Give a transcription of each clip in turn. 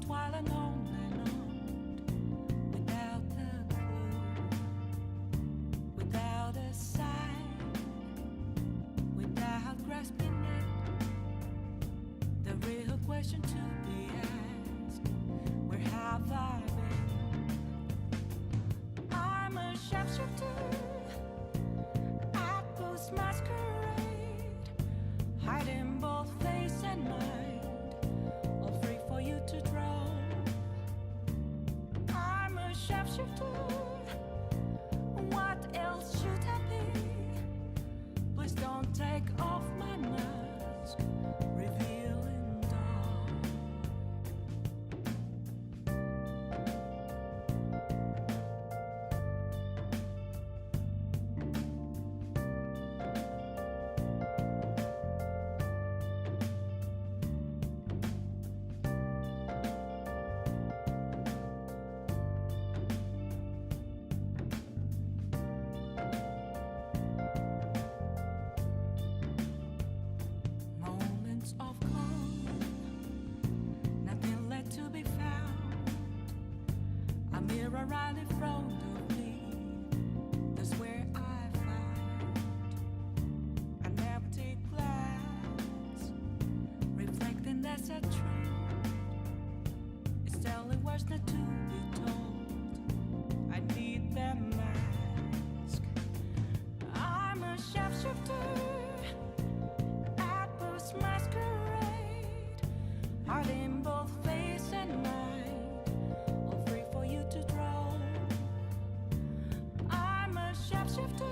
while and on, without a clue, without a sign, without grasping it. The real question to be asked: where have I been? I'm a sharpshooter at post masquerade, hiding both face and mind, all free for you to draw. I'm a sharpshooter. What else should I be? Please don't take off my mask, revealing dark. Moments of calm, nothing left to be found. A mirror right in front of me, that's where I found an empty glass, reflecting that's a truth. It's telling words not to be told. I need that mask. I'm a sharpshooter at post masquerade, hiding both face and mind, all free for you to draw. I'm a sharpshooter,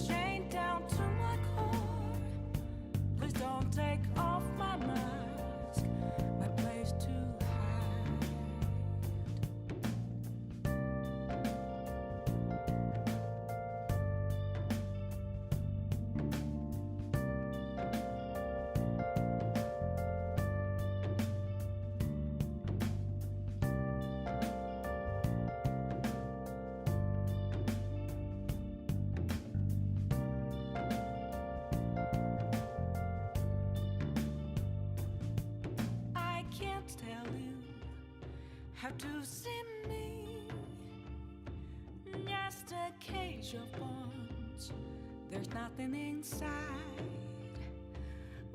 chained down to my core. Please don't take off my mask, my place to hide. I can't tell you how to see me. Just a cage of bones, there's nothing inside.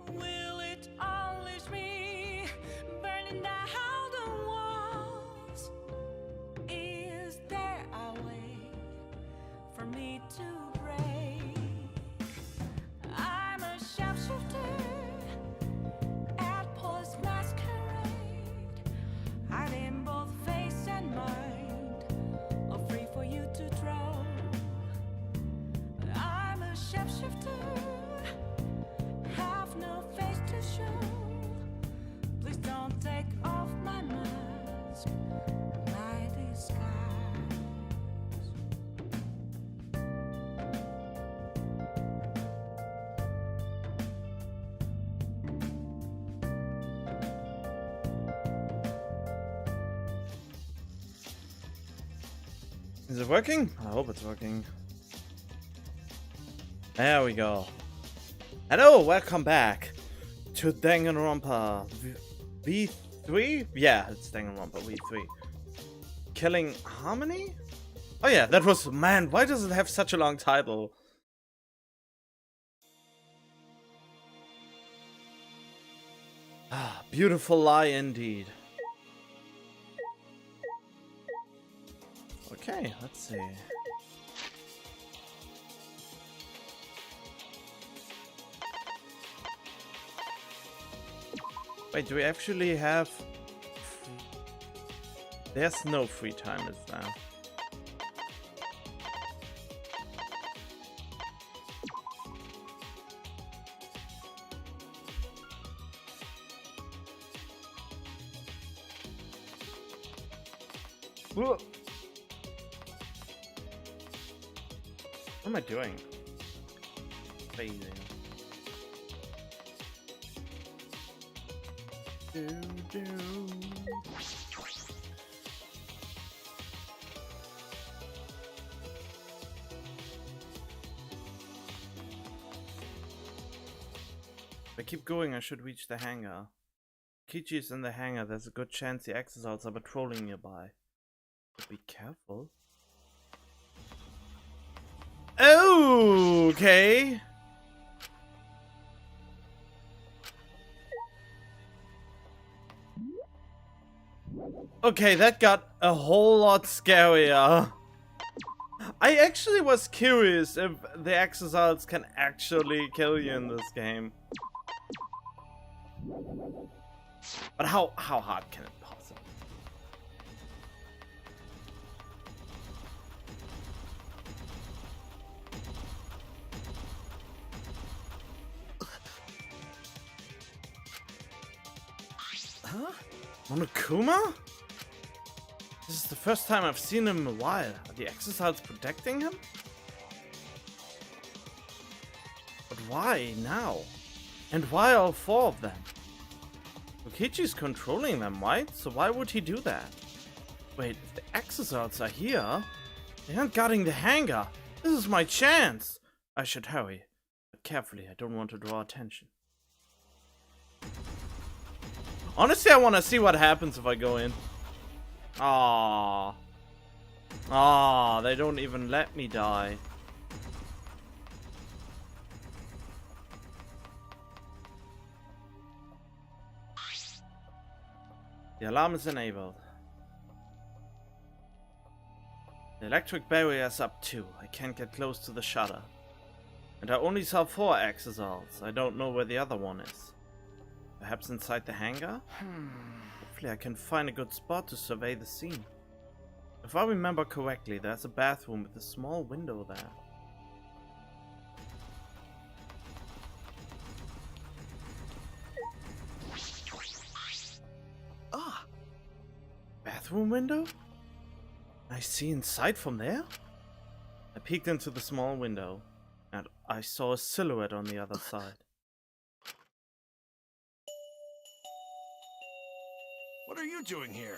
Will it unleash me, burning down the walls? Is there a way for me to break? I'm a sharpshooter at post masquerade, hiding both face and mind, all free for you to draw. I'm a sharpshooter, have no face to show. Please don't take off my mask, my disguise. Is it working? I hope it's working. There we go. Hello, welcome back to Danganronpa V3? Yeah, it's Danganronpa V3. Killing Harmony? Oh yeah, that was... Man, why does it have such a long title? Ah, beautiful lie indeed. Okay, let's see. Wait, do we actually have... There's no free time, is there? Whoa. What am I doing? Crazy. Do. If I keep going, I should reach the hangar. Kichi's in the hangar. There's a good chance the exosols are patrolling nearby. But be careful. Oh, okay. Okay, that got a whole lot scarier. I actually was curious if the exosols can actually kill you in this game. But how hard can it possibly? Huh? Monokuma? This is the first time I've seen him in a while. Are the exosols protecting him? But why now? And why all four of them? Okichi's controlling them, right? So why would he do that? Wait, if the exosols are here, they aren't guarding the hangar. This is my chance. I should hurry. But carefully, I don't want to draw attention. Honestly, I want to see what happens if I go in. Aww. Aww, they don't even let me die. The alarm is enabled. The electric barrier is up too. I can't get close to the shutter. And I only saw 4 exosols. I don't know where the other one is. Perhaps inside the hangar? Hopefully I can find a good spot to survey the scene. If I remember correctly, there's a bathroom with a small window there. Ah! Bathroom window? I see inside from there? I peeked into the small window, and I saw a silhouette on the other side. What are you doing here?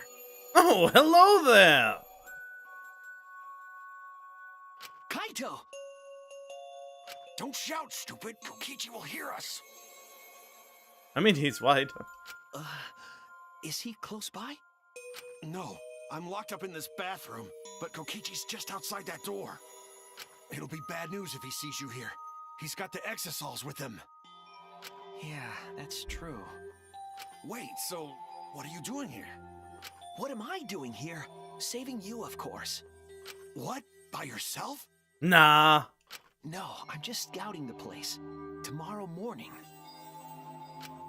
Oh, hello there! Kaito! Don't shout, stupid! Kokichi will hear us! I mean, he's white. Is he close by? No, I'm locked up in this bathroom, but Kokichi's just outside that door. It'll be bad news if he sees you here. He's got the exosols with him. Yeah, that's true. Wait, so what are you doing here? What am I doing here? Saving you, of course. What? By yourself? Nah. No, I'm just scouting the place. Tomorrow morning,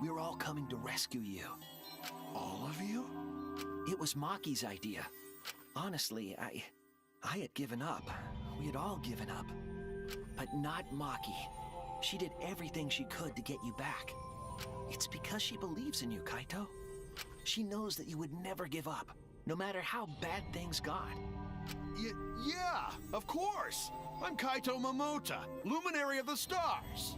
we're all coming to rescue you. All of you? It was Maki's idea. Honestly, I had given up. We had all given up. But not Maki. She did everything she could to get you back. It's because she believes in you, Kaito. She knows that you would never give up, no matter how bad things got. Yeah, of course. I'm Kaito Momota, luminary of the stars.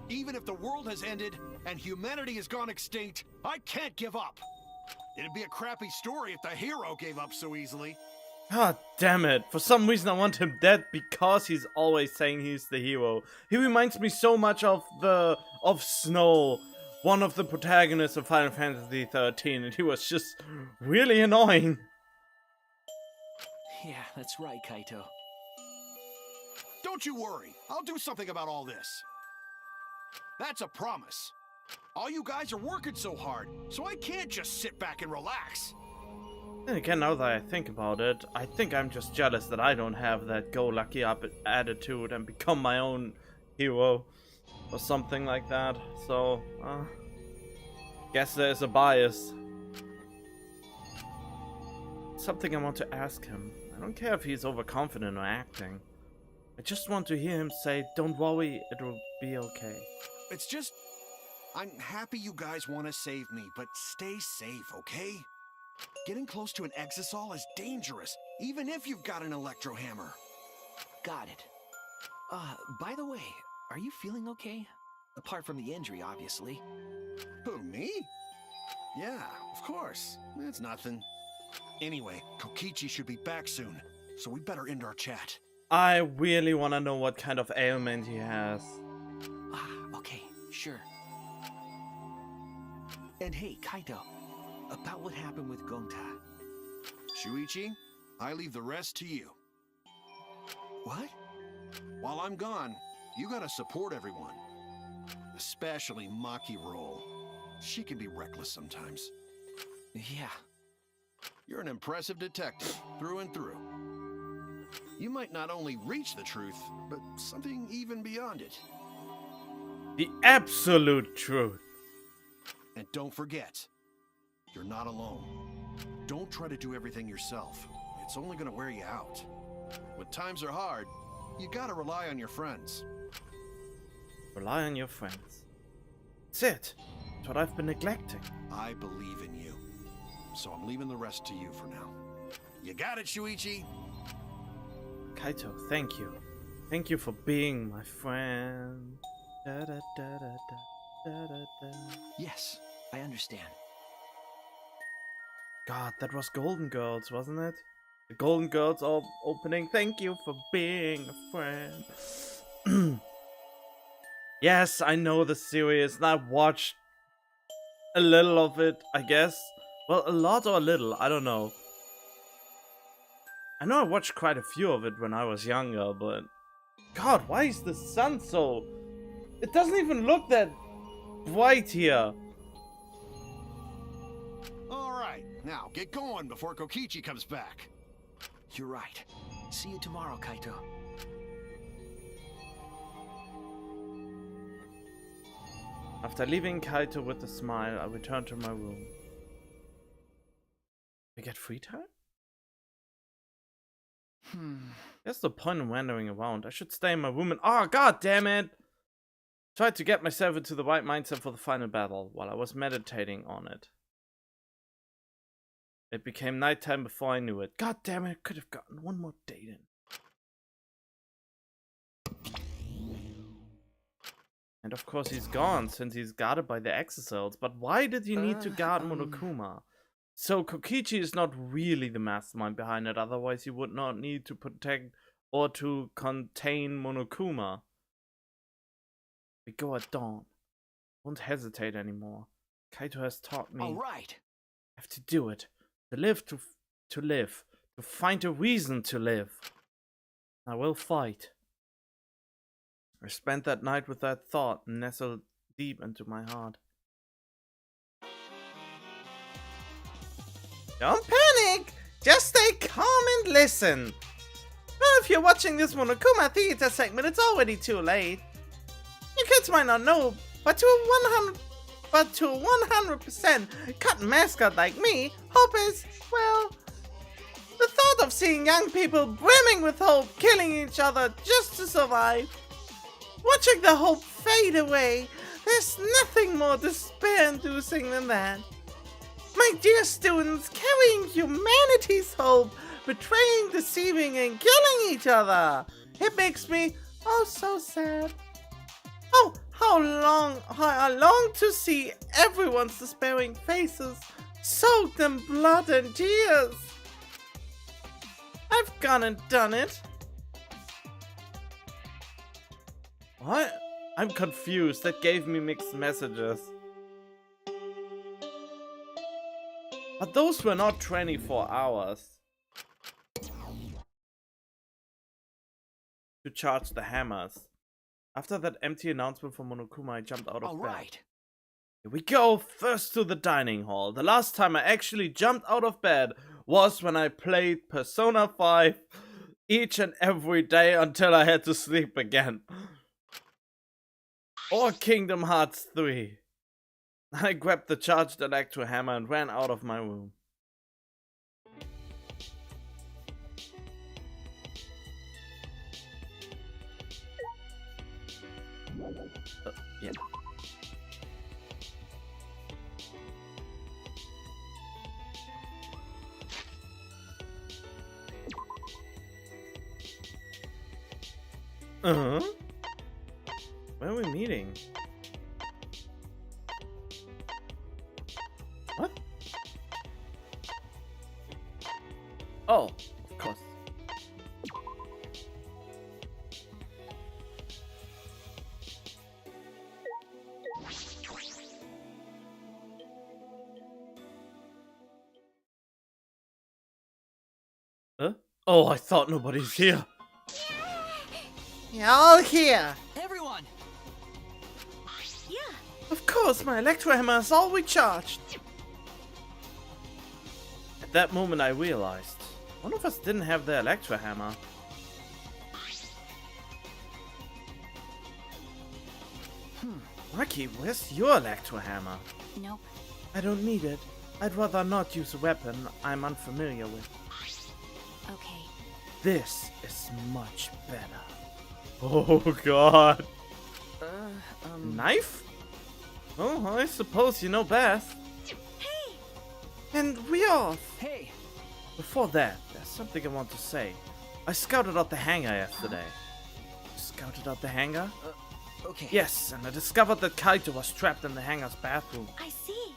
Even if the world has ended and humanity has gone extinct, I can't give up. It'd be a crappy story if the hero gave up so easily. God damn it. For some reason I want him dead because he's always saying he's the hero. He reminds me so much of Snow, one of the protagonists of Final Fantasy 13, and he was just really annoying. Yeah, that's right, Kaito. Don't you worry. I'll do something about all this. That's a promise. All you guys are working so hard, so I can't just sit back and relax. Then again, now that I think about it, I think I'm just jealous that I don't have that go-lucky attitude and become my own hero or something like that. So, guess there's a bias. Something I want to ask him. I don't care if he's overconfident or acting. I just want to hear him say, "Don't worry, it'll be okay." It's just... I'm happy you guys want to save me, but stay safe, okay? Getting close to an exosol is dangerous, even if you've got an electro hammer. Got it. By the way, are you feeling okay? Apart from the injury, obviously. Who, me? Yeah, of course. It's nothing. Anyway, Kokichi should be back soon, so we better end our chat. I really want to know what kind of ailment he has. Okay, sure. And hey, Kaito, about what happened with Gonta. Shuichi, I leave the rest to you. What? While I'm gone, you gotta support everyone. Especially Maki Roll. She can be reckless sometimes. Yeah. You're an impressive detective, through and through. You might not only reach the truth, but something even beyond it. The absolute truth. And don't forget, you're not alone. Don't try to do everything yourself. It's only gonna wear you out. When times are hard, you gotta rely on your friends. Rely on your friends. That's it. That's what I've been neglecting. I believe in you. So I'm leaving the rest to you for now. You got it, Shuichi? Kaito, thank you. Thank you for being my friend. Da, da, da, da, da, da, da, da. Yes, I understand. God, that was Golden Girls, wasn't it? The Golden Girls opening. Thank you for being a friend. Yes, I know the series, and I watched a little of it, I guess. Well, a lot or a little, I don't know. I know I watched quite a few of it when I was younger, but... God, why is the sun so... It doesn't even look that bright here. Alright, now get going before Kokichi comes back. You're right. See you tomorrow, Kaito. After leaving Kaito with a smile, I returned to my room. I get free time? That's the point in wandering around. I should stay in my room and... Oh, god damn it! Tried to get myself into the right mindset for the final battle while I was meditating on it. It became nighttime before I knew it. God damn it, I could have gotten one more date in. And of course he's gone, since he's guarded by the exocells. But why did you need to guard Monokuma? So Kokichi is not really the mastermind behind it, otherwise he would not need to protect or to contain Monokuma. We go at dawn. Won't hesitate anymore. Kaito has taught me. All right. I have to do it. To live, to live. To find a reason to live. I will fight. I spent that night with that thought nestled deep into my heart. Don't panic! Just stay calm and listen. Well, if you're watching this Monokuma Theater segment, it's already too late. You kids might not know, but to a 100% cut mascot like me, hope is, well, the thought of seeing young people brimming with hope killing each other just to survive. Watching the hope fade away, there's nothing more despair-inducing than that. My dear students, carrying humanity's hope, betraying, deceiving, and killing each other. It makes me, oh, so sad. Oh, how I long to see everyone's despairing faces, soaked in blood and tears. I've gone and done it. What? I'm confused. That gave me mixed messages. But those were not 24 hours. To charge the hammers. After that empty announcement from Monokuma, I jumped out of bed. Alright. Here we go, first to the dining hall. The last time I actually jumped out of bed was when I played Persona 5 each and every day until I had to sleep again. Or Kingdom Hearts 3. I grabbed the charged electro hammer and ran out of my room. Yeah. Where are we meeting? What? Oh, of course. Oh, I thought nobody's here. You're all here. Everyone! Yeah. Of course, my electro hammer is all recharged. At that moment, I realized one of us didn't have the electro hammer. Maki, where's your electro hammer? Nope. I don't need it. I'd rather not use a weapon I'm unfamiliar with. Okay. This is much better. Oh god. Knife? Oh, I suppose you know best. Hey! And we off. Hey! Before that, there's something I want to say. I scouted out the hangar yesterday. Scouted out the hangar? Okay. Yes, and I discovered that Kaito was trapped in the hangar's bathroom. I see.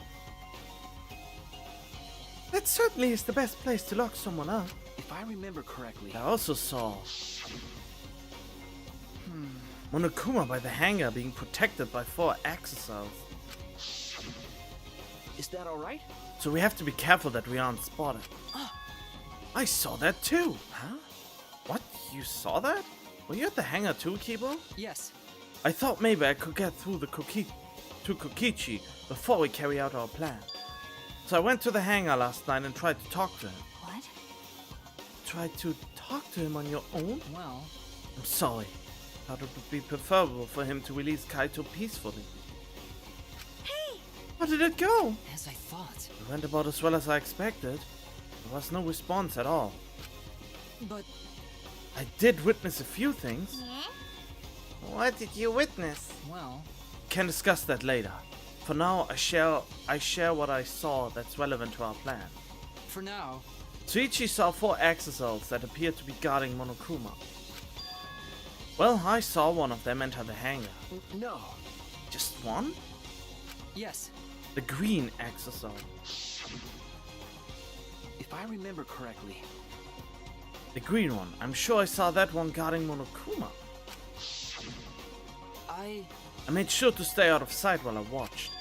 That certainly is the best place to lock someone up. If I remember correctly... I also saw Monokuma by the hangar being protected by 4 exocells. Is that alright? So we have to be careful that we aren't spotted. I saw that too. Huh? What? You saw that? Were you at the hangar too, Kibo? Yes. I thought maybe I could get through to Kokichi before we carry out our plan. So I went to the hangar last night and tried to talk to him. What? Tried to talk to him on your own? Well... I'm sorry. Thought it would be preferable for him to release Kaito peacefully. Hey! How did it go? As I thought. It went about as well as I expected. There was no response at all. But... I did witness a few things. What did you witness? well... Can discuss that later. For now, I share what I saw that's relevant to our plan. For now... Tsuichi saw 4 exocells that appeared to be guarding Monokuma. Well, I saw one of them enter the hangar. No. Just one? Yes. The green exocell. If I remember correctly... The green one. I'm sure I saw that one guarding Monokuma. I made sure to stay out of sight while I watched.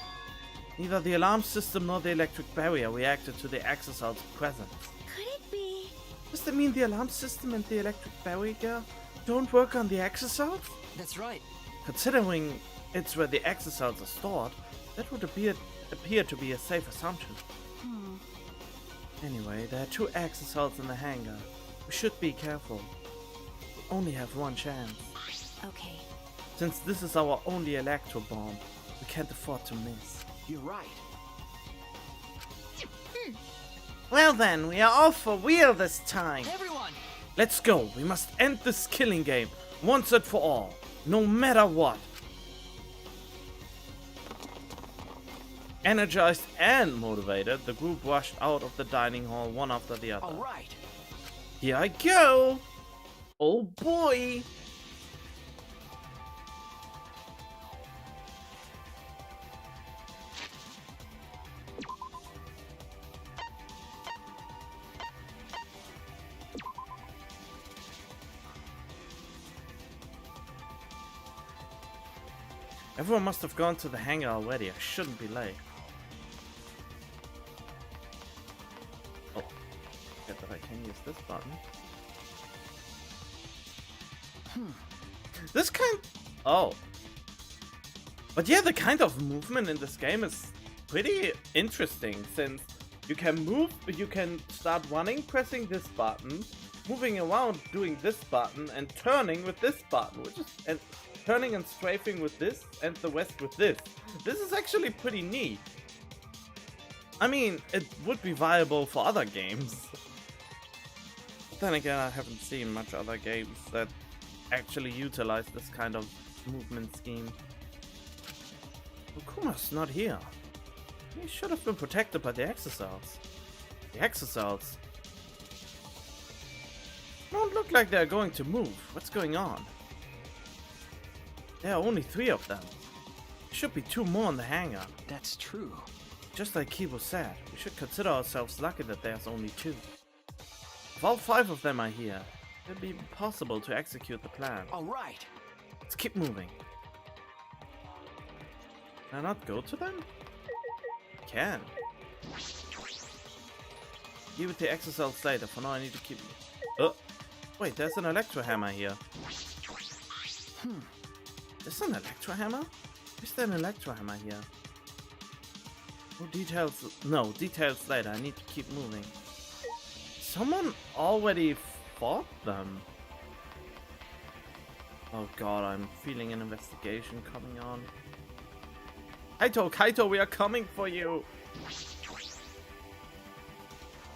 Neither the alarm system nor the electric barrier reacted to the exocell's presence. Could it be? Does that mean the alarm system and the electric barrier don't work on the exocells? That's right. Considering it's where the exocells are stored, that would appear to be a safe assumption. Anyway, there are 2 exocells in the hangar. We should be careful. We only have one chance. Okay. Since this is our only electro bomb, we can't afford to miss. You're right. Well then, we are all for real this time. Everyone! Let's go. We must end this killing game once and for all, no matter what. Energized and motivated, the group rushed out of the dining hall one after the other. Alright. Here I go! Oh boy! Everyone must have gone to the hangar already. I shouldn't be late. Oh, forget that I can use this button. This kind... Oh. But yeah, the kind of movement in this game is pretty interesting, since you can move, you can start running, pressing this button, moving around doing this button, and turning with this button, which is... and turning and strafing with this, and the rest with this. This is actually pretty neat. I mean, it would be viable for other games. But then again, I haven't seen much other games that actually utilize this kind of movement scheme. Okuma's not here. He should have been protected by the exocells. The exocells don't look like they're going to move. What's going on? There are only 3 of them. There should be 2 more in the hangar. That's true. Just like Kibo said, we should consider ourselves lucky that there's only 2. If all 5 of them are here, it'll be possible to execute the plan. Alright. Let's keep moving. Can I not go to them? I can. Deal with the exocells later. For now I need to keep... Oh, wait, there's an electro hammer here. There's an electro hammer? Is there an electro hammer here? No details. No, details later. I need to keep moving. Someone already fought them. Oh god, I'm feeling an investigation coming on. Kaito, we are coming for you!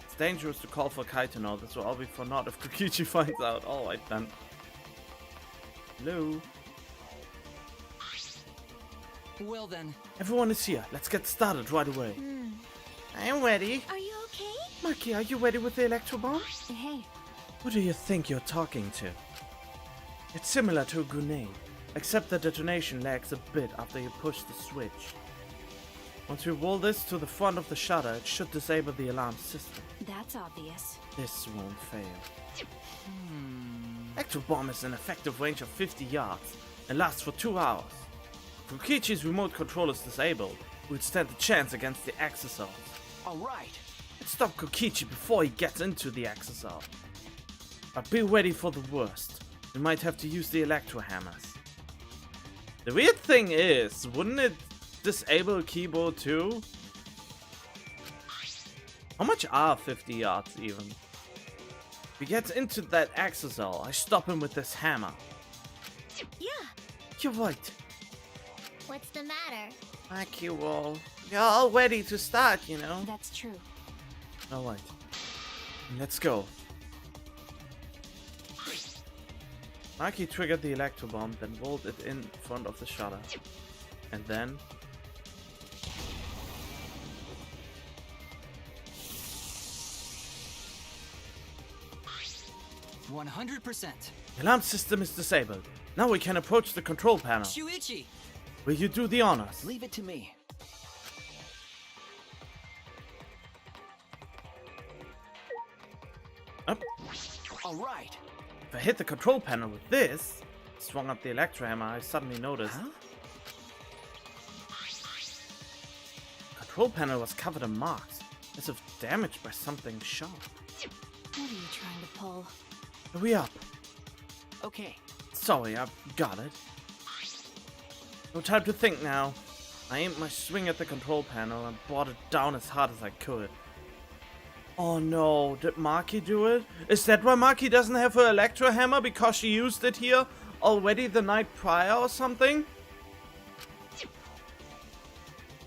It's dangerous to call for Kaito now. This will all be for naught if Kokichi finds out. Alright then. Hello? Well then. Everyone is here. Let's get started right away. I'm ready. Are you okay? Maki, are you ready with the electro bomb? Hey, Who do you think you're talking to? It's similar to a grenade, except the detonation lags a bit after you push the switch. Once we roll this to the front of the shutter, it should disable the alarm system. that's obvious. This won't fail. Electro bomb is an effective range of 50 yards and lasts for 2 hours. If Kokichi's remote control is disabled, we'd stand a chance against the exasol. Alright. Let's stop Kokichi before he gets into the exasol. But be ready for the worst. We might have to use the electro hammers. The weird thing is, wouldn't it disable keyboard too? How much are 50 yards even? If he gets into that exasol, I stop him with this hammer. Yeah. You're right. What's the matter? Maki will. You're all ready to start, you know. That's true. Alright. Let's go. Maki triggered the electro bomb, then rolled it in front of the shutter. And then... 100%. the alarm system is disabled. Now we can approach the control panel. Shuichi! Will you do the honors? Leave it to me. Up. Alright. If I hit the control panel with this, swung up the electro hammer, I suddenly noticed. Huh? The control panel was covered in marks, as if damaged by something sharp. What are you trying to pull? Hurry up. Okay. Sorry, I've got it. No time to think now. I aimed my swing at the control panel and brought it down as hard as I could. Oh no, did Maki do it? Is that why Maki doesn't have her electro hammer? Because she used it here already the night prior or something?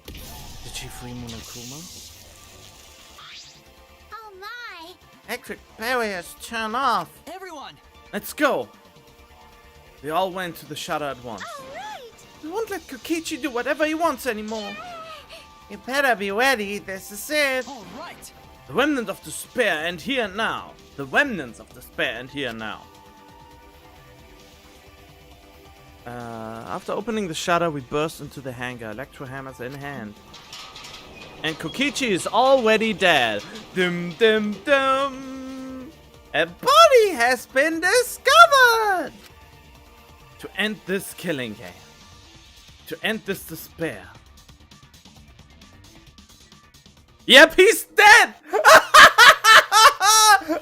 Did she free Monokuma? Oh my! Electric barriers turn off. Everyone! Let's go! We all went to the shutter at once. Alright! We won't let Kokichi do whatever he wants anymore. You better be ready. This is it. Alright! The remnants of despair and here and now. The remnants of despair and here and now. After opening the shutter, we burst into the hangar, electro hammers in hand. And Kokichi is already dead. Dum dum dum. A body has been discovered. To end this killing game. To end this despair. Yep, he's dead!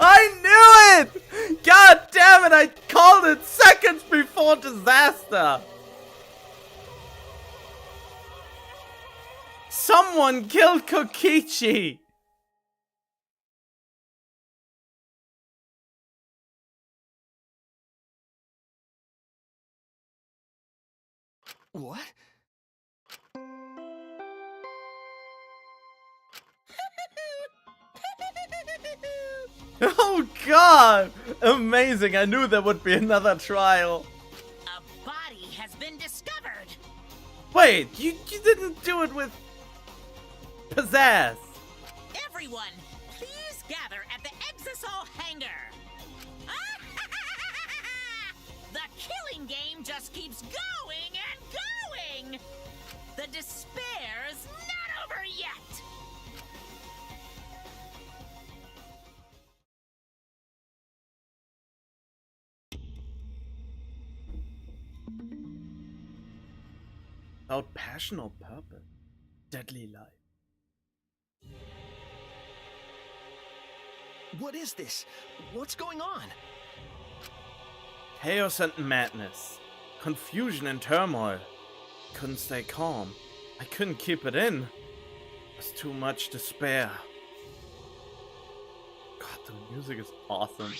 I knew it! God damn it, I called it seconds before disaster! Someone killed Kokichi! What? Oh god! Amazing, I knew there would be another trial. A body has been discovered. Wait, you didn't do it with pizzazz. Everyone, please gather at the Exasol hangar. The killing game just keeps going and going. The despair's not over yet. Without passion or purpose, deadly life. What is this? What's going on? Chaos and madness. Confusion and turmoil. Couldn't stay calm. I couldn't keep it in. There's too much despair. God, the music is awesome.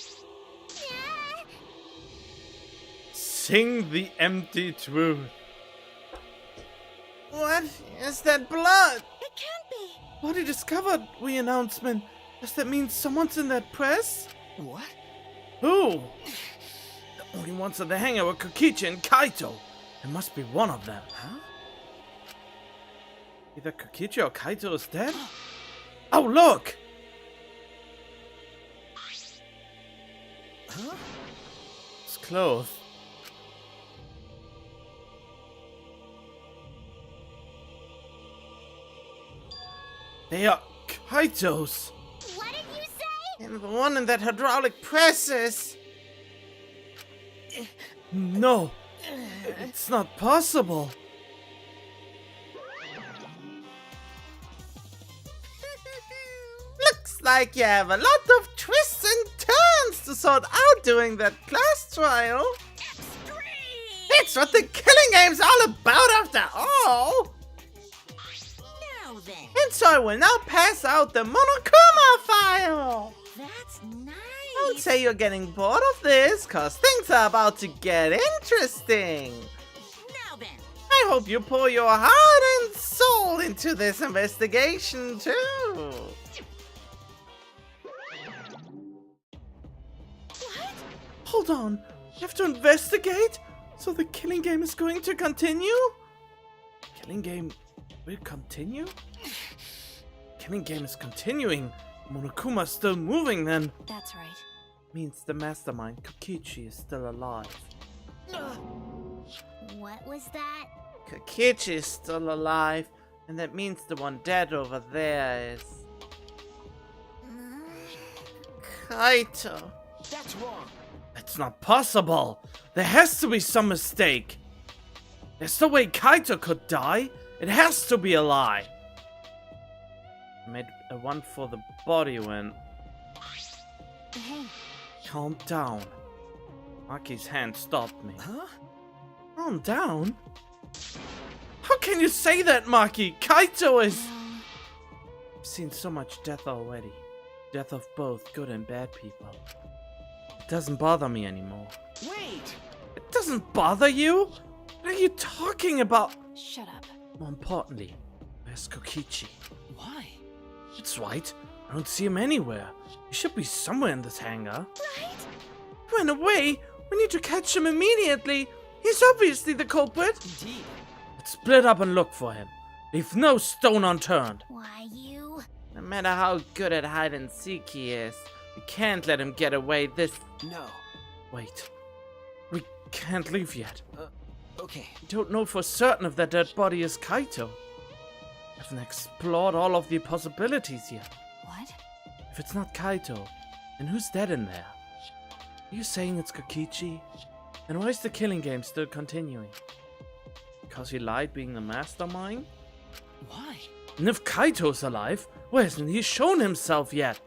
Sing the empty truth. What is that blood? It can't be. Body discovered re-announcement. Does that mean someone's in that press? What? Who? The only ones at the hangar were Kokichi and Kaito. There must be one of them. Huh? Either Kokichi or Kaito is dead? Oh, look! Huh? His clothes. They are Kaito's. What did you say? And the one in that hydraulic press is... No, it's not possible. Looks like you have a lot of twists and turns to sort out during that class trial. Extreme! It's what the killing game's all about after all. Now then, And so I will now pass out the Monokuma file. that's nice. Don't say you're getting bored of this, cause things are about to get interesting. Now then, I hope you pour your heart and soul into this investigation too. What? Hold on, you have to investigate? So the killing game is going to continue? Killing game will continue? Killing game is continuing. Monokuma's still moving then. That's right. Means the mastermind, Kokichi, is still alive. What was that? Kokichi is still alive, and that means the one dead over there is... Kaito. That's wrong. That's not possible. There has to be some mistake. There's no way Kaito could die. It has to be a lie. I made a one for the body when... Hey, Calm down. Maki's hand stopped me. Huh? Calm down. How can you say that, Maki? Kaito is... I've seen so much death already. Death of both good and bad people. It doesn't bother me anymore. Wait! It doesn't bother you? What are you talking about? shut up. More importantly, where's Kokichi? Why? That's right. I don't see him anywhere. He should be somewhere in this hangar. He ran away. We need to catch him immediately. He's obviously the culprit. Indeed. Let's split up and look for him. Leave no stone unturned. Why you? No matter how good at hide and seek he is, we can't let him get away this... No. Wait. We can't leave yet. Okay. We don't know for certain if that dead body is Kaito. We haven't explored all of the possibilities yet. What? If it's not Kaito, then who's dead in there? Are you saying it's Kokichi? And why is the killing game still continuing? Because he lied being the mastermind? Why? And if Kaito's alive, why hasn't he shown himself yet?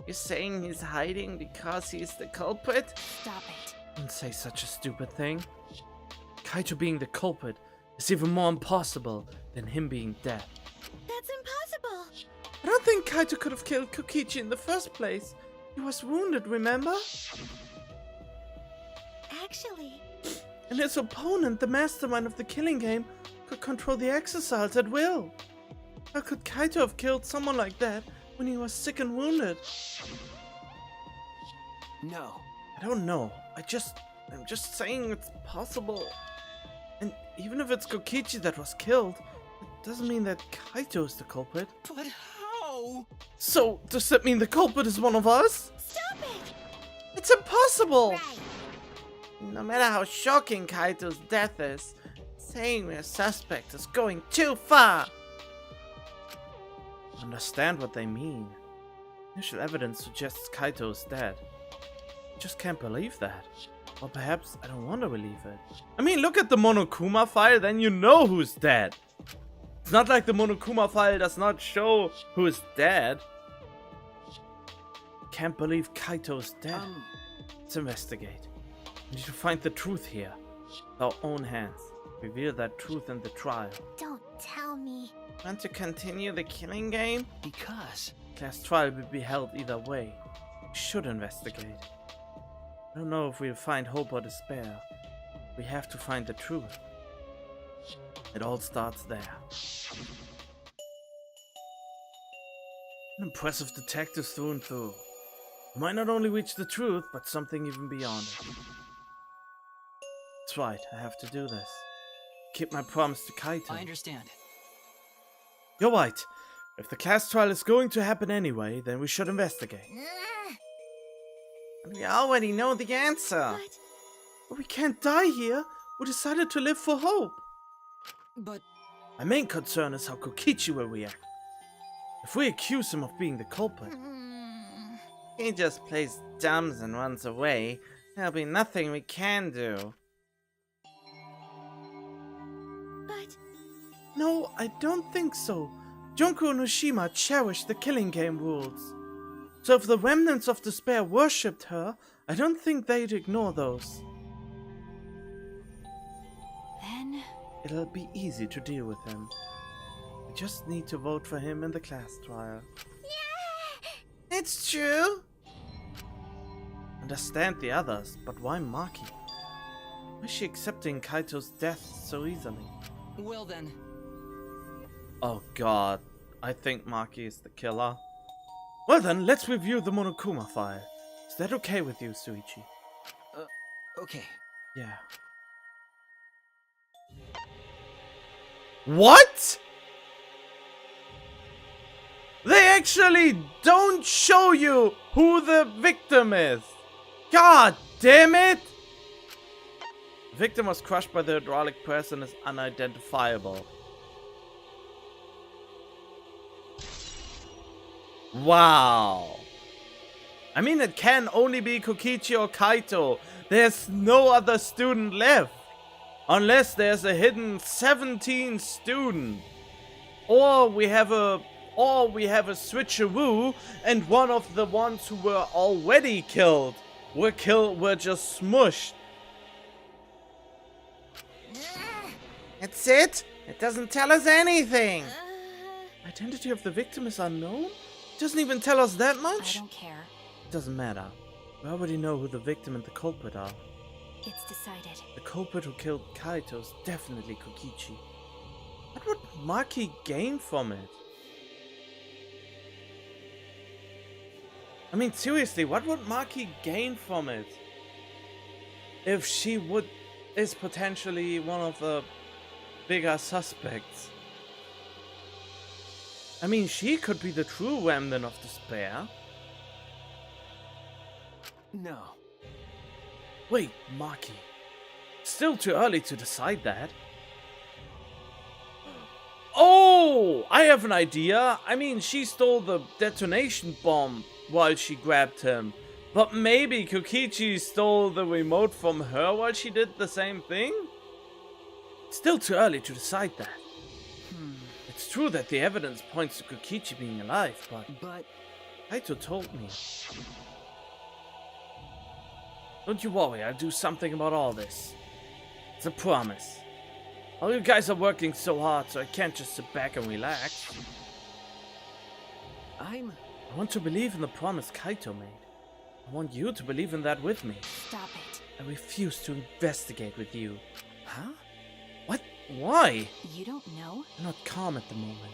You're saying he's hiding because he's the culprit? Stop it. Don't say such a stupid thing. Kaito being the culprit is even more impossible than him being dead. That's impossible. I don't think Kaito could have killed Kokichi in the first place. He was wounded, remember? Actually, And his opponent, the mastermind of the killing game, could control the exercises at will. How could Kaito have killed someone like that when he was sick and wounded? No. I don't know. I'm just saying it's possible. And even if it's Kokichi that was killed, it doesn't mean that Kaito is the culprit. But how? So, does that mean the culprit is one of us? stop it. It's impossible! Right. No matter how shocking Kaito's death is, saying we're a suspect is going too far. Understand what they mean. Initial evidence suggests Kaito is dead. I just can't believe that. Or perhaps I don't want to believe it. I mean, look at the Monokuma file, then you know who's dead. It's not like the Monokuma file does not show who is dead. Can't believe Kaito's dead. Let's investigate. We need to find the truth here. With our own hands. Reveal that truth in the trial. Don't tell me. Want to continue the killing game? Because Class trial will be held either way. We should investigate. I don't know if we'll find hope or despair. We have to find the truth. It all starts there. An impressive detective through and through. You might not only reach the truth, but something even beyond it. That's right, I have to do this. Keep my promise to Kaito. I understand. You're right. If the class trial is going to happen anyway, then we should investigate. We already know the answer. But But we can't die here. We decided to live for hope. But My main concern is how Kokichi will react. If we accuse him of being the culprit, he just plays dumb and runs away. There'll be nothing we can do. but No, I don't think so. Junko and Ushima cherished the killing game rules. So if the remnants of despair worshipped her, I don't think they'd ignore those. then It'll be easy to deal with him. We just need to vote for him in the class trial. It's true. Understand the others, but why Maki? Why is she accepting Kaito's death so easily? well then, Oh god, I think Maki is the killer. Well then, let's review the Monokuma file. Is that okay with you, Suichi? okay. Yeah. What? They actually don't show you who the victim is. God damn it! The victim was crushed by the hydraulic press and is unidentifiable. Wow. I mean, it can only be Kokichi or Kaito. There's no other student left. Unless there's a hidden 17th student. Or we have a switcheroo and one of the ones who were already killed were just smushed. That's it? It doesn't tell us anything. Identity of the victim is unknown? It doesn't even tell us that I much? don't care. It doesn't matter. We already know who the victim and the culprit are. It's decided. The culprit who killed Kaito is definitely Kokichi. What would Maki gain from it? I mean, seriously, what would Maki gain from it? If she is potentially one of the bigger suspects. I mean, she could be the true remnant of despair. No. Wait, Maki. Still too early to decide that. Oh, I have an idea. I mean, she stole the detonation bomb while she grabbed him. But maybe Kokichi stole the remote from her while she did the same thing? Still too early to decide that. It's true that the evidence points to Kokichi being alive, but Kaito told me. Don't you worry, I'll do something about all this. It's a promise. All you guys are working so hard, so I can't just sit back and relax. I want to believe in the promise Kaito made. I want you to believe in that with me. Stop it. I refuse to investigate with you. Huh? What? Why? You don't know? You're not calm at the moment.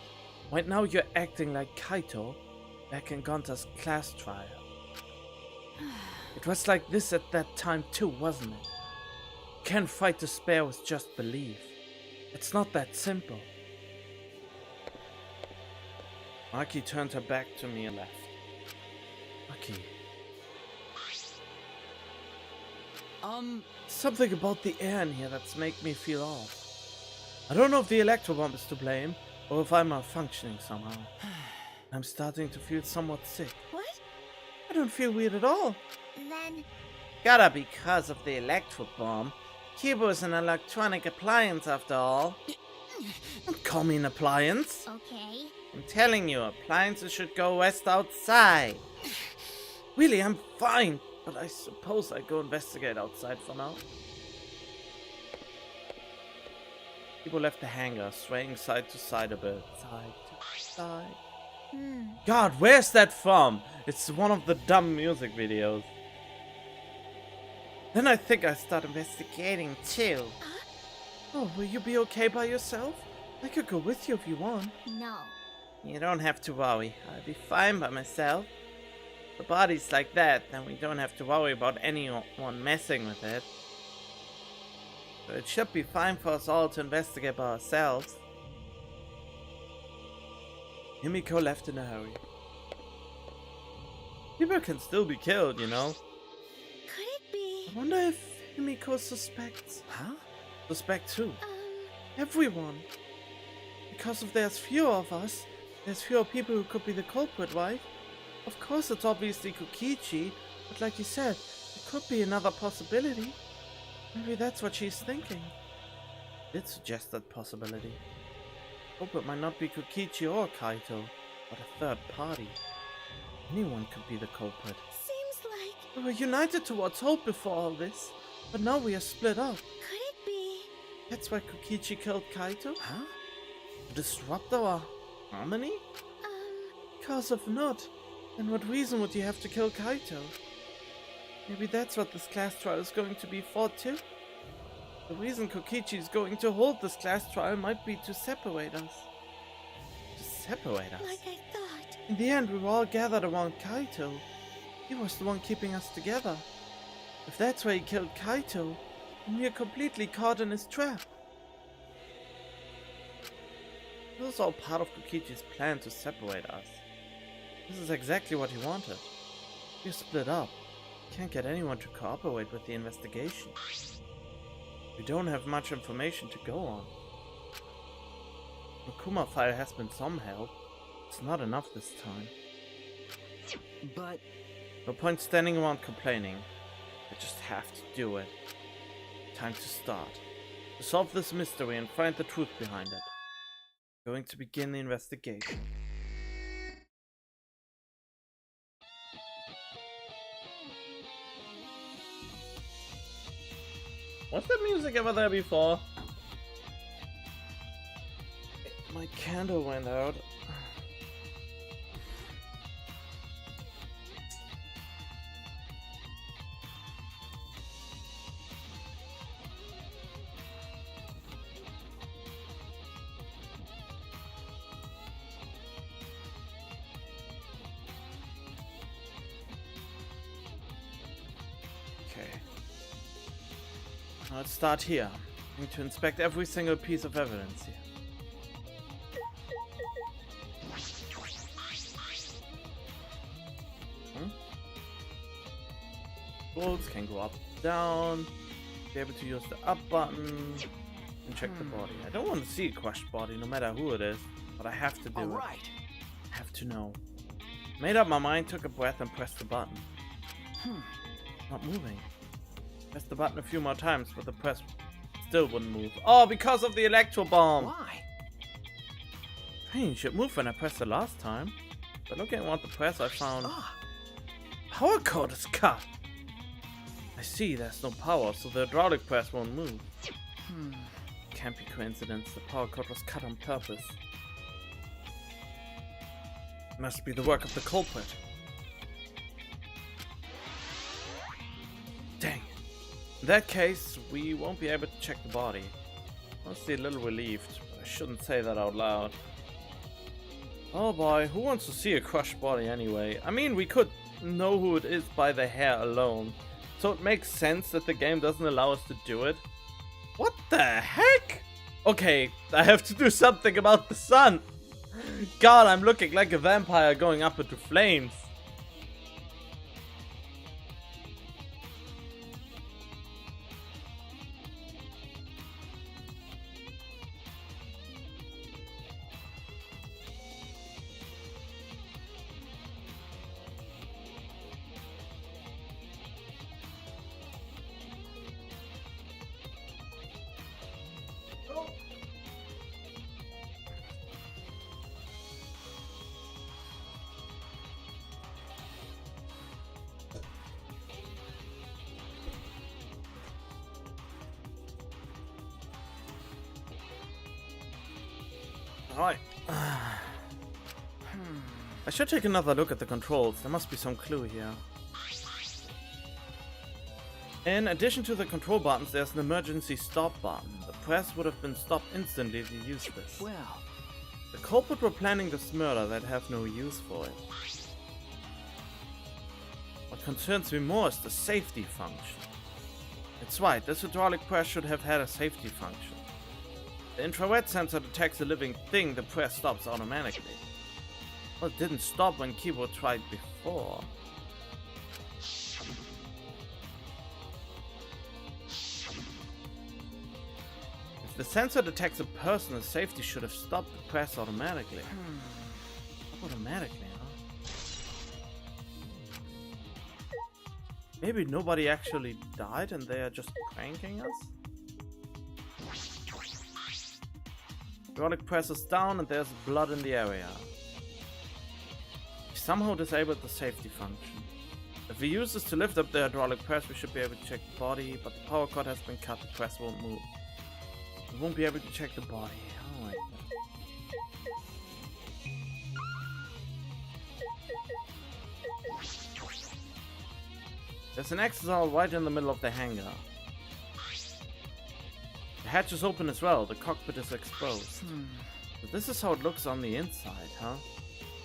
Right now you're acting like Kaito back in Gonta's class trial. It was like this at that time too, wasn't it? You can't fight despair with just belief. It's not that simple. Maki turned her back to me and left. Maki. Something about the air in here that's making me feel off. I don't know if the electro bomb is to blame, or if I'm malfunctioning somehow. I'm starting to feel somewhat sick. What? I don't feel weird at all. Then Gotta be because of the electro bomb. Cubo is an electronic appliance after all. Don't call me an appliance. okay. I'm telling you, appliances should go rest outside. Really, I'm fine, but I suppose I go investigate outside for now. People left the hangar, swaying side to side a bit. Side to side. God, where's that from? It's one of the dumb music videos. Then I think I start investigating too. Oh, will you be okay by yourself? I could go with you if you want. No. You don't have to worry. I'll be fine by myself. The body's like that, then we don't have to worry about anyone messing with it. So it should be fine for us all to investigate by ourselves. Himiko left in a hurry. People can still be killed, you know. Could it be? I wonder if Himiko suspects. Huh? Suspects who? Everyone. Because if there's fewer of us, there's fewer people who could be the culprit, right? Of course it's obviously Kokichi, but like you said, it could be another possibility. Maybe that's what she's thinking. Did suggest that possibility. Culprit might not be Kokichi or Kaito, but a third party. Anyone could be the culprit. Seems like... We were united towards hope before all this, but now we are split up. Could it be? That's why Kokichi killed Kaito? Huh? Disrupt our harmony? Because if not, then what reason would you have to kill Kaito? Maybe that's what this class trial is going to be for too? The reason Kokichi is going to hold this class trial might be to separate us. To separate us? Like I thought. In the end, we were all gathered around Kaito. He was the one keeping us together. If that's why he killed Kaito, then we are completely caught in his trap. This was all part of Kokichi's plan to separate us. This is exactly what he wanted. We're split up. Can't get anyone to cooperate with the investigation. We don't have much information to go on. The Kuma file has been some help. It's not enough this time. But No point standing around complaining. I just have to do it. Time to start. To solve this mystery and find the truth behind it. Going to begin the investigation. Was that music ever there before? My candle went out. Okay. Now let's start here. I need to inspect every single piece of evidence here. Bolts can go up, down. Be able to use the up button and check the body. I don't want to see a crushed body, no matter who it is, but I have to do it. alright. I have to know. Made up my mind, took a breath, and pressed the button. Not moving. Pressed the button a few more times, but the press still wouldn't move. Oh, because of the electro bomb! Why? Strange, it moved when I pressed it last time. But looking at the press, I found Ah, power cord is cut. I see, there's no power, so the hydraulic press won't move. Can't be coincidence, the power cord was cut on purpose. Must be the work of the culprit. Dang. In that case, we won't be able to check the body. Honestly, a little relieved, but I shouldn't say that out loud. Oh boy, who wants to see a crushed body anyway? I mean, we could know who it is by the hair alone. So it makes sense that the game doesn't allow us to do it. What the heck? Okay, I have to do something about the sun. God, I'm looking like a vampire going up into flames. Alright. I should take another look at the controls. There must be some clue here. In addition to the control buttons, there's an emergency stop button. The press would have been stopped instantly if you used this. Well, The culprit were planning this murder, they'd have no use for it. What concerns me more is the safety function. It's right, this hydraulic press should have had a safety function. The infrared sensor detects a living thing, the press stops automatically. Well, it didn't stop when keyboard tried before. If the sensor detects a person, the safety should have stopped the press automatically. Automatically, huh? Maybe nobody actually died and they are just pranking us? Hydraulic press is down and there's blood in the area. We somehow disabled the safety function. If we use this to lift up the hydraulic press, we should be able to check the body, but the power cord has been cut, the press won't move. We won't be able to check the body. Oh my god. There's an exit right in the middle of the hangar. The hatch is open as well, the cockpit is exposed. So this is how it looks on the inside, huh?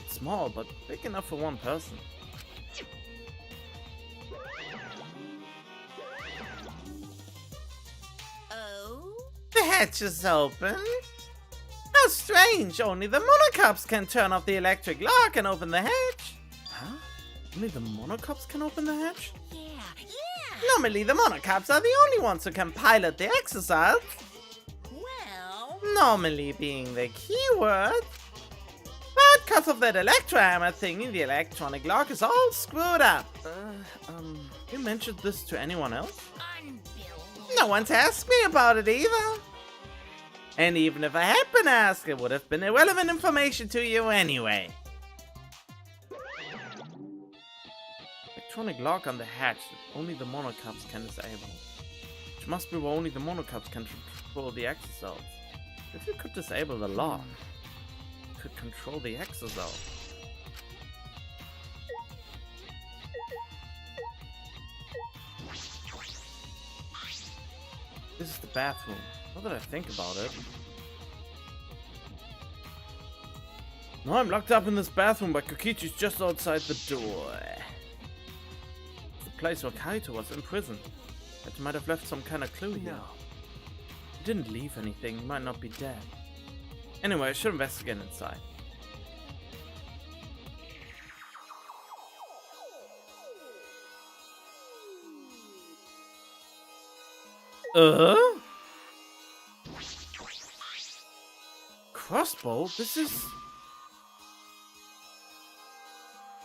It's small, but big enough for one person. Oh? The hatch is open. How strange, only the monocops can turn off the electric lock and open the hatch. Huh? Only the monocops can open the hatch? Yeah. Normally the monocops are the only ones who can pilot the exercise. Well, Normally being the keyword. But because of that electrohammer thingy, the electronic lock is all screwed up. You mentioned this to anyone else? unbelievable. No one's asked me about it either. And even if I had been asked, it would have been irrelevant information to you anyway. Electronic lock on the hatch that only the monocops can disable. Which must be where only the monocops can control the exocells. If you could disable the lock, you could control the exocell. This is the bathroom. Now that I think about it. Now I'm locked up in this bathroom, but Kokichi's just outside the door. It's the place where Kaito was imprisoned. That might have left some kind of clue here. no. He didn't leave anything, he might not be dead. Anyway, I should investigate inside. Crossbow? This is...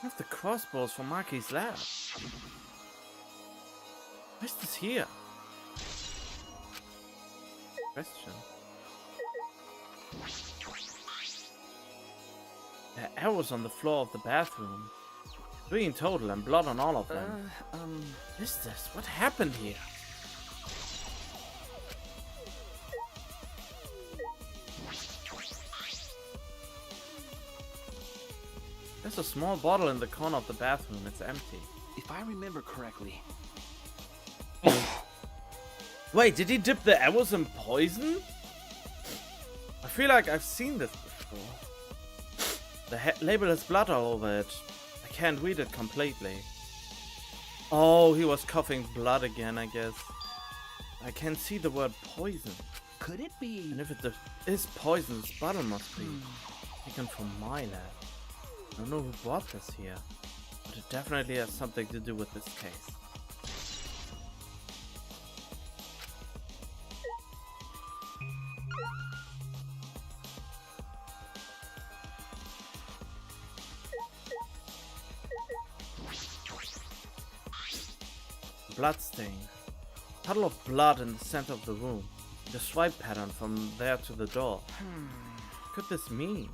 one of the crossbows from Maki's lab. Where's this here? Question. There are arrows on the floor of the bathroom. 3 in total and blood on all of them. What is this? What happened here? There's a small bottle in the corner of the bathroom. It's empty. If I remember correctly, Wait, did he dip the arrows in poison? I feel like I've seen this before. The label has blood all over it. I can't read it completely. Oh, he was coughing blood again, I guess. I can see the word poison. could it be? And if it is poison, this bottle must be taken from my lab. I don't know who brought this here, but it definitely has something to do with this case. Bloodstain. Puddle of blood in the center of the room. The swipe pattern from there to the door. What could this mean?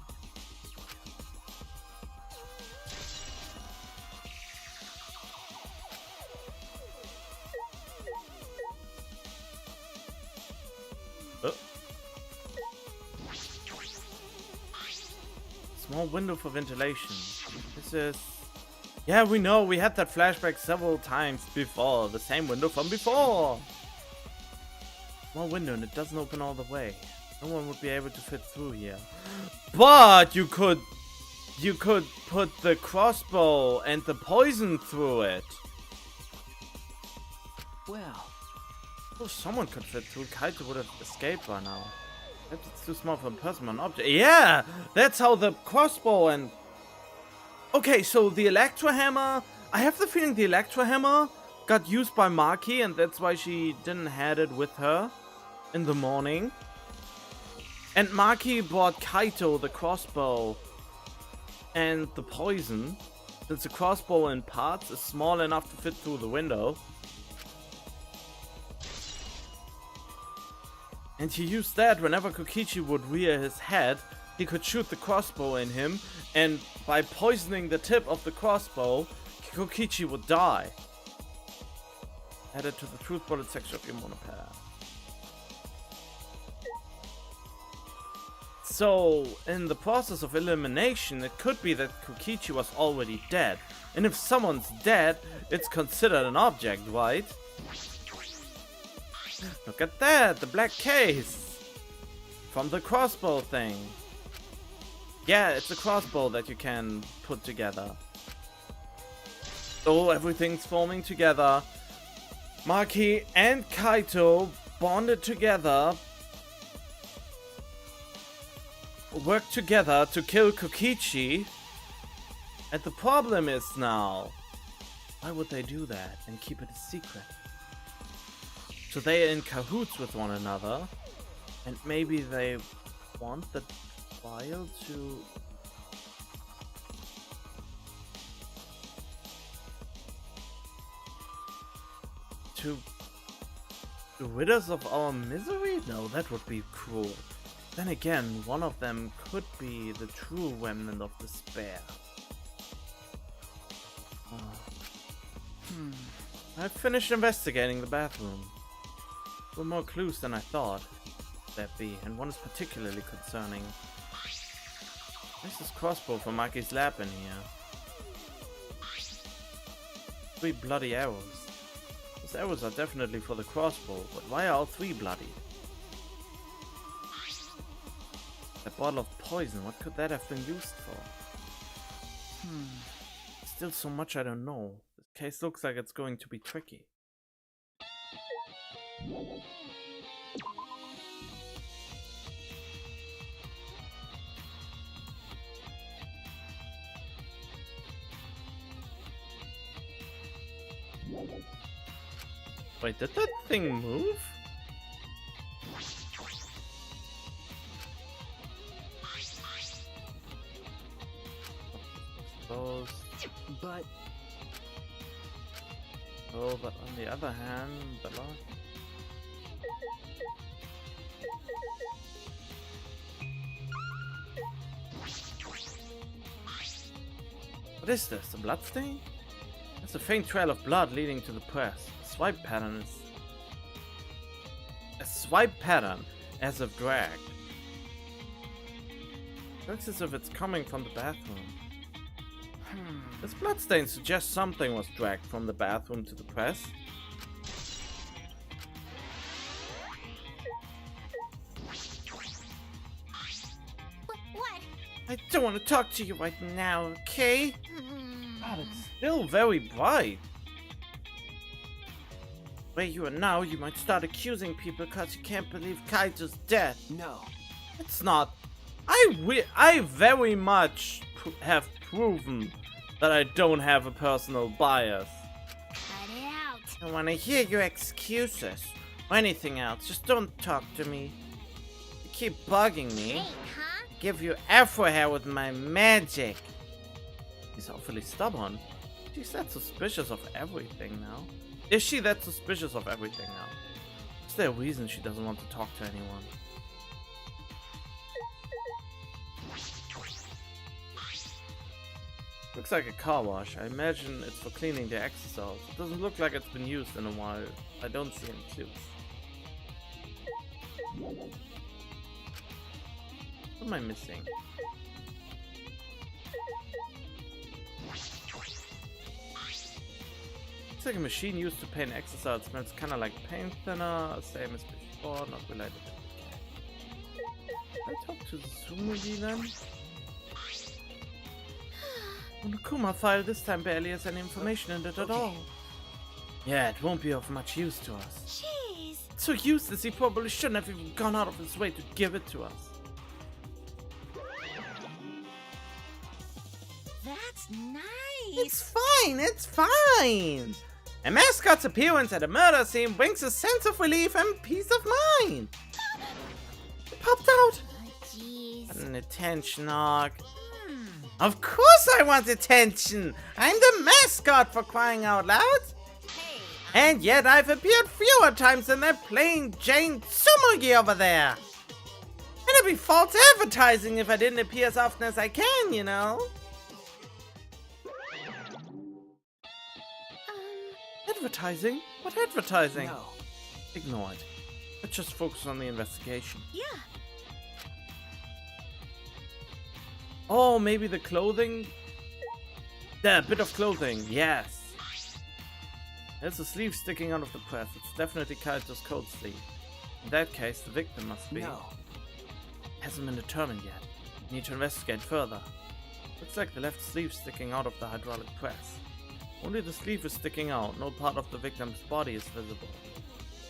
Small window for ventilation. This is... Yeah, we know. We had that flashback several times before. The same window from before. Small window and it doesn't open all the way. No one would be able to fit through here. But you could put the crossbow and the poison through it. Well, Oh, someone could fit through. Kaito would have escaped by now. Perhaps it's too small for a person or an object. Yeah! That's how the crossbow and... Okay, so the Electro Hammer... I have the feeling the Electro Hammer got used by Maki, and that's why she didn't have it with her in the morning. And Maki brought Kaito the crossbow and the poison, since the crossbow in parts is small enough to fit through the window. And he used that whenever Kokichi would rear his head, he could shoot the crossbow in him, and by poisoning the tip of the crossbow, Kokichi would die. Add it to the truth bullet section of your monopad. So, in the process of elimination, it could be that Kokichi was already dead. And if someone's dead, it's considered an object, right? Look at that, the black case! From the crossbow thing. Yeah, it's a crossbow that you can put together. So everything's forming together. Maki and Kaito bonded together. Worked together to kill Kokichi. And the problem is now, why would they do that and keep it a secret? So they are in cahoots with one another, and maybe they want the trial to rid us of our misery? No, that would be cruel. Then again, one of them could be the true remnant of despair. I've finished investigating the bathroom. There were more clues than I thought there'd be, and one is particularly concerning. There's this crossbow from Maki's lab in here. 3 bloody arrows. Those arrows are definitely for the crossbow, but why are all 3 bloody? That bottle of poison, what could that have been used for? Still so much I don't know. This case looks like it's going to be tricky. Wait, did that thing move? but... Oh, but on the other hand, the lock... What is this? A blood stain? It's a faint trail of blood leading to the press. A swipe pattern as if dragged. Looks as if it's coming from the bathroom. This bloodstain suggests something was dragged from the bathroom to the press. What? I don't want to talk to you right now, okay? God, it's still very bright. Where you are now, you might start accusing people because you can't believe Kaito's dead. No. It's not. I very much have proven that I don't have a personal bias. Cut it out. I don't want to hear your excuses or anything else. Just don't talk to me. You keep bugging me. Great, huh? Give you afro hair with my magic. He's awfully stubborn. She's that suspicious of everything now. Is she that suspicious of everything now? Is there a reason she doesn't want to talk to anyone? Looks like a car wash. I imagine it's for cleaning the exhaust. It doesn't look like it's been used in a while. I don't see any tubes. What am I missing? It's like a machine used to paint exercise. It smells kind of like paint thinner, same as before, not related. Can I talk to Tsumugi then? The Nakuma file this time barely has any information in it at all. Yeah, it won't be of much use to us. Jeez. It's so useless, he probably shouldn't have even gone out of his way to give it to us. That's nice. It's fine! A mascot's appearance at a murder scene brings a sense of relief and peace of mind. It popped out. Oh, jeez. An attention arc. Of course I want attention! I'm the mascot, for crying out loud! Hey, And yet I've appeared fewer times than that plain Jane Tsumugi over there! And it'd be false advertising if I didn't appear as often as I can, you know? Advertising? What advertising? No. Ignore it. Let's just focus on the investigation. Yeah. Oh, maybe the clothing? There, bit of clothing, yes. There's a sleeve sticking out of the press. It's definitely Kaito's coat sleeve. In that case, the victim must be. No. Hasn't been determined yet. Need to investigate further. Looks like the left sleeve sticking out of the hydraulic press. Only the sleeve is sticking out. No part of the victim's body is visible.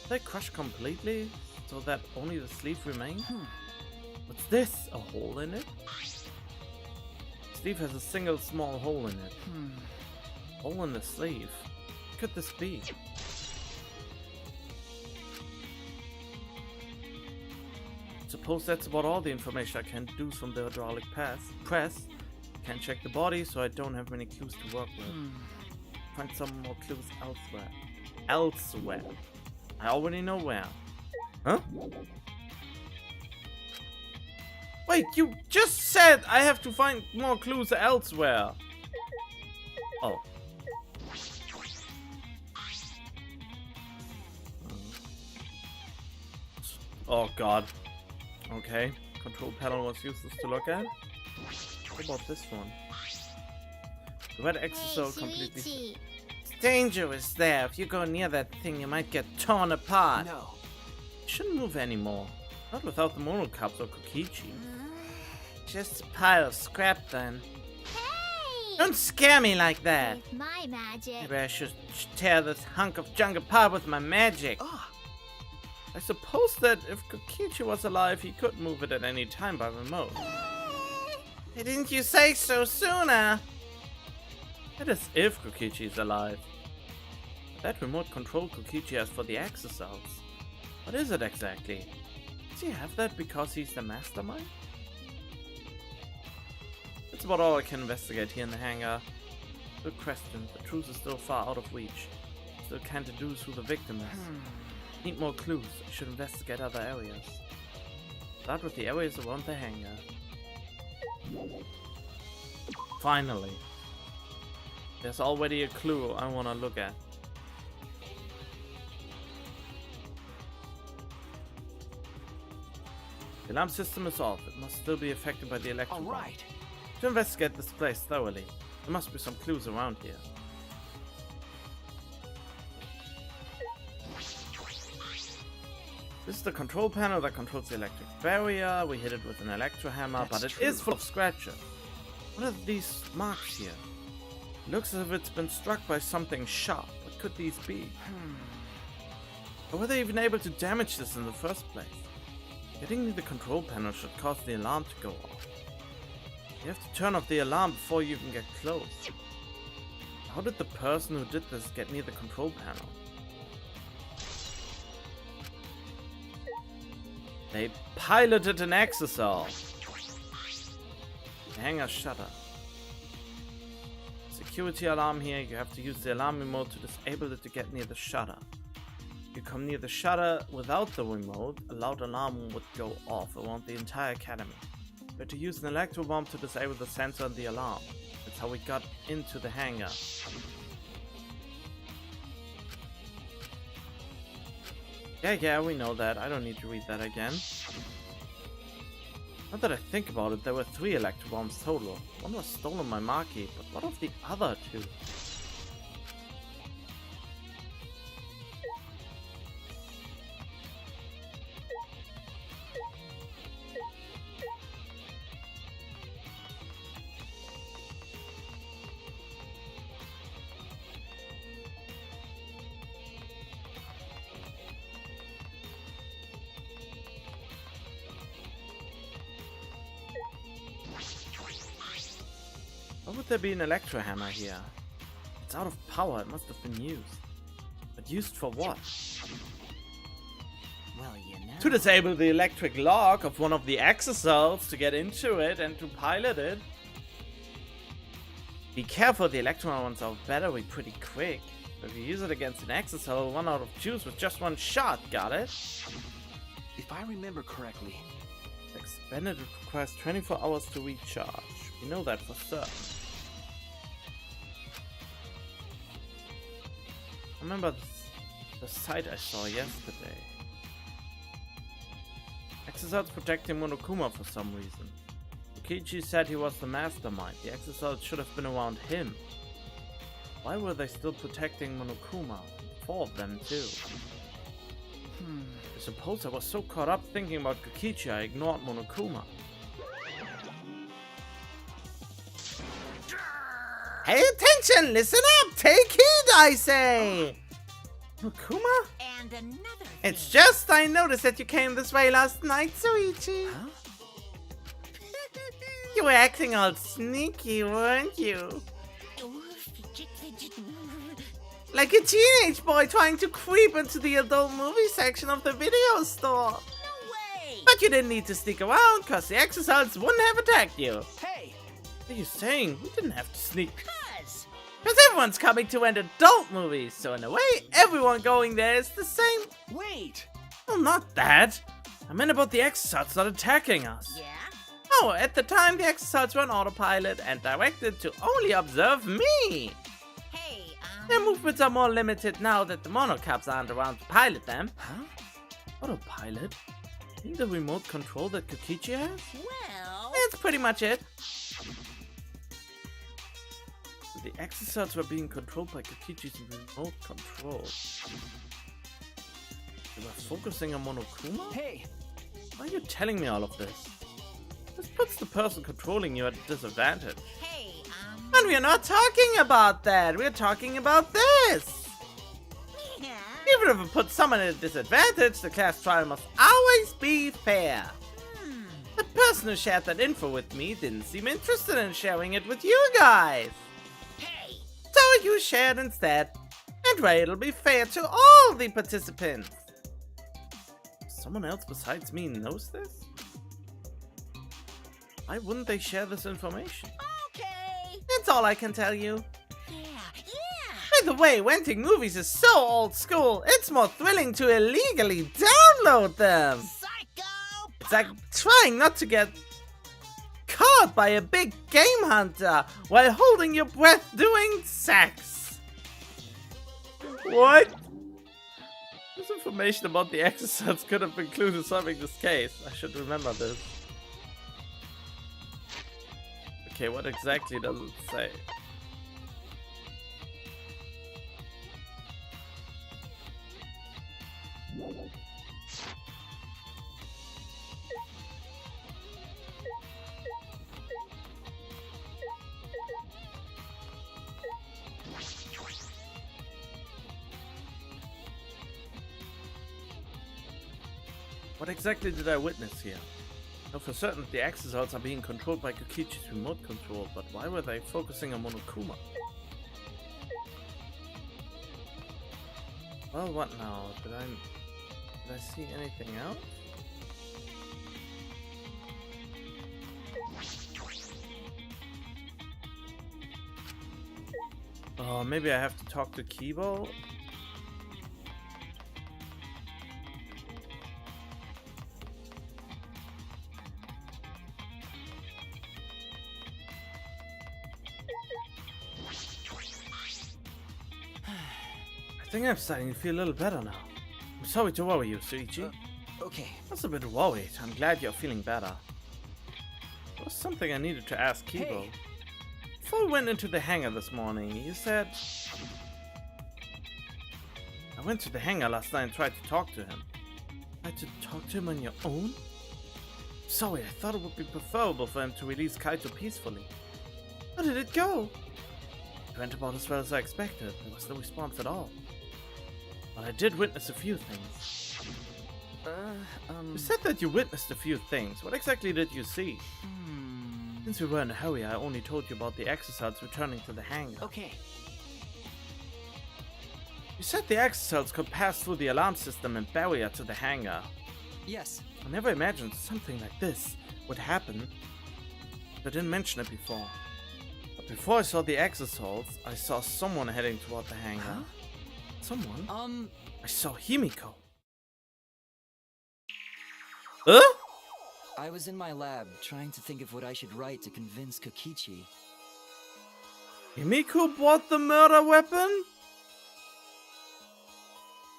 Did they crush completely so that only the sleeve remains? What's this? A hole in it? Sleeve has a single small hole in it. Hole in the sleeve. What could this be? Suppose that's about all the information I can deduce from the hydraulic press. Can't check the body, so I don't have many clues to work with. Find some more clues elsewhere. I already know where. Huh? Wait, you just said I have to find more clues elsewhere. Oh. Oh god. Okay. Control panel was useless to look at. What about this one? The red exosome completely... sweetie. It's dangerous there. If you go near that thing, you might get torn apart. No. You shouldn't move anymore. Not without the mono cups or Kokichi. Just a pile of scrap then. Hey! Don't scare me like that. With my magic. Maybe I should tear this hunk of junk apart with my magic. Ah. I suppose that if Kokichi was alive, he could move it at any time by remote. Why didn't you say so sooner? That is if Kokichi is alive. That remote control Kokichi has for the exocells. What is it exactly? Does he have that because he's the mastermind? That's about all I can investigate here in the hangar. Good question. The truth is still far out of reach. Still can't deduce who the victim is. Need more clues. I should investigate other areas. Start with the areas around the hangar. Finally. There's already a clue I want to look at. The alarm system is off. It must still be affected by the electric bomb. Alright. To investigate this place thoroughly, there must be some clues around here. This is the control panel that controls the electric barrier. We hit it with an electro hammer, but it is full of scratches. What are these marks here? It looks as if it's been struck by something sharp. What could these be? Or were they even able to damage this in the first place? Getting near the control panel should cause the alarm to go off. You have to turn off the alarm before you even get close. How did the person who did this get near the control panel? They piloted an exocell. The hangar shutter. Security alarm here. You have to use the alarm remote to disable it to get near the shutter. If you come near the shutter without the remote, a loud alarm would go off around the entire academy. We had to use an electro bomb to disable the sensor and the alarm. That's how we got into the hangar. Yeah, we know that. I don't need to read that again. Now that I think about it, there were 3 electro bombs total. One was stolen by Maki, but what of the other 2? Why would there be an electro hammer here? It's out of power, it must have been used. But used for what? Well, you know. To disable the electric lock of one of the exocells to get into it and to pilot it. Be careful, the electron runs out of battery pretty quick. So if you use it against an exocell, it'll run out of juice with just one shot, got it? If I remember correctly, Expanded, it requires 24 hours to recharge. We know that for certain. Remember the site I saw yesterday. Exocells protecting Monokuma for some reason. Yukichi said he was the mastermind. The exocells should have been around him. Why were they still protecting Monokuma? 4 of them too. I suppose I was so caught up thinking about Kokichi I ignored Monokuma. Pay attention! Listen up! Take heed, I say! Monokuma? And another It's thing. just I noticed that you came this way last night, Soichi. huh? You were acting all sneaky, weren't you? Like a teenage boy trying to creep into the adult movie section of the video store. No way! But you didn't need to sneak around, cause the exocells wouldn't have attacked you. Hey! What are you saying? We didn't have to sneak. Cuz! Because everyone's coming to an adult movie, so in a way, everyone going there is the same. Wait! Well, not that. I meant about the exocells not attacking us. Yeah? Oh, at the time, the exocells were on autopilot and directed to only observe me. Hey, Their movements are more limited now that the monocaps aren't around to pilot them. Huh? Autopilot? Need the remote control that Kokichi has? well... That's pretty much it. The exocells were being controlled by Kokichi's remote control. They were focusing on Monokuma? Hey! Why are you telling me all of this? This puts the person controlling you at a disadvantage. Hey, And we're not talking about that, we're talking about this! yeah. Even if it puts someone at a disadvantage, the class trial must always be fair. The person who shared that info with me didn't seem interested in sharing it with you guys. Hey! So you shared instead. And way it'll be fair to all the participants. Someone else besides me knows this? Why wouldn't they share this information? Okay! That's all I can tell you. Yeah! By the way, renting movies is so old school, it's more thrilling to illegally download them. Psycho! It's like trying not to get caught by a big game hunter while holding your breath doing sex. What? This information about the exocells could have been clue to solving this case. I should remember this. Okay, what exactly does it say? What exactly did I witness here? Now for certain the exocells are being controlled by Kokichi's remote control, but why were they focusing on Monokuma? Well, what now? Did I see anything else? Oh, maybe I have to talk to Kibo? I think I'm starting to feel a little better now. I'm sorry to worry you, Suichi. Okay. I was a bit worried. I'm glad you're feeling better. was something I needed to ask Kibo. Hey. Before we went into the hangar this morning, you said... I went to the hangar last night and tried to talk to him. Tried to talk to him on your own? Sorry, I thought it would be preferable for him to release Kaito peacefully. How did it go? It went about as well as I expected. There was no response at all. But I did witness a few things. You said that you witnessed a few things. What exactly did you see? Since we were in a hurry, I only told you about the exosuits returning to the hangar. Okay. You said the exosuits could pass through the alarm system and barrier to the hangar. Yes. I never imagined something like this would happen. I didn't mention it before. But before I saw the exosuits, I saw someone heading toward the hangar. Huh? Someone? I saw Himiko. Huh? I was in my lab trying to think of what I should write to convince Kokichi. Himiko bought the murder weapon?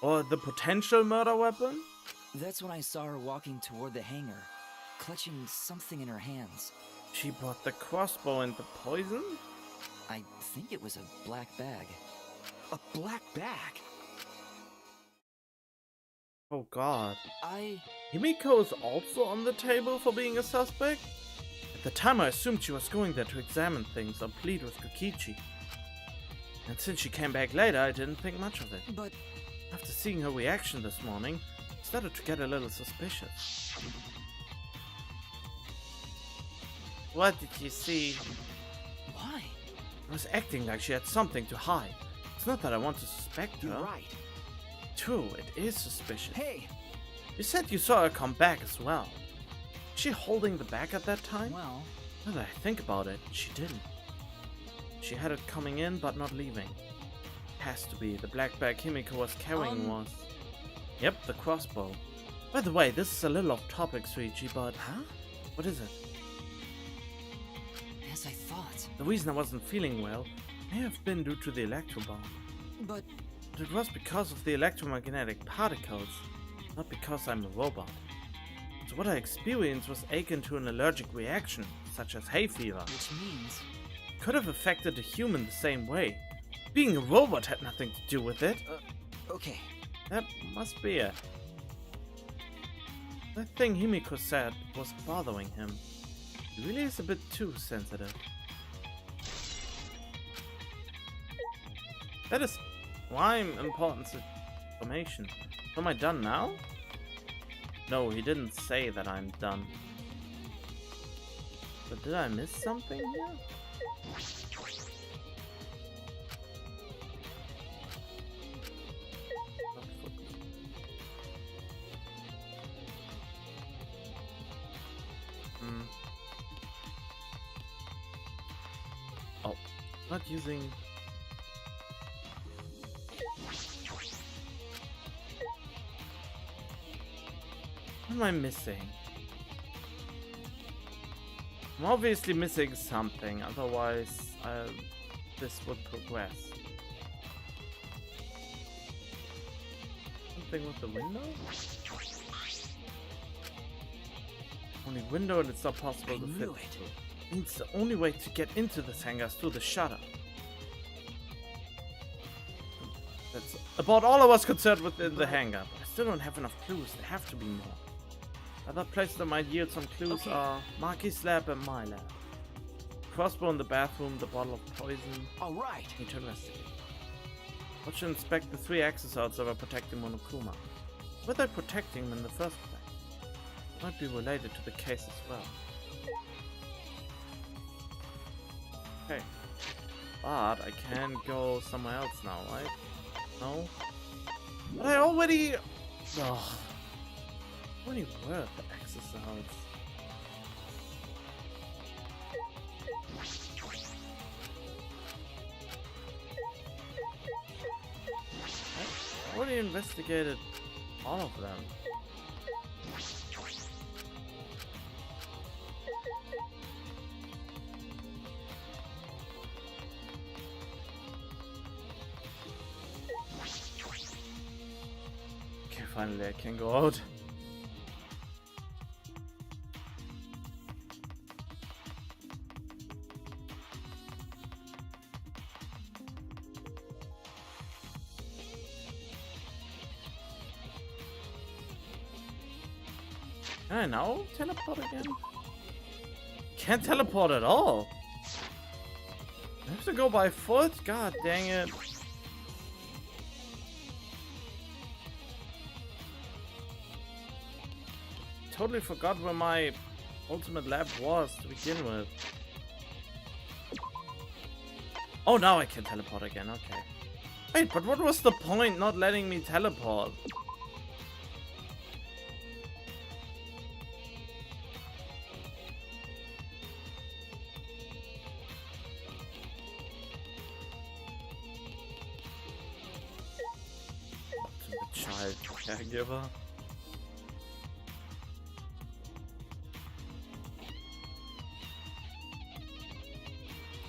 Or the potential murder weapon? That's when I saw her walking toward the hangar, clutching something in her hands. She brought the crossbow and the poison? I think it was a black bag. A black bag? Oh god. I... Himiko is also on the table for being a suspect? At the time I assumed she was going there to examine things or plead with Kokichi. And since she came back later, I didn't think much of it. But... After seeing her reaction this morning, I started to get a little suspicious. What did you see? Why? I was acting like she had something to hide. It's not that I want to suspect her. You're right. True, it is suspicious. Hey! You said you saw her come back as well. Was she holding the bag at that time? Well... Now that I think about it, she didn't. She had it coming in but not leaving. Has to be. The black bag Himiko was carrying was... Yep, the crossbow. By the way, this is a little off topic, Suichi, but... Huh? What is it? As I thought. The reason I wasn't feeling well may have been due to the electrobomb. But... It was because of the electromagnetic particles, not because I'm a robot. So what I experienced was akin to an allergic reaction, such as hay fever. Which means... Could have affected a human the same way. Being a robot had nothing to do with it. Okay. That must be it. That thing Himiko said was bothering him. He really is a bit too sensitive. That is prime important information. Am I done now? No, he didn't say that I'm done. But did I miss something here? Oh, not using... What am I missing? I'm obviously missing something, otherwise this would progress. Something with the window? Only window and it's not possible to fit. Means the only way to get into this hangar is through the shutter. That's about all I was concerned with in the hangar, but I still don't have enough clues. There have to be more. Other places that might yield some clues are Maki's lab and my lab. Crossbow in the bathroom, the bottle of poison. Alright. Need to investigate. What should inspect the 3 exosuits that were protecting Monokuma? Were they protecting him in the first place? Might be related to the case as well. Okay. But I can go somewhere else now, right? No? But I already... Ugh. Already were the exosuits. I already investigated all of them. Okay, finally I can go out. I now teleport again? Can't teleport at all. I have to go by foot? God dang it. Totally forgot where my ultimate lab was to begin with. Oh, now I can teleport again, okay. Wait, but what was the point not letting me teleport? Ultimate child caregiver.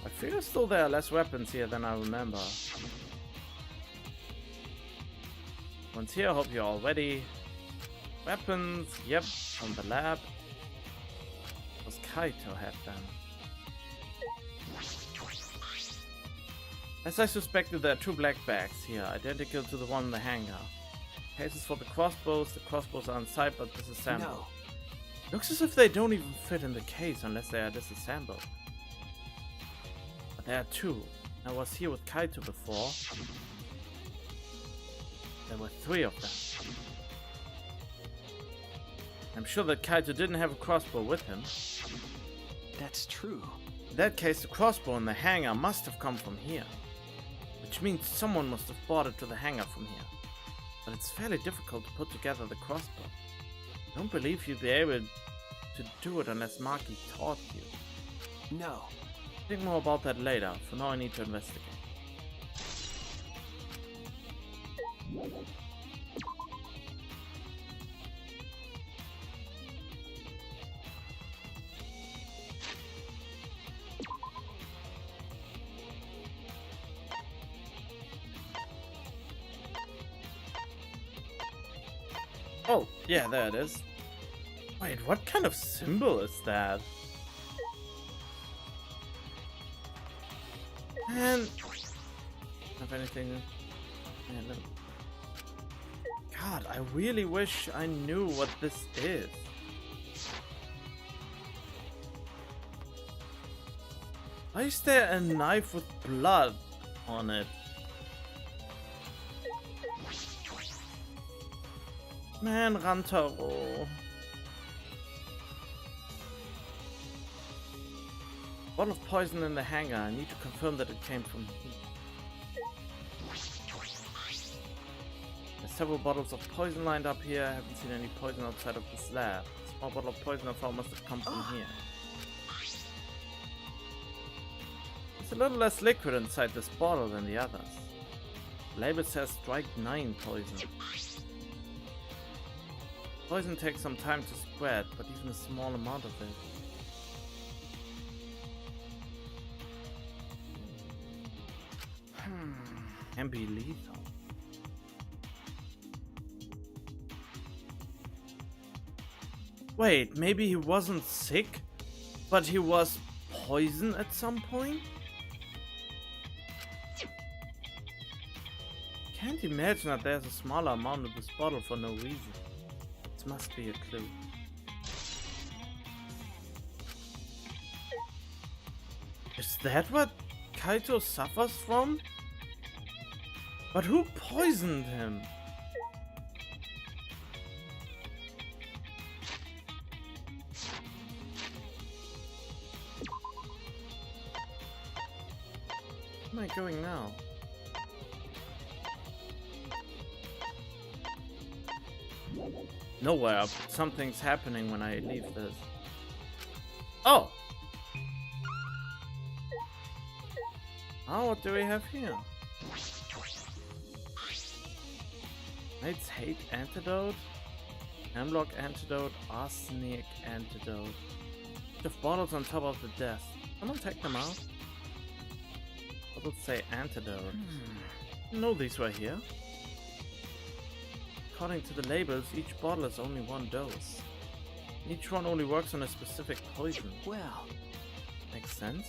I feel still there are less weapons here than I remember. Once here, hope you're all ready. Weapons, yep, from the lab. Was Kaito had them. As I suspected, there are 2 black bags here, identical to the one in the hangar. Cases for the crossbows are inside but disassembled. No. Looks as if they don't even fit in the case unless they are disassembled. But there are 2. I was here with Kaito before. There were 3 of them. I'm sure that Kaito didn't have a crossbow with him. That's true. In that case, the crossbow in the hangar must have come from here. Which means someone must have brought it to the hangar from here. But it's fairly difficult to put together the crossbow. I don't believe you'd be able to do it unless Maki taught you. No. Think more about that later. For now I need to investigate. Oh, yeah, there it is. Wait, what kind of symbol is that? And have anything? Yeah, no. God, I really wish I knew what this is. Why is there a knife with blood on it? Man, Rantaro. Bottle of poison in the hangar. I need to confirm that it came from here. There's several bottles of poison lined up here. I haven't seen any poison outside of this lab. A small bottle of poison I found must have come from here. There's a little less liquid inside this bottle than the others. The label says strike 9 poison. Poison takes some time to spread, but even a small amount of it. Can be lethal. Wait, maybe he wasn't sick, but he was poisoned at some point? Can't imagine that there's a smaller amount of this bottle for no reason. This must be a clue. Is that what Kaito suffers from? But who poisoned him? Where am I going now? Nowhere. Something's happening when I leave this. Oh! Oh, what do we have here? Knight's Hate Antidote, Hemlock Antidote, Arsenic Antidote. The bottles on top of the desk. Someone take them out. Bottles say Antidote. I know these were here. According to the labels, each bottle is only 1 dose. Each one only works on a specific poison. Well, makes sense.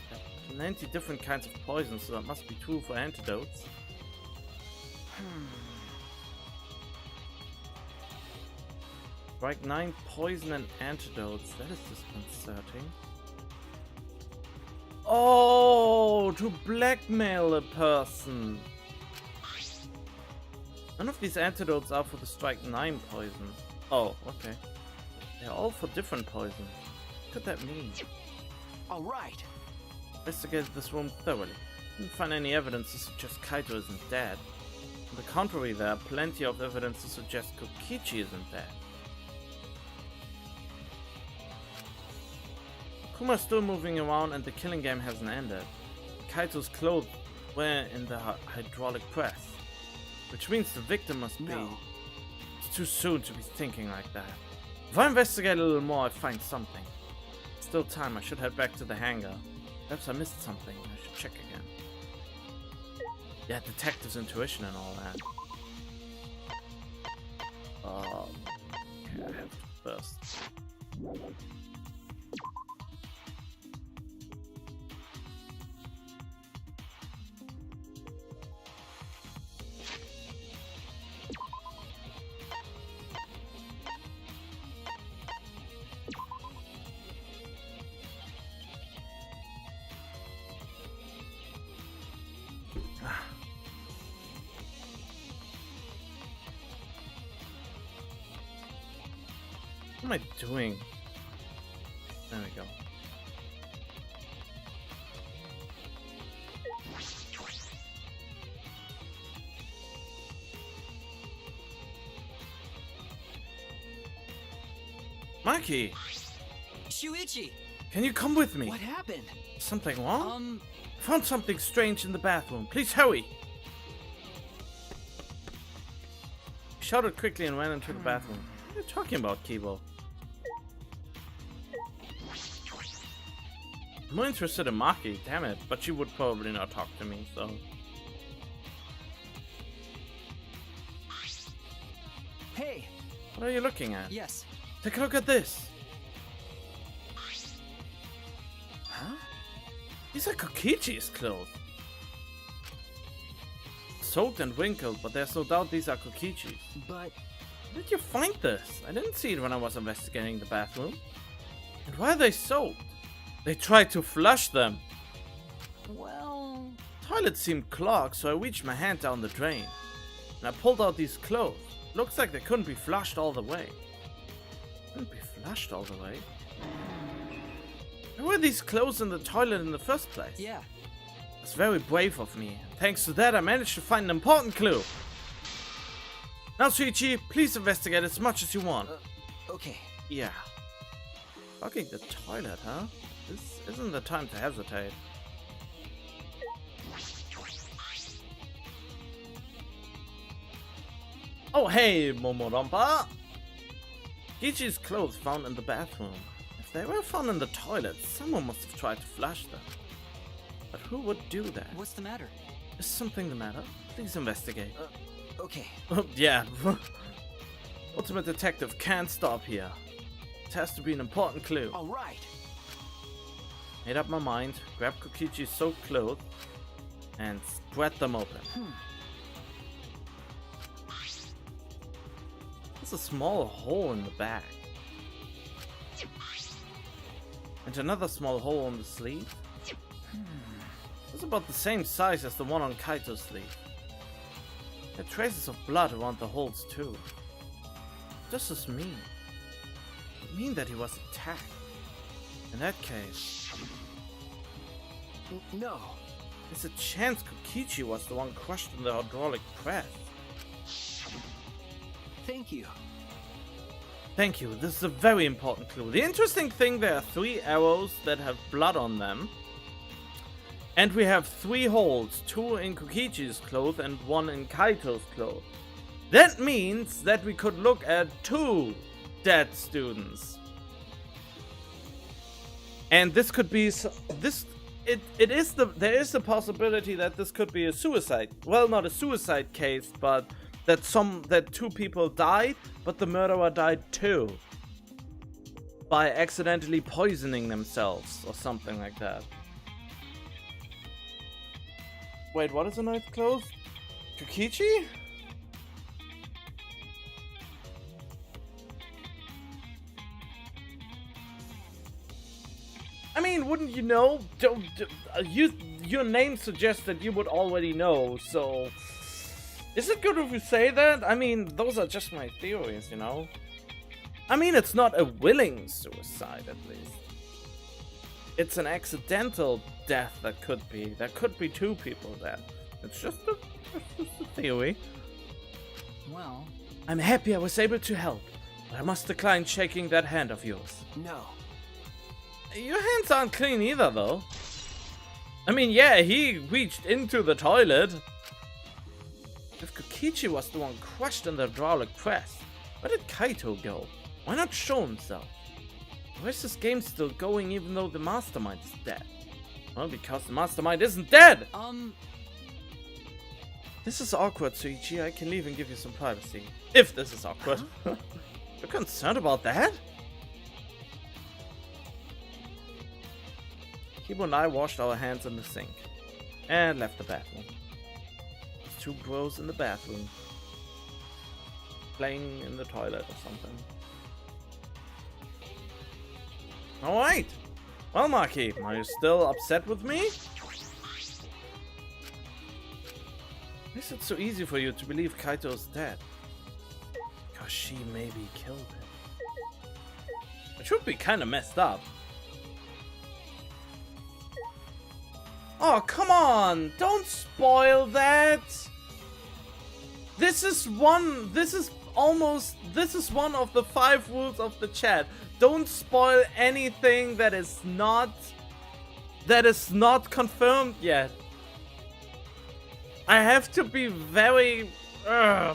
There are plenty different kinds of poison, so that must be true for antidotes. Strike 9 poison and antidotes. That is disconcerting. Oh, to blackmail a person. None of these antidotes are for the Strike 9 poison. Oh, okay. They're all for different poisons. What could that mean? All right. Investigated this room thoroughly. Didn't find any evidence to suggest Kaito isn't dead. On the contrary, there are plenty of evidence to suggest Kokichi isn't dead. Kuma's still moving around and the killing game hasn't ended. Kaito's clothes were in the hydraulic press, which means the victim must be... No. It's too soon to be thinking like that. If I investigate a little more, I find something. Still time, I should head back to the hangar. Perhaps I missed something, I should check again. Yeah, detective's intuition and all that. Okay, I have to first. What am I doing? There we go. Maki, Shuichi! can you come with me? What happened? Something wrong? I found something strange in the bathroom. Please hurry. He shouted quickly and ran into the bathroom. What are you talking about, Kibo? I'm more interested in Maki, damn it, but she would probably not talk to me, so... Hey! What are you looking at? Yes. Take a look at this! Huh? These are Kokichi's clothes! Soaked and wrinkled, but there's no doubt these are Kokichi's. But... Where did you find this? I didn't see it when I was investigating the bathroom. And why are they soaked? They tried to flush them. well... Toilet seemed clogged, so I reached my hand down the drain. And I pulled out these clothes. Looks like they couldn't be flushed all the way. Couldn't be flushed all the way? Why were these clothes in the toilet in the first place? Yeah. That's very brave of me. Thanks to that, I managed to find an important clue. Now, Shuichi, please investigate as much as you want. Okay. Yeah. Fucking the toilet, huh? This isn't the time to hesitate. Oh, hey, Momodompa! Kichi's clothes found in the bathroom. If they were found in the toilet, someone must have tried to flush them. But who would do that? What's the matter? Is something the matter? Please investigate. Okay. Yeah. Ultimate Detective can't stop here. It has to be an important clue. All right. Made up my mind, grabbed Kokichi's soaked clothes, and spread them open. There's a small hole in the back. And another small hole on the sleeve. It's about the same size as the one on Kaito's sleeve. There are traces of blood around the holes too. What does this mean? It would mean that he was attacked. In that case, No. there's a chance Kokichi was the one crushed in the hydraulic press. Thank you. Thank you, this is a very important clue. The interesting thing, there are 3 arrows that have blood on them. And we have 3 holes, 2 in Kokichi's clothes and 1 in Kaito's clothes. That means that we could look at 2 dead students. And this could be there is the possibility that this could be a suicide. Well, not a suicide case, but that 2 people died, but the murderer died too. By accidentally poisoning themselves or something like that. Wait, what is a knife close? Kokichi? mean, wouldn't you know? Your name suggests that you would already know, so... Is it good if we say that? I mean, those are just my theories, you know? I mean, it's not a willing suicide, at least. It's an accidental death that could be. There could be two people dead. It's just a theory. Well, I'm happy I was able to help, but I must decline shaking that hand of yours. No. Your hands aren't clean either, though. I mean, yeah, he reached into the toilet. If Kokichi was the one crushed in the hydraulic press, where did Kaito go? Why not show himself? Why is this game still going even though the mastermind is dead? Well, because the mastermind isn't dead! This is awkward, Suichi. I can leave and give you some privacy. If this is awkward. Huh? You're concerned about that? Kibo and I washed our hands in the sink. And left the bathroom. There's two bros in the bathroom. Playing in the toilet or something. Alright! Well, Maki, are you still upset with me? Why is it so easy for you to believe Kaito's dead? Because she maybe killed him. It should be kinda messed up. Oh, come on! Don't spoil that! This is one of the 5 rules of the chat. Don't spoil anything that is not confirmed yet. I have to be very... Hey!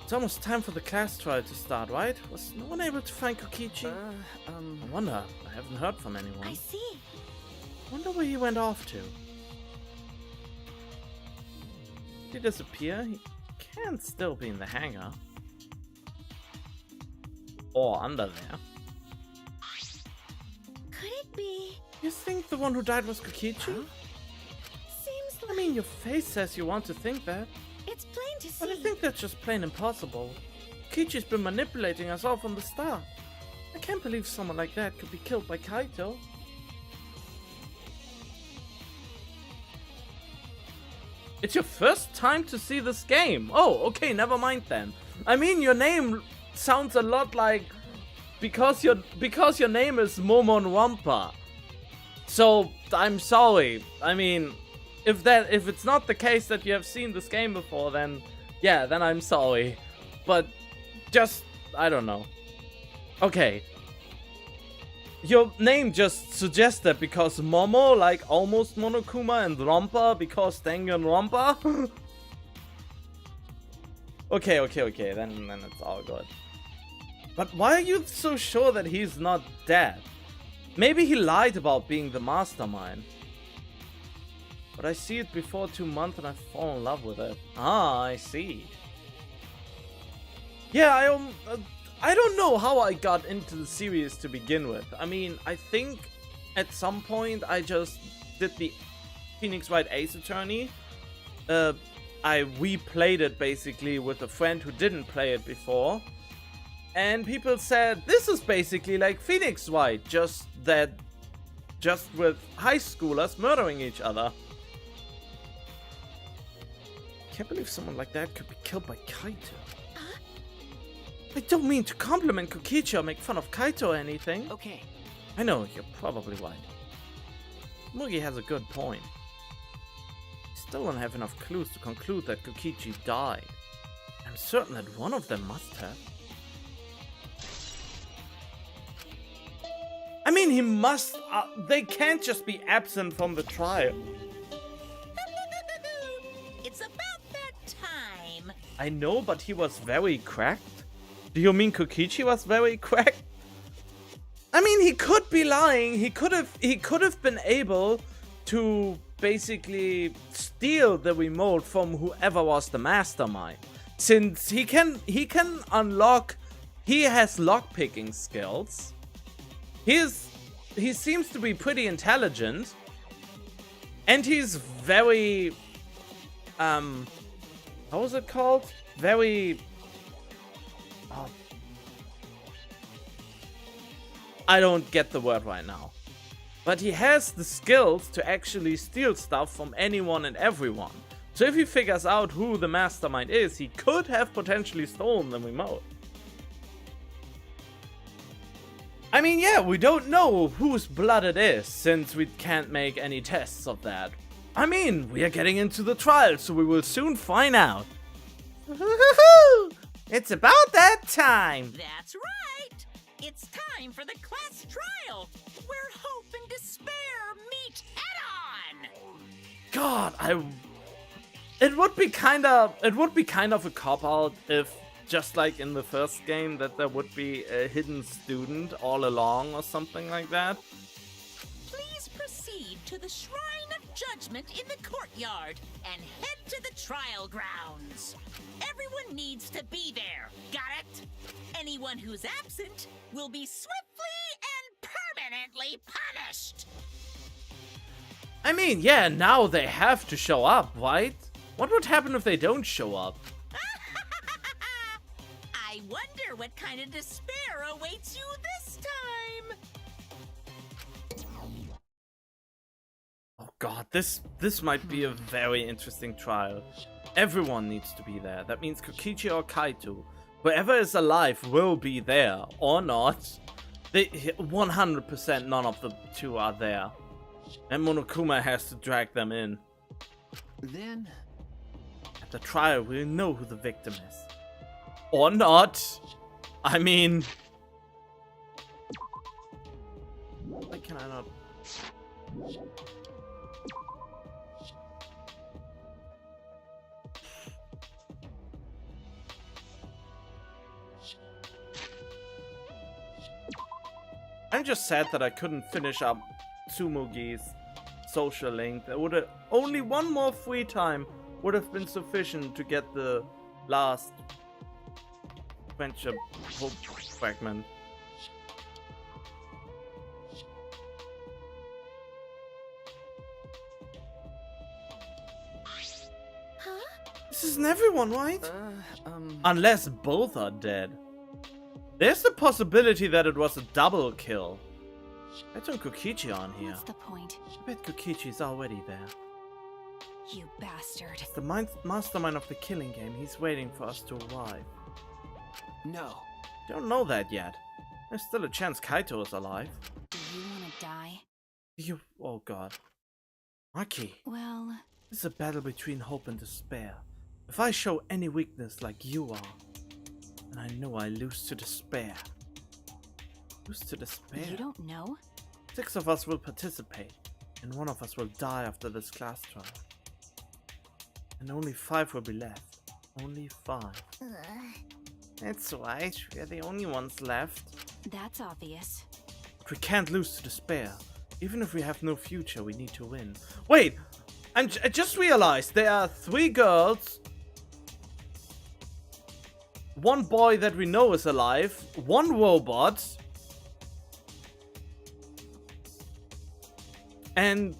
It's almost time for the class trial to start, right? Was no one able to find Kokichi? I wonder. I haven't heard from anyone. I see. Wonder where he went off to. Did he disappear? He can't still be in the hangar. Or under there. Could it be? You think the one who died was Kokichi? Seems like... I mean, your face says you want to think that. It's plain to see. But I think that's just plain impossible. Kokichi's been manipulating us all from the start. I can't believe someone like that could be killed by Kaito. It's your first time to see this game. Oh, okay, never mind then. I mean, your name sounds a lot like because your name is Danganronpa. So I'm sorry. I mean, if it's not the case that you have seen this game before, then yeah, then I'm sorry. But just I don't know. Okay. Your name just suggests that because Momo, like almost Monokuma, and Rompa because Danganronpa. Okay, then it's all good. But why are you so sure that he's not dead? Maybe he lied about being the mastermind. But I see it before 2 months and I fall in love with it. Ah, I see. Yeah, I don't know how I got into the series to begin with. I mean, I think at some point I just did the Phoenix Wright Ace Attorney. I replayed it basically with a friend who didn't play it before. And people said, this is basically like Phoenix Wright, just with high schoolers murdering each other. Can't believe someone like that could be killed by Kaito. I don't mean to compliment Kokichi or make fun of Kaito or anything. Okay. I know, you're probably right. Mugi has a good point. I still don't have enough clues to conclude that Kokichi died. I'm certain that one of them must have. I mean, he must... they can't just be absent from the trial. It's about that time. I know, but he was very cracked. Do you mean Kokichi was very cracked? I mean, he could be lying. He could have been able to basically steal the remote from whoever was the mastermind. Since he can unlock, he has lockpicking skills. He seems to be pretty intelligent. And he's very how is it called? Very I don't get the word right now. But he has the skills to actually steal stuff from anyone and everyone. So if he figures out who the mastermind is, he could have potentially stolen the remote. I mean, yeah, we don't know whose blood it is, since we can't make any tests of that. I mean, we are getting into the trial, so we will soon find out. It's about that time! That's right! It's time for the class trial, where hope and despair meet head-on! God, it would be kind of a cop-out if, just like in the first game, that there would be a hidden student all along or something like that. Please proceed to the Shrine of Judgment in the courtyard and head to the trial grounds. Everyone needs to be there, got it? Anyone who's absent will be swiftly and permanently punished. I mean, yeah, now they have to show up, right? What would happen if they don't show up? I wonder what kind of despair awaits you this time. Oh god, this might be a very interesting trial. Everyone needs to be there. That means Kokichi or Kaito. Whoever is alive will be there, or not. 100% none of the two are there. And Monokuma has to drag them in. Then, At the trial, we'll know who the victim is. Or not. I mean... Why can I not... I'm just sad that I couldn't finish up Tsumugi's social link. There would have only one more free time would have been sufficient to get the last friendship hope fragment. Huh? This isn't everyone, right? Unless both are dead. There's the possibility that it was a double kill. I turn Kokichi on here. What's the point? I bet Kokichi's already there. You bastard. It's the mastermind of the killing game. He's waiting for us to arrive. no. Don't know that yet. There's still a chance Kaito is alive. Do you want to die? You... Oh god. Maki, Well, this is a battle between hope and despair. If I show any weakness like you are, then I know I lose to despair. Lose to despair? you don't know? 6 of us will participate, and 1 of us will die after this class trial. And only 5 will be left. Only 5. That's right, we're the only ones left. That's obvious. But we can't lose to despair. Even if we have no future, we need to win. Wait! I just realized there are 3 girls, 1 boy that we know is alive, 1 robot, and...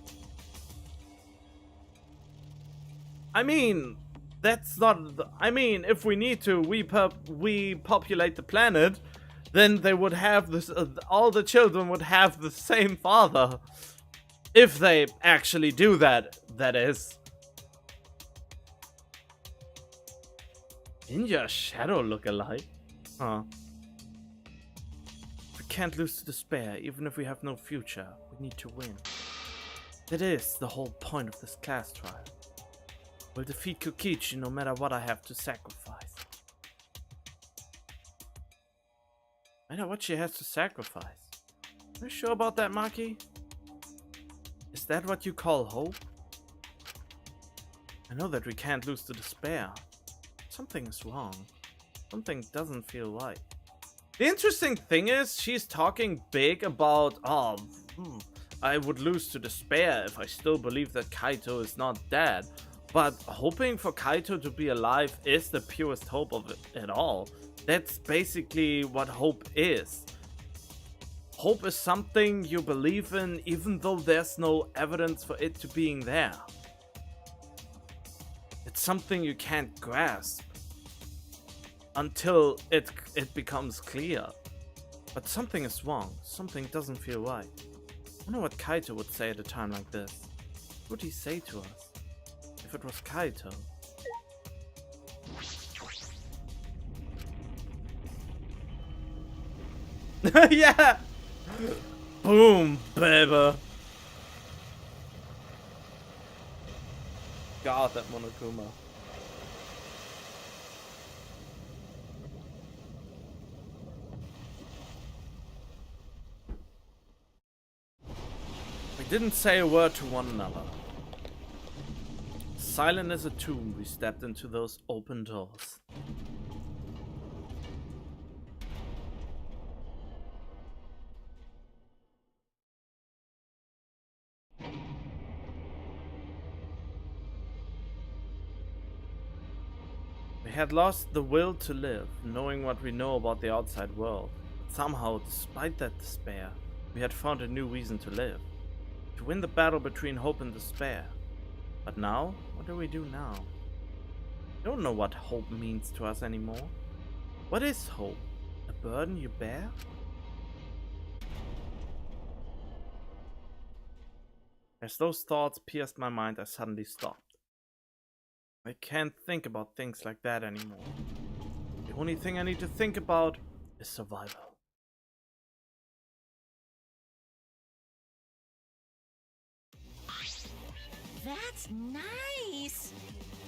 I mean, that's not... I mean, if we need to repopulate the planet, then they would have this... all the children would have the same father. If they actually do that, that is. Ninja Shadow look-alike? Huh. We can't lose to despair, even if we have no future. We need to win. That is the whole point of this class trial. We'll defeat Kokichi no matter what I have to sacrifice. I know what she has to sacrifice. Are you sure about that, Maki? Is that what you call hope? I know that we can't lose to despair. Something is wrong. Something doesn't feel right. The interesting thing is, she's talking big about, I would lose to despair if I still believe that Kaito is not dead. But hoping for Kaito to be alive is the purest hope of it all. That's basically what hope is. Hope is something you believe in even though there's no evidence for it to being there. It's something you can't grasp until it becomes clear. But something is wrong. Something doesn't feel right. I wonder what Kaito would say at a time like this. What would he say to us? If it was Kaito. Yeah! Boom, baby! God, that Monokuma. We didn't say a word to one another. Silent as a tomb, we stepped into those open doors. We had lost the will to live, knowing what we know about the outside world. But somehow, despite that despair, we had found a new reason to live. To win the battle between hope and despair. But now, what do we do now? I don't know what hope means to us anymore. What is hope? A burden you bear? As those thoughts pierced my mind, I suddenly stopped. I can't think about things like that anymore. The only thing I need to think about is survival. That's nice.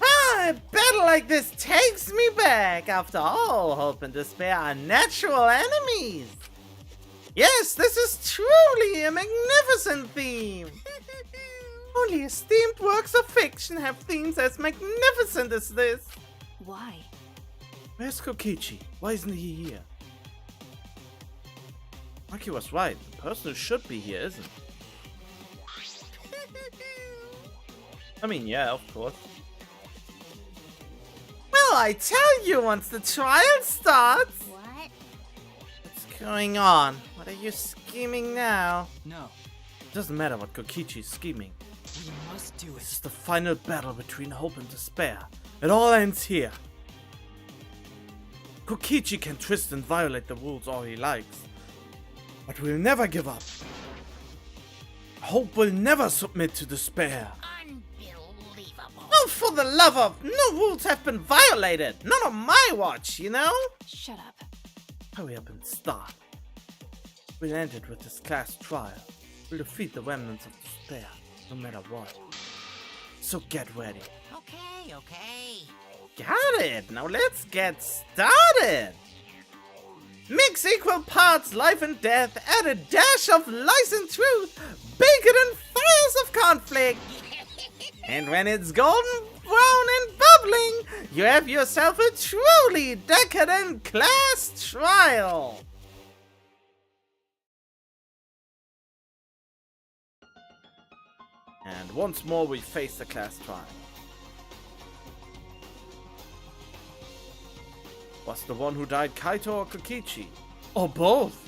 Ah, a battle like this takes me back. After all, hope and despair are natural enemies. Yes, this is truly a magnificent theme. Only esteemed works of fiction have themes as magnificent as this. Why? Where's Kokichi? Why isn't he here? Maki was right. The person who should be here isn't. I mean, yeah, of course. Well, I tell you, once the trial starts. What? What's going on? What are you scheming now? No, It doesn't matter what Kokichi's scheming. we must do This it. is the final battle between hope and despair. It all ends here. Kokichi can twist and violate the rules all he likes. But we'll never give up. Hope will never submit to despair. Unbelievable. Oh, for the love of... No rules have been violated. Not on my watch, you know? Shut up. Hurry up and start. We'll end it with this class trial. We'll defeat the remnants of despair, no matter what. So get ready. Okay, okay. Got it! Now let's get started! Mix equal parts life and death, add a dash of lies and truth, bake it in fires of conflict. And when it's golden brown and bubbling, you have yourself a truly decadent class trial! And once more we face the class trial. Was the one who died Kaito or Kokichi? Or both?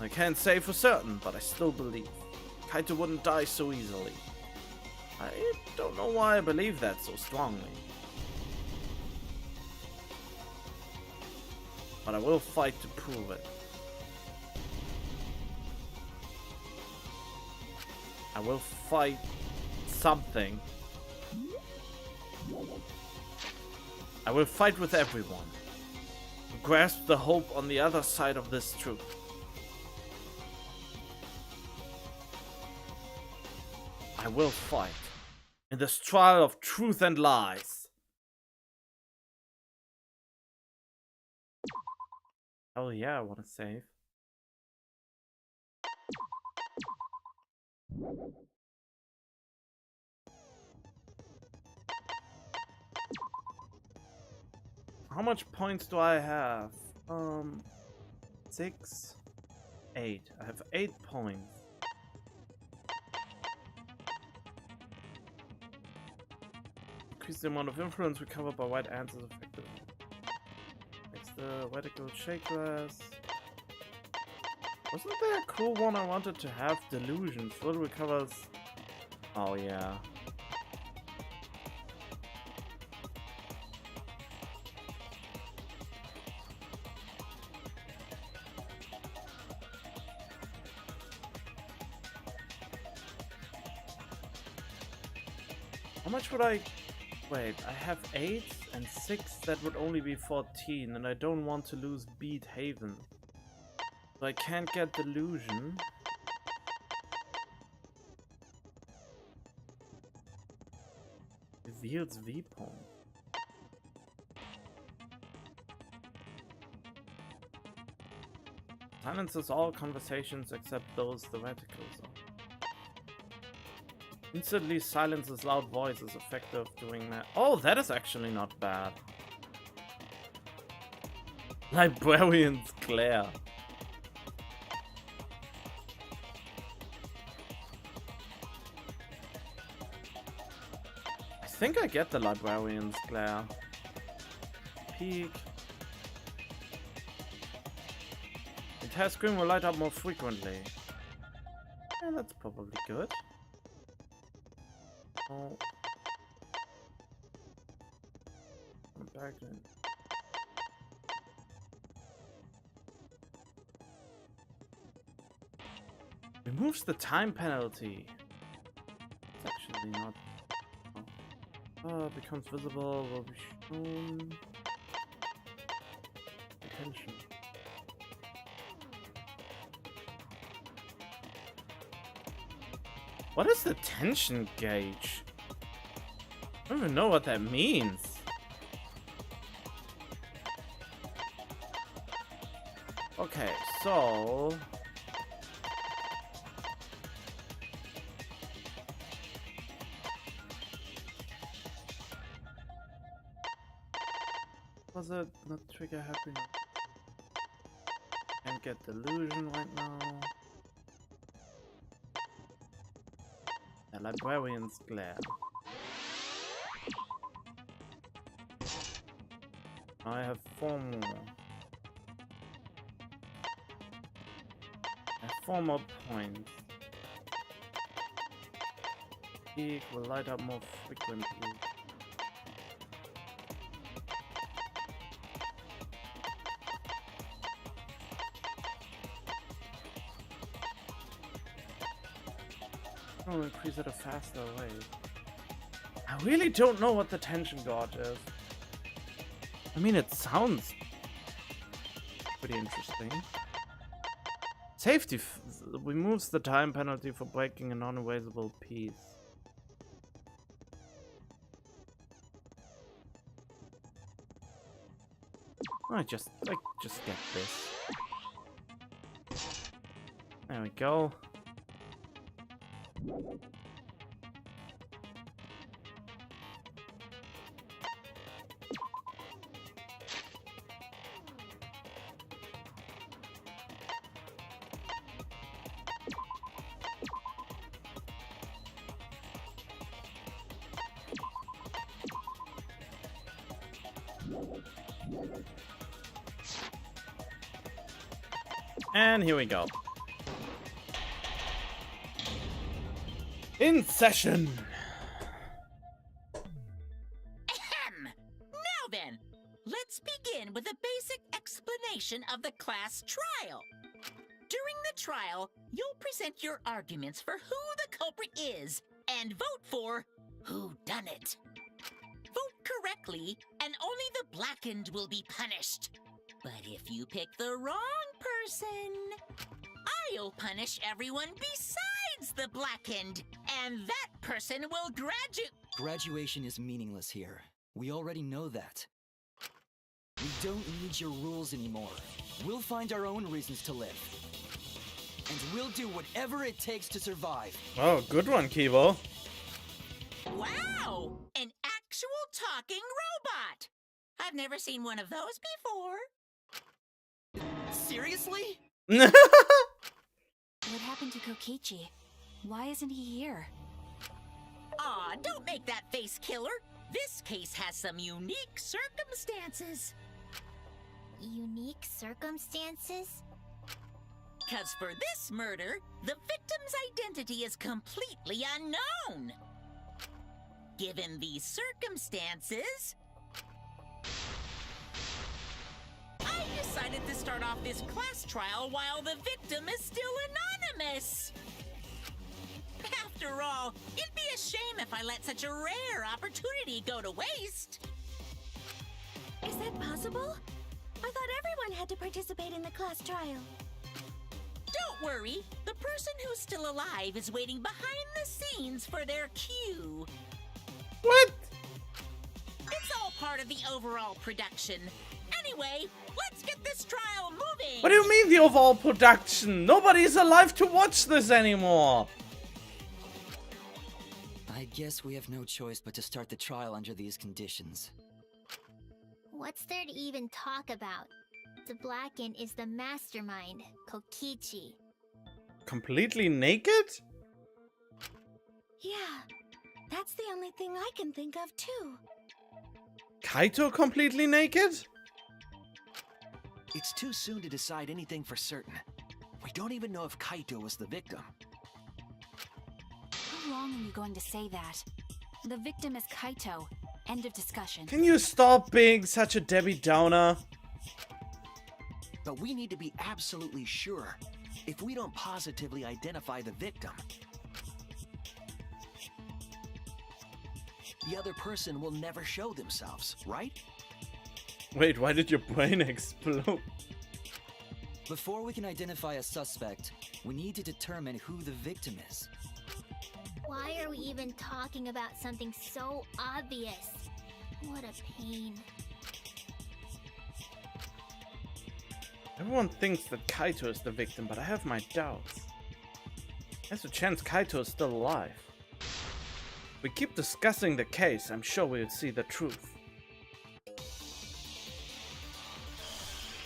I can't say for certain, but I still believe. Kaito wouldn't die so easily. I don't know why I believe that so strongly. But I will fight to prove it. I will fight something. I will fight with everyone. Grasp the hope on the other side of this truth. I will fight in this trial of truth and lies. Oh yeah, I want to save. How much points do I have? 6, 8. I have 8 points. Increase the amount of influence recovered by right answers effectively. Makes the radical shake glass. Wasn't there a cool one I wanted to have? Delusion. Full recovers. Oh yeah. How much would I... Wait, I have 8 and 6, that would only be 14, and I don't want to lose Beat Haven. So I can't get Delusion. Reveals V-Pong. Silences all conversations except those the reticles are. Instantly silences loud voices, effective doing that. Oh, that is actually not bad. Librarian's Glare. I think I get the Librarian's Glare. Peak. The entire screen will light up more frequently. Yeah, that's probably good. Oh. I'm back in. Removes the time penalty. It's actually not. Oh, becomes visible, will be shown. Attention. What is the tension gauge? I don't even know what that means. Okay, so... Was it not trigger happiness? Can't get delusion right now. The Librarian's Glare. I have 4 more. I have 4 more points. Peak will light up more frequently. Oh, increase at a faster rate. I really don't know what the tension gauge is. I mean, it sounds pretty interesting. Safety removes the time penalty for breaking a non-erasable piece. I just get this. There we go. And here we go. In session! Ahem! Now then, let's begin with a basic explanation of the class trial. During the trial, you'll present your arguments for who the culprit is and vote for whodunit. Vote correctly, and only the blackened will be punished. But if you pick the wrong person, I'll punish everyone besides the blackened, and that person will Graduation is meaningless here. We already know that. We don't need your rules anymore. We'll find our own reasons to live. And we'll do whatever it takes to survive. Oh, good one, Kibo. Wow! An actual talking robot! I've never seen one of those before. Seriously? What happened to Kokichi? Why isn't he here? Aw, don't make that face, killer. This case has some unique circumstances. Unique circumstances? 'Cause for this murder, the victim's identity is completely unknown. Given these circumstances, I decided to start off this class trial while the victim is still anonymous. After all, it'd be a shame if I let such a rare opportunity go to waste. Is that possible? I thought everyone had to participate in the class trial. Don't worry, the person who's still alive is waiting behind the scenes for their cue. What? It's all part of the overall production. Anyway, let's get this trial moving. What do you mean the overall production? Nobody's alive to watch this anymore. I guess we have no choice but to start the trial under these conditions. What's there to even talk about? The Blacken is the mastermind, Kokichi. Completely naked? Yeah, that's the only thing I can think of too. Kaito completely naked? It's too soon to decide anything for certain. We don't even know if Kaito was the victim. How long are you going to say that? The victim is Kaito. End of discussion. Can you stop being such a Debbie Downer? But we need to be absolutely sure. If we don't positively identify the victim, the other person will never show themselves, right? Wait, why did your brain explode? Before we can identify a suspect, we need to determine who the victim is. Why are we even talking about something so obvious? What a pain. Everyone thinks that Kaito is the victim, but I have my doubts. There's a chance Kaito is still alive. If we keep discussing the case, I'm sure we'll see the truth.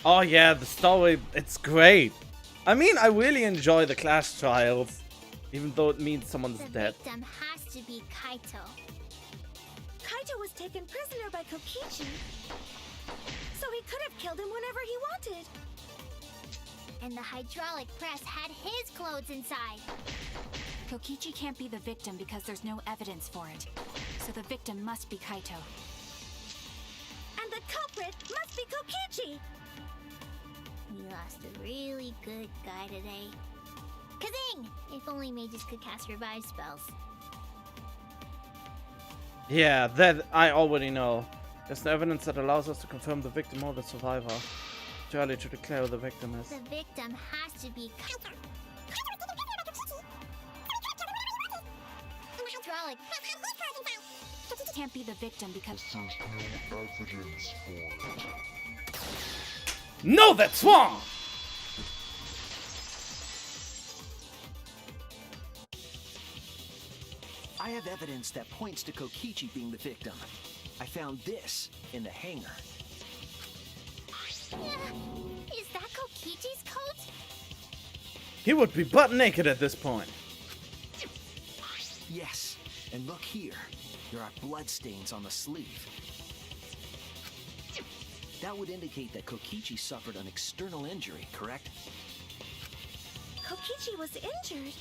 Oh yeah, the story, it's great. I mean, I really enjoy the class trials, even though it means someone's The dead. victim has to be Kaito. Kaito was taken prisoner by Kokichi, so he could have killed him whenever he wanted. And the hydraulic press had his clothes inside. Kokichi can't be the victim because there's no evidence for it. So the victim must be Kaito. And the culprit must be Kokichi! We lost a really good guy today. Kazing! If only mages could cast revive spells. Yeah, that I already know. There's no evidence that allows us to confirm the victim or the survivor. Too early to declare who the victim is. The victim has to be Kaito. Hydraulic. Can't be the victim because No, that's wrong! I have evidence that points to Kokichi being the victim. I found this in the hangar. Is that Kokichi's coat? He would be butt naked at this point. Yes, and look here. There are bloodstains on the sleeve. That would indicate that Kokichi suffered an external injury, correct? Kokichi was injured.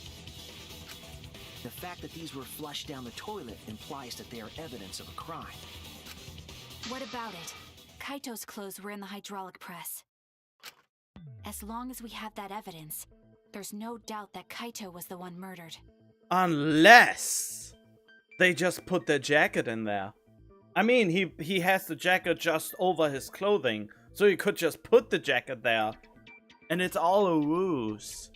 The fact that these were flushed down the toilet implies that they are evidence of a crime. What about it? Kaito's clothes were in the hydraulic press. As long as we have that evidence, there's no doubt that Kaito was the one murdered. Unless they just put the jacket in there. I mean, he has the jacket just over his clothing, so he could just put the jacket there. And it's all a ruse.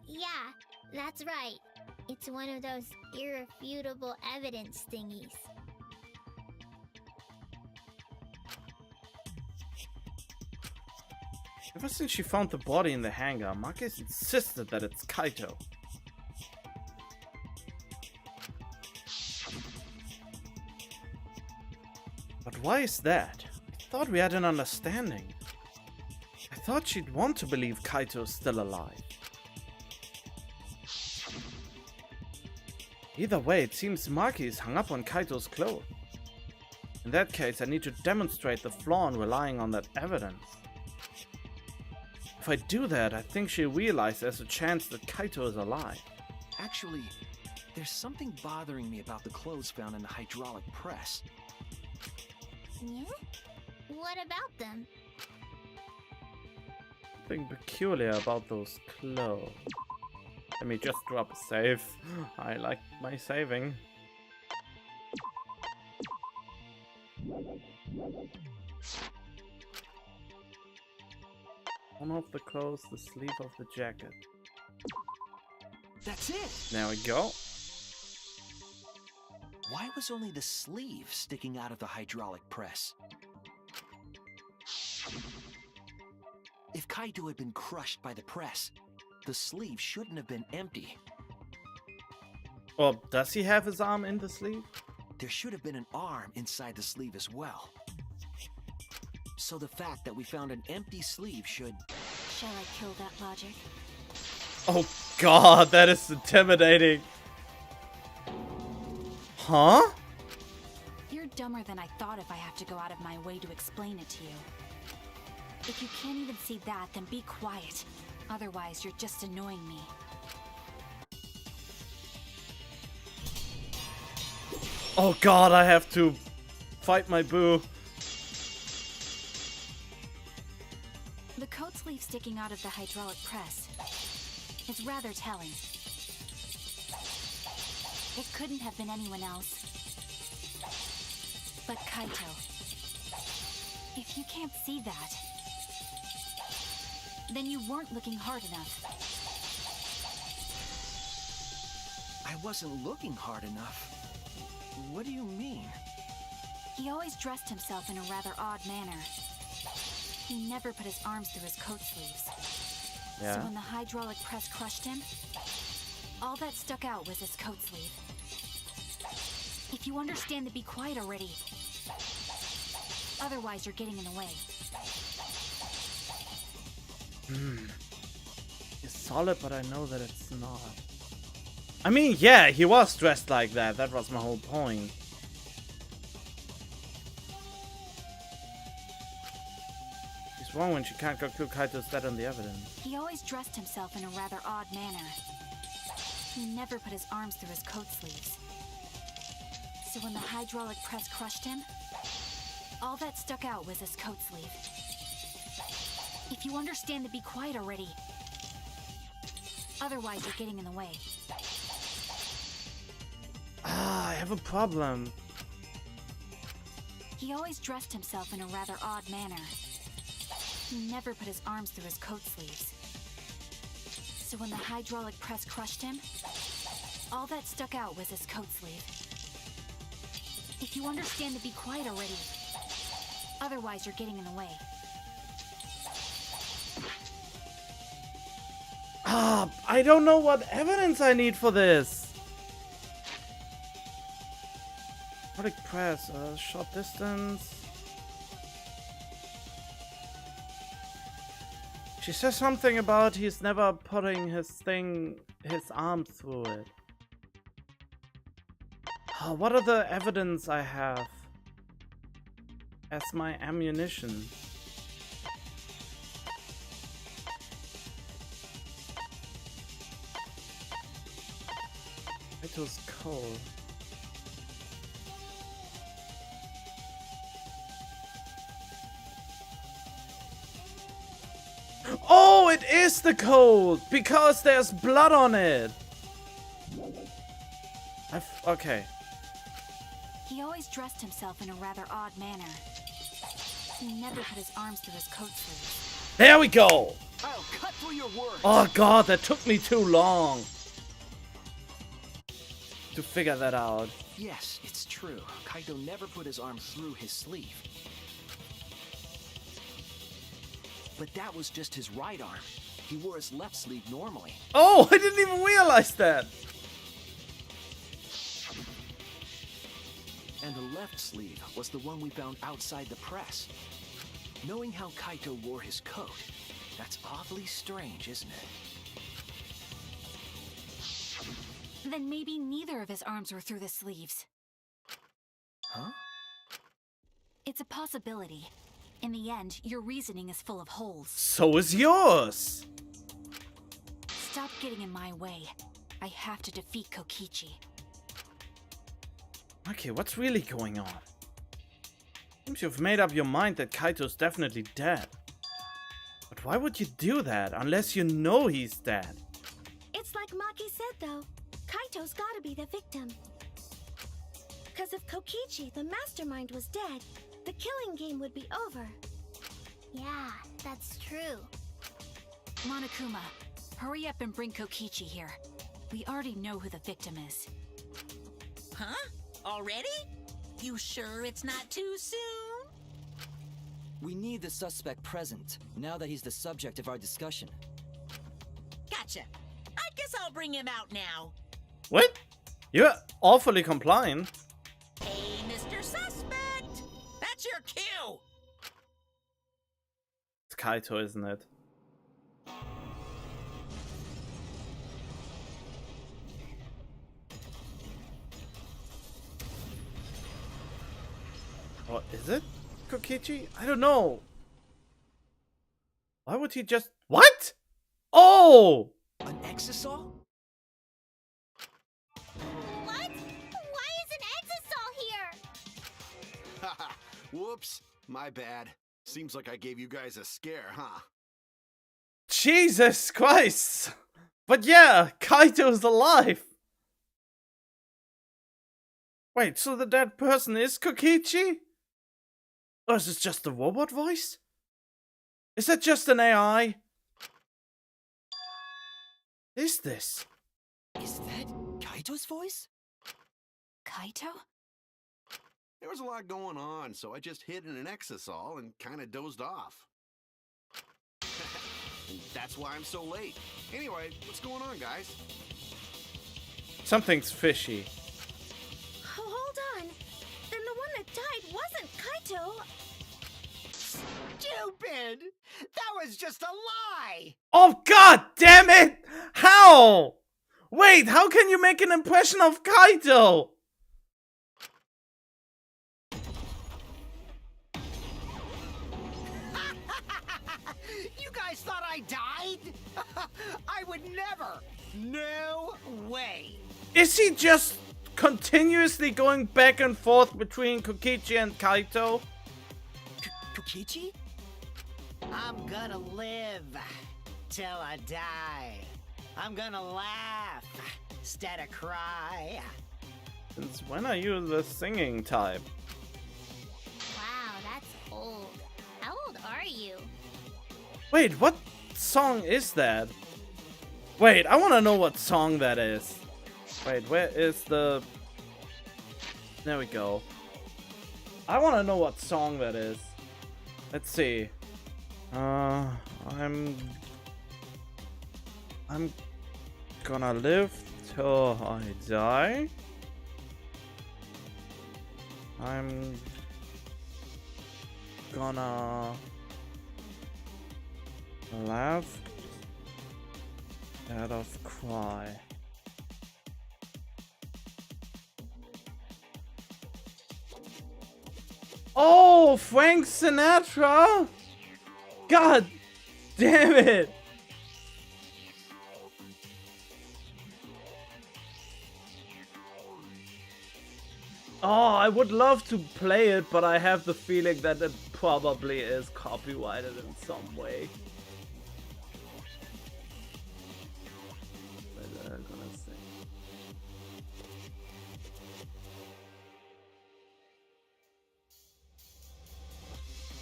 Yeah, that's right. It's one of those irrefutable evidence thingies. Ever since she found the body in the hangar, Marcus insisted that it's Kaito. But why is that? I thought we had an understanding. I thought she'd want to believe Kaito's still alive. Either way, it seems Maki is hung up on Kaito's clothes. In that case, I need to demonstrate the flaw in relying on that evidence. If I do that, I think she'll realize there's a chance that Kaito is alive. Actually, there's something bothering me about the clothes found in the hydraulic press. Yeah? What about them? Something peculiar about those clothes. Let me just drop a save. I like my saving. One of the clothes, the sleeve of the jacket. That's it! There we go. Why was only the sleeve sticking out of the hydraulic press? If Kaito had been crushed by the press, the sleeve shouldn't have been empty. Well, does he have his arm in the sleeve? There should have been an arm inside the sleeve as well. So the fact that we found an empty sleeve should... Shall I kill that logic? Oh god, that is intimidating. Huh? You're dumber than I thought if I have to go out of my way to explain it to you. If you can't even see that, then be quiet. Otherwise, you're just annoying me. Oh god, I have to fight my boo. The coat sleeve sticking out of the hydraulic press is rather telling. It couldn't have been anyone else but Kaito. If you can't see that, then you weren't looking hard enough. I wasn't looking hard enough. What do you mean? He always dressed himself in a rather odd manner. He never put his arms through his coat sleeves. Yeah. So when the hydraulic press crushed him, all that stuck out was his coat sleeve. If you understand, to be quiet already. Otherwise, you're getting in the way. It's solid, but I know that it's not. I mean, yeah, he was dressed like that. That was my whole point. She's wrong when she can't conclude Kaito's dead on the evidence. He always dressed himself in a rather odd manner. He never put his arms through his coat sleeves. So when the hydraulic press crushed him, all that stuck out was his coat sleeve. If you understand, to be quiet already. Otherwise, you're getting in the way. Ah, I have a problem. He always dressed himself in a rather odd manner. He never put his arms through his coat sleeves. So when the hydraulic press crushed him, all that stuck out was his coat sleeve. If you understand, to be quiet already. Otherwise, you're getting in the way. Ah, I don't know what evidence I need for this. Hydraulic press, short distance. She says something about he's never putting his arm through it. Oh, what are the evidence I have as my ammunition? It was cold. Oh, it is the cold because there's blood on it. Okay. He always dressed himself in a rather odd manner. He never put his arms through his coat sleeves. There we go. I'll cut through your words. Oh god, that took me too long to figure that out. Yes, it's true. Kaito never put his arm through his sleeve. But that was just his right arm. He wore his left sleeve normally. Oh, I didn't even realize that. And the left sleeve was the one we found outside the press. Knowing how Kaito wore his coat, that's awfully strange, isn't it? Then maybe neither of his arms were through the sleeves. Huh? It's a possibility. In the end, your reasoning is full of holes. So is yours. Stop getting in my way. I have to defeat Kokichi. Okay, what's really going on? Seems you've made up your mind that Kaito's definitely dead. But why would you do that unless you know he's dead? It's like Like Maki said, though, Kaito's gotta be the victim. Because if Kokichi, the mastermind, was dead, the killing game would be over. Yeah, that's true. Monokuma, hurry up and bring Kokichi here. We already know who the victim is. Huh? Already? You sure it's not too soon? We need the suspect present, now that he's the subject of our discussion. Gotcha. I guess I'll bring him out now. What? You're awfully compliant. Hey, Mr. Suspect! That's your cue! It's Kaito, isn't it? What is it? Kokichi? I don't know. Why would he just... What? Oh! An exisal? What? Why is an exisal here? Haha, whoops. My bad. Seems like I gave you guys a scare, huh? Jesus Christ! But yeah, Kaito's alive! Wait, so the dead person is Kokichi? Or is this just a robot voice? Is that just an AI? Is this? Is that Kaito's voice? Kaito? There was a lot going on, so I just hid in an exisal and kind of dozed off. And that's why I'm so late. Anyway, what's going on, guys? Something's fishy. Oh, hold on. Then the one that died wasn't Kaito. Stupid! That was just a lie! Oh god damn it! How? Wait, how can you make an impression of Kaito? You guys thought I died? I would never! No way! Is he just continuously going back and forth between Kokichi and Kaito? Kokichi? I'm gonna live till I die. I'm gonna laugh instead of cry. Since when are you the singing type? Wow, that's old. How old are you? Wait, what song is that? Wait, I want to know what song that is. Wait, where is the... There we go. I want to know what song that is. Let's see. I'm gonna live till I die. I'm gonna laugh instead of cry. Oh, Frank Sinatra! God damn it! Oh, I would love to play it, but I have the feeling that it probably is copyrighted in some way. But I'm gonna sing.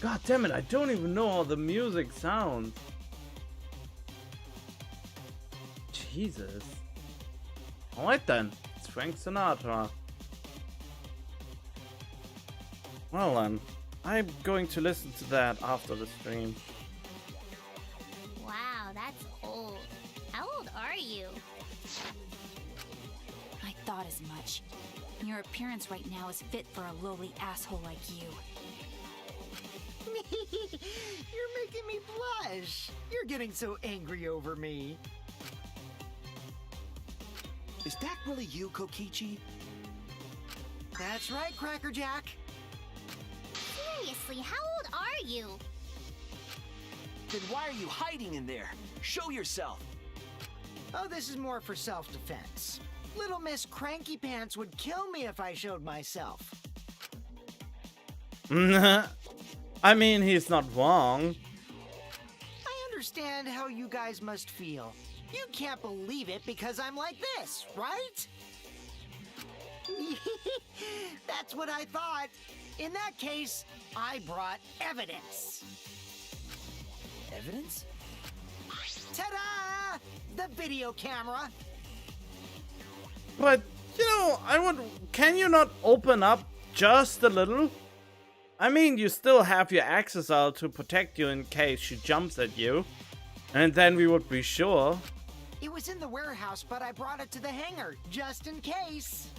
God damn it, I don't even know how the music sounds. Jesus. Alright then, it's Frank Sinatra. Well then, I'm going to listen to that after the stream. Wow, that's old. How old are you? I thought as much. Your appearance right now is fit for a lowly asshole like you. You're making me blush. You're getting so angry over me. Is that really you, Kokichi? That's right, Crackerjack. Seriously, how old are you? Then why are you hiding in there? Show yourself! Oh, this is more for self-defense. Little Miss Cranky Pants would kill me if I showed myself. I mean, he's not wrong. I understand how you guys must feel. You can't believe it because I'm like this, right? That's what I thought. In that case, I brought evidence. Evidence? Ta-da! The video camera. But, you know, can you not open up just a little? I mean, you still have your access out to protect you in case she jumps at you. And then we would be sure. It was in the warehouse, but I brought it to the hangar, just in case.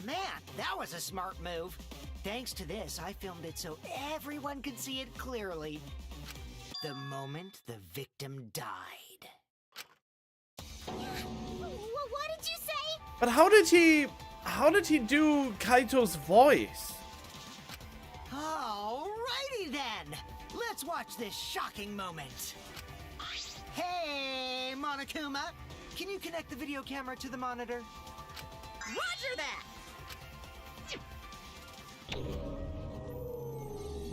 Man, that was a smart move. Thanks to this, I filmed it so everyone could see it clearly. The moment the victim died. What did you say? But how did he do Kaito's voice? Alrighty then. Let's watch this shocking moment. Hey, Monokuma. Can you connect the video camera to the monitor? Roger that!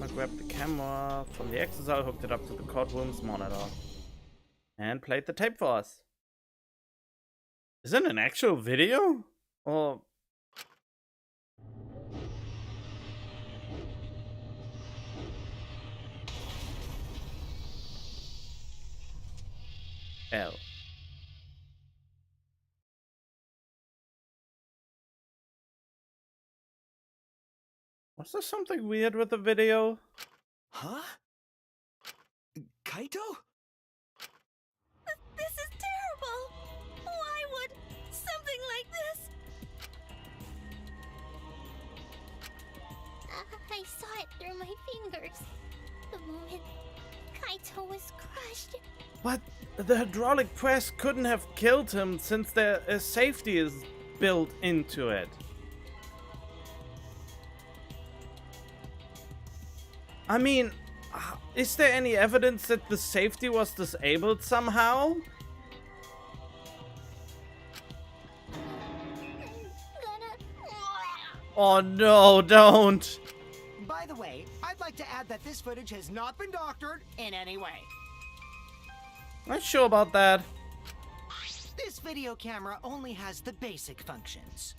I grabbed the camera from the exercise, hooked it up to the courtroom's monitor, and played the tape for us. Is it an actual video? Or... L. Was there something weird with the video? Huh? Kaito? This is terrible. Why would something like this? I saw it through my fingers. The moment Kaito was crushed. But the hydraulic press couldn't have killed him since there is safety is built into it. I mean, is there any evidence that the safety was disabled somehow? Oh no, don't! By the way, I'd like to add that this footage has not been doctored in any way. Not sure about that. This video camera only has the basic functions.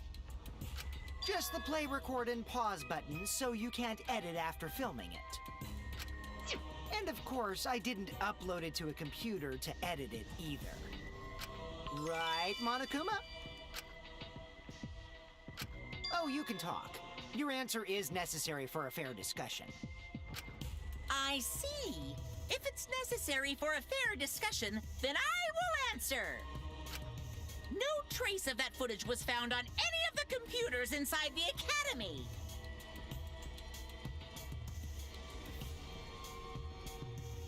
Just the play, record, and pause buttons, so you can't edit after filming it. And of course, I didn't upload it to a computer to edit it either. Right, Monokuma? Oh, you can talk. Your answer is necessary for a fair discussion. I see. If it's necessary for a fair discussion, then I will answer. No trace of that footage was found on any of the computers inside the academy.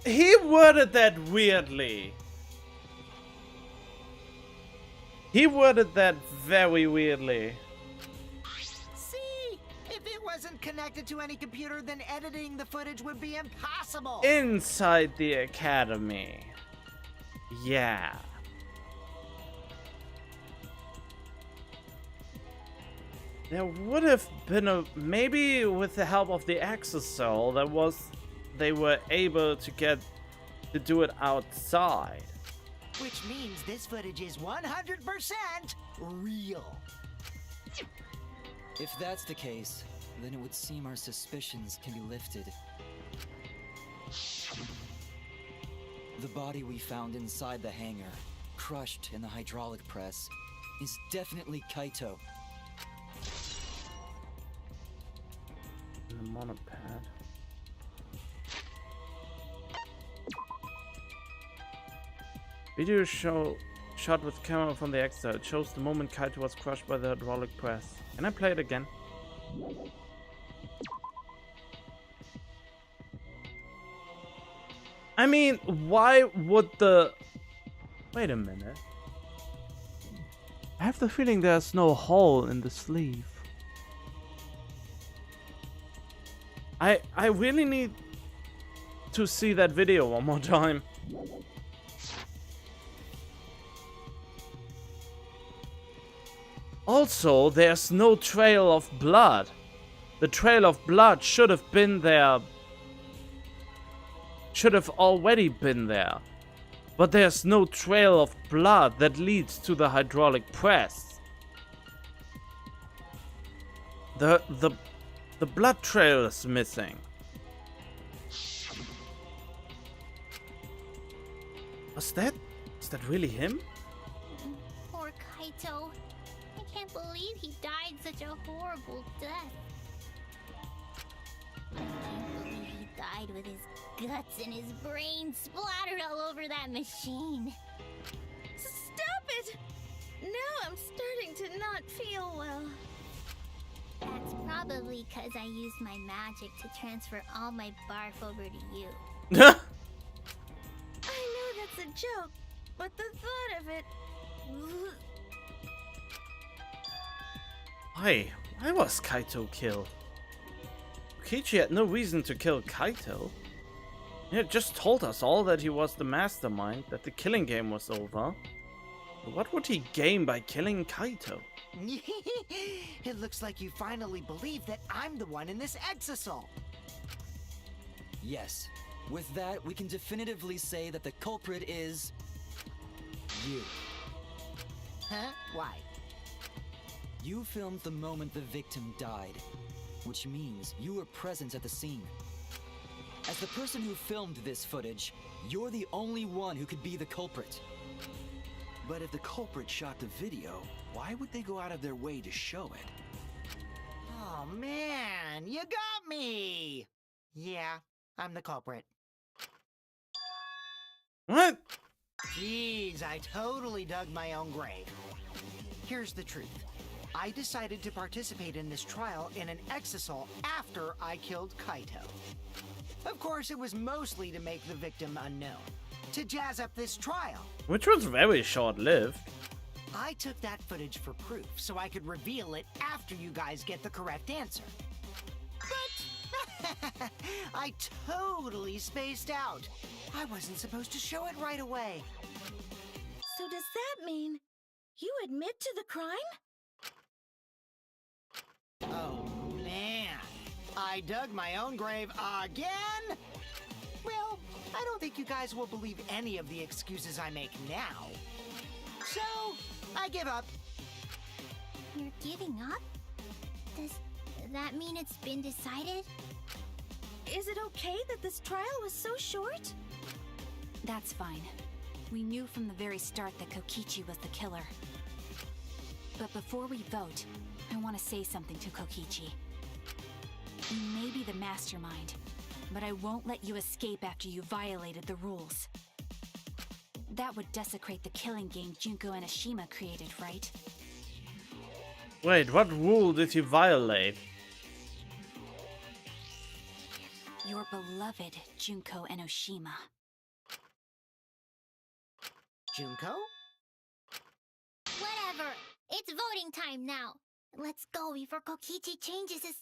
He worded that weirdly. He worded that very weirdly. See? If it wasn't connected to any computer, then editing the footage would be impossible. Inside the academy. Yeah. There would have been a... Maybe with the help of the Exosol, they were able to do it outside. Which means this footage is 100% real. If that's the case, then it would seem our suspicions can be lifted. The body we found inside the hangar, crushed in the hydraulic press, is definitely Kaito. The monopad. Video shot with camera from the extra. It shows the moment Kaito was crushed by the hydraulic press. Can I play it again? I mean, why would the... Wait a minute. I have the feeling there's no hole in the sleeve. I really need to see that video one more time. Also, there's no trail of blood. The trail of blood should have been there. Should have already been there. But there's no trail of blood that leads to the hydraulic press. The blood trail is missing. Is that really him? Poor Kaito. I can't believe he died such a horrible death. I can't believe he died with his guts and his brains splattered all over that machine. Stop it! Now I'm starting to not feel well. That's probably because I used my magic to transfer all my barf over to you. I know that's a joke, but the thought of it... Why was Kaito killed? Kokichi had no reason to kill Kaito. He had just told us all that he was the mastermind, that the killing game was over. But what would he gain by killing Kaito? It looks like you finally believe that I'm the one in this exasol. Yes. With that, we can definitively say that the culprit is... you. Huh? Why? You filmed the moment the victim died, which means you were present at the scene. As the person who filmed this footage, you're the only one who could be the culprit. But if the culprit shot the video, why would they go out of their way to show it? Oh man, you got me! Yeah, I'm the culprit. What? Jeez, I totally dug my own grave. Here's the truth. I decided to participate in this trial in an exasol after I killed Kaito. Of course, it was mostly to make the victim unknown, to jazz up this trial. Which was very short-lived. I took that footage for proof so I could reveal it after you guys get the correct answer. But I totally spaced out. I wasn't supposed to show it right away. So does that mean you admit to the crime? Oh man, I dug my own grave again? Well, I don't think you guys will believe any of the excuses I make now. So, I give up. You're giving up? Does that mean it's been decided? Is it okay that this trial was so short? That's fine. We knew from the very start that Kokichi was the killer. But before we vote, I want to say something to Kokichi. You may be the mastermind, but I won't let you escape after you violated the rules. That would desecrate the killing game Junko and Ashima created, right? Wait, what rule did he violate? Your beloved Junko and Oshima. Junko? Whatever. It's voting time now. Let's go before Kokichi changes his...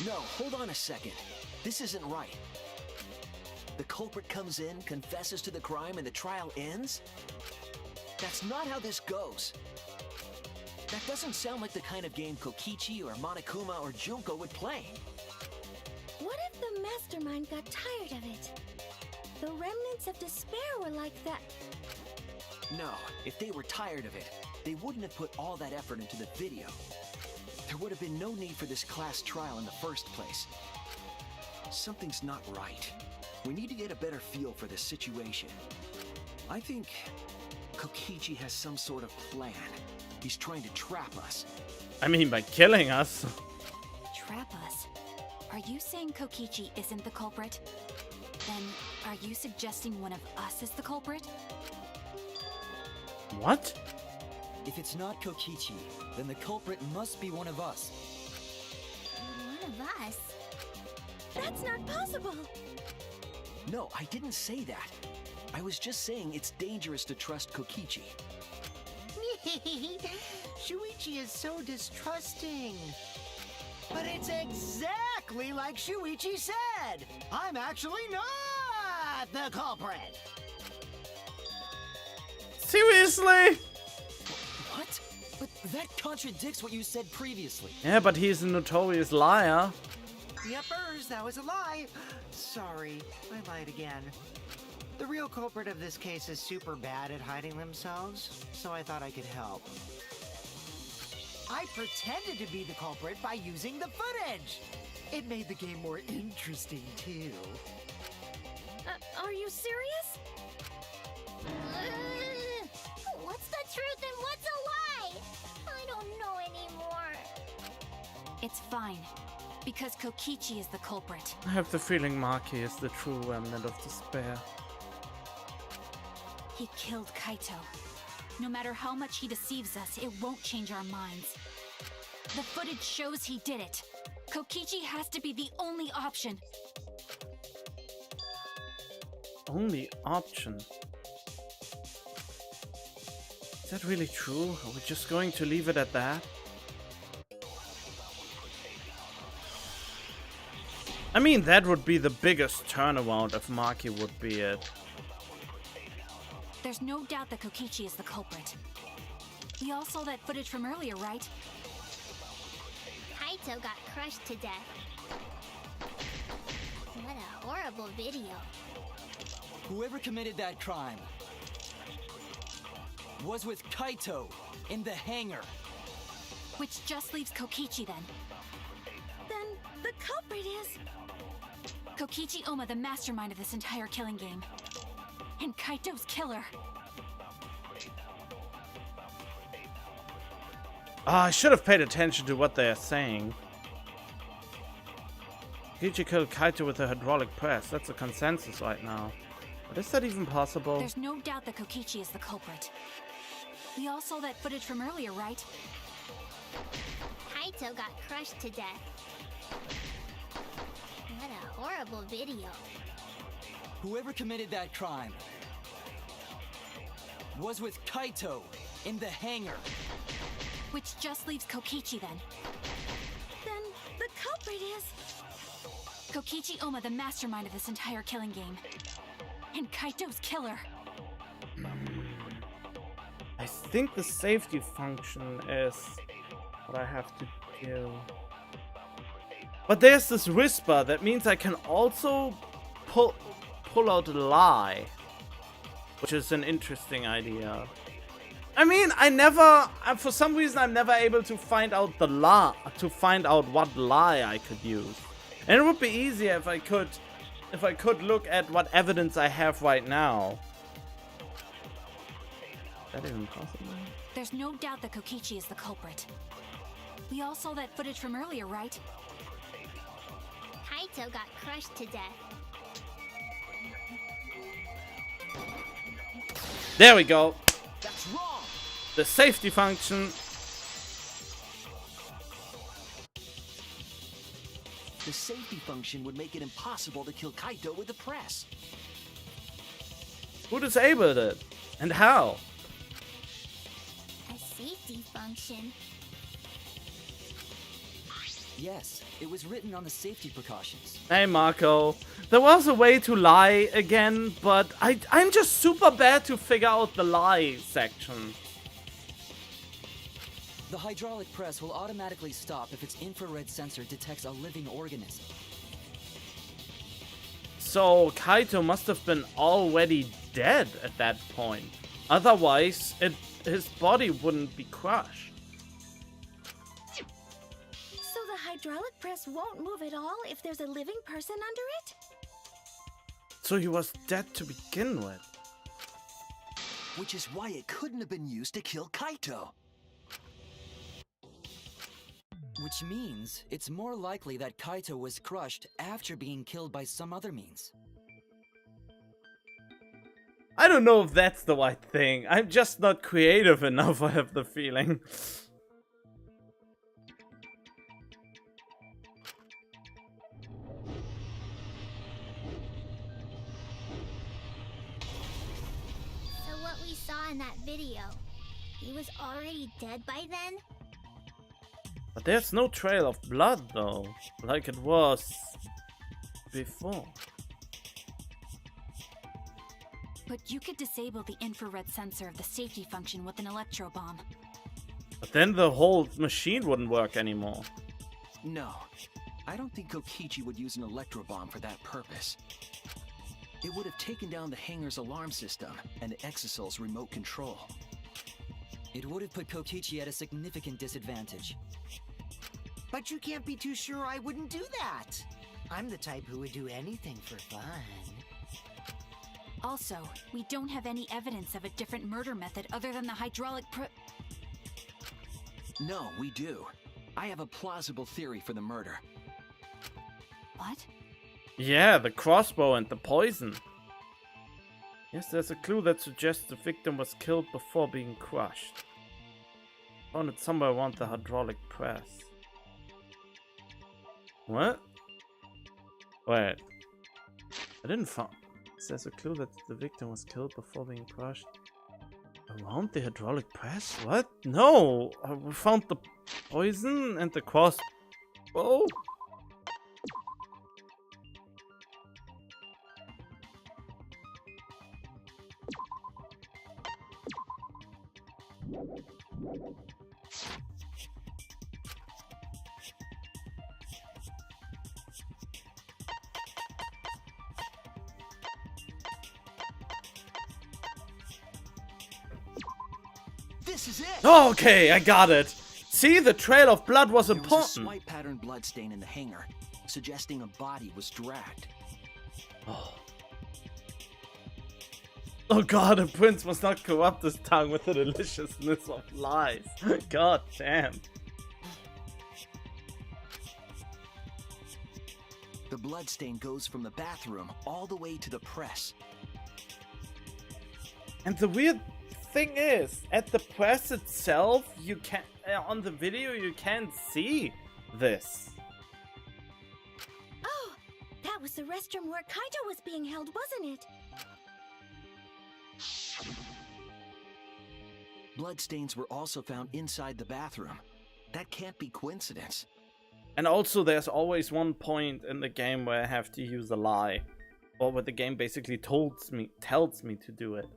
No, hold on a second. This isn't right. The culprit comes in, confesses to the crime, and the trial ends? That's not how this goes. That doesn't sound like the kind of game Kokichi or Monokuma or Junko would play. What if the mastermind got tired of it? The remnants of despair were like that. No, if they were tired of it, they wouldn't have put all that effort into the video. There would have been no need for this class trial in the first place. Something's not right. We need to get a better feel for the situation. I think Kokichi has some sort of plan. He's trying to trap us. I mean, by killing us. Trap us? Are you saying Kokichi isn't the culprit? Then, are you suggesting one of us is the culprit? What? If it's not Kokichi, then the culprit must be one of us. One of us? That's not possible! No, I didn't say that. I was just saying it's dangerous to trust Kokichi. Shuichi is so distrusting. But it's exactly like Shuichi said! I'm actually not the culprit! Seriously? What? But that contradicts what you said previously. Yeah, but he's a notorious liar. Yuppers, that was a lie. Sorry, I lied again. The real culprit of this case is super bad at hiding themselves, so I thought I could help. I pretended to be the culprit by using the footage. It made the game more interesting, too. Are you serious? What's the truth and what's a lie? I don't know anymore. It's fine, because Kokichi is the culprit. I have the feeling Maki is the true remnant of despair. He killed Kaito. No matter how much he deceives us, it won't change our minds. The footage shows he did it. Kokichi has to be the only option. Only option? Is that really true? Are we just going to leave it at that? I mean, that would be the biggest turnaround if Maki would be it. There's no doubt that Kokichi is the culprit. We all saw that footage from earlier, right? Kaito got crushed to death. What a horrible video. Whoever committed that crime was with Kaito in the hangar. Which just leaves Kokichi then. Then the culprit is... Kokichi Oma, the mastermind of this entire killing game. And Kaito's killer. I should have paid attention to what they are saying. Kokichi killed Kaito with a hydraulic press. That's a consensus right now. But is that even possible? There's no doubt that Kokichi is the culprit. We all saw that footage from earlier, right? Kaito got crushed to death. What a horrible video. Whoever committed that crime was with Kaito in the hangar. Which just leaves Kokichi then. Then the culprit is... Kokichi Oma, the mastermind of this entire killing game. And Kaito's killer. I think the safety function is what I have to do. But there's this whisper, that means I can also pull out a lie. Which is an interesting idea. I mean, for some reason I'm never able to find out the lie, what lie I could use. And it would be easier if I could look at what evidence I have right now. Is that even possible? There's no doubt that Kokichi is the culprit. We all saw that footage from earlier, right? Kaito got crushed to death. There we go. That's wrong. The safety function. The safety function would make it impossible to kill Kaito with the press. Who disabled it? And how? A safety function. Yes, it was written on the safety precautions. Hey Marco, there was a way to lie again, but I'm just super bad to figure out the lie section. The hydraulic press will automatically stop if its infrared sensor detects a living organism. So Kaito must have been already dead at that point. Otherwise, his body wouldn't be crushed. So the hydraulic press won't move at all if there's a living person under it? So he was dead to begin with. Which is why it couldn't have been used to kill Kaito. Which means it's more likely that Kaito was crushed after being killed by some other means. I don't know if that's the right thing. I'm just not creative enough, I have the feeling. So what we saw in that video, he was already dead by then? But there's no trail of blood though, like it was before. But you could disable the infrared sensor of the safety function with an electro bomb. But then the whole machine wouldn't work anymore. No. I don't think Kokichi would use an electro bomb for that purpose. It would have taken down the hangar's alarm system and the Exosoul's remote control. It would have put Kokichi at a significant disadvantage. But you can't be too sure I wouldn't do that. I'm the type who would do anything for fun. Also, we don't have any evidence of a different murder method other than the hydraulic No, we do. I have a plausible theory for the murder. What? Yeah, the crossbow and the poison. Yes, there's a clue that suggests the victim was killed before being crushed. Found it somewhere around the hydraulic press. What? Wait. I didn't find. There's a clue that the victim was killed before being crushed. Around the hydraulic press? What? No! We found the poison and the crossbow. This is it! Okay, I got it. See, the trail of blood was There was a important. swipe pattern bloodstain in the hangar, suggesting a body was dragged. Oh god, a prince must not corrupt his tongue with the deliciousness of lies. God damn. The bloodstain goes from the bathroom all the way to the press. And the weird thing is, at the press itself, you can't, on the video, you can't see this. Oh, that was the restroom where Kaito was being held, wasn't it? Bloodstains were also found inside the bathroom. That can't be coincidence. And also, there's always one point in the game where I have to use a lie. Or where the game basically tells me to do it.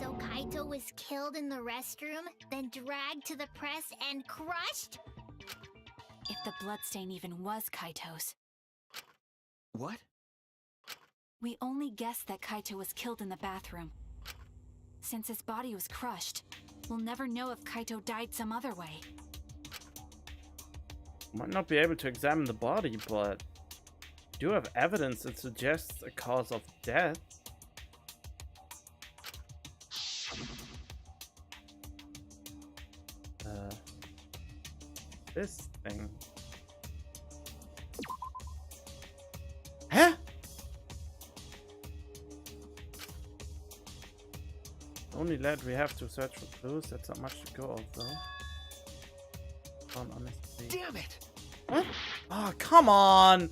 So Kaito was killed in the restroom, then dragged to the press and crushed? If the bloodstain even was Kaito's. What? We only guessed that Kaito was killed in the bathroom. Since his body was crushed, we'll never know if Kaito died some other way. Might not be able to examine the body, but do have evidence that suggests a cause of death. This thing. Huh? Only lad we have to search for clues. That's not much to go off, though. Honestly. Damn it! What? Oh, come on!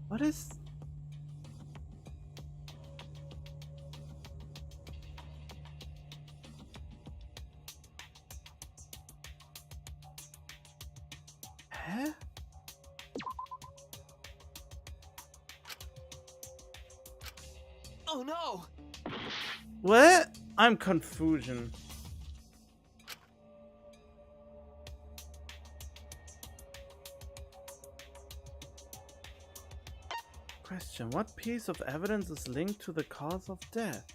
What is... Huh? Oh no! What? I'm confusion. Question: what piece of evidence is linked to the cause of death?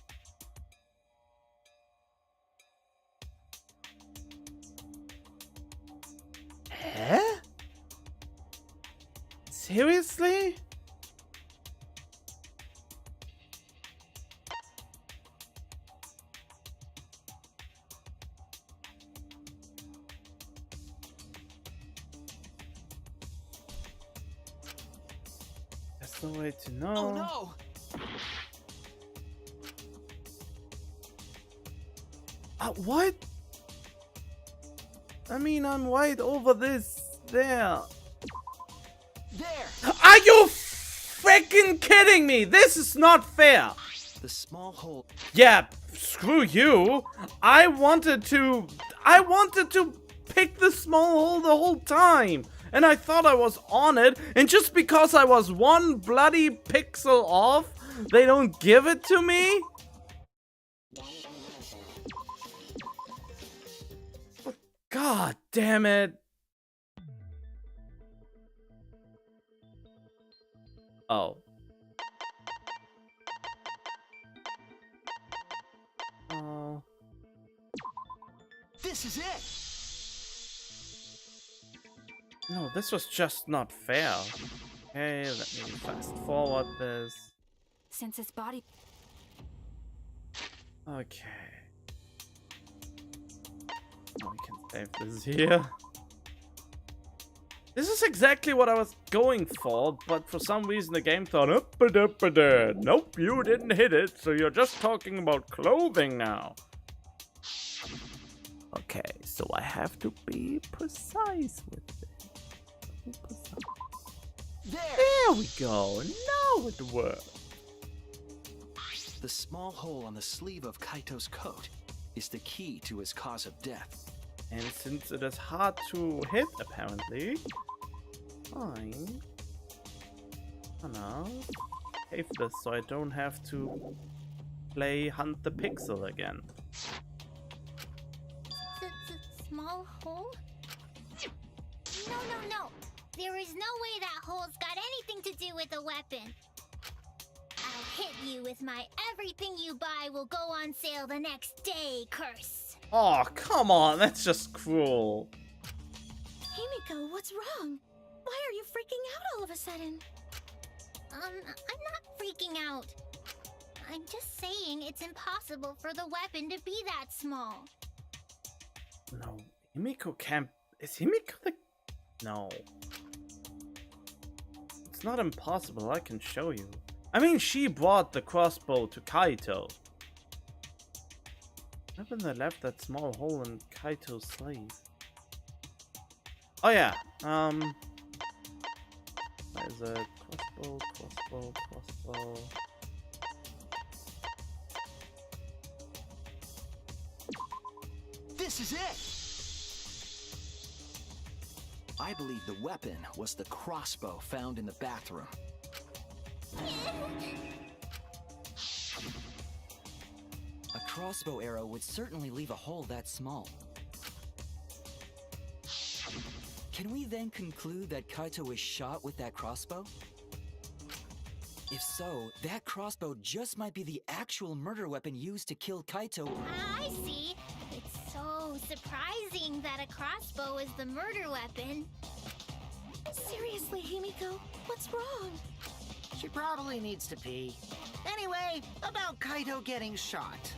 Huh? Seriously? There's no way to know. Oh no! What? I mean, I'm right over this. There. There! Are you freaking kidding me? This is not fair. The small hole. Yeah, screw you. I wanted to pick the small hole the whole time. And I thought I was on it. And just because I was one bloody pixel off, They don't give it to me? God damn it. Oh. Oh. This is it! No, this was just not fair. Okay, let me fast forward this. Since his body... Okay. Oh, we can save this here. This is exactly what I was going for, but for some reason the game thought, nope, you didn't hit it, so you're just talking about clothing now. Okay, so I have to be precise with it. There we go. Now it works. The small hole on the sleeve of Kaito's coat is the key to his cause of death. And since it is hard to hit, apparently, fine. Oh no. Save this so I don't have to play Hunt the Pixel again. Small hole? No. There is no way that hole's got anything to do with the weapon. I'll hit you with my everything you buy will go on sale the next day curse. Oh, come on, that's just cruel. Himiko, what's wrong? Why are you freaking out all of a sudden? I'm not freaking out. I'm just saying it's impossible for the weapon to be that small. No, Himiko can't... Is Himiko the... No. It's not impossible, I can show you. I mean, she brought the crossbow to Kaito. What happened they left that small hole in Kaito's sleeve? Oh yeah, there's a crossbow. This is it! I believe the weapon was the crossbow found in the bathroom. A crossbow arrow would certainly leave a hole that small. Can we then conclude that Kaito was shot with that crossbow? If so, that crossbow just might be the actual murder weapon used to kill Kaito. I see. It's so surprising that a crossbow is the murder weapon. Seriously, Himiko, what's wrong? She probably needs to pee. Anyway, about Kaito getting shot.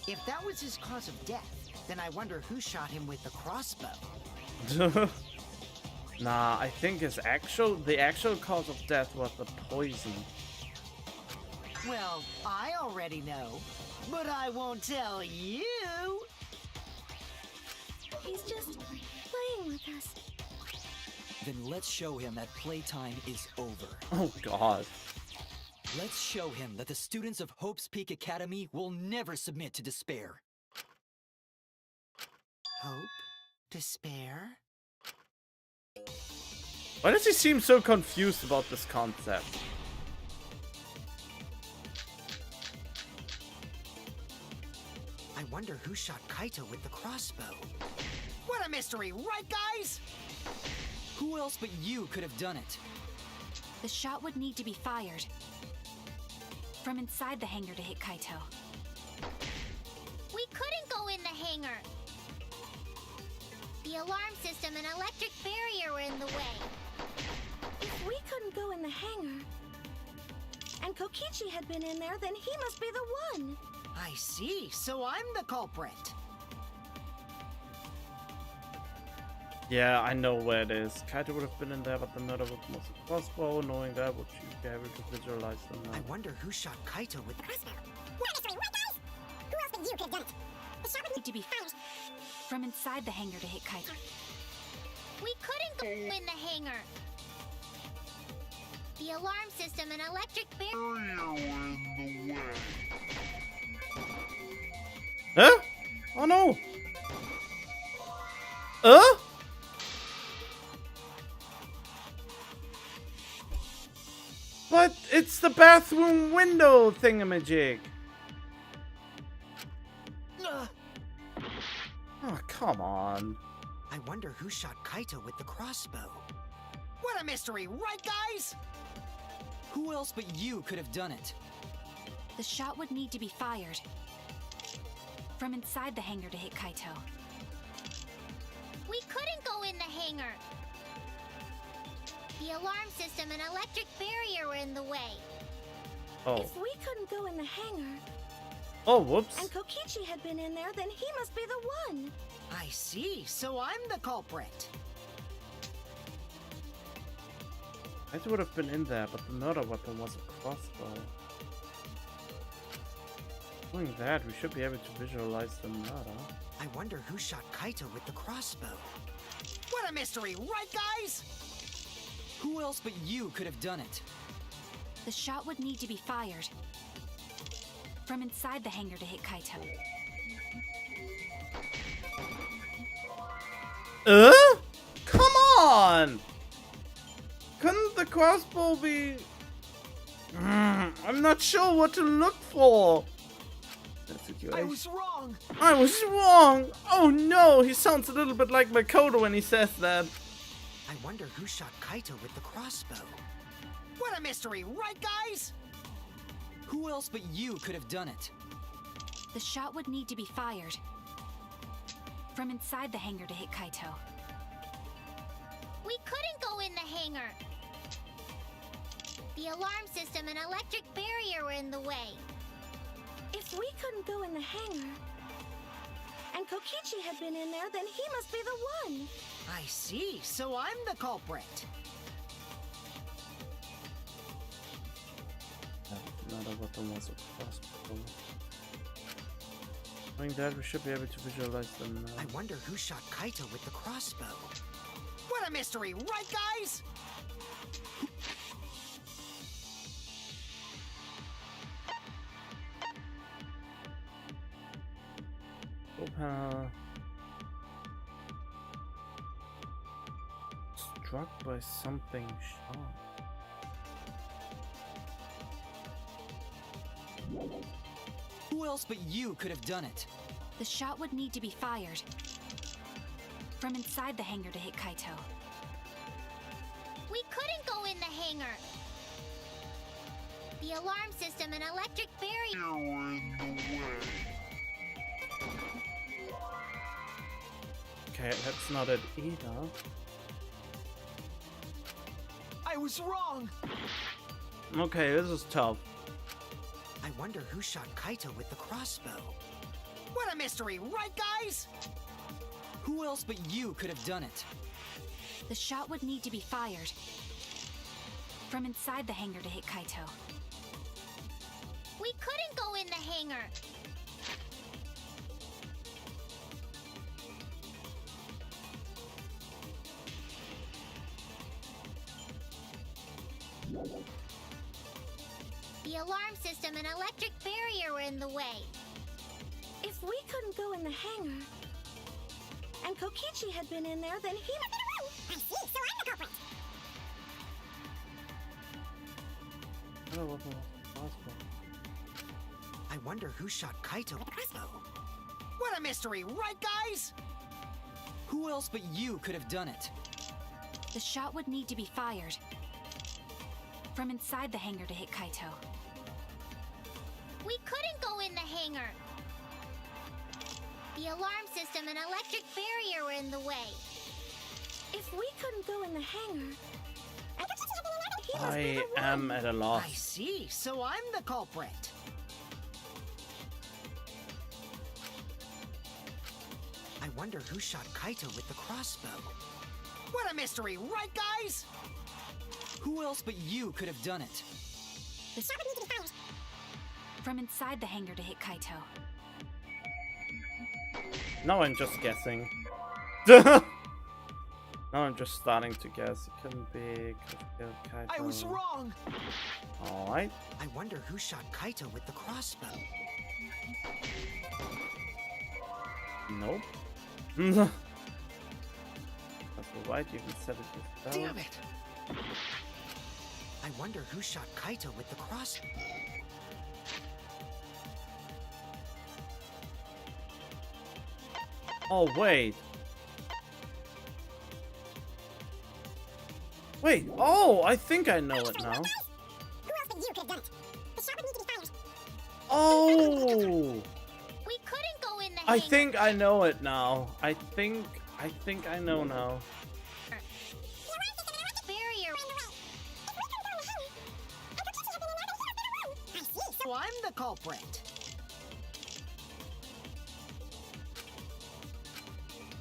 If that was his cause of death, then I wonder who shot him with the crossbow. Nah, I think the actual cause of death was the poison. Well, I already know, but I won't tell you. He's just playing with us. Then let's show him that playtime is over. Oh god. Let's show him that the students of Hope's Peak Academy will never submit to despair. Hope? Despair? Why does he seem so confused about this concept? I wonder who shot Kaito with the crossbow. What a mystery, right guys? Who else but you could have done it? The shot would need to be fired from inside the hangar to hit Kaito. We couldn't go in the hangar. The alarm system and electric barrier were in the way. If we couldn't go in the hangar, and Kokichi had been in there, then he must be the one. I see, so I'm the culprit. Yeah, I know where it is. Kaito would have been in there, but the murder was a crossbow. Knowing that, would you be able to visualize them now? I wonder who shot Kaito with the crossbow. Who else but you could have done it? The shot would Need to be fired from inside the hangar to hit Kaito. We couldn't go in the hangar. The alarm system and electric barrier. Huh? Oh no! But it's the bathroom window thingamajig. Oh, come on. I wonder who shot Kaito with the crossbow. What a mystery, right, guys? Who else but you could have done it? The shot would need to be fired from inside the hangar to hit Kaito. We couldn't go in the hangar. The alarm system and electric barrier were in the way. Oh. If we couldn't go in the hangar, Oh, whoops. and Kokichi had been in there, then he must be the one. I see, so I'm the culprit. I would have been in there, but the murder weapon was a crossbow. Doing that, we should be able to visualize the murder. I wonder who shot Kaito with the crossbow. What a mystery, right, guys? Who else but you could have done it? The shot would need to be fired from inside the hangar to hit Kaito. Come on! Couldn't the crossbow be... I'm not sure what to look for. That situation. I was wrong. I was wrong! Oh no, he sounds a little bit like Makoto when he says that. I wonder who shot Kaito with the crossbow. What a mystery, right, guys? Who else but you could have done it? The shot would need to be fired from inside the hangar to hit Kaito. We couldn't go in the hangar. The alarm system and electric barrier were in the way. If we couldn't go in the hangar, and Kokichi had been in there, then he must be the one. I see, so I'm the culprit. Another weapon was a crossbow. Knowing that, we should be able to visualize them now. I wonder who shot Kaito with the crossbow. What a mystery, right, guys? Struck by something sharp. Who else but you could have done it? The shot would need to be fired from inside the hangar to hit Kaito. We couldn't go in the hangar. The alarm system and electric barrier were in the way. Okay, that's not it either. I was wrong. Okay, this is tough. I wonder who shot Kaito with the crossbow. What a mystery, right, guys? Who else but you could have done it? The shot would need to be fired from inside the hangar to hit Kaito. We couldn't go in the hangar. The alarm system and electric barrier were in the way. If we couldn't go in the hangar, and Kokichi had been in there, then he must be the one. I see, so I'm the culprit. Another weapon was a crossbow. I wonder who shot Kaito with the crossbow. What a mystery, right, guys? Who else but you could have done it? The shot would need to be fired from inside the hangar to hit Kaito. We couldn't go in the hangar. The alarm system and electric barrier were in the way. If we couldn't go in the hangar, and Kokichi had been in there, then he must be I the one. am at a loss. I see, so I'm the culprit. I wonder who shot Kaito with the crossbow. What a mystery, right, guys? Who else but you could have done it? The shot would need to be fired from inside the hangar to hit Kaito. Now I'm just guessing. Now I'm just starting to guess. It couldn't be. Could have killed Kaito. I was wrong. Alright. I wonder who shot Kaito with the crossbow. Nope. That's alright, you can set it yourself. Damn it! I I wonder who shot Kaito with the cross. Oh, wait. Wait, oh, I think I know it now. Oh! We couldn't go in the I hangar. think I know it now. I think I know now. Barrier. So I'm the culprit.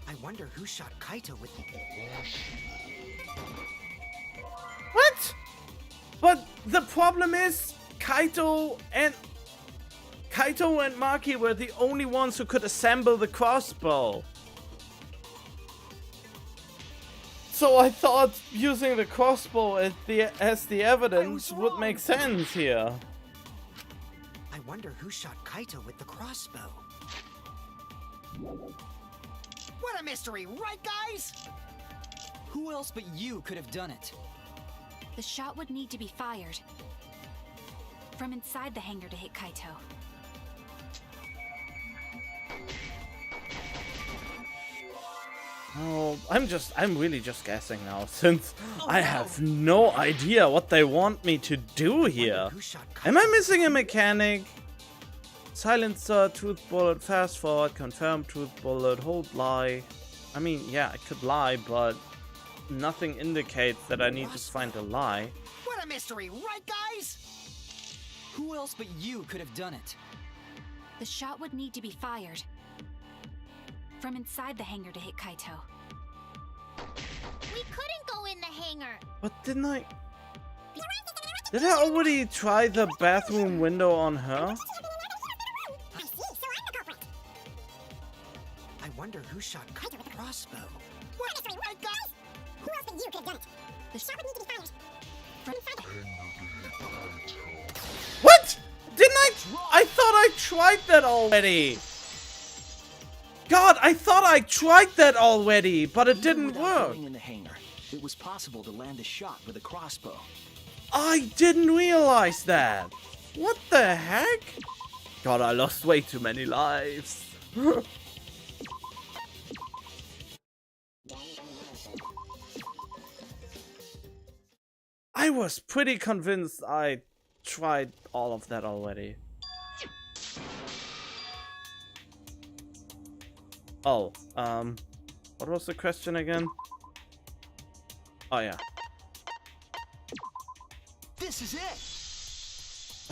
I wonder who shot Kaito with the... What? But the problem is, Kaito and Maki were the only ones who could assemble the crossbow. So I thought using the crossbow as the evidence would make sense here. I wonder who shot Kaito with the crossbow. What a mystery, right guys? Who else but you could have done it? The shot would need to be fired from inside the hangar to hit Kaito. Oh, I'm really just guessing now, since I have no idea what they want me to do here. Am I missing a mechanic? Silencer, truth bullet, fast forward, confirm, truth bullet, hold lie. I mean, yeah, I could lie, but nothing indicates that I need to find a lie. What a mystery, right guys? Who else but you could have done it? The shot would need to be fired from inside the hangar to hit Kaito. We couldn't go in the hangar. But didn't I? Did I already try the bathroom window on her? I wonder who shot Kaito with the crossbow. What a mystery, right guys? Who else but you could have done it? The shot would need to be fired from inside the What? Didn't I thought I tried that already. God, I thought I tried that already, but it didn't work. Going in the hangar, it was possible to land a shot with a crossbow. I didn't realize that. What the heck? God, I lost way too many lives. I was pretty convinced I tried all of that already. Oh, what was the question again? Oh yeah. This is it!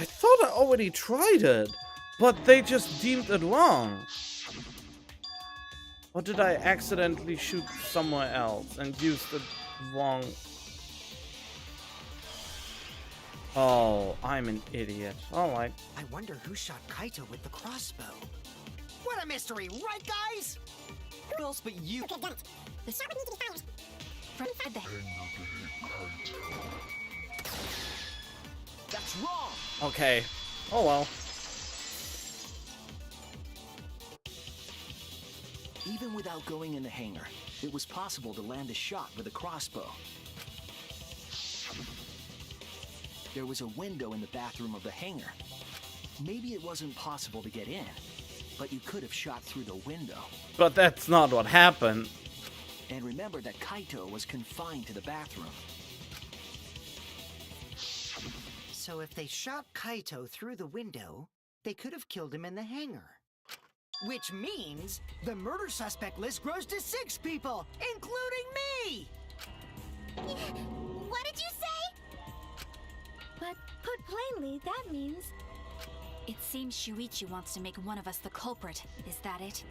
I thought I already tried it, but they just deemed it wrong. Or did I accidentally shoot somewhere else and use the wrong... Oh, I'm an idiot. Alright. I wonder who shot Kaito with the crossbow. What a mystery, right guys? Who else but you? The shot would need to be fired from inside the That's wrong! Okay. Oh well. Even without going in the hangar, it was possible to land a shot with a crossbow. There was a window in the bathroom of the hangar. Maybe it wasn't possible to get in, but you could have shot through the window. But that's not what happened. And remember that Kaito was confined to the bathroom. So if they shot Kaito through the window, they could have killed him in the hangar. Which means the murder suspect list grows to 6 people, including me! What did you say? But put plainly, that means... It seems Shuichi wants to make one of us the culprit. Is that it?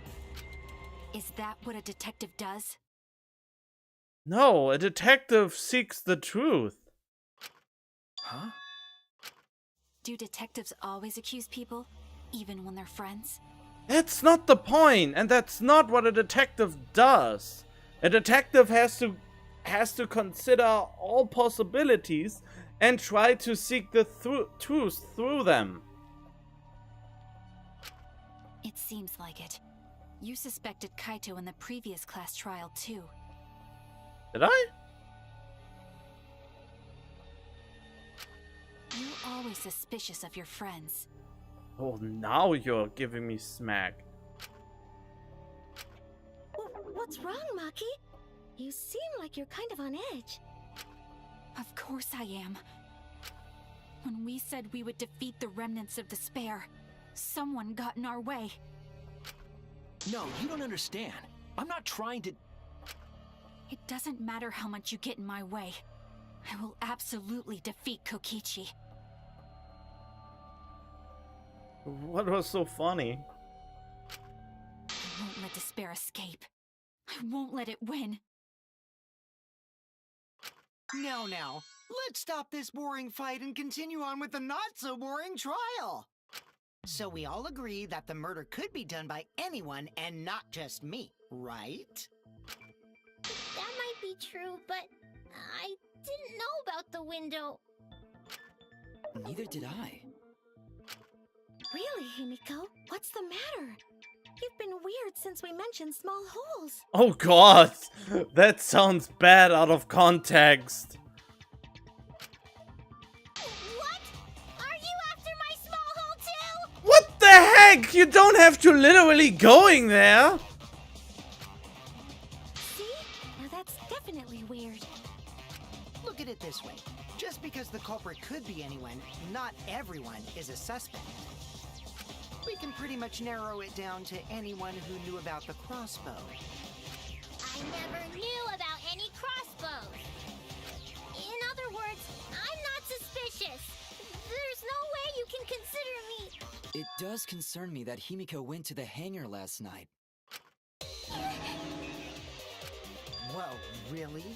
Is that what a detective does? No, a detective seeks the truth. Huh? Do detectives always accuse people, even when they're friends? That's not the point, and that's not what a detective does. A detective has to consider all possibilities and try to seek the truth through them. It seems like it. You suspected Kaito in the previous class trial, too. Did I? You're always suspicious of your friends. Oh, now you're giving me smack. What's wrong, Maki? You seem like you're kind of on edge. Of course I am. When we said we would defeat the remnants of despair, someone got in our way. No, you don't understand. I'm not trying to... It doesn't matter how much you get in my way. I will absolutely defeat Kokichi. What was so funny? I won't let despair escape. I won't let it win. No. Let's stop this boring fight and continue on with the not-so-boring trial. So we all agree that the murder could be done by anyone and not just me, right? That might be true, but I didn't know about the window. Neither did I. Really, Himiko? What's the matter? You've been weird since we mentioned small holes. Oh god! That sounds bad out of context. What? Are you after my small hole too? What the heck? You don't have to literally going there. See? Now that's definitely weird. Look at it this way. Just because the culprit could be anyone, not everyone is a suspect. We can pretty much narrow it down to anyone who knew about the crossbow. I never knew about any crossbows. In other words, I'm not suspicious. There's no way you can consider me. It does concern me that Himiko went to the hangar last night. Whoa, really?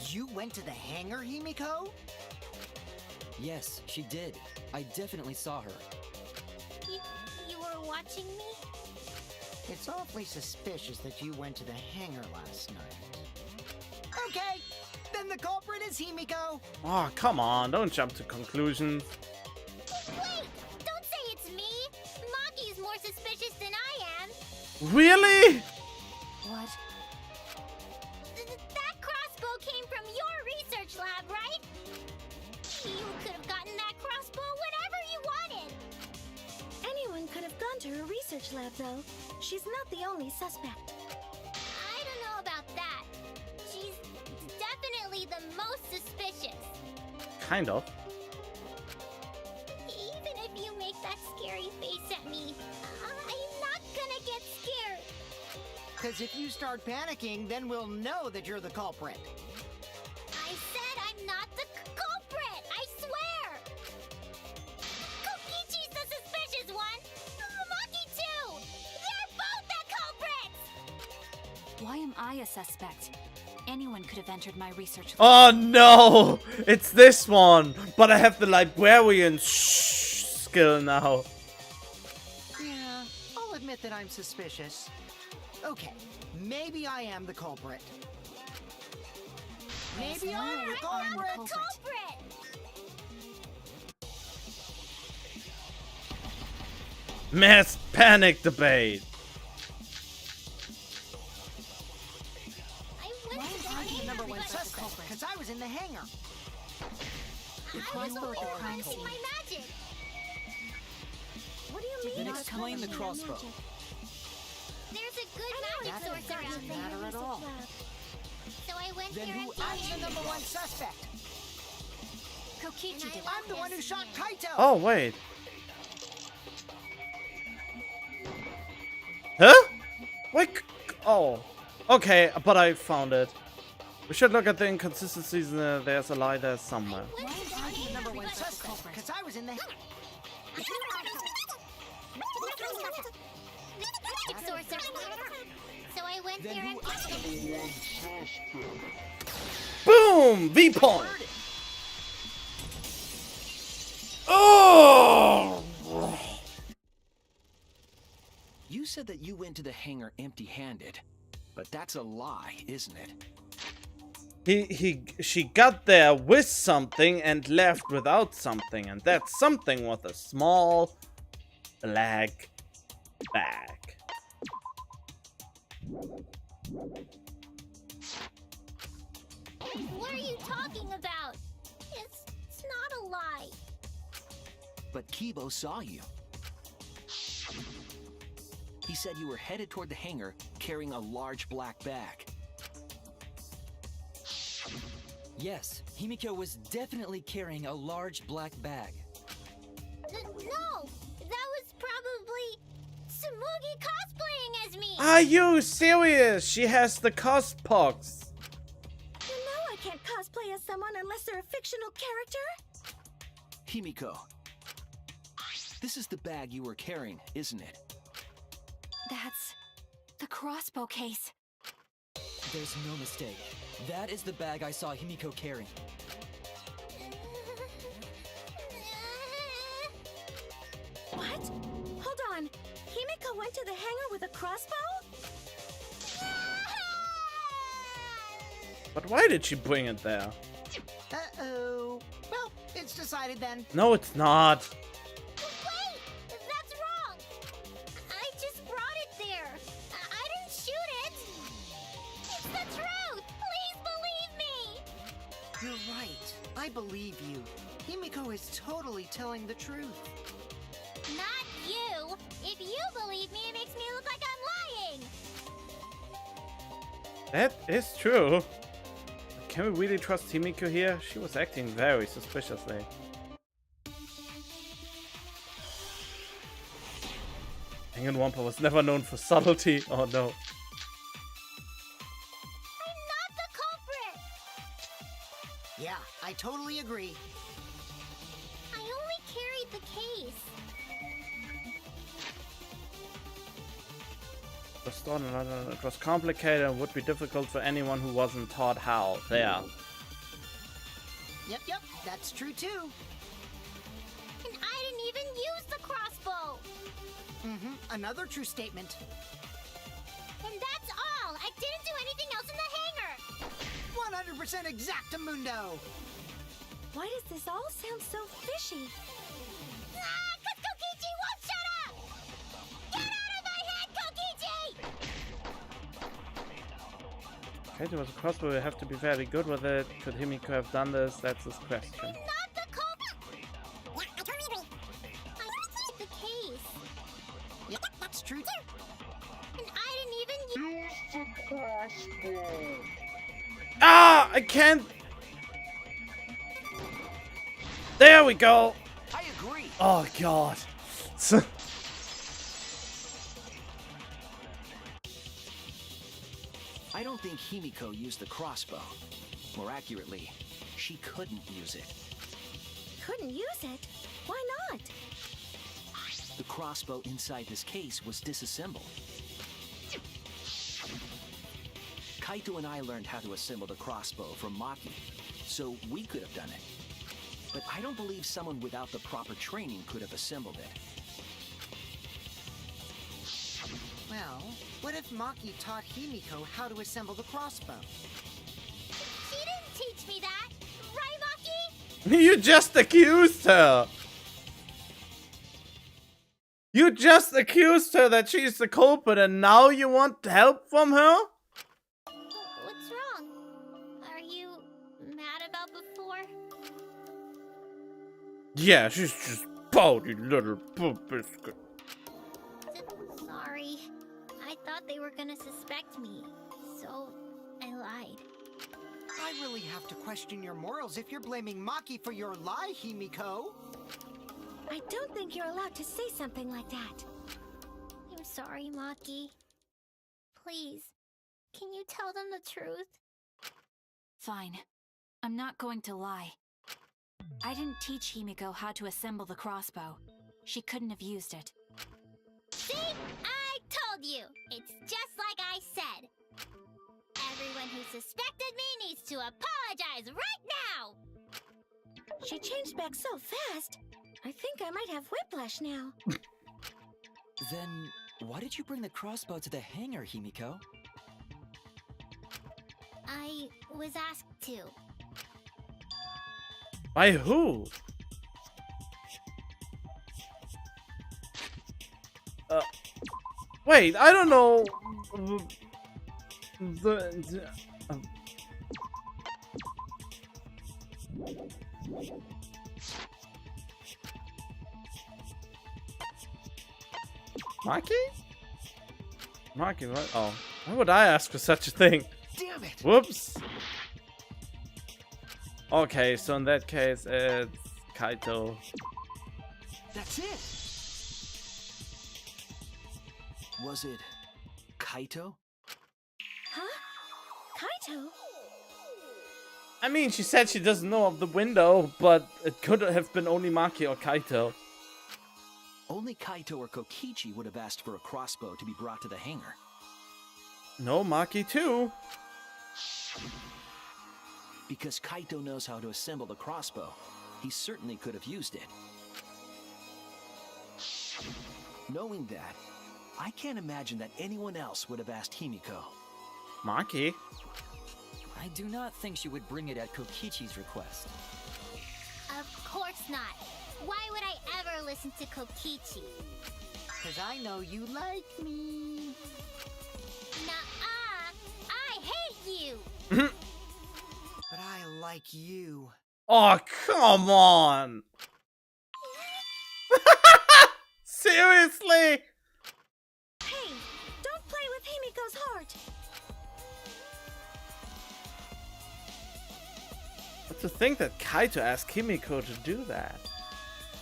You went to the hangar, Himiko? Yes, she did. I definitely saw her. You were watching me? It's awfully suspicious that you went to the hangar last night. Okay, then the culprit is Himiko. Oh, come on, don't jump to conclusions. Wait! Don't say it's me! Maki's more suspicious than I am. Really? What? That crossbow came from your research lab, right? You could have gotten that crossbow whenever you wanted. Anyone could have gone to her research lab, though. She's not the only suspect. I don't know about that. She's definitely the most suspicious. Kind of. Even if you make that scary face at me, I'm not gonna get scared. Because if you start panicking, then we'll know that you're the culprit. I said I'm not the culprit! I swear! Kokichi's the suspicious one! Maki too! They're both the culprits! Why am I a suspect? Anyone could have entered my research lab. Oh no! It's this one! But I have the librarian skill now. Yeah, I'll admit that I'm suspicious. Okay, maybe I am the culprit. Maybe I'm the culprit! Culprit! Mass panic debate. I went to the I'm the hangar, number one but suspect, because I was in the hangar. I was only practicing my magic. What do you mean? Then you're explain the practicing your crossbow. magic? There's a good That magic source doesn't around here. matter at all. So I went Then here who empty I'm the handed. number one suspect. Kokichi did I'm the one who shot Kaito. Oh, wait. Huh? Wait. Oh. Okay, but I found it. We should look at the inconsistencies. There's a lie there somewhere. Went to the I'm the hangar, number one but suspect, because I was in the hangar. magic source around. So I went Then here who empty handed. Boom! V-point! Oh! You said that you went to the hangar empty-handed, but that's a lie, isn't it? She got there with something and left without something, and that something was a small black bag. What are you talking about? It's not a lie. but Kibo saw you. He said you were headed toward the hangar carrying a large black bag. Yes, Himiko was definitely carrying a large black bag. No! That was probably Tsumugi cosplaying as me! Are you serious? She has the cospox. You know I can't cosplay as someone unless they're a fictional character. Himiko, this is the bag you were carrying, isn't it? That's the crossbow case. There's no mistake. That is the bag I saw Himiko carrying. What? Hold on. Himiko went to the hangar with a crossbow? But why did she bring it there? Uh-oh. Well, it's decided then. No, it's not. Wait! That's wrong! I just brought it there. I didn't shoot it! It's the truth! Please believe me! You're right. I believe you. Himiko is totally telling the truth. Not you! If you believe me, it makes me look like I'm lying! That is true. Can we really trust Himiko here? She was acting very suspiciously. Danganronpa was never known for subtlety. Oh no. I'm not the culprit! Yeah, I totally agree. I only carried the case. It was complicated and would be difficult for anyone who wasn't taught how. There. Yep, that's true too. And I didn't even use the crossbow! Another true statement. And that's all! I didn't do anything else in the hangar! 100% exactamundo! Why does this all sound so fishy? Ah! 'Cause Kokichi won't shut up! Get out of my head, Kokichi! Okay, there was a crossbow. We have to be very good with it. Could Himiko have done this? That's his question. I'm not the culprit! Yeah, I totally agree. I only carried the case. Yep, that's true. And I didn't even use the crossbow. Ah! I can't! There we go! I agree. Oh god. I don't think Himiko used the crossbow. More accurately, she couldn't use it. Couldn't use it? Why not? The crossbow inside this case was disassembled. Kaito and I learned how to assemble the crossbow from Maki, so we could have done it. But I don't believe someone without the proper training could have assembled it. Well, what if Maki taught Himiko how to assemble the crossbow? She didn't teach me that! Right, Maki? You just accused her! You just accused her that she's the culprit and now you want help from her? What's wrong? Are you mad about before? Yeah, she's just pouty little poop biscuit. Sorry. I thought they were gonna suspect me, so I lied. I really have to question your morals if you're blaming Maki for your lie, Himiko. I don't think you're allowed to say something like that. I'm sorry, Maki. Please, can you tell them the truth? Fine. I'm not going to lie. I didn't teach Himiko how to assemble the crossbow. She couldn't have used it. See? I told you! It's just like I said. Everyone who suspected me needs to apologize right now! She changed back so fast. I think I might have whiplash now. Then, why did you bring the crossbow to the hangar, Himiko? I was asked to. By who? Wait, I don't know. Maki? Maki, what? Oh. Why would I ask for such a thing? Damn it! Whoops. Okay, so in that case, it's Kaito. That's it! Was it Kaito? Huh? Kaito? I mean, she said she doesn't know of the window, but it could have been only Maki or Kaito. Only Kaito or Kokichi would have asked for a crossbow to be brought to the hangar. No, Maki too. Because Kaito knows how to assemble the crossbow, he certainly could have used it. Knowing that, I can't imagine that anyone else would have asked Himiko. Maki? I do not think she would bring it at Kokichi's request. Of course not. Why would I ever listen to Kokichi? Cause I know you like me. Nuh-uh. I hate you. But I like you. Oh, come on! Seriously? Hey, don't play with Himiko's heart. But to think that Kaito asked Kimiko to do that.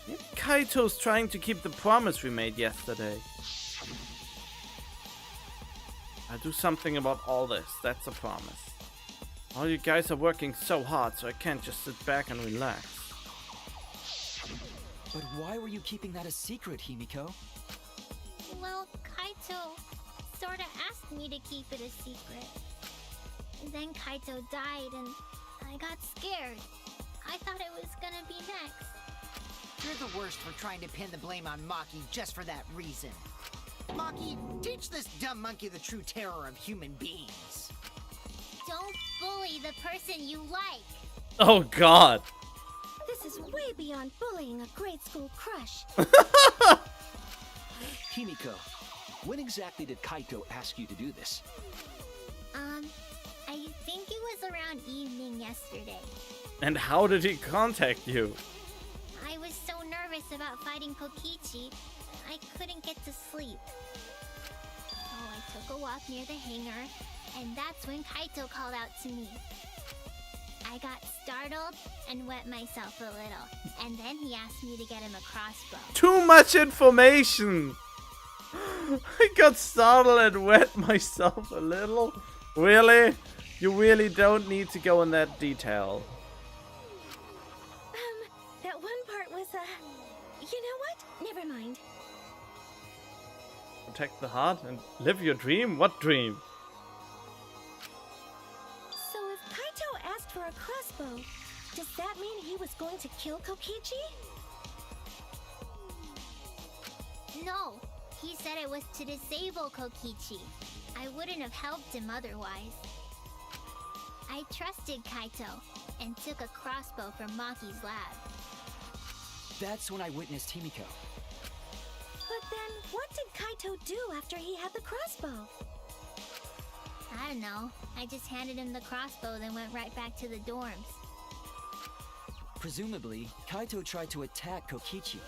Maybe Kaito's trying to keep the promise we made yesterday. I'll do something about all this, that's a promise. All you guys are working so hard, so I can't just sit back and relax. But why were you keeping that a secret, Himiko? Well, Kaito sorta asked me to keep it a secret. And then Kaito died and I got scared. I thought it was gonna be next. You're the worst for trying to pin the blame on Maki just for that reason. Maki, teach this dumb monkey the true terror of human beings. Don't bully the person you like. Oh god. This is way beyond bullying a grade school crush. Himiko, when exactly did Kaito ask you to do this? I think it was around evening yesterday. And how did he contact you? I was so nervous about fighting Kokichi, I couldn't get to sleep. So I took a walk near the hangar, and that's when Kaito called out to me. I got startled and wet myself a little, and then he asked me to get him a crossbow. Too much information! I got startled and wet myself a little. Really? You really don't need to go in that detail. That one part was, you know what? Never mind. Protect the heart and live your dream? What dream? So if Kaito asked for a crossbow, does that mean he was going to kill Kokichi? No, he said it was to disable Kokichi. I wouldn't have helped him otherwise. I trusted Kaito and took a crossbow from Maki's lab. That's when I witnessed Himiko. But then, what did Kaito do after he had the crossbow? I don't know. I just handed him the crossbow, then went right back to the dorms. Presumably, Kaito tried to attack Kokichi,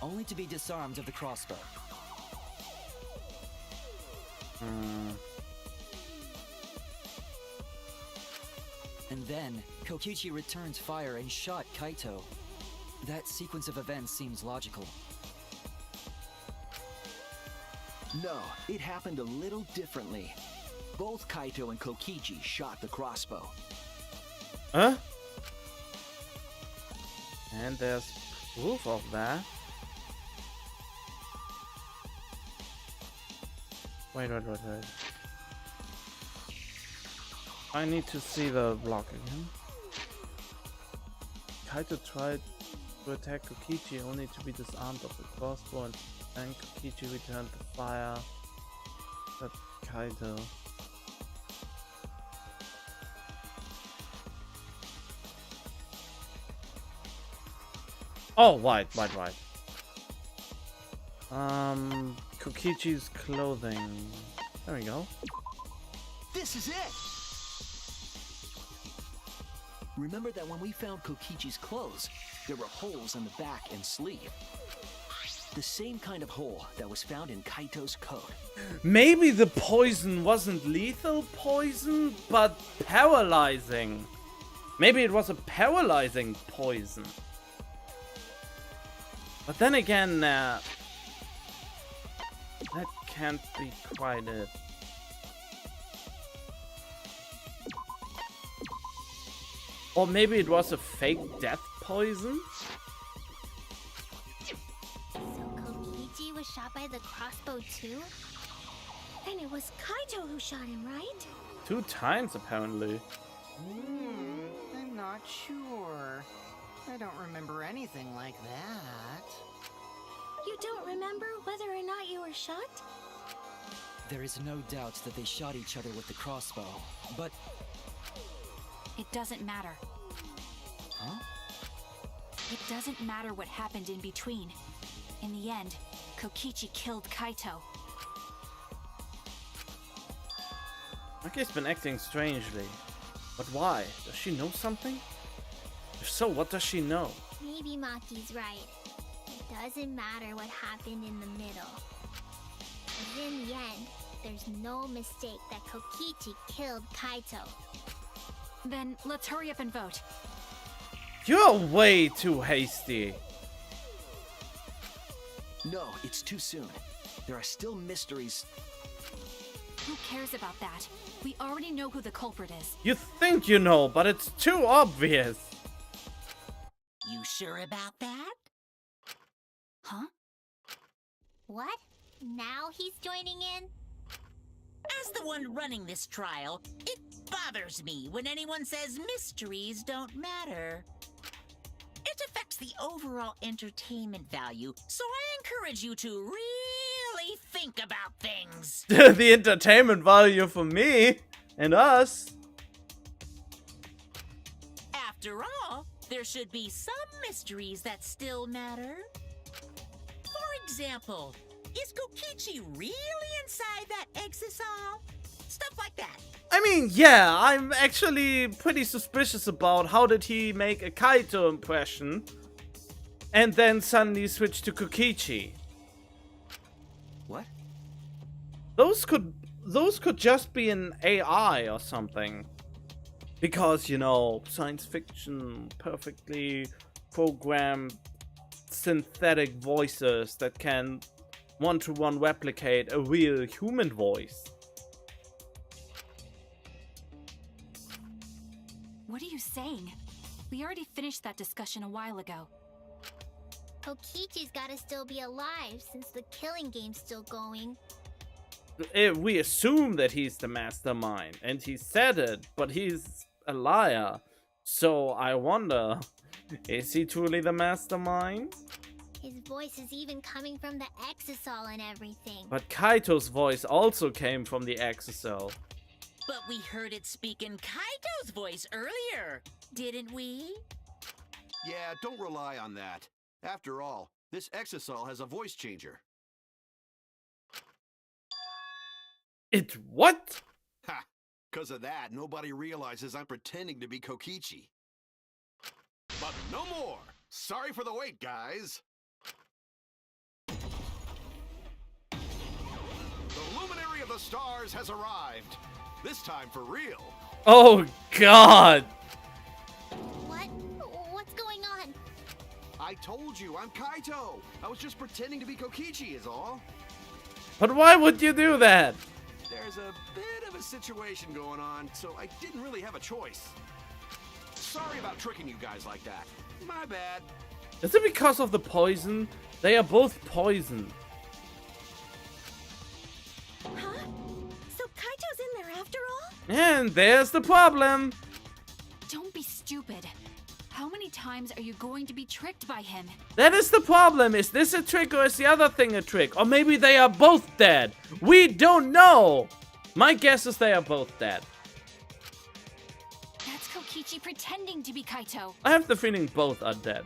only to be disarmed of the crossbow. And then, Kokichi returned fire and shot Kaito. That sequence of events seems logical. No, it happened a little differently. Both Kaito and Kokichi shot the crossbow. Huh? And there's proof of that. Wait. I need to see the block again. Kaito tried to attack Kokichi only to be disarmed of the crossbow, and then Kokichi returned the fire. But Kaito. Oh, right. Kokichi's clothing. There we go. This is it! Remember that when we found Kokichi's clothes, there were holes in the back and sleeve. The same kind of hole that was found in Kaito's code. Maybe the poison wasn't lethal poison, but paralyzing. Maybe it was a paralyzing poison. But then again, that can't be quite it. Or maybe it was a fake death poison? So Kokichi was shot by the crossbow too? Then it was Kaito who shot him, right? 2 times apparently. I'm not sure. I don't remember anything like that. You don't remember whether or not you were shot? There is no doubt that they shot each other with the crossbow, but... It doesn't matter. Huh? It doesn't matter what happened in between. In the end, Kokichi killed Kaito. Maki's been acting strangely. But why? Does she know something? If so, what does she know? Maybe Maki's right. It doesn't matter what happened in the middle. But in the end, there's no mistake that Kokichi killed Kaito. Then let's hurry up and vote. You're way too hasty. No, it's too soon. There are still mysteries. Who cares about that? We already know who the culprit is. You think you know, but it's too obvious. You sure about that? Huh? What? Now he's joining in? As the one running this trial, it bothers me when anyone says mysteries don't matter. It affects the overall entertainment value, so I encourage you to really think about things. The entertainment value for me and us. After all, there should be some mysteries that still matter. For example, is Kokichi really inside that exisal? Stuff like that. I mean, yeah, I'm actually pretty suspicious about how did he make a Kaito impression and then suddenly switch to Kokichi. What? Those could just be an AI or something. Because, you know, science fiction, perfectly programmed synthetic voices that can one-to-one replicate a real human voice. What are you saying? We already finished that discussion a while ago. Kokichi's gotta still be alive since the killing game's still going. We assume that he's the mastermind, and he said it, but he's a liar. So I wonder, is he truly the mastermind? His voice is even coming from the exisal and everything. But Kaito's voice also came from the exisal. But we heard it speak in Kaito's voice earlier, didn't we? Yeah, don't rely on that. After all, this exisal has a voice changer. It what? Ha! 'Cause of that, nobody realizes I'm pretending to be Kokichi. But no more! Sorry for the wait, guys! The luminary of the stars has arrived. This time for real. Oh god! What's going on? I told you, I'm Kaito. I was just pretending to be Kokichi is all. But why would you do that? There's a bit of a situation going on, so I didn't really have a choice. Sorry about tricking you guys like that. My bad. Is it because of the poison? They are both poisoned. Huh? So Kaito's in there after all? And there's the problem. Don't be stupid. How many times are you going to be tricked by him? That is the problem. Is this a trick or is the other thing a trick? Or maybe they are both dead. We don't know. My guess is they are both dead. That's Kokichi pretending to be Kaito. I have the feeling both are dead.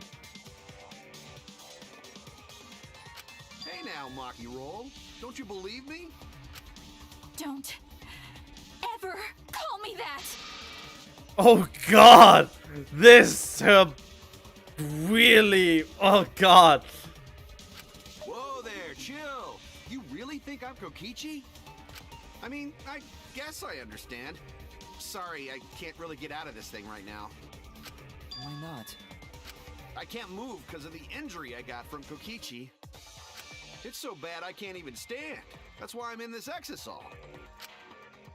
Hey now, Maki Roll. Don't you believe me? Don't ever call me that! Oh god! This really... Oh god. Whoa, about Kokichi? I mean, I guess I understand. Sorry, I can't really get out of this thing right now. Why not? I can't move because of the injury I got from Kokichi. It's so bad I can't even stand. That's why I'm in this exisal.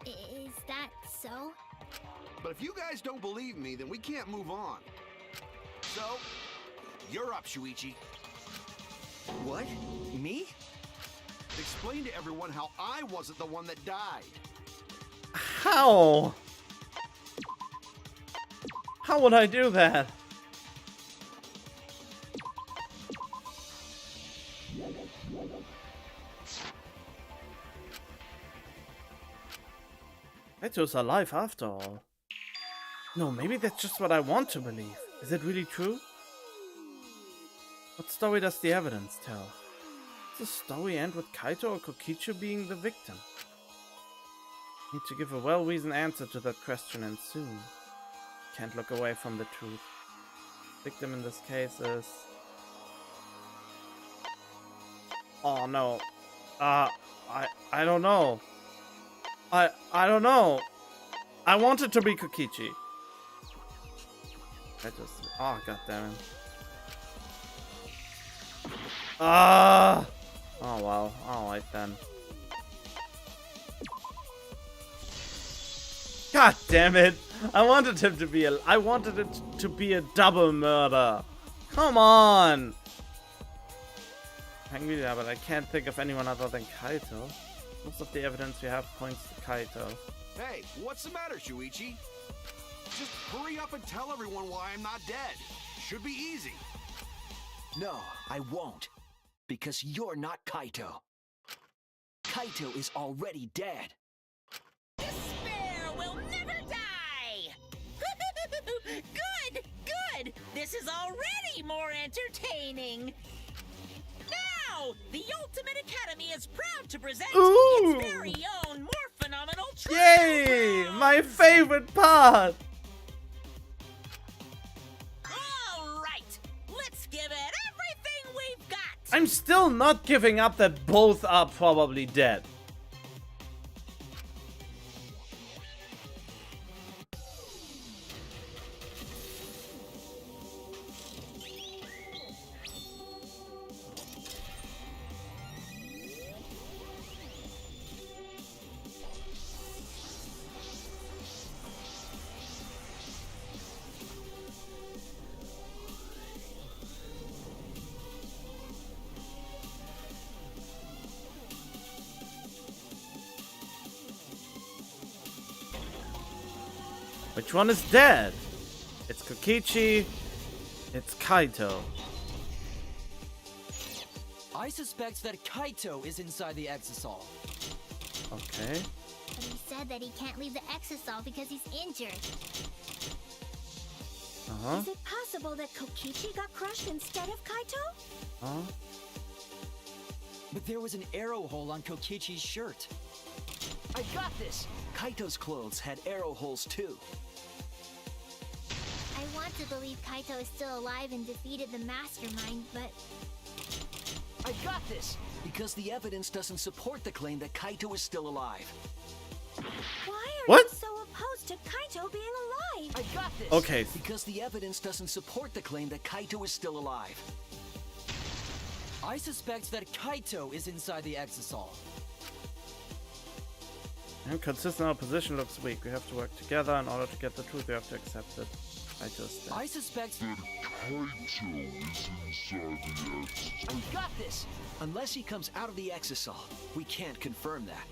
Is that so? But if you guys don't believe me, then we can't move on. So, you're up, Shuichi. What? Me? Explain to everyone how I wasn't the one that died. How? How would I do that? Kaito's alive after all. No, maybe that's just what I want to believe. Is it really true? What story does the evidence tell? Does the story end with Kaito or Kokichi being the victim? Need to give a well-reasoned answer to that question, and soon. Can't look away from the truth. Victim in this case is... Oh no. I don't know. I don't know. I want it to be Kokichi. Oh, goddammit. Ah! Oh well. Alright then. God damn it! I wanted him to be I wanted it to be a double murder. Come on! Angry, yeah, but I can't think of anyone other than Kaito. Most of the evidence we have points to Kaito. Hey, what's the matter, Shuichi? Just hurry up and tell everyone why I'm not dead. Should be easy. No, I won't. Because you're not Kaito. Kaito is already dead. Despair will never die! Good, good! This is already more entertaining! Now, the Ultimate Academy is proud to present its very own more phenomenal trial Yay! round. My favorite part! All right, let's give it everything we've got! I'm still not giving up that both are probably dead. Which one is dead? It's Kokichi. It's Kaito. I suspect that Kaito is inside the exisal. Okay. But he said that he can't leave the exisal because he's injured. Uh-huh. Is it possible that Kokichi got crushed instead of Kaito? Huh? But there was an arrow hole on Kokichi's shirt. I got this! Kaito's clothes had arrow holes too. I want to believe Kaito is still alive and defeated the mastermind, but I got this! Because the evidence doesn't support the claim that Kaito is still alive. Why are What? you so opposed to Kaito being alive? I got this! Okay. Because the evidence doesn't support the claim that Kaito is still alive. I suspect that Kaito is inside the exisal. Inconsistent opposition looks weak. We have to work together in order to get the truth. We have to accept it. Kaito's dead. I suspect I got this! Unless he comes out of the exisal, we can't confirm that.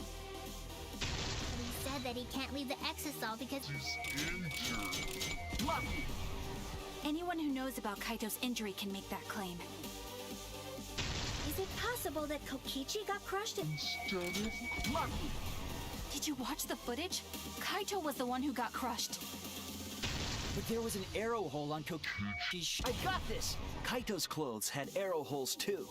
he said that he can't leave the exisal because Lucky! Anyone who knows about Kaito's injury can make that claim. Is it possible that Kokichi got crushed Lucky! Did you watch the footage? Kaito was the one who got crushed. but there was an arrow hole on Kokichi's shirt. I got this! Kaito's clothes had arrow holes too.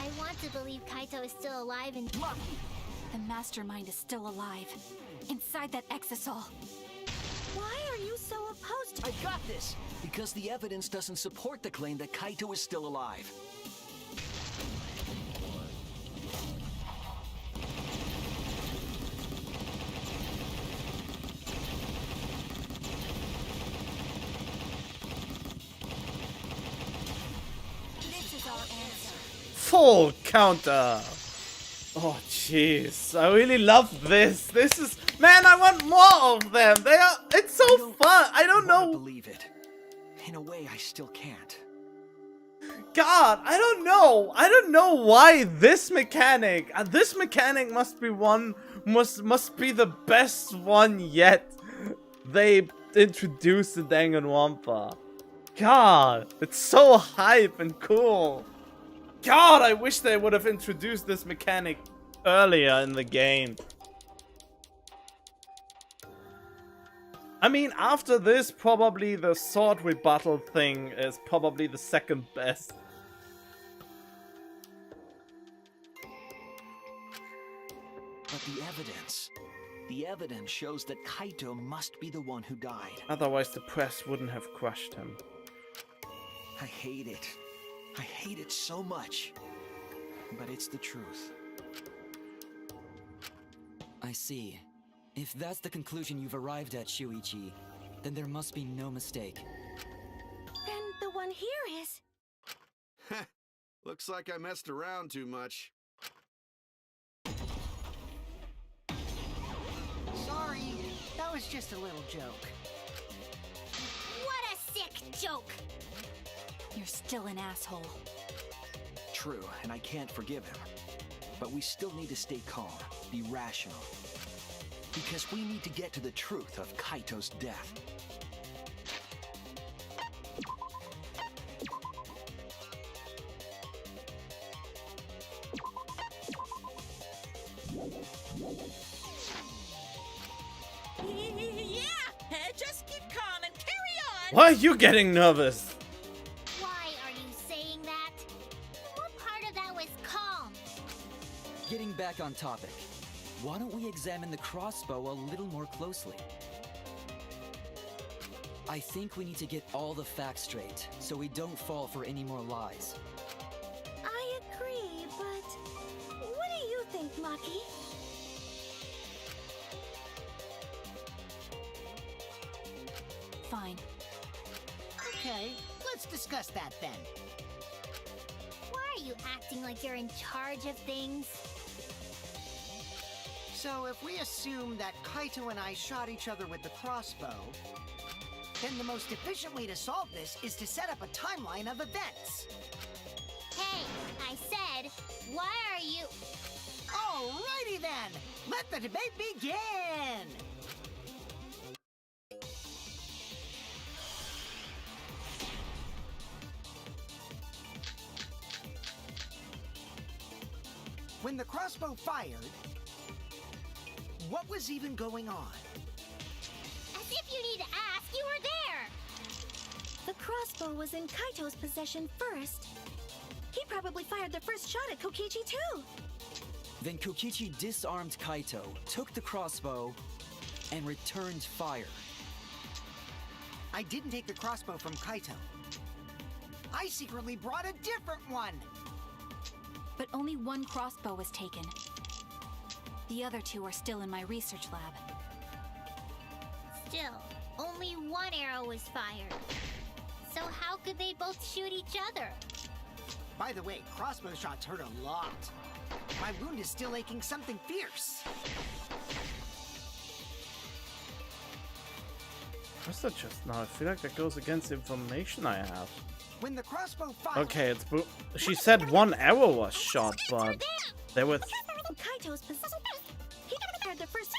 I want to believe Kaito is still alive and Lucky! The mastermind is still alive. Inside that exisal. Why are you so opposed to I got this! Because the evidence doesn't support the claim that Kaito is still alive. full counter. Oh jeez, I really love this. This is, man, I want more of them. It's so fun. I don't know. Believe it. In a way, I still can't. God, I don't know. I don't know why this mechanic. This mechanic must be the best one yet. They introduced the Danganronpa. God, it's so hype and cool. God, I wish they would have introduced this mechanic earlier in the game. I mean, after this, probably the sword rebuttal thing is probably the second best. But the evidence shows that Kaito must be the one who died. Otherwise, the press wouldn't have crushed him. I hate it. I hate it so much. But it's the truth. I see. If that's the conclusion you've arrived at, Shuichi, then there must be no mistake. Then the one here is... Looks like I messed around too much. Sorry, that was just a little joke. What a sick joke! You're still an asshole. True, and I can't forgive him. But we still need to stay calm, be rational. Because we need to get to the truth of Kaito's death. Yeah, just keep calm and carry on. Why are you getting nervous? Why are you saying that? What part of that was calm? Getting back on topic, why don't we examine the crossbow a little more closely? I think we need to get all the facts straight, so we don't fall for any more lies. I agree, but what do you think, Maki? Fine. Okay, let's discuss that then. Why are you acting like you're in charge of things? So if we assume that Kaito and I shot each other with the crossbow, then the most efficient way to solve this is to set up a timeline of events. Hey, I said, why are you... Alrighty then! Let the debate begin! When the crossbow fired, what was even going on? As if you need to ask, you were there! The crossbow was in Kaito's possession first. He probably fired the first shot at Kokichi too. Then Kokichi disarmed Kaito, took the crossbow, and returned fire. I didn't take the crossbow from Kaito. I secretly brought a different one! But only one crossbow was taken. The other two are still in my research lab. Still, only one arrow was fired. So how could they both shoot each other? By the way, crossbow shots hurt a lot. My wound is still aching something fierce. What's that just now? I feel like that goes against the information I have. When the crossbow fired... Okay, it's... She said one arrow was shot, but... There were... Kaito's possession first. He fired the first...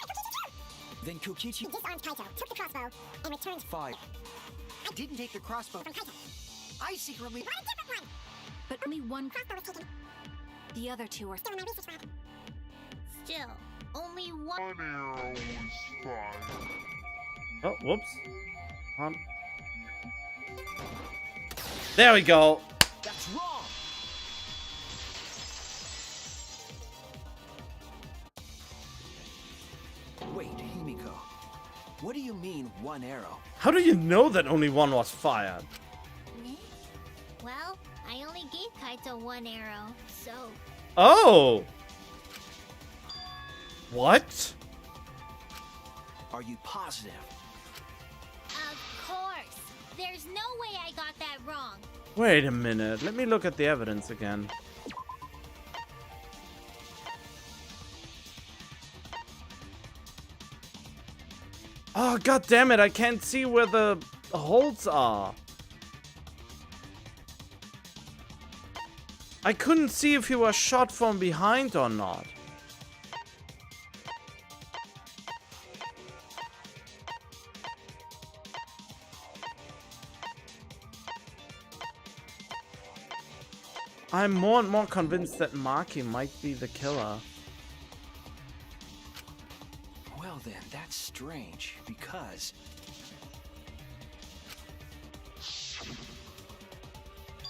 Then Kokichi Disarmed Kaito, took the crossbow, and returned fire. I didn't take the crossbow from Kaito. I secretly... Brought a different one! But only one... Crossbow was taken. The other two are... Still in my research lab. Still, only one arrow was fired. Oh, whoops. There we go. That's wrong! Wait, Himiko. What do you mean, one arrow? How do you know that only one was fired? Me? Well, I only gave Kaito one arrow, so... Oh! What? Are you positive? Of course! There's no way I got that wrong! Wait a minute. Let me look at the evidence again. Oh, god damn it, I can't see where the holes are. I couldn't see if he was shot from behind or not. I'm more and more convinced that Maki might be the killer. Well then, that's strange, because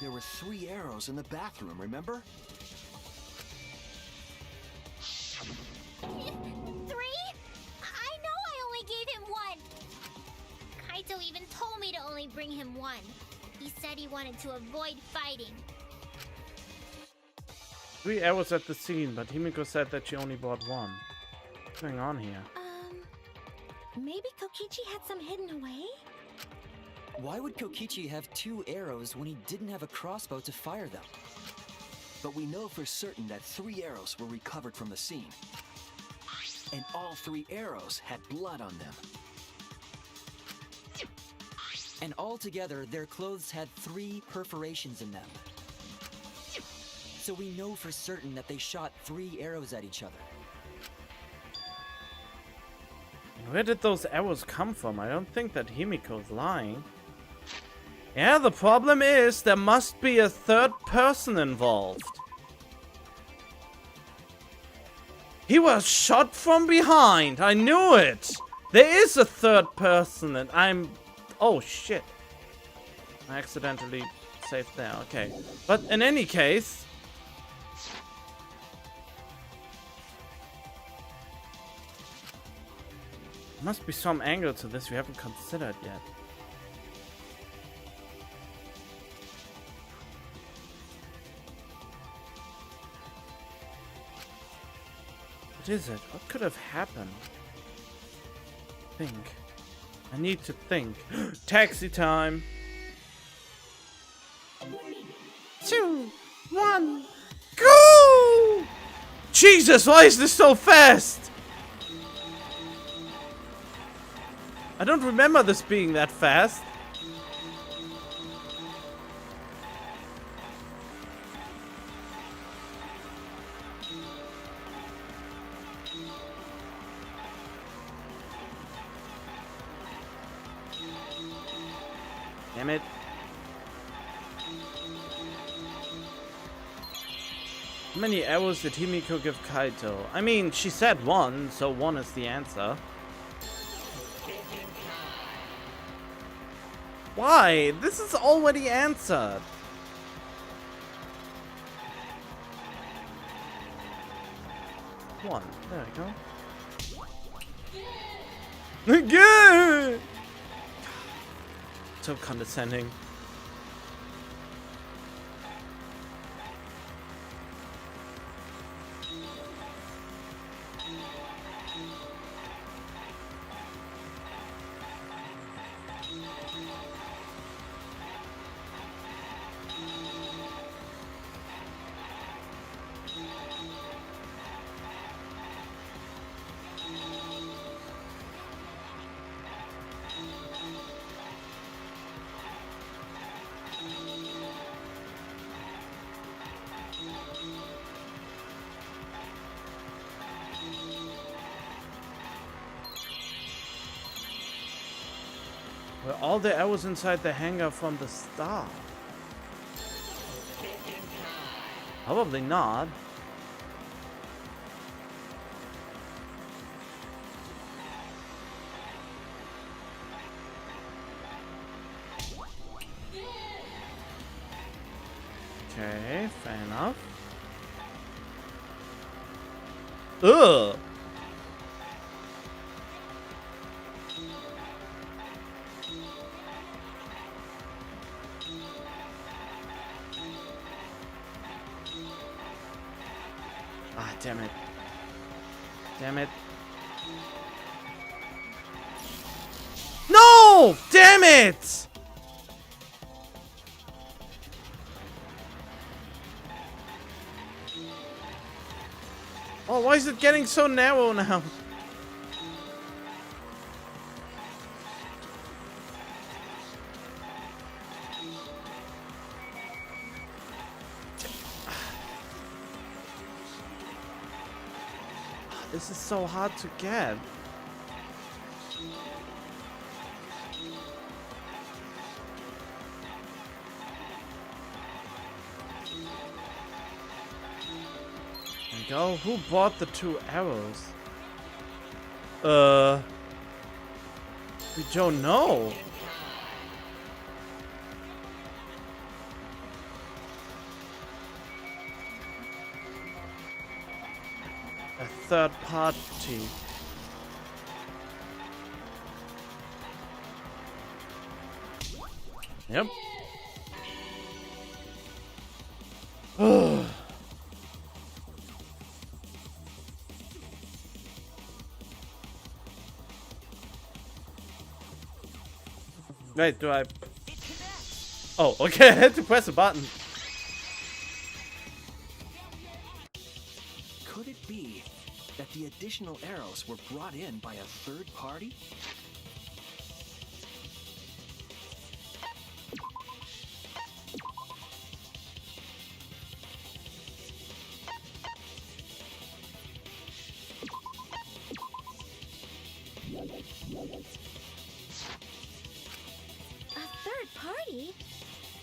there were 3 arrows in the bathroom, remember? 3? I know I only gave him 1. Kaito even told me to only bring him 1. He said he wanted to avoid fighting. 3 arrows at the scene, but Himiko said that she only bought 1. What's going on here? Maybe Kokichi had some hidden away? Why would Kokichi have 2 arrows when he didn't have a crossbow to fire them? But we know for certain that 3 arrows were recovered from the scene. And all 3 arrows had blood on them. And altogether, their clothes had 3 perforations in them. So we know for certain that they shot 3 arrows at each other. Where did those arrows come from? I don't think that Himiko's lying. Yeah, the problem is there must be a third person involved. He was shot from behind. I knew it. There is a third person and I'm... Oh, shit. I accidentally saved there. Okay. But in any case... Must be some angle to this we haven't considered yet. What is it? What could have happened? Think. I need to think. Taxi time! 2, 1, go! Jesus, why is this so fast? I don't remember this being that fast. Damn it. How many arrows did Himiko give Kaito? I mean, she said 1, so 1 is the answer. Why? This is already answered. One. There we go. Good. So condescending. Were all the arrows inside the hangar from the start? Probably not. Okay, fair enough. Ugh! Ah, damn it. Damn it. No! Damn it! Oh, why is it getting so narrow now? This is so hard to get. There we go. Who bought the 2 arrows? We don't know. A third party. Yep. Wait, do I... Oh, okay, I had to press a button. Could it be that the additional arrows were brought in by a third party? A third party?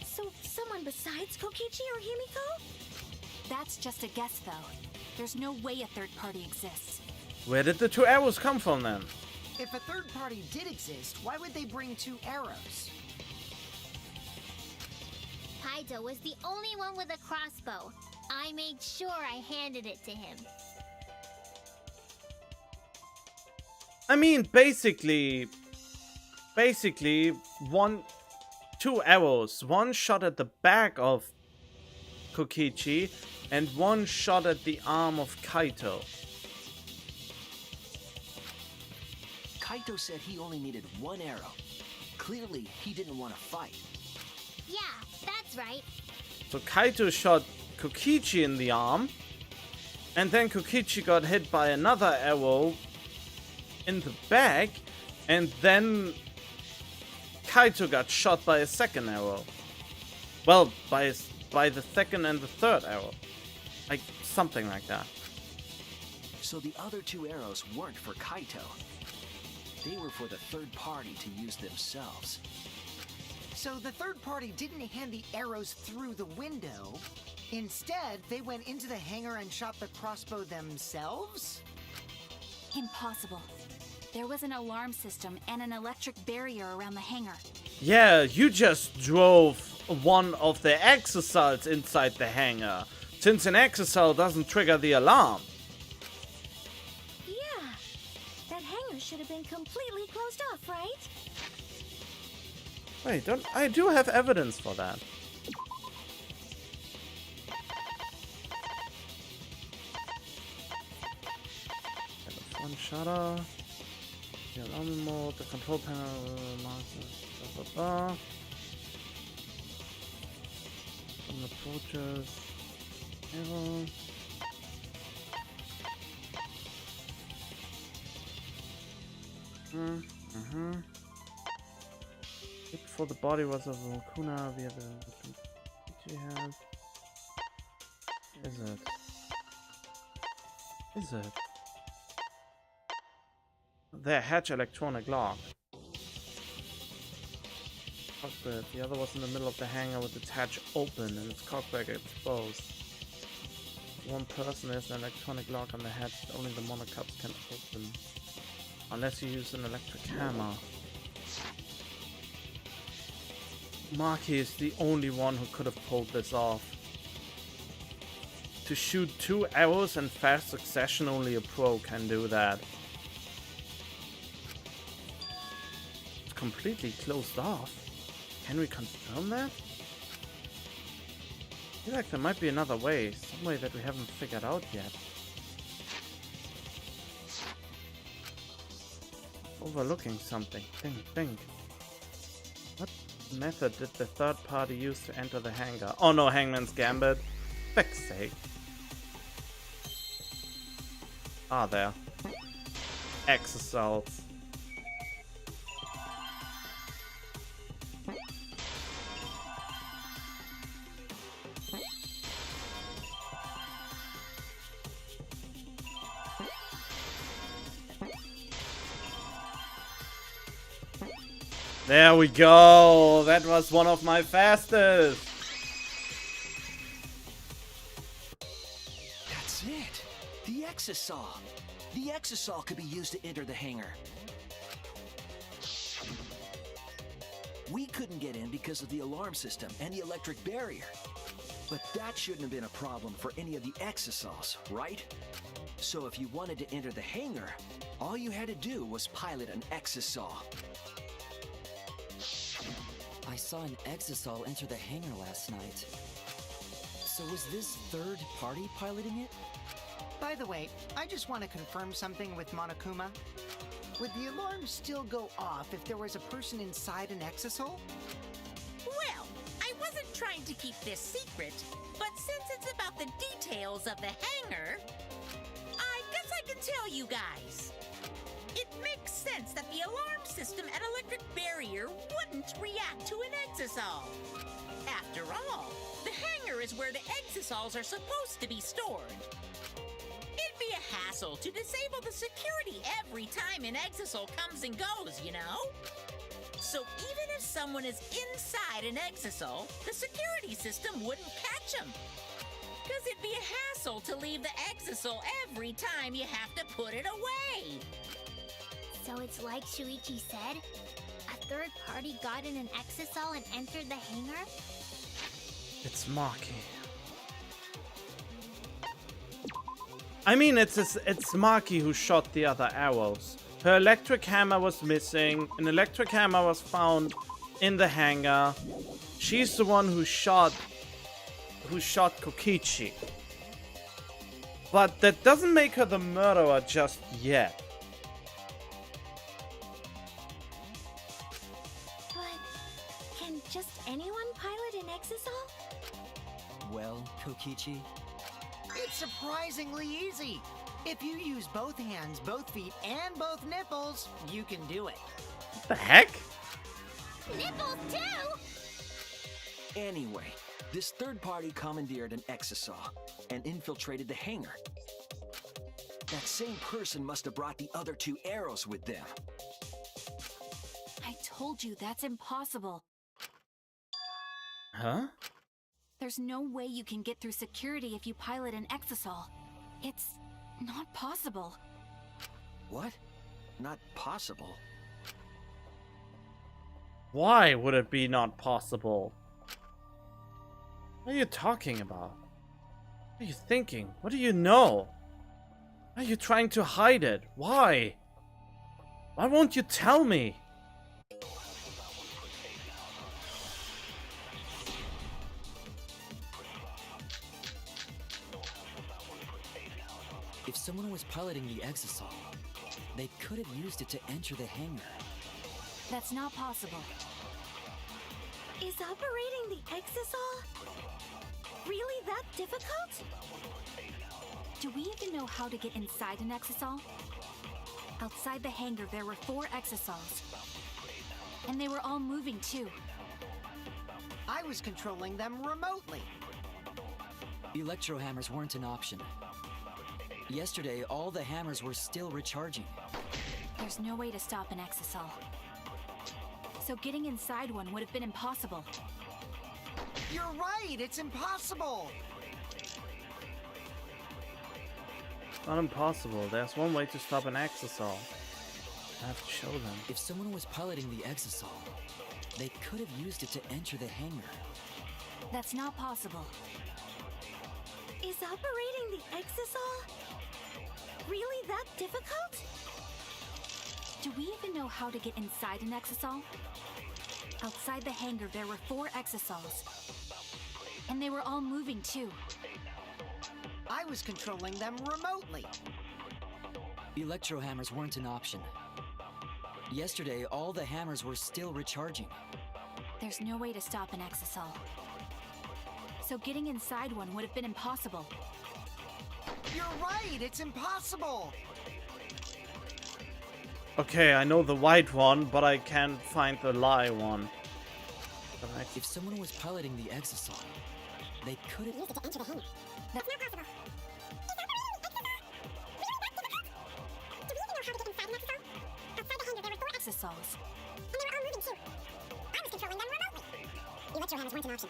So someone besides Kokichi or Himiko? That's just a guess, though. There's no way a third party exists. Where did the 2 arrows come from then? If a third party did exist, why would they bring 2 arrows? Kaito was the only one with a crossbow. I made sure I handed it to him. I mean, basically 2 arrows. 1 shot at the back of Kokichi and 1 shot at the arm of Kaito. Kaito said he only needed 1 arrow. Clearly, he didn't want to fight. Yeah, that's right. So Kaito shot Kokichi in the arm, and then Kokichi got hit by another arrow in the back, and then Kaito got shot by a second arrow. Well, by the second and the third arrow. Like, something like that. So the other 2 arrows weren't for Kaito. They were for the third party to use themselves. So the third party didn't hand the arrows through the window. Instead, they went into the hangar and shot the crossbow themselves? Impossible. There was an alarm system and an electric barrier around the hangar. Yeah, you just drove one of the exocells inside the hangar, since an exocell doesn't trigger the alarm. Yeah. That hangar should have been completely closed off, right? Wait, I do have evidence for that. One shutter. The alarm mode, the control panel, blah blah blah. Some approaches. Arrow. Before the body was of Kuna via the has. Is it? Is it? The hatch electronic lock. Cockpit. The other was in the middle of the hangar with its hatch open and its cockpit exposed. One person has an electronic lock on the hatch that only the monocups can open. Unless you use an electric hammer. Maki is the only one who could have pulled this off. To shoot 2 arrows in fast succession, only a pro can do that. It's completely closed off. Can we confirm that? I feel like there might be another way, some way that we haven't figured out yet. Overlooking something. Think. What method did the third party use to enter the hangar? Oh no, Hangman's Gambit. Fuck's sake. Ah, there. Exocells. There we go. That was one of my fastest. That's it. The exisal. The exisal could be used to enter the hangar. We couldn't get in because of the alarm system and the electric barrier. But that shouldn't have been a problem for any of the exisals, right? So if you wanted to enter the hangar, all you had to do was pilot an exisal. I saw an exisal enter the hangar last night. So was this third party piloting it? By the way, I just want to confirm something with Monokuma. Would the alarm still go off if there was a person inside an exisal? Well, I wasn't trying to keep this secret, but since it's about the details of the hangar, I guess I can tell you guys. It makes sense that the alarm system and electric barrier wouldn't react to an exisal. After all, the hangar is where the exisals are supposed to be stored. It'd be a hassle to disable the security every time an exisal comes and goes, you know? So even if someone is inside an exisal, the security system wouldn't catch them. Because it'd be a hassle to leave the exisal every time you have to put it away. So it's like Shuichi said? A third party got in an exisal and entered the hangar? It's Maki. I mean, it's Maki who shot the other arrows. Her electric hammer was missing. An electric hammer was found in the hangar. She's the one who shot Kokichi. But that doesn't make her the murderer just yet. But can just anyone pilot an exisal? Well, Kokichi, It's surprisingly easy. If you use both hands, both feet, and both nipples, you can do it. What the heck? Nipples too? Anyway, this third party commandeered an exisal and infiltrated the hangar. That same person must have brought the other two arrows with them. I told you that's impossible. Huh? There's no way you can get through security if you pilot an exisal. It's not possible. What? Not possible? Why would it be not possible? What are you talking about? What are you thinking? What do you know? Why are you trying to hide it? Why? Why won't you tell me? if someone was piloting the exisal, they could have used it to enter the hangar. That's not possible. Is operating the exisal really that difficult? Do we even know how to get inside an exisal? Outside the hangar, there were 4 exisals. And they were all moving too. I was controlling them remotely. Electro hammers weren't an option. Yesterday, all the hammers were still recharging. There's no way to stop an exisal. So getting inside one would have been impossible. You're right, it's impossible. Not impossible. There's one way to stop an exisal. I have to show them. If someone was piloting the exisal, they could have used it to enter the hangar. That's not possible. Is operating the exisal really that difficult? Do we even know how to get inside an exisal? Outside the hangar, there were 4 exisals. And they were all moving too. I was controlling them remotely. Electro hammers weren't an option. Yesterday, all the hammers were still recharging. There's no way to stop an exisal. So getting inside one would have been impossible. You're right, it's impossible. Okay, I know the white one, but I can't find the lie one. If someone was piloting the exisal, they could have used it to enter the hangar. That's not possible. Exisals. too. I was controlling them remotely. Electro hammers weren't an option.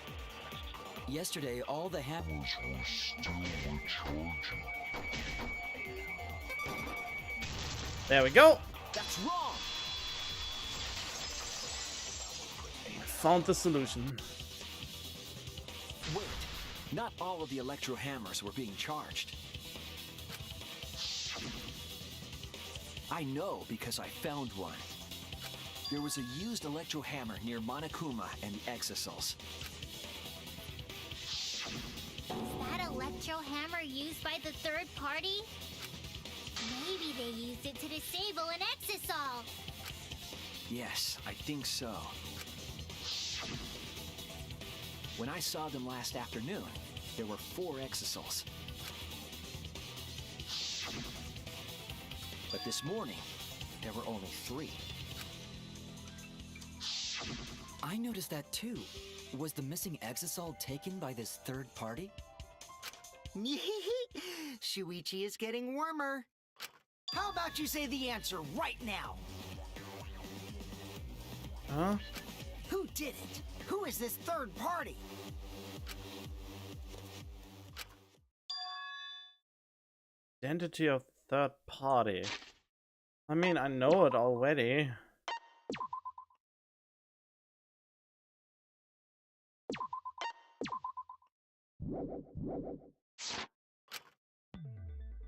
Yesterday, all the hammers were still recharging. There we go. That's wrong! Found the solution. Wait, not all of the electro hammers were being charged. I know because I found one. There was a used electro hammer near Monokuma and the Exosols. Is that electro hammer used by the third party? Maybe they used it to disable an Exosol. Yes, I think so. When I saw them last afternoon, there were 4 Exosols. But this morning, there were only 3. I noticed that too. Was the missing Exosol taken by this third party? Shuichi is getting warmer. How about you say the answer right now? Huh? Who did it? Who is this third party? Identity of third party. I mean, I know it already.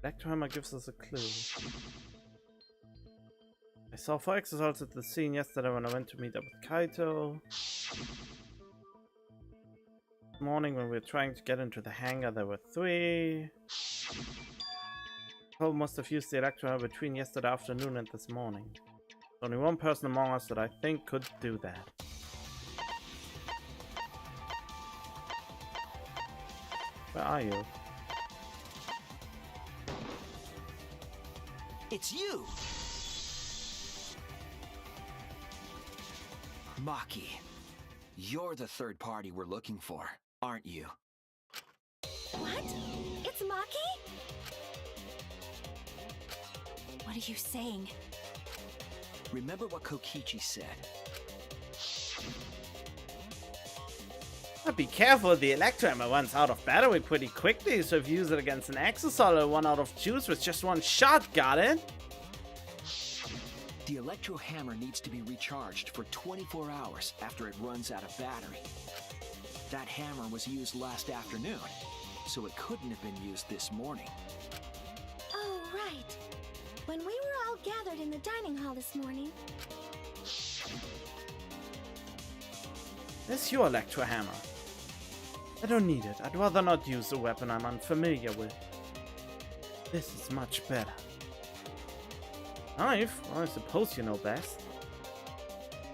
Electrohammer gives us a clue. I saw 4 Exosols at the scene yesterday when I went to meet up with Kaito. This morning when we were trying to get into the hangar there were 3. Cole must have used the Electrohammer between yesterday afternoon and this morning. There's only one person among us that I think could do that. Where are you? It's you! Maki, you're the third party we're looking for, aren't you? What? It's Maki? What are you saying? Remember what Kokichi said. Be careful, the Electrohammer runs out of battery pretty quickly, so if you use it against an Exosol, it'll run out of juice with just one shot, got it? The electro hammer needs to be recharged for 24 hours after it runs out of battery. That hammer was used last afternoon, so it couldn't have been used this morning. Oh, right. When we were all gathered in the dining hall this morning. It's your Electrohammer. I don't need it. I'd rather not use a weapon I'm unfamiliar with. This is much better. Knife? Well, I suppose you know best.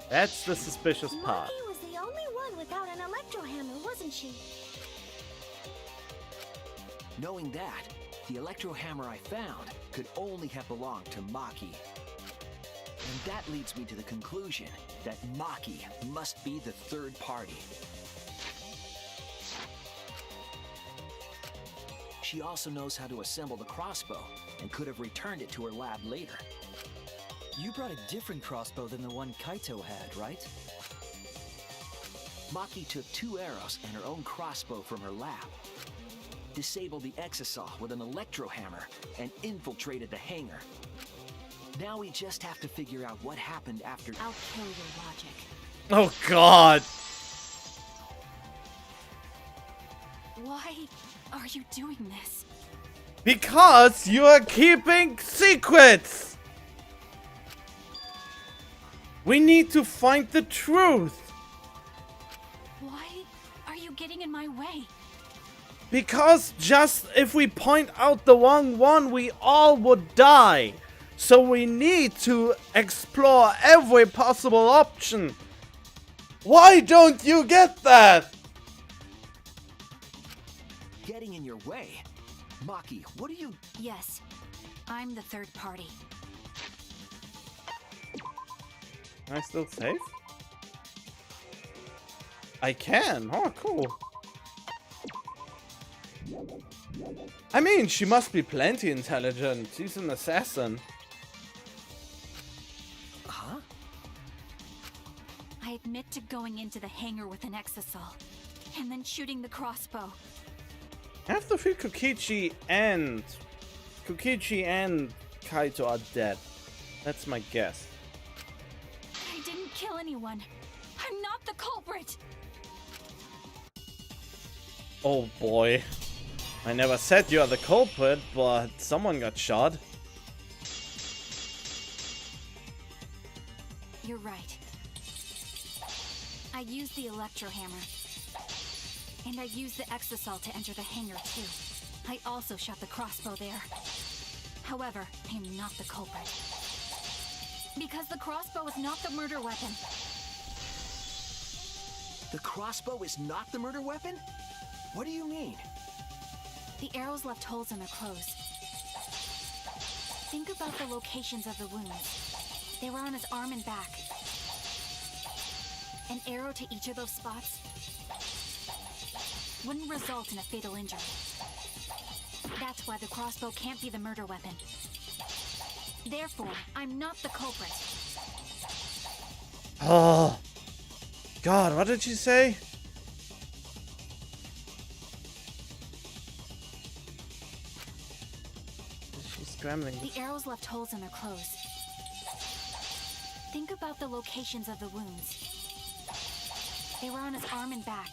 That's the suspicious part. Maki was the only one without an electro hammer, wasn't she? Knowing that, the electro hammer I found could only have belonged to Maki. And that leads me to the conclusion that Maki must be the third party. She also knows how to assemble the crossbow and could have returned it to her lab later. You brought a different crossbow than the one Kaito had, right? Maki took 2 arrows and her own crossbow from her lab, disabled the Exosol with an electro hammer, and infiltrated the hangar. Now we just have to figure out what happened after. I'll kill your logic. Oh god! Why are you doing this? Because you are keeping secrets! We need to find the truth! Why are you getting in my way? Because just if we point out the wrong one, we all would die. So we need to explore every possible option. Why don't you get that? Getting in your way? Maki, what are you... Yes, I'm the third party. Am I still safe? I can. Oh, cool. I mean, she must be plenty intelligent. She's an assassin. Huh? I admit to going into the hangar with an exisal, and then shooting the crossbow. I have to feel Kokichi and Kaito are dead. That's my guess. I didn't kill anyone. I'm not the culprit. Oh boy. I never said you're the culprit, but someone got shot. You're right. I used the electro hammer. And I used the exisal to enter the hangar too. I also shot the crossbow there. However, I am not the culprit. Because the crossbow is not the murder weapon. The crossbow is not the murder weapon? What do you mean? The arrows left holes in their clothes. Think about the locations of the wounds. They were on his arm and back. An arrow to each of those spots wouldn't result in a fatal injury. That's why the crossbow can't be the murder weapon. Therefore, I'm not the culprit. Oh. God, what did she say? She's scrambling. The arrows left holes in their clothes. Think about the locations of the wounds. They were on his arm and back.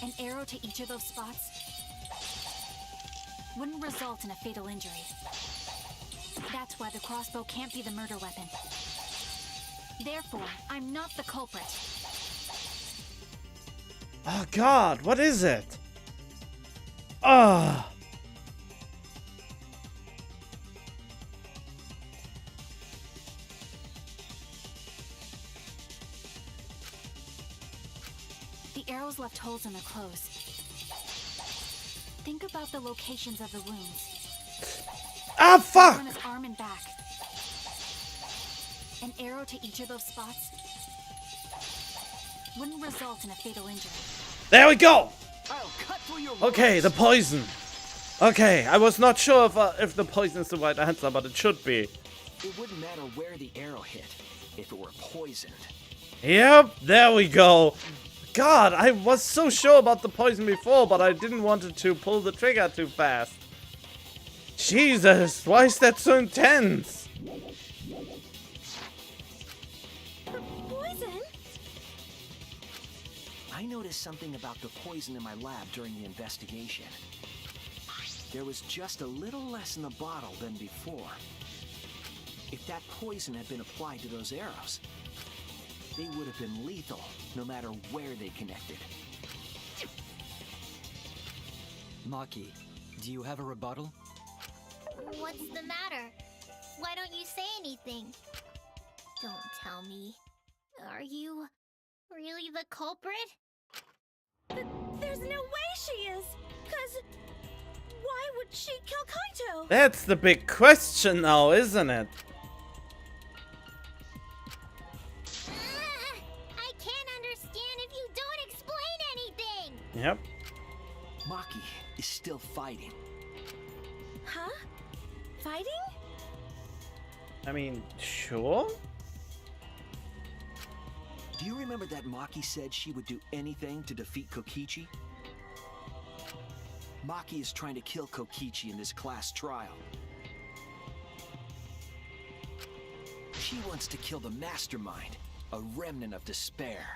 An arrow to each of those spots wouldn't result in a fatal injury. That's why the crossbow can't be the murder weapon. Therefore, I'm not the culprit. Oh God, what is it? Ah. The arrows left holes in their clothes. Think about the locations of the wounds. Ah, fuck! On his arm and back. An arrow to each of those spots wouldn't result in a fatal injury. There we go! I'll cut through your Okay, the poison. Okay, I was not sure if the poison is the right answer, but it should be. It wouldn't matter where the arrow hit if it were poisoned. Yep, there we go. God, I was so sure about the poison before, but I didn't want it to pull the trigger too fast. Jesus, why is that so intense? Poison? I noticed something about the poison in my lab during the investigation. There was just a little less in the bottle than before. If that poison had been applied to those arrows, they would have been lethal, no matter where they connected. Maki, do you have a rebuttal? What's the matter? Why don't you say anything? Don't tell me. Are you really the culprit? There's no way she is! 'Cause why would she kill Kaito? That's the big question now, isn't it? I can't understand if you don't explain anything! Yep. Maki is still fighting. Huh? Fighting? I mean, sure? Do you remember that Maki said she would do anything to defeat Kokichi? Maki is trying to kill Kokichi in this class trial. She wants to kill the mastermind, a remnant of despair.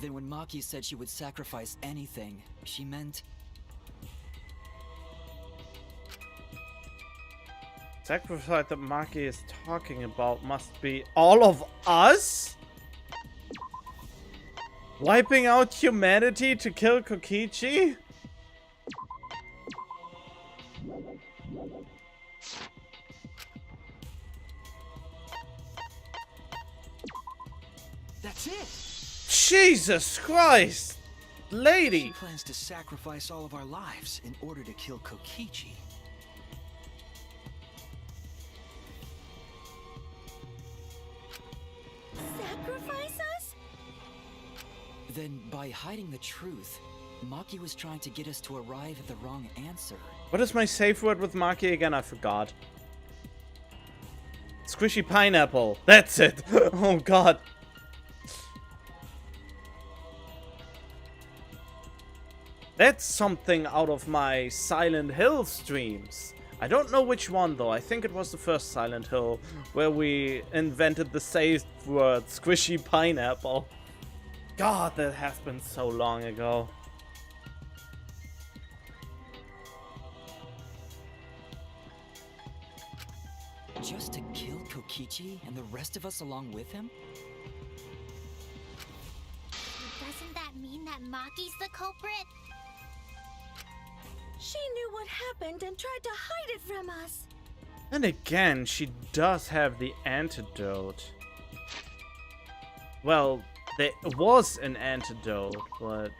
Then when Maki said she would sacrifice anything, she meant... Sacrifice that Maki is talking about must be all of us? Wiping out humanity to kill Kokichi? That's it! Jesus Christ! Lady! She plans to sacrifice all of our lives in order to kill Kokichi. Sacrifice us? Then, by hiding the truth, Maki was trying to get us to arrive at the wrong answer. What is my safe word with Maki again? I forgot. Squishy pineapple. That's it. Oh god. That's something out of my Silent Hill streams. I don't know which one though. I think it was the first Silent Hill where we invented the safe word squishy pineapple. God, that has been so long ago. Just to kill Kokichi and the rest of us along with him? Doesn't that mean that Maki's the culprit? She knew what happened and tried to hide it from us. And again, she does have the antidote. Well, there was an antidote, but...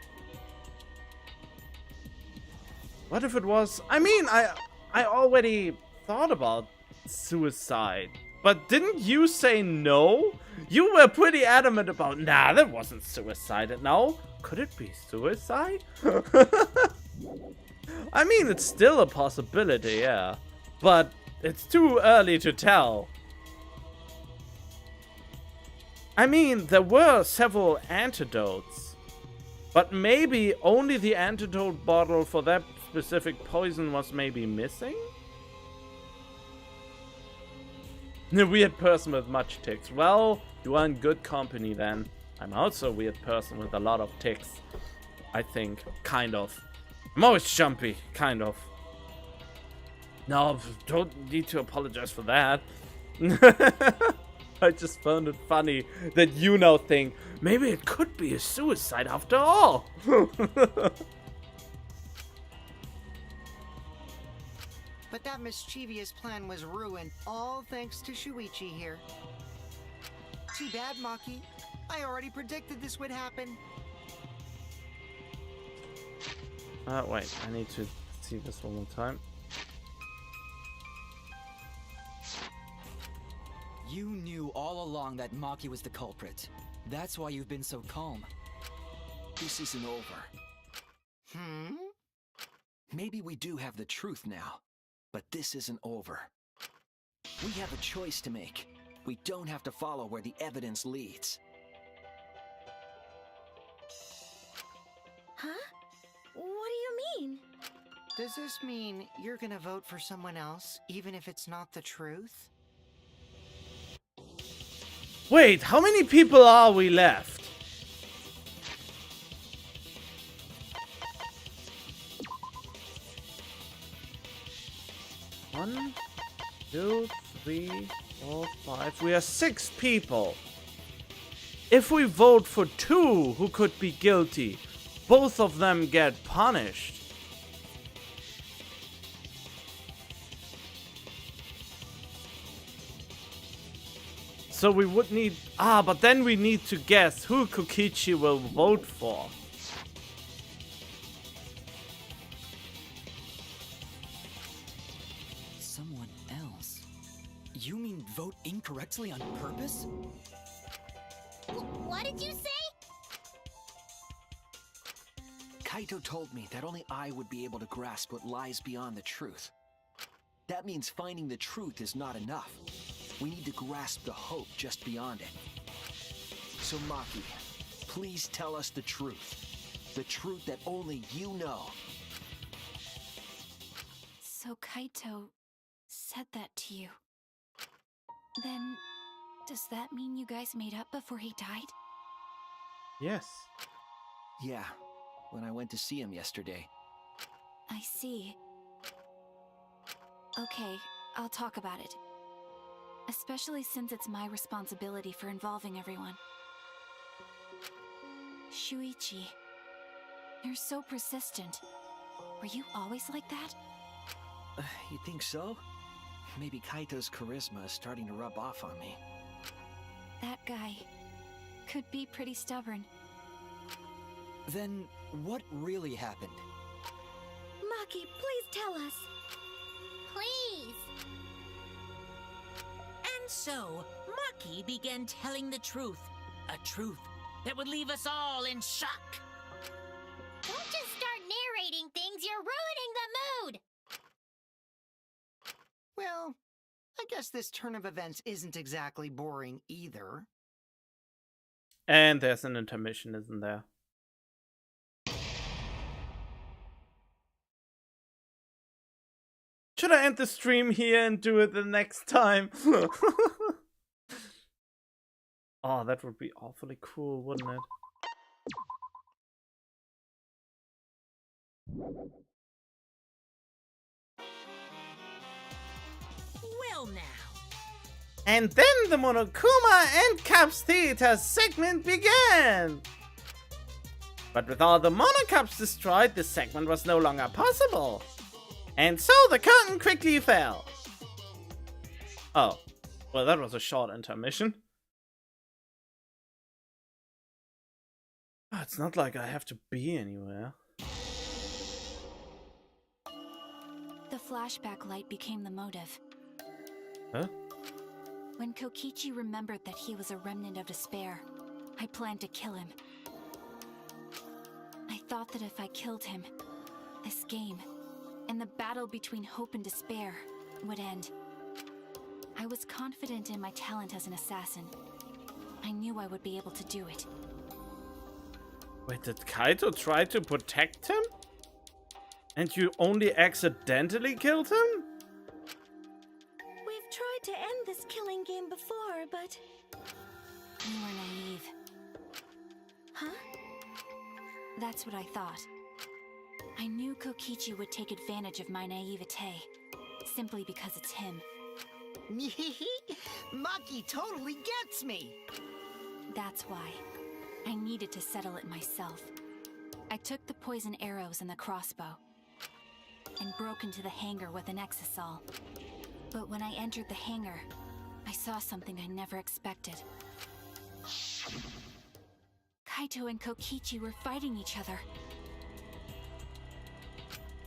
what if it was... I mean, I already thought about suicide. But didn't you say no? You were pretty adamant about, nah, that wasn't suicide. No? Could it be suicide? I mean, it's still a possibility, yeah. But it's too early to tell. I mean, there were several antidotes. But maybe only the antidote bottle for that specific poison was maybe missing? A weird person with much ticks. Well, you are in good company then. I'm also a weird person with a lot of ticks. I think. Kind of. I'm always jumpy. Kind of. No, don't need to apologize for that. I just found it funny that you now think, maybe it could be a suicide after all. But that mischievous plan was ruined, all thanks to Shuichi here. Too bad, Maki. I already predicted this would happen. Wait, I need to see this one more time. You knew all along that Maki was the culprit. That's why you've been so calm. This isn't over. Maybe we do have the truth now, but this isn't over. We have a choice to make. We don't have to follow where the evidence leads. Huh? What do you mean? Does this mean you're gonna vote for someone else, even if it's not the truth? Wait, how many people are we left? One, 2, 3, 4, 5. We are 6 people. If we vote for 2 who could be guilty, both of them get punished. So we would need... but then we need to guess who Kokichi will vote for. Someone else? You mean vote incorrectly on purpose? What did you say? Kaito told me that only I would be able to grasp what lies beyond the truth. That means finding the truth is not enough. We need to grasp the hope just beyond it. So Maki, please tell us the truth. The truth that only you know. So Kaito said that to you. Then, does that mean you guys made up before he died? Yes. Yeah, when I went to see him yesterday. I see. Okay, I'll talk about it. Especially since it's my responsibility for involving everyone. Shuichi, you're so persistent. Were you always like that? You think so? Maybe Kaito's charisma is starting to rub off on me. That guy could be pretty stubborn. Then what really happened? Maki, please tell us. Please. And so, Maki began telling the truth. A truth that would leave us all in shock. Don't just start narrating things, you're ruining the mood! Well, I guess guess this turn of events isn't exactly boring either. And there's an intermission, isn't there? Should I end the stream here and do it the next time? Oh, that would be awfully cool, wouldn't it? Well now. And then the Monokuma and Caps Theater segment began! But with all the Monocups destroyed, this segment was no longer possible. And so the curtain quickly fell. Oh, well, that was a short intermission. Oh, it's not like I have to be anywhere. The flashback light became the motive. Huh? When Kokichi remembered that he was a remnant of despair, I planned to kill him. I thought that if I killed him, this game, and the battle between hope and despair, would end. I was confident in my talent as an assassin. I knew I would be able to do it. Wait, did Kaito try to protect him? And you only accidentally killed him? We've tried to end this killing game before, but... You were naive. Huh? That's what I thought. I knew Kokichi would take advantage of my naivete, simply because it's him. Maki totally gets me! That's why. I needed to settle it myself. I took the poison arrows and the crossbow, and broke into the hangar with an exisal. But when I entered the hangar, I saw something I never expected. Kaito and Kokichi were fighting each other.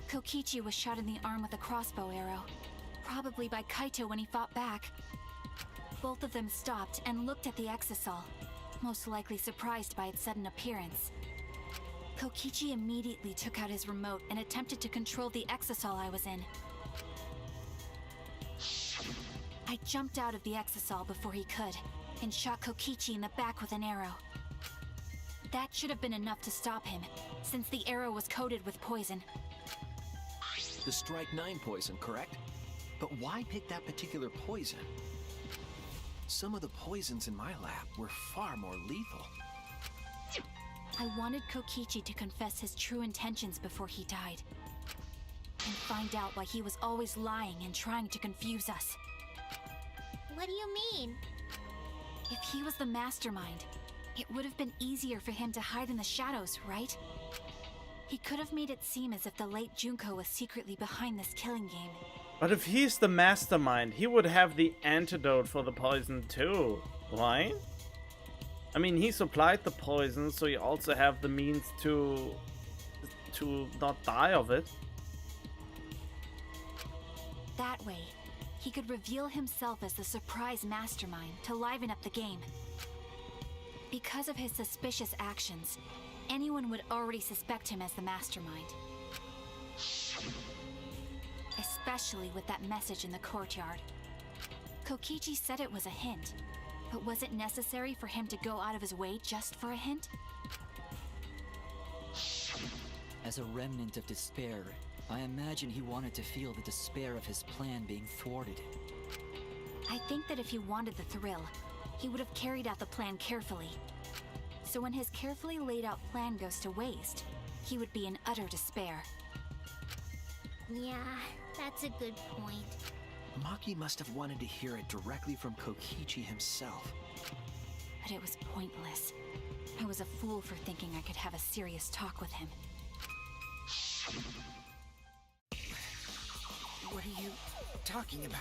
Kokichi was shot in the arm with a crossbow arrow, probably by Kaito when he fought back. Both of them stopped and looked at the exisal, most likely surprised by its sudden appearance. Kokichi immediately took out his remote and attempted to control the exisal I was in. I jumped out of the exisal before he could, and shot Kokichi in the back with an arrow. That should have been enough to stop him, since the arrow was coated with poison. The Strike 9 poison, correct? But why pick that particular poison? Some of the poisons in my lab were far more lethal. I wanted Kokichi to confess his true intentions before he died, and find out why he was always lying and trying to confuse us. What do you mean? If he was the mastermind, it would have been easier for him to hide in the shadows, right? He could have made it seem as if the late Junko was secretly behind this killing game. But if he's the mastermind, he would have the antidote for the poison too, right? I mean, he supplied the poison, so you also have the means to not die of it. That way, he could reveal himself as the surprise mastermind to liven up the game. Because of his suspicious actions, anyone would already suspect him as the mastermind. Especially with that message in the courtyard. Kokichi said it was a hint, but was it necessary for him to go out of his way just for a hint? As a remnant of despair, I imagine he wanted to feel the despair of his plan being thwarted. I think that if he wanted the thrill, he would have carried out the plan carefully. So when his carefully laid out plan goes to waste, he would be in utter despair. Yeah, that's a good point. Maki must have wanted to hear it directly from Kokichi himself. But it was pointless. I was a fool for thinking I could have a serious talk with him. What are you talking about?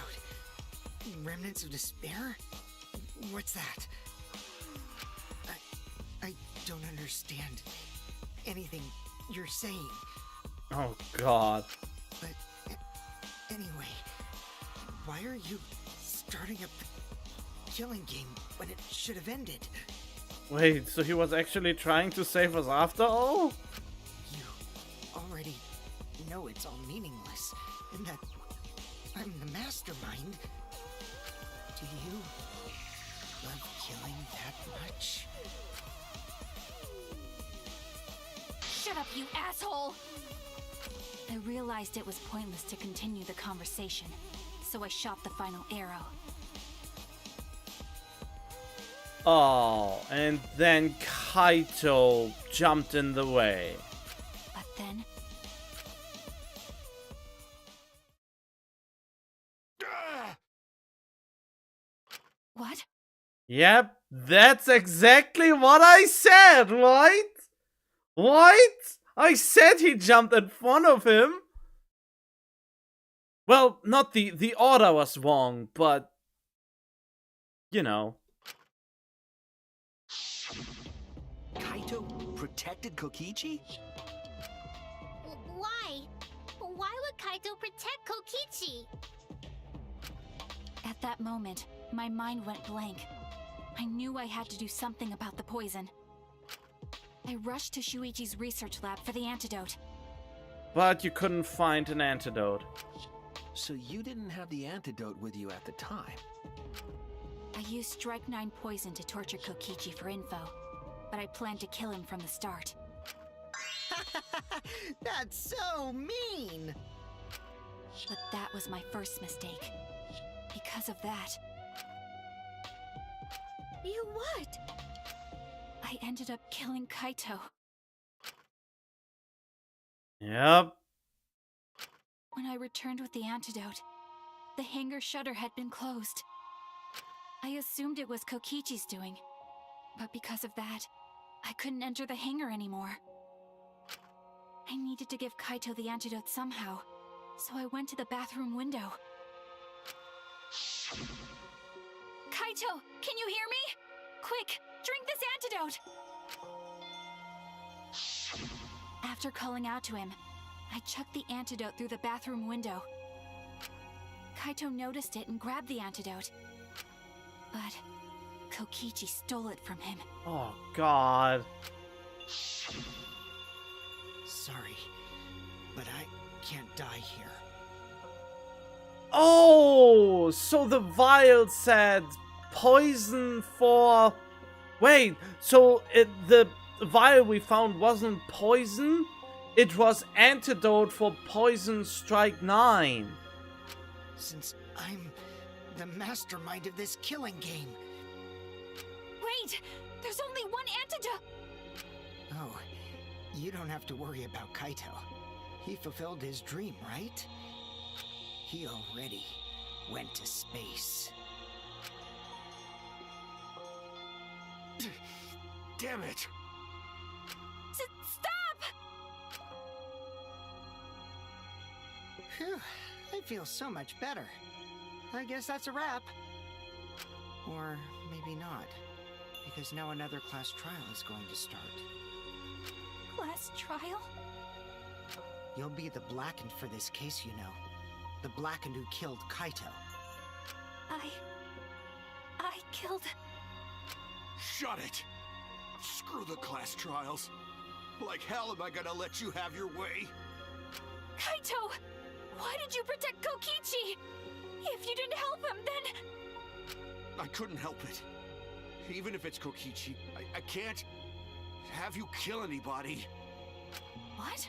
Remnants of despair? What's that? I don't understand anything you're saying. Oh god. But anyway, why are you starting up the killing game when it should have ended? Wait, so he was actually trying to save us after all? You already know it's all meaningless, and that I'm the mastermind. killing that much? Shut up, you asshole! I realized it was pointless to continue the conversation, so I shot the final arrow. Oh, and then Kaito jumped in the way. But then, what? Yep, that's exactly what I said, right? Right? I said he jumped in front of him. Well, not the order was wrong, but you know. Kaito protected Kokichi? Why? Why would Kaito protect Kokichi? At that moment, my mind went blank. I knew I had to do something about the poison. I rushed to Shuichi's research lab for the antidote. But you couldn't find an antidote. So you didn't have the antidote with you at the time? I used Strike 9 poison to torture Kokichi for info, but I planned to kill him from the start. That's so mean! But that was my first mistake. Because of that, You what? I ended up killing Kaito. Yep. When I returned with the antidote, the hangar shutter had been closed. I assumed it was Kokichi's doing, but because of that, I couldn't enter the hangar anymore. I needed to give Kaito the antidote somehow, so I went to the bathroom window. Kaito, can you hear me? Quick, drink this antidote! After calling out to him, I chucked the antidote through the bathroom window. Kaito noticed it and grabbed the antidote. But Kokichi stole it from him. Oh, God. Sorry, but I can't die here. Oh, so the vial said poison for... Wait, so the vial we found wasn't poison? It was antidote for poison strike 9. Since I'm the mastermind of this killing game. Wait! There's only one antidote! Oh, you don't have to worry about Kaito. He fulfilled his dream, right? He already went to space. Damn it! Stop! Phew, I feel so much better. I guess that's a wrap. Or maybe not, because now another class trial is going to start. Class trial? You'll be the Blackened for this case, you know. The Blackened who killed Kaito. I killed... Shut it! Screw the class trials. Like hell am I gonna let you have your way? Kaito! Why did you protect Kokichi? If you didn't help him, then... I couldn't help it. Even if it's Kokichi, I can't have you kill anybody. What?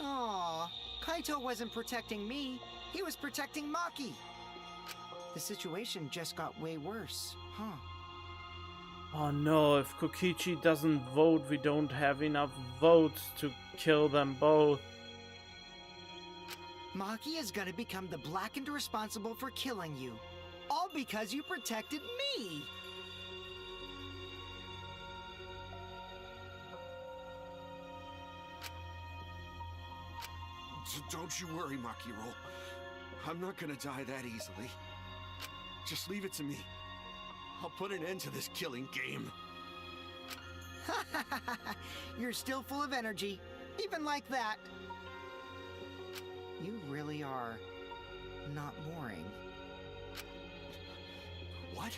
Aww, Kaito wasn't protecting me. He was protecting Maki. The situation just got way worse, huh? Oh no, if Kokichi doesn't vote, we don't have enough votes to kill them both. Maki is gonna become the Blackened responsible for killing you. All because you protected me! Don't you worry, Makiro. I'm not gonna die that easily. Just leave it to me. I'll put an end to this killing game. You're still full of energy, even like that. You really are not boring. What?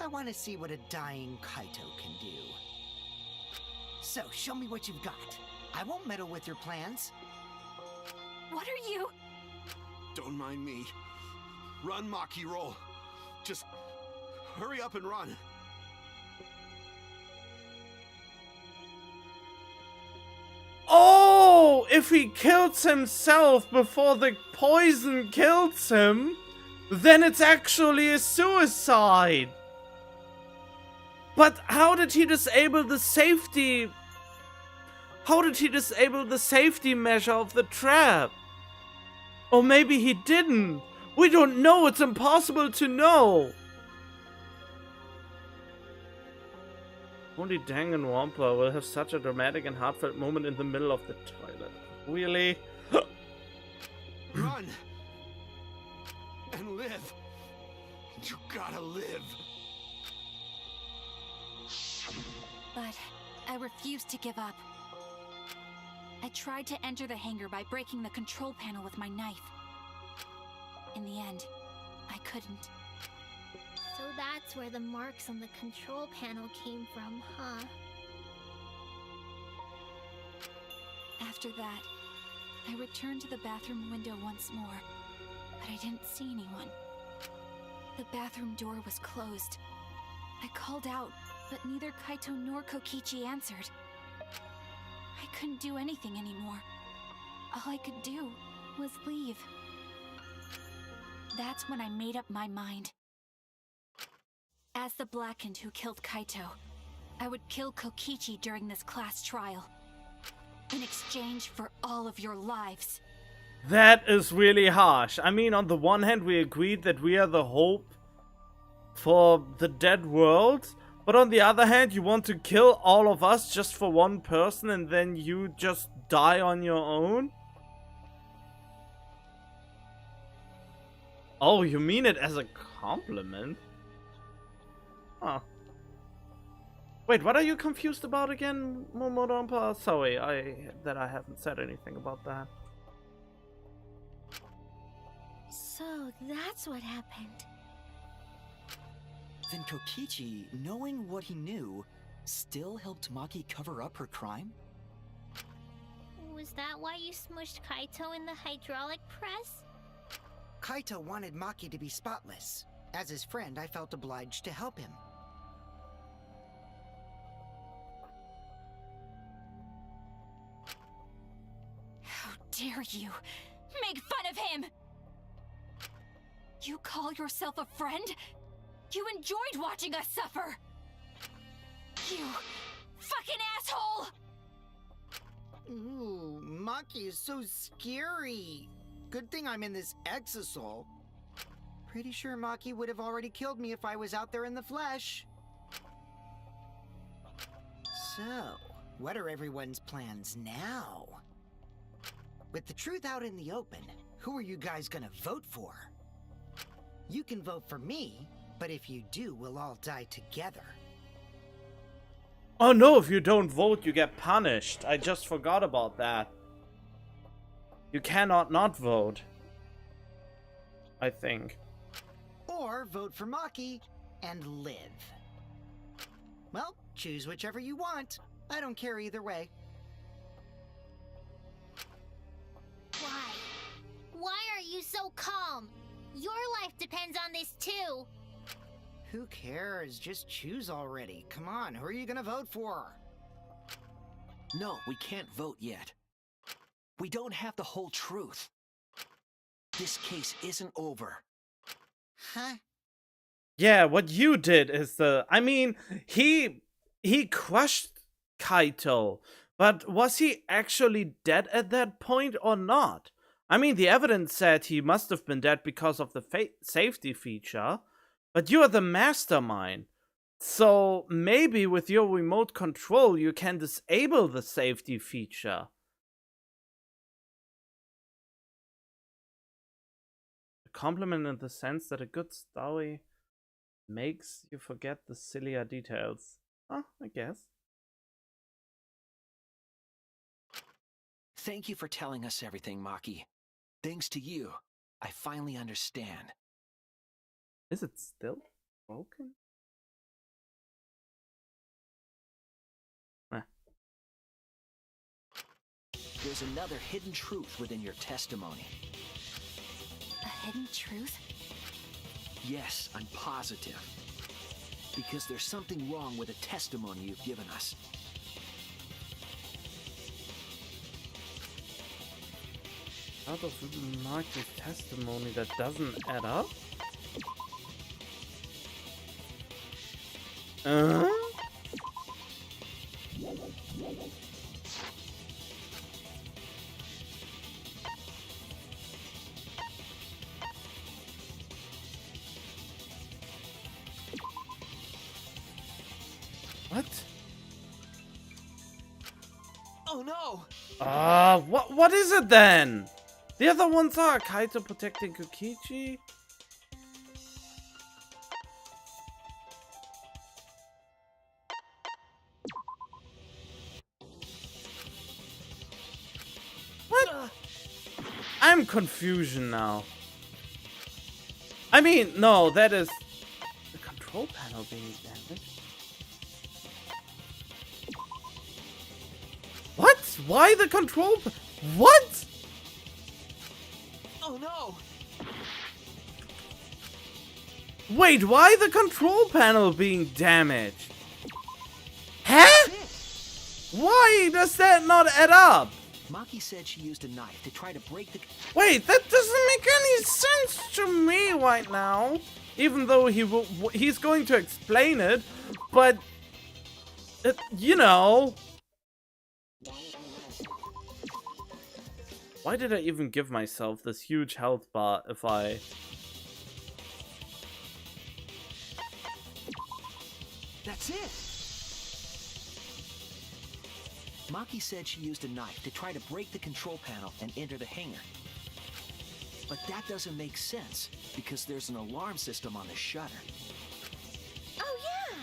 I want to see what a dying Kaito can do. So, show me what you've got. I won't meddle with your plans. What are you... Don't mind me. Run, Makiro. Just hurry up and run. Oh, if he kills himself before the poison kills him, then it's actually a suicide. But how did he disable the safety? How did he disable the safety measure of the trap? Or maybe he didn't. We don't know. It's impossible to know. Only Danganronpa will have such a dramatic and heartfelt moment in the middle of the toilet. Really? Run! And live! You gotta live! But I refused to give up. I tried to enter the hangar by breaking the control panel with my knife. In the end, I couldn't. So that's where the marks on the control panel came from, huh? After that, I returned to the bathroom window once more, but I didn't see anyone. The bathroom door was closed. I called out, but neither Kaito nor Kokichi answered. I couldn't do anything anymore. All I could do was leave. That's when I made up my mind. As the Blackened who killed Kaito, I would kill Kokichi during this class trial. In exchange for all of your lives. That is really harsh. I mean, on the one hand, we agreed that we are the hope for the dead world. But on the other hand, you want to kill all of us just for one person and then you just die on your own? Oh, you mean it as a compliment? Huh. Wait, what are you confused about again, Momodompa? Sorry, I haven't said anything about that. So that's what happened. Then Kokichi, knowing what he knew, still helped Maki cover up her crime? Was that why you smushed Kaito in the hydraulic press? Kaito wanted Maki to be spotless. As his friend, I felt obliged to help him. How dare you make fun of him! You call yourself a friend? You enjoyed watching us suffer! You fucking asshole! Ooh, Maki is so scary. Good thing I'm in this exosol. Pretty sure Maki would have already killed me if I was out there in the flesh. So, what are everyone's plans now? With the truth out in the open, who are you guys gonna vote for? You can vote for me, but if you do, we'll all die together. Oh no, if you don't vote, you get punished. I just forgot about that. You cannot not vote. I think. Or vote for Maki and live. Well, choose whichever you want. I don't care either way. Why? Why are you so calm? Your life depends on this too. Who cares? Just choose already. Come on, who are you gonna vote for? No, we can't vote yet. We don't have the whole truth. This case isn't over. Huh? Yeah, what you did is I mean, he crushed Kaito, but was he actually dead at that point or not? I mean, the evidence said he must have been dead because of the safety feature, but you are the mastermind. So maybe with your remote control you can disable the safety feature. A compliment in the sense that a good story makes you forget the sillier details. Oh, I guess. Thank you for telling us everything, Maki. Thanks to you, I finally understand. Is it still broken? There's another hidden truth within your testimony. A hidden truth? Yes, I'm positive. Because there's something wrong with the testimony you've given us. Out of Mark's testimony that doesn't add up? What? Oh no! What is it then? The other ones are Kaito protecting Kokichi. What? I'm confusion now. I mean, no, that is the control panel being damaged. What? Why the control? What? Oh no! Wait, why the control panel being damaged? Huh? Why does that not add up? Maki said she used a knife to try to break the... Wait, that doesn't make any sense to me right now. Even though he's going to explain it, but you know. Why did I even give myself this huge health bar if I... That's it! Maki said she used a knife to try to break the control panel and enter the hangar. But that doesn't make sense, because there's an alarm system on the shutter. Oh yeah!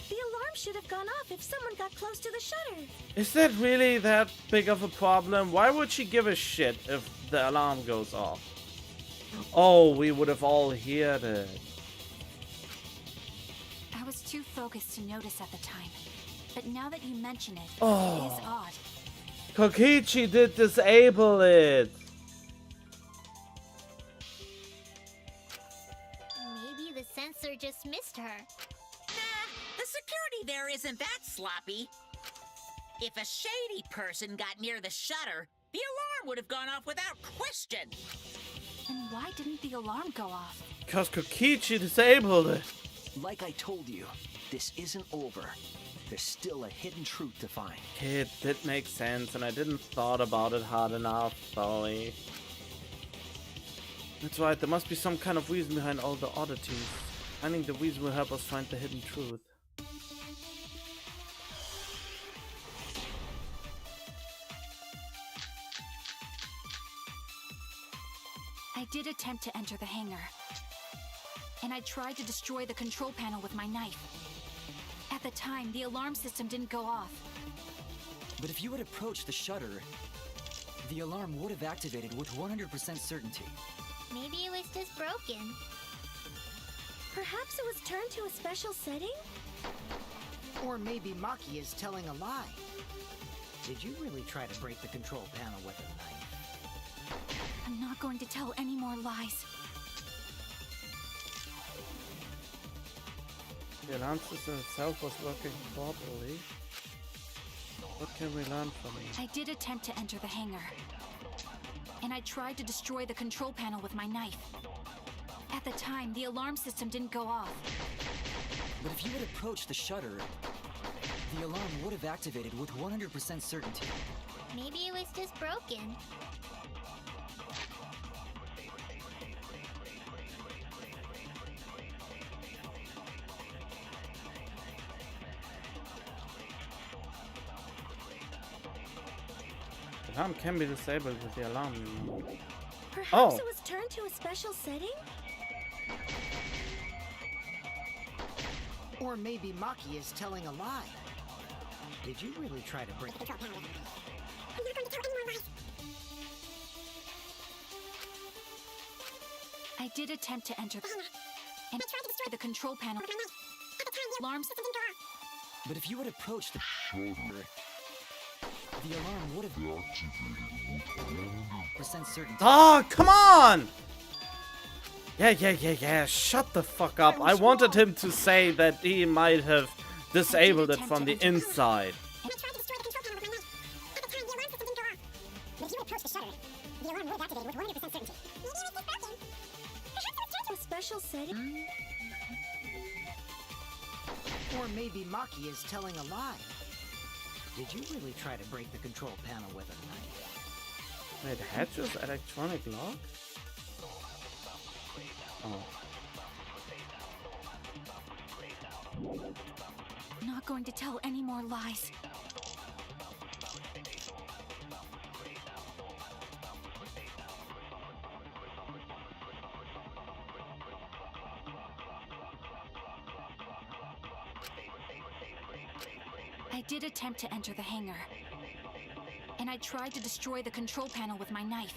The alarm should have gone off if someone got close to the shutter. Is that really that big of a problem? Why would she give a shit if the alarm goes off? Oh, we would have all heard it. I was too focused to notice at the time. But now that you mention it, Oh. it is odd. Kokichi did disable it. Maybe the sensor just missed her. Nah, the security there isn't that sloppy. If a shady person got near the shutter, the alarm would have gone off without question. And why didn't the alarm go off? Because Kokichi disabled it. Like I told you, this isn't over. There's still a hidden truth to find. It did make sense, and I didn't thought about it hard enough. Sorry. That's right, there must be some kind of reason behind all the oddities. Finding the reason will help us find the hidden truth. I did attempt to enter the hangar. And I tried to destroy the control panel with my knife. At the time, the alarm system didn't go off. But if you had approached the shutter, the alarm would have activated with 100% certainty. Maybe it was just broken. Perhaps it was turned to a special setting? Or maybe Maki is telling a lie. Did you really try to break the control panel with a knife? I'm not going to tell any more lies. The alarm system itself was working properly. What can we learn from it? I did attempt to enter the hangar. And I tried to destroy the control panel with my knife. At the time, the alarm system didn't go off. But if you had approached the shutter, the alarm would have activated with 100% certainty. Maybe it was just broken. The alarm can be disabled with the alarm remote. Perhaps it was turned to a special setting? Or maybe Maki is telling a lie. Did you really try to break the control panel? I'm not going to tell anyone lies. I did attempt to enter and tried to destroy the control panel. At the time, the alarm system didn't go off. But if you had approached the Shutter the alarm would have activated with 100% certainty. Oh, come on! Yeah. Shut the fuck up. I wanted him to say that he might have disabled it from the inside. Special setting? Or maybe Maki is telling a lie. Did you really try to break the control panel with a knife? Wait, Hedge's electronic lock? Oh. Not going to tell any more lies. I did attempt to enter the hangar, and I tried to destroy the control panel with my knife.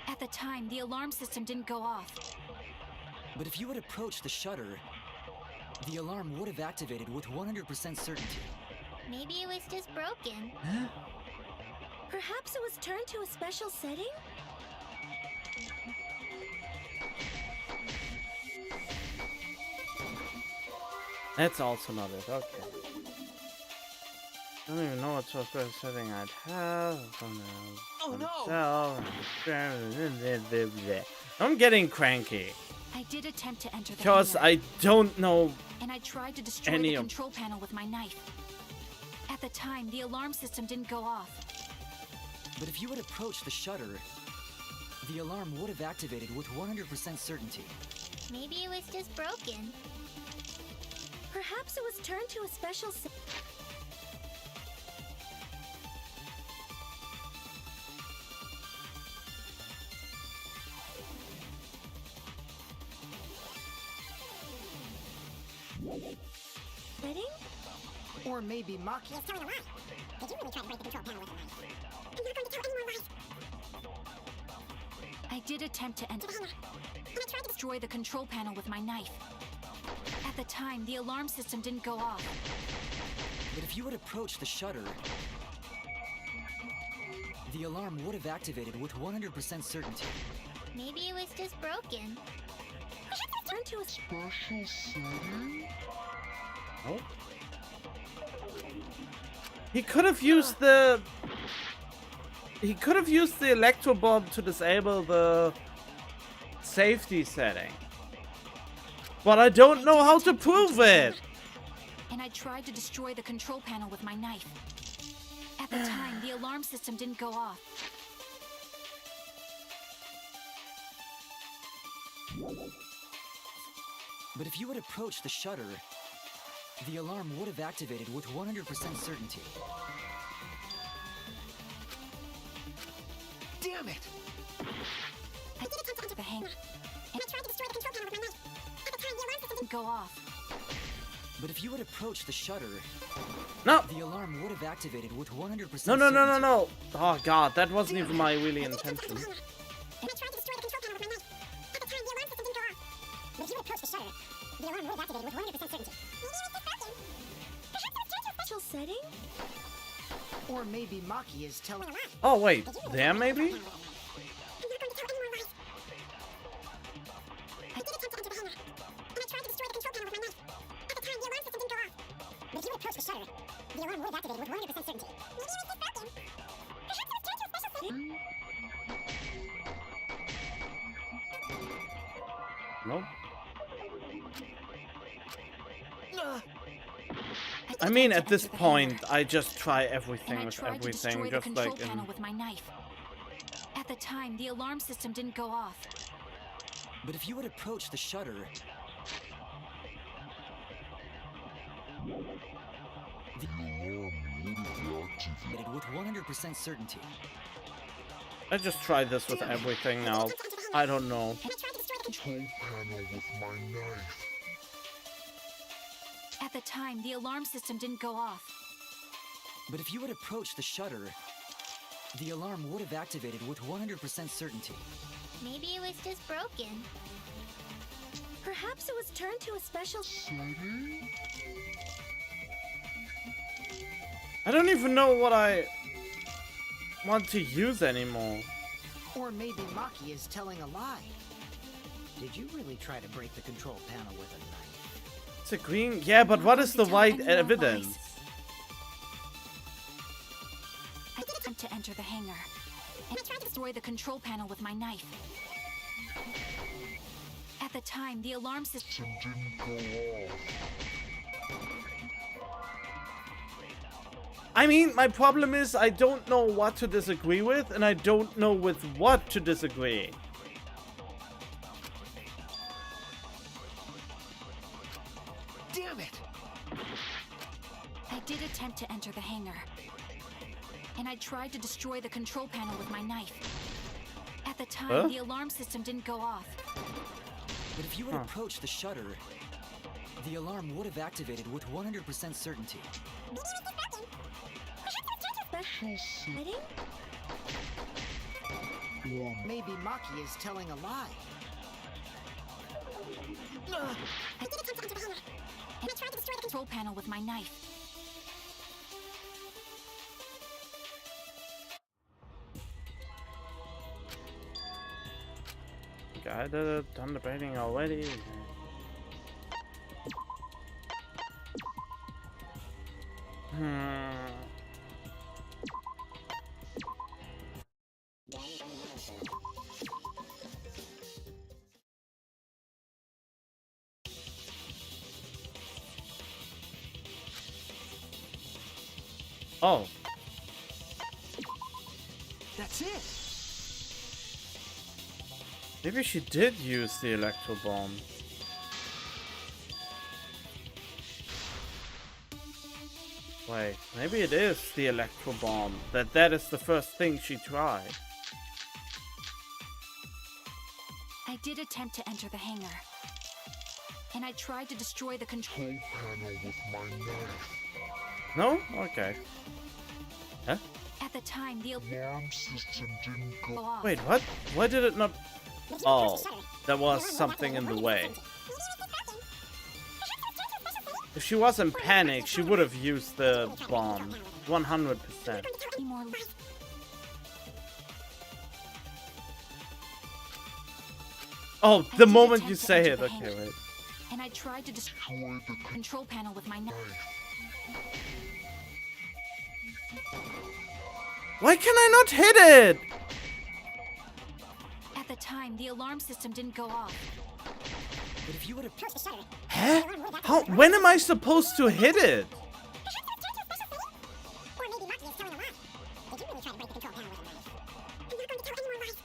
At the time, the alarm system didn't go off. But if you had approached the shutter, the alarm would have activated with 100% certainty. Maybe it was just broken. Perhaps it was turned to a special setting? That's also not it, okay. I don't even know what software setting I'd have. Oh no! I'm getting cranky. I did attempt to enter the Because hangar, I don't know and I tried to destroy the control panel with my knife. At the time, the alarm system didn't go off. But if you had approached the shutter, the alarm would have activated with 100% certainty. Maybe it was just broken. Perhaps it was turned to a special setting. Or maybe Maki is telling a lie. Did you really try to break the control panel with a knife? I'm not going to tell any more lies. I did attempt to enter, and I tried to destroy the control panel with my knife. At the time, the alarm system didn't go off. But if you had approached the shutter, the alarm would have activated with 100% certainty. Maybe it was just broken. Turned to a special setting? Oh. He could have used the... He could have used the electro bomb to disable the safety setting. But I don't know how to prove it! And I tried to destroy the control panel with my knife. At the time, the alarm system didn't go off. But if you had approached the shutter, the alarm would have activated with 100% certainty. Damn it! I did attempt to enter the hangar, and I tried to destroy the control panel with my knife. At the time, the alarm system didn't go off. But if you had approached the shutter, No! the alarm would have activated with 100% No. Oh god, that wasn't even my really intention. And I tried to destroy the control panel with my knife. At the time, the alarm system didn't go off. But if you approach the shutter, the alarm would have activated with 100% certainty. Maybe it was just broken. Perhaps it was turned to a special setting? Or maybe Maki is telling a lie. Oh wait, there maybe? I'm not going to tell any more lies. I did attempt to enter the hangar, and I tried to destroy the control panel with my knife. At the time, the alarm system didn't go off. But if you approach the shutter, the alarm would have activated with 100% certainty. Maybe it was just broken. Perhaps it was turned to a special setting? Nope. I mean, at this point, I just try everything And I with tried to everything, destroy the just control like in... panel with my knife. At the time, the alarm system didn't go off. But if you had approached the shutter, The alarm would have activated. with 100% certainty. I just try this with everything now. I don't know. And I tried to destroy the control. Control panel with my knife. At the time, the alarm system didn't go off. But if you had approached the shutter, the alarm would have activated with 100% certainty. Maybe it was just broken. Perhaps it was turned to a special setting? I don't even know what I want to use anymore. Or maybe Maki is telling a lie. Did you really try to break the control panel with a knife? It's agreeing. Yeah, but what is the right evidence? I attempt to enter the hangar and tried to destroy the control panel with my knife. At the time, the alarm system Didn't go off. I mean, my problem is I don't know what to disagree with, and I don't know with what to disagree. Damn it! I did attempt to enter the hangar, and I tried to destroy the control panel with my knife. At the time, the alarm system didn't go off. But if you had approached the shutter, the alarm would have activated with 100% certainty. Maybe Maki is telling a lie. I did attempt to enter the hangar, and I tried to destroy the control panel with my knife. I did it, done debating already. Oh. That's it! Maybe she did use the electro bomb. Wait, maybe it is the electro bomb. That is the first thing she tried. I did attempt to enter the hangar, and I tried to destroy the control Panel with my knife. No? Okay. Huh? At the time, the Alarm system didn't go off. Wait, what? Why did it not... Oh, there was something in the way. If she was in panic, she would have used the bomb. 100%. Oh, the moment you say it. Okay, wait. And I tried to destroy the control panel with my knife. Why can I not hit it? At the time, the alarm system didn't go off. But if you would have... Huh? How? When am I supposed to hit it? Or maybe Maki is telling a lie. Did you really try to break the control panel with a knife? I'm not going to tell any more lies.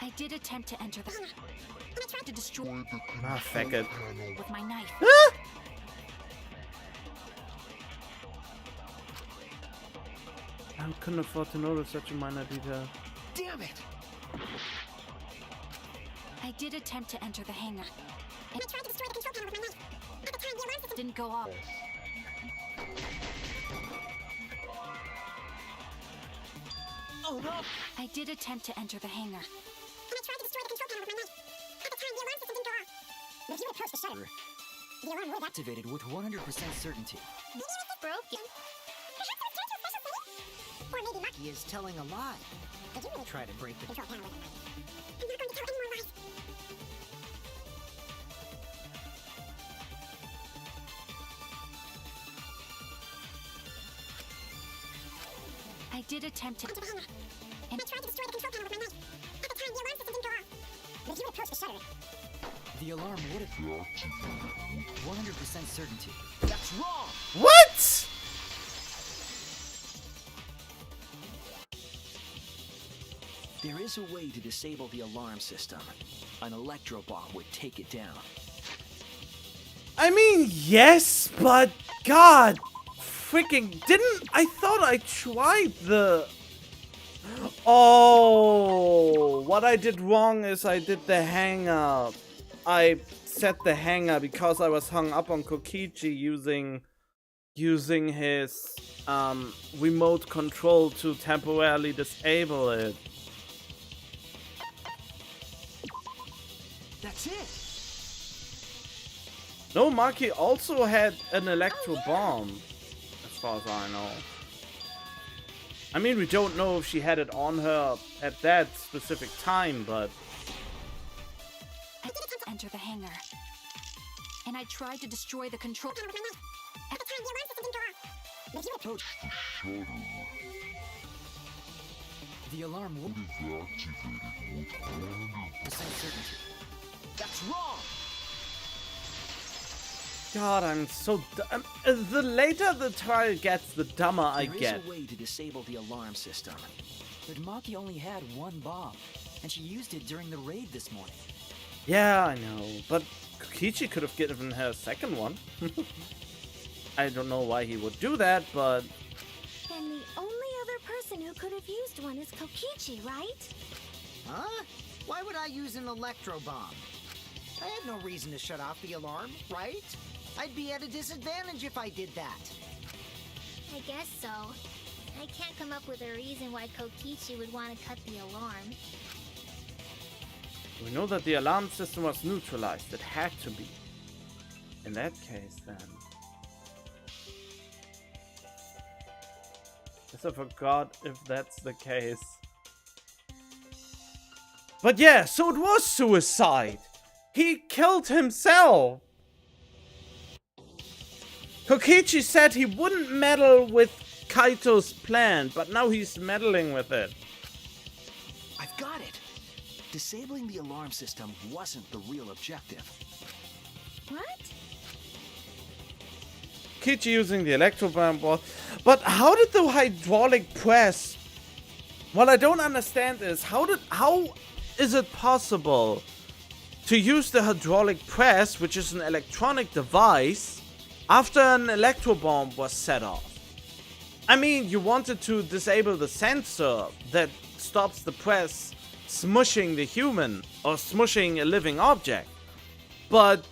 I did attempt to enter the hangar, and I tried to destroy Ah, faggot. with my knife. I couldn't afford to notice such a minor detail. Damn it! I did attempt to enter the hangar, and I tried to destroy the control panel with my knife. At the time, the alarm system didn't go off. Oh no! I did attempt to enter the hangar, And I tried to destroy the control panel with my knife. At the time, the alarm system didn't go off. But if you would approach the shutter, the alarm would have activated with 100% certainty. maybe it's broken. Perhaps it's tied to a special setting. Or maybe Maki He is telling a lie. did you really Try to break the control panel with a knife? I'm not going to tell any more lies. I did attempt to Enter the hangar, and I tried to destroy the control panel with my knife. At the time, the alarm system didn't go off. But if you would approach the shutter, The alarm would have... 100% certainty. That's wrong! What? There is a way to disable the alarm system. An electro bomb would take it down. I mean, yes, but God, freaking didn't I thought I tried the... Oh, what I did wrong is I did the hang up. I set the hanger because I was hung up on Kokichi using his remote control to temporarily disable it. That's it! No, Maki also had an electro bomb, as far as I know. I mean, we don't know if she had it on her at that specific time, but enter the hangar. And I tried to destroy the control. At the time, the alarm system didn't go off. But if you approach The alarm would If activated with 100% certainty. That's wrong! God, I'm so dumb. The later the trial gets, the dumber I There get. is a way to disable the alarm system. But Maki only had one bomb, and she used it during the raid this morning. Yeah, I know, but Kokichi could have given her a second one. I don't know why he would do that, but And the only other person who could have used one is Kokichi, right? Huh? Why would I use an electro bomb? I had no reason to shut off the alarm, right? I'd be at a disadvantage if I did that. I guess so. I can't come up with a reason why Kokichi would want to cut the alarm. we know that the alarm system was neutralized. It had to be. In that case, then. Guess I forgot if that's the case. But yeah, so it was suicide. He killed himself. Kokichi said he wouldn't meddle with Kaito's plan, but now he's meddling with it. I've got it! Disabling the alarm system wasn't the real objective. What? Kokichi using the electro bomb was... But how did the hydraulic press... What I don't understand is, how is it possible to use the hydraulic press, which is an electronic device, after an electro bomb was set off? I mean, you wanted to disable the sensor that stops the press smushing the human or smushing a living object. But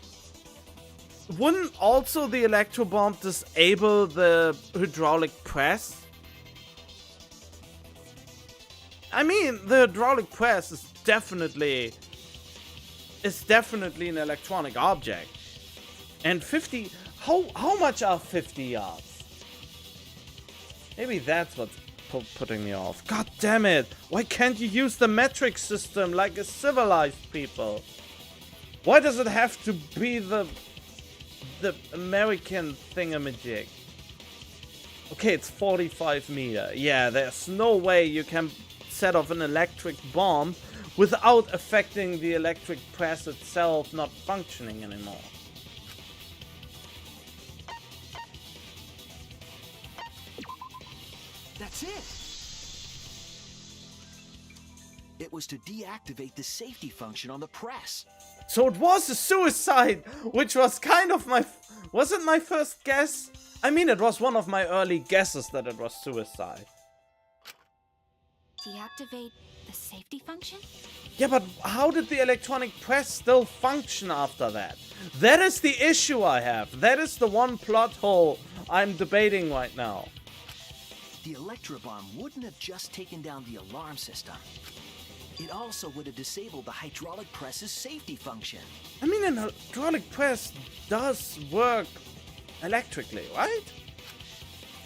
wouldn't also the electro bomb disable the hydraulic press? I mean, the hydraulic press is definitely an electronic object. And 50... How much are 50 yards? Maybe that's what's putting me off. God damn it! Why can't you use the metric system like a civilized people? Why does it have to be the American thingamajig? Okay, it's 45 meter. Yeah, there's no way you can set off an electric bomb without affecting the electric press itself not functioning anymore. That's it! It was to deactivate the safety function on the press. So it was a suicide, which was kind of wasn't my first guess? I mean, it was one of my early guesses that it was suicide. Deactivate the safety function? Yeah, but how did the electronic press still function after that? That is the issue I have. That is the one plot hole I'm debating right now. The electrobomb wouldn't have just taken down the alarm system. It also would have disabled the hydraulic press's safety function. I mean, an hydraulic press does work electrically, right?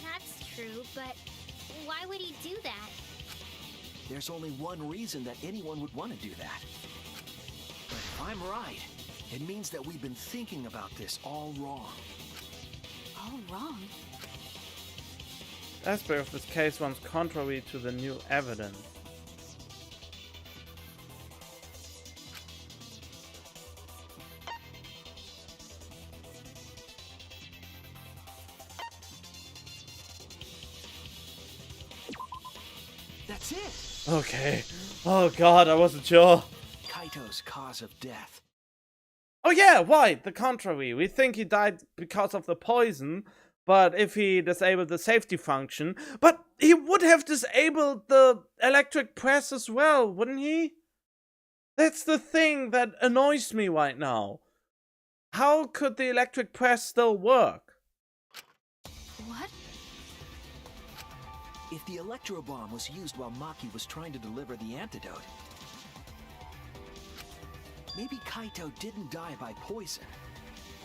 That's true, but why would he do that? There's only one reason that anyone would want to do that. But if I'm right, it means that we've been thinking about this all wrong. All wrong? Aspect of this case runs contrary to the new evidence. That's it! Okay. Oh god, I wasn't sure. Kaito's cause of death. Oh yeah, why? The contrary. We think he died because of the poison, but if he disabled the safety function... But he would have disabled the electric press as well, wouldn't he? That's the thing that annoys me right now. How could the electric press still work? What? If the electrobomb was used while Maki was trying to deliver the antidote, maybe Kaito didn't die by poison.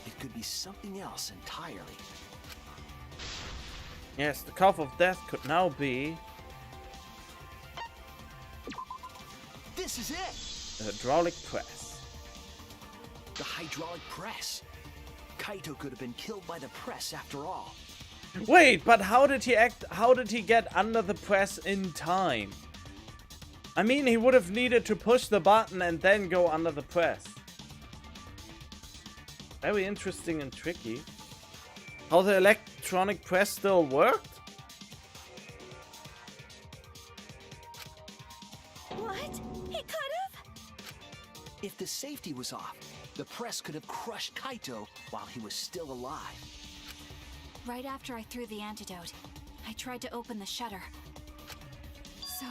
It could be something else entirely. Yes, the cause of death could now be This is it! the hydraulic press. The hydraulic press. Kaito could have been killed by the press after all. Wait, but how did he act? How did he get under the press in time? I mean, he would have needed to push the button and then go under the press. Very interesting and tricky. How the electronic press still worked? What? He could have? If the safety was off, the press could have crushed Kaito while he was still alive. Right after I threw the antidote, I tried to open the shutter. So,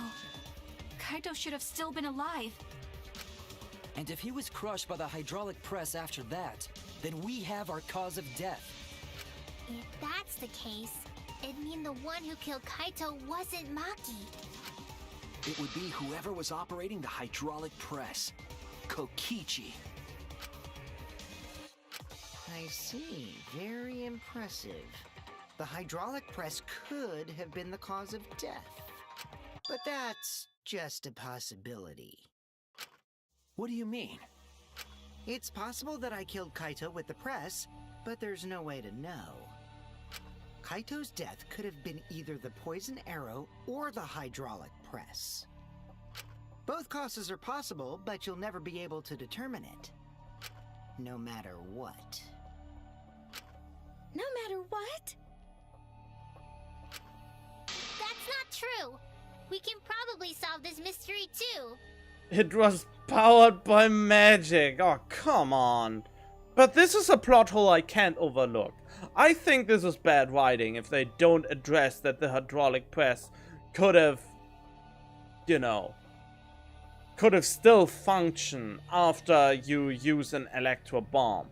Kaito should have still been alive. And if he was crushed by the hydraulic press after that, then we have our cause of death. If that's the case, it'd mean the one who killed Kaito wasn't Maki. It would be whoever was operating the hydraulic press. Kokichi. I see. Very impressive. The hydraulic press could have been the cause of death. But that's just a possibility. What do you mean? It's possible that I killed Kaito with the press, but there's no way to know. Kaito's death could have been either the poison arrow or the hydraulic press. Both causes are possible, but you'll never be able to determine it. No matter what. No matter what? That's not true. We can probably solve this mystery too. It was powered by magic. Oh, come on. But this is a plot hole I can't overlook. I think this is bad writing if they don't address that the hydraulic press could have, you know, could have still functioned after you use an electro bomb.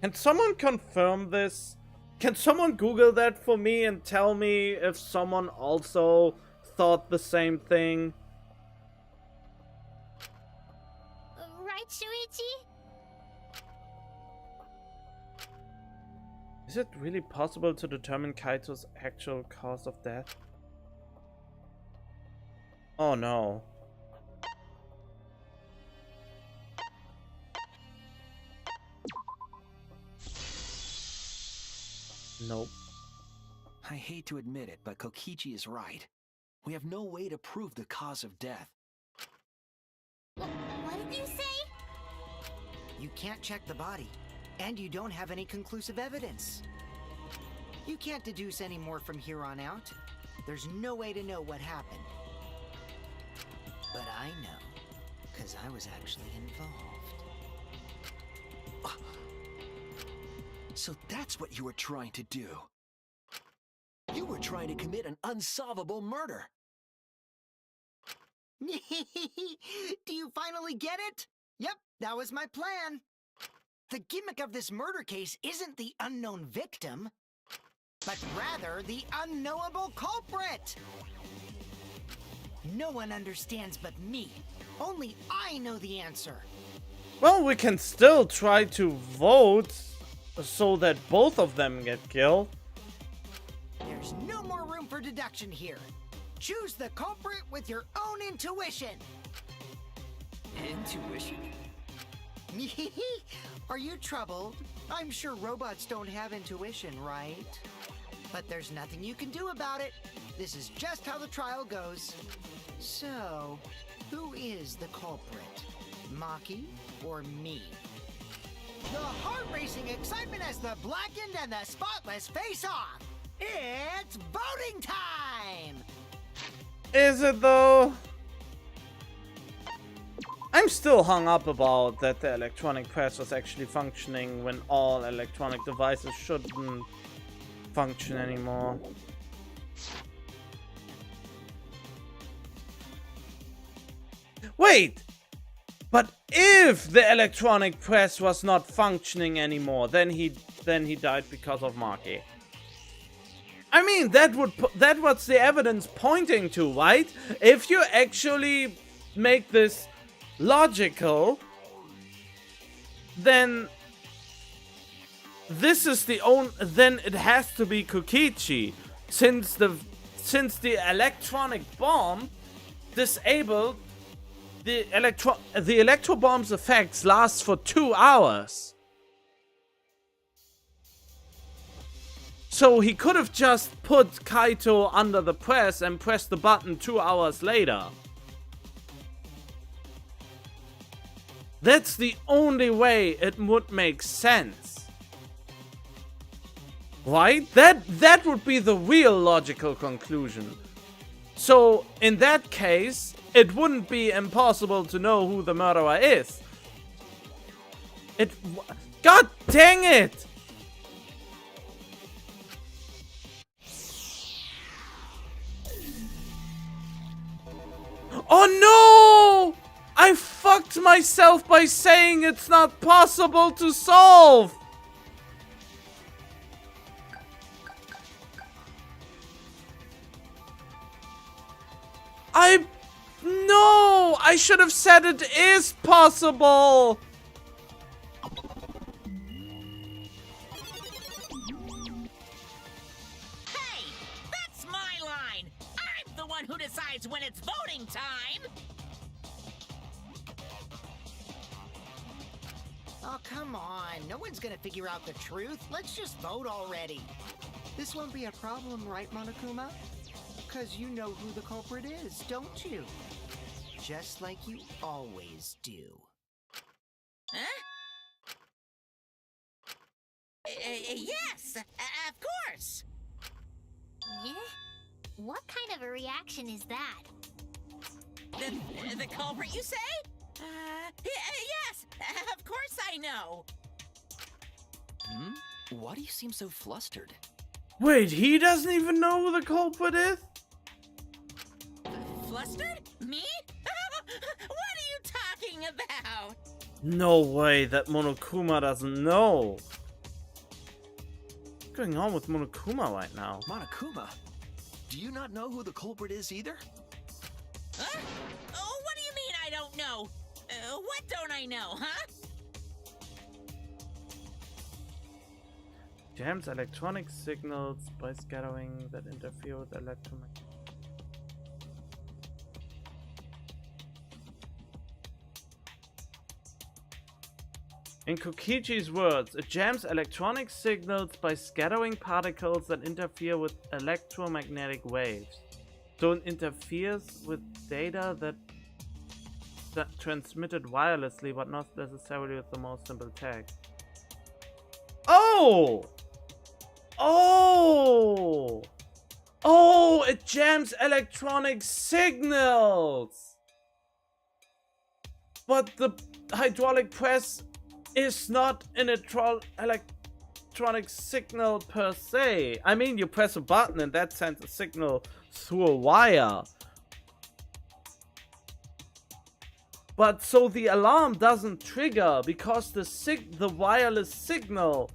Can someone confirm this? Can someone Google that for me and tell me if someone also thought the same thing? Right, Shuichi? Is it really possible to determine Kaito's actual cause of death? Oh no. Nope. I hate to admit it, but Kokichi is right. We have no way to prove the cause of death. What did you say? You can't check the body, and you don't have any conclusive evidence. You can't deduce any more from here on out. There's no way to know what happened. But I know, because I was actually involved. So that's what you were trying to do. You were trying to commit an unsolvable murder. Do you finally get it? Yep, that was my plan. The gimmick of this murder case isn't the unknown victim, but rather the unknowable culprit. No one understands but me. Only I know the answer. Well, we can still try to vote so that both of them get killed. There's no more room for deduction here. Choose the culprit with your own intuition. Intuition? Are you troubled? I'm sure robots don't have intuition, right? But there's nothing you can do about it. This is just how the trial goes. So, who is the culprit? Maki or me? The heart-racing excitement as the blackened and the spotless face off. It's voting time! Is it though? I'm still hung up about that the electronic press was actually functioning when all electronic devices shouldn't function anymore. Wait! But if the electronic press was not functioning anymore, then he died because of Maki. I mean, that was the evidence pointing to, right? If you actually make this logical, then this is then it has to be Kokichi, since the electronic bomb disabled the electro bomb's effects last for 2 hours. So he could have just put Kaito under the press and pressed the button 2 hours later. That's the only way it would make sense. Right? That would be the real logical conclusion. So, in that case, it wouldn't be impossible to know who the murderer is. God dang it! Oh no! I fucked myself by saying it's not possible to solve! No! I should have said it is possible! Hey! That's my line! I'm the one who decides when it's voting time! Oh, come on. No one's gonna figure out the truth. Let's just vote already. This won't be a problem, right, Monokuma? Because you know who the culprit is, don't you? Just like you always do. Huh? Yes, of course. Yeah? What kind of a reaction is that? The culprit, you say? Yes, of course I know. Why do you seem so flustered? Wait, he doesn't even know who the culprit is? Flustered? Me? What are you talking about? No way that Monokuma doesn't know. What's going on with Monokuma right now? Monokuma, do you not know who the culprit is either? Huh? Oh, what do you mean I don't know? What don't I know, huh? Jams electronic signals by scattering that interfere with electromagnetic. In Kokichi's words, it jams electronic signals by scattering particles that interfere with electromagnetic waves. So it interferes with data that transmitted wirelessly, but not necessarily with the most simple text. Oh! Oh! Oh, it jams electronic signals! But the hydraulic press is not an electronic signal per se. I mean, you press a button and that sends a signal through a wire. But so the alarm doesn't trigger because the wireless signal.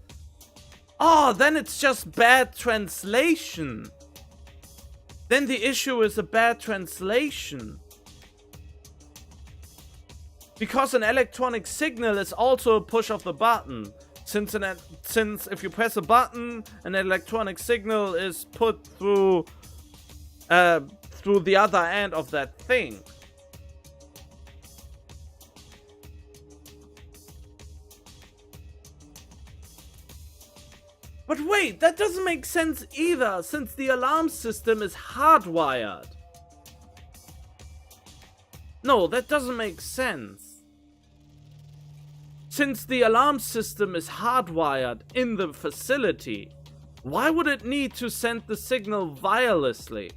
Oh, then it's just bad translation. Then the issue is a bad translation. Because an electronic signal is also a push of the button. Since if you press a button, an electronic signal is put through the other end of that thing. But wait, that doesn't make sense either, since the alarm system is hardwired. No, that doesn't make sense. Since the alarm system is hardwired in the facility, why would it need to send the signal wirelessly?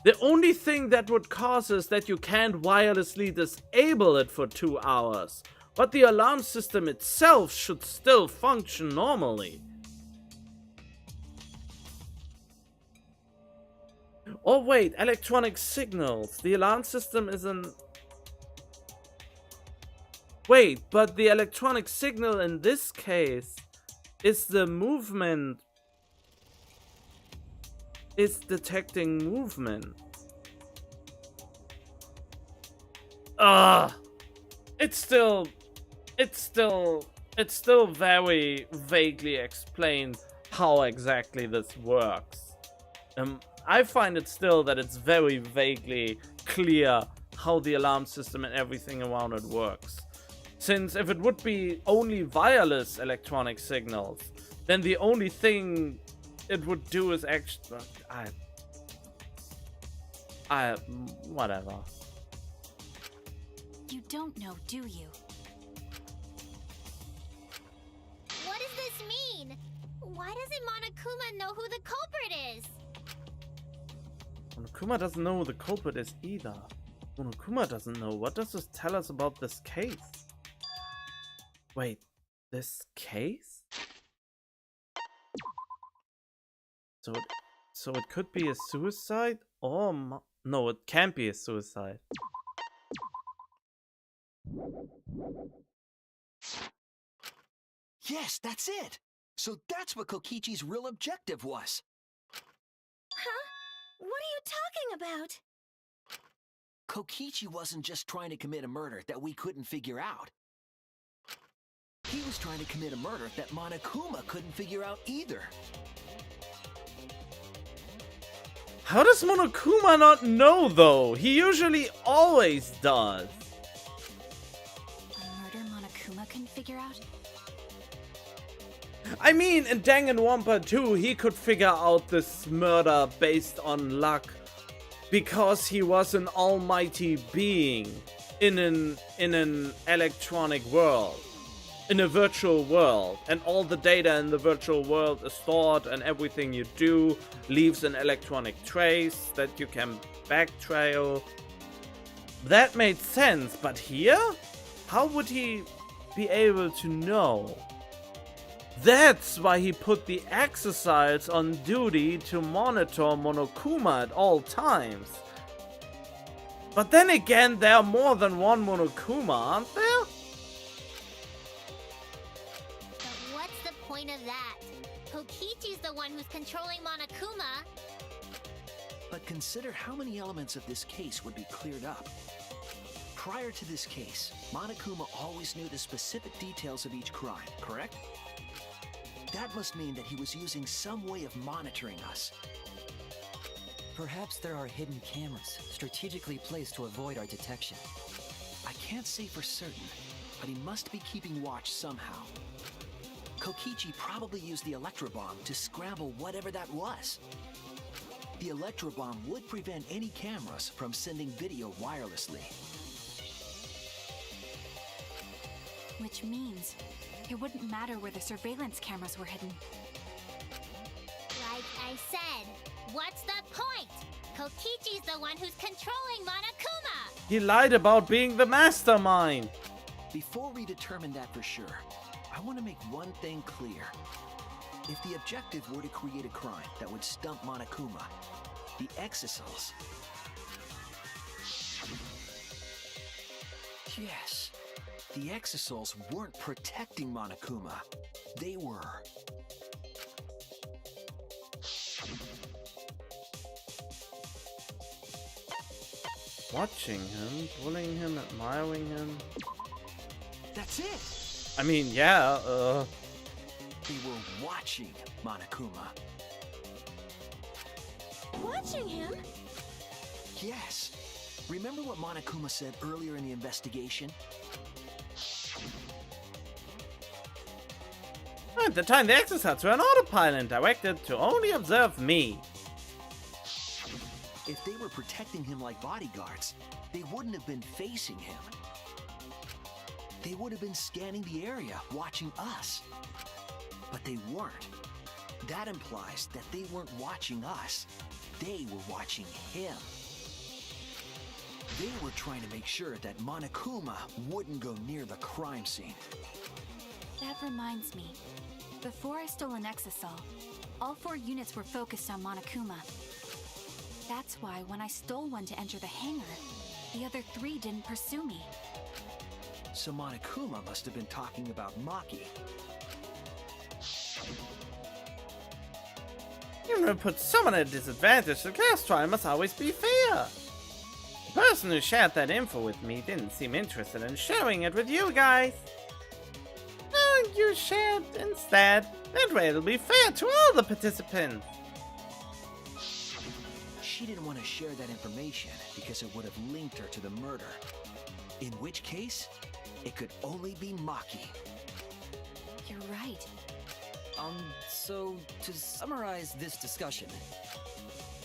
The only thing that would cause is that you can't wirelessly disable it for 2 hours. But the alarm system itself should still function normally. Oh wait, electronic signals. The alarm system isn't... Wait, but the electronic signal in this case is the movement. It's detecting movement. It's still very vaguely explained how exactly this works. I find it still that it's very vaguely clear how the alarm system and everything around it works. Since if it would be only wireless electronic signals, then the only thing it would do is actually... whatever. You don't know, do you? What does this mean? Why doesn't Monokuma know who the culprit is? Monokuma doesn't know who the culprit is either. Monokuma doesn't know. What does this tell us about this case? Wait, this case? So it could be a suicide or no, it can't be a suicide. Yes, that's it! So that's what Kokichi's real objective was. Huh? What are you talking about? Kokichi wasn't just trying to commit a murder that we couldn't figure out. He was trying to commit a murder that Monokuma couldn't figure out either. How does Monokuma not know though? He usually always does. A murder Monokuma couldn't figure out? I mean, in Danganronpa 2, he could figure out this murder based on luck. Because he was an almighty being in an electronic world. In a virtual world, and all the data in the virtual world is stored, and everything you do leaves an electronic trace that you can backtrail. That made sense, but here? How would he be able to know? That's why he put the exercises on duty to monitor Monokuma at all times. But then again, there are more than one Monokuma, aren't there? Point of that. Kokichi's the one who's controlling Monokuma. But consider how many elements of this case would be cleared up. Prior to this case, Monokuma always knew the specific details of each crime, correct? That must mean that he was using some way of monitoring us. Perhaps there are hidden cameras strategically placed to avoid our detection. I can't say for certain, but he must be keeping watch somehow. Kokichi probably used the electrobomb to scramble whatever that was. The electrobomb would prevent any cameras from sending video wirelessly. Which means it wouldn't matter where the surveillance cameras were hidden. Like I said, what's the point? Kokichi's the one who's controlling Monokuma! He lied about being the mastermind! Before we determine that for sure, I want to make one thing clear. If the objective were to create a crime that would stump Monokuma, the Exisals... Yes, the Exisals weren't protecting Monokuma. They were. Watching him, bullying him, admiring him. That's it! I mean, yeah, They were watching Monokuma. Watching him? Yes. Remember what Monokuma said earlier in the investigation? At the time, the exercises were on autopilot, directed to only observe me. If they were protecting him like bodyguards, they wouldn't have been facing him. They would have been scanning the area, watching us. But they weren't. That implies that they weren't watching us. They were watching him. They were trying to make sure that Monokuma wouldn't go near the crime scene. That reminds me. Before I stole an Exisal, all 4 units were focused on Monokuma. That's why when I stole one to enter the hangar, the other 3 didn't pursue me. So Monokuma must have been talking about Maki. Even when put someone at a disadvantage, the class trial must always be fair. The person who shared that info with me didn't seem interested in sharing it with you guys. Oh, you shared instead. That way it'll be fair to all the participants. she didn't want to share that information because it would have linked her to the murder. In which case, it could only be Maki. You're right. So to summarize this discussion,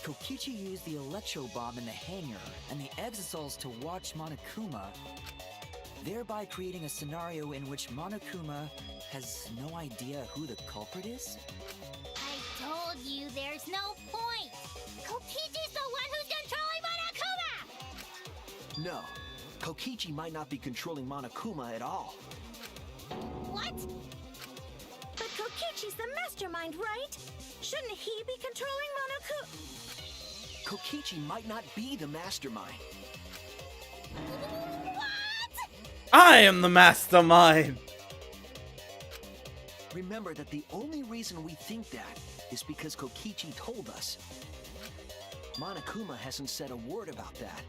Kokichi used the electro bomb in the hangar and the exosols to watch Monokuma, thereby creating a scenario in which Monokuma has no idea who the culprit is? I told you there's no point. Kokichi's the one who's controlling Monokuma! No, Kokichi might not be controlling Monokuma at all. What? But Kokichi's the mastermind, right? Shouldn't he be controlling Monokuma? Kokichi might not be the mastermind. I am the mastermind! Remember that the only reason we think that is because Kokichi told us. Monokuma hasn't said a word about that.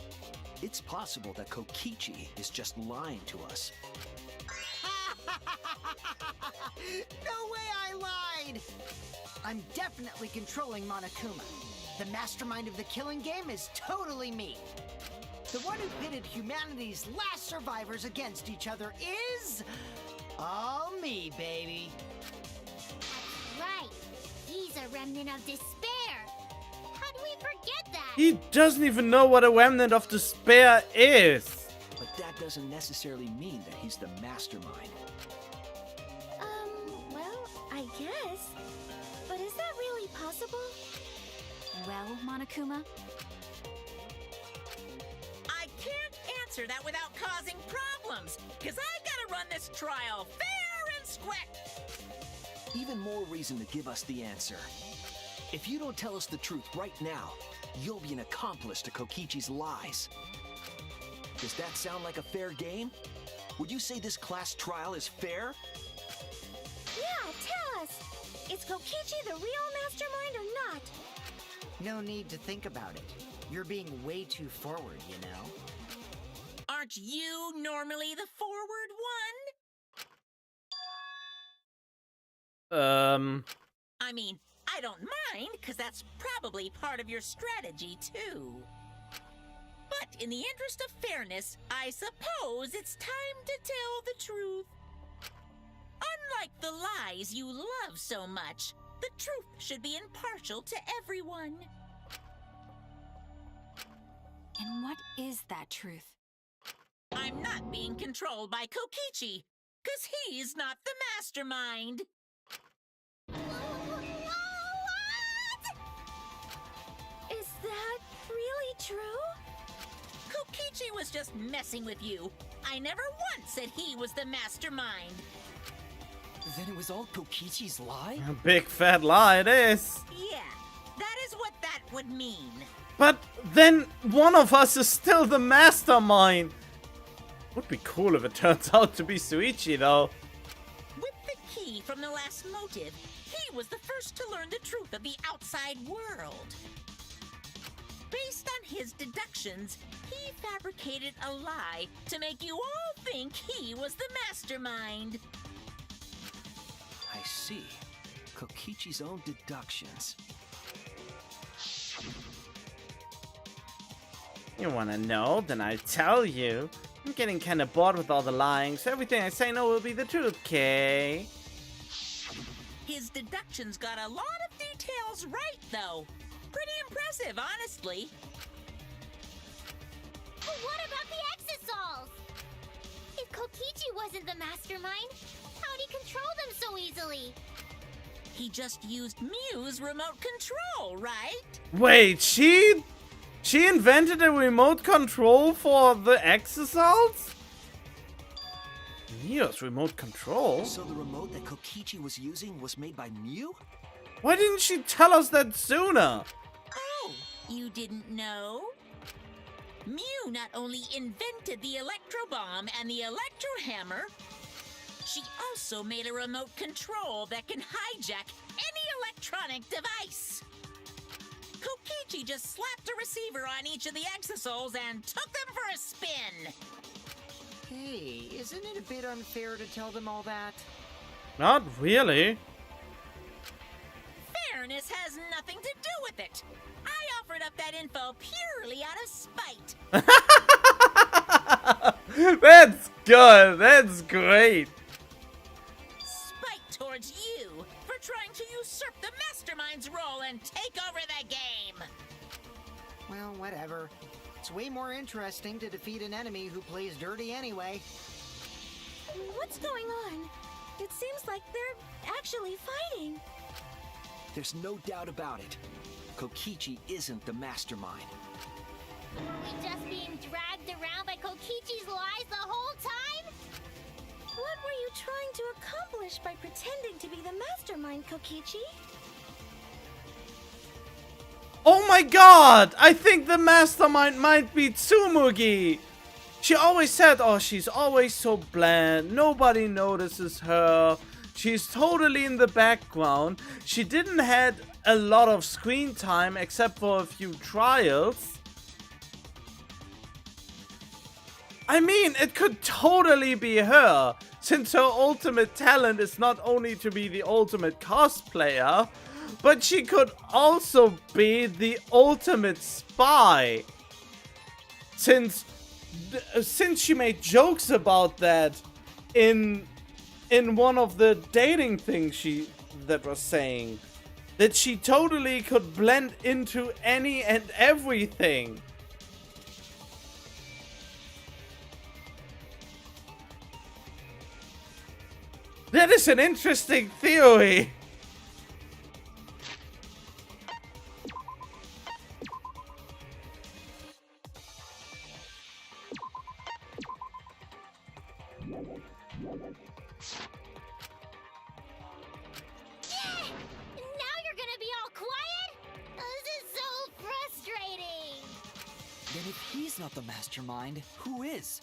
It's possible that Kokichi is just lying to us. No way I lied! I'm definitely controlling Monokuma. The mastermind of the killing game is totally me. The one who pitted humanity's last survivors against each other is... all me, baby. Right. He's a remnant of despair. How do we forget that? He doesn't even know what a remnant of despair is. But that doesn't necessarily mean that he's the mastermind. Well, I guess. But is that really possible? Well, Monokuma, I can't answer that without causing problems, because I gotta run this trial fair and square. Even more reason to give us the answer. If you don't tell us the truth right now, you'll be an accomplice to Kokichi's lies. Does that sound like a fair game? Would you say this class trial is fair? Yeah, tell us. Is Kokichi the real mastermind or not? No need to think about it. You're being way too forward, you know? Aren't you normally the forward one? I mean, I don't mind, because that's probably part of your strategy, too. But in the interest of fairness, I suppose it's time to tell the truth. Unlike the lies you love so much, the truth should be impartial to everyone. and what is that truth? I'm not being controlled by Kokichi, because he's not the mastermind. Is that really true? Kokichi was just messing with you. I never once said he was the mastermind. Then it was all Kokichi's lie? A big fat lie it is. Yeah, that is what that would mean. But then one of us is still the mastermind. Would be cool if it turns out to be Suichi though. With the key from the last motive, he was the first to learn the truth of the outside world. Based on his deductions, he fabricated a lie to make you all think he was the mastermind. I see. Kokichi's own deductions. You wanna know? Then I'll tell you. I'm getting kinda bored with all the lying, so everything I say now will be the truth, Kay. His deductions got a lot of details right, though. Pretty impressive, honestly. But what about the exosols? If Kokichi wasn't the mastermind, how'd he control them so easily? He just used Mew's remote control, right? Wait, she invented a remote control for the exosols? Neo's remote control? So the remote that Kokichi was using was made by Mew? Why didn't she tell us that sooner? Oh, you didn't know? Mew not only invented the electro bomb and the electro hammer, she also made a remote control that can hijack any electronic device. Kokichi just slapped a receiver on each of the exosols and took them for a spin. Hey, isn't it a bit unfair to tell them all that? Not really. Fairness has nothing to do with it. I offered up that info purely out of spite. That's good. That's great. Spite towards you for trying to usurp the mastermind's role and take over the game. Well, whatever. It's way more interesting to defeat an enemy who plays dirty anyway. What's going on? It seems like they're actually fighting. There's no doubt about it. Kokichi isn't the mastermind. Were we just being dragged around by Kokichi's lies the whole time? What were you trying to accomplish by pretending to be the mastermind, Kokichi? Oh my god! I think the mastermind might be Tsumugi! She always said, oh, she's always so bland, nobody notices her, she's totally in the background, she didn't had a lot of screen time except for a few trials. I mean, it could totally be her, since her ultimate talent is not only to be the ultimate cosplayer, but she could also be the ultimate spy. Since she made jokes about that in one of the dating things that was saying, that she totally could blend into any and everything. That is an interesting theory. Now you're gonna be all quiet? This is so frustrating. Then if he's not the mastermind, who is?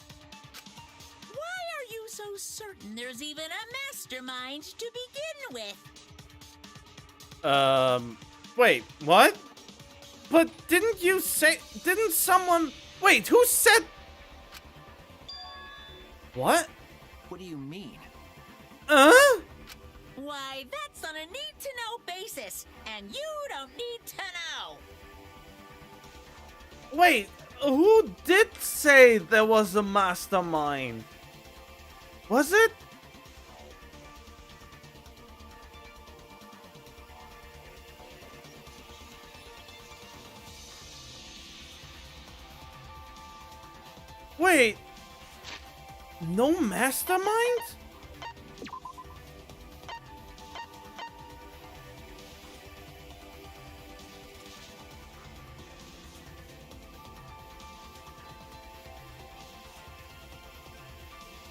Why are you so certain there's even a mastermind to begin with? Wait, what? But didn't someone... Wait, who said... What? What do you mean? Why, that's on a need-to-know basis, and you don't need to know. Wait, who did say there was a mastermind? Was it? Wait, no mastermind?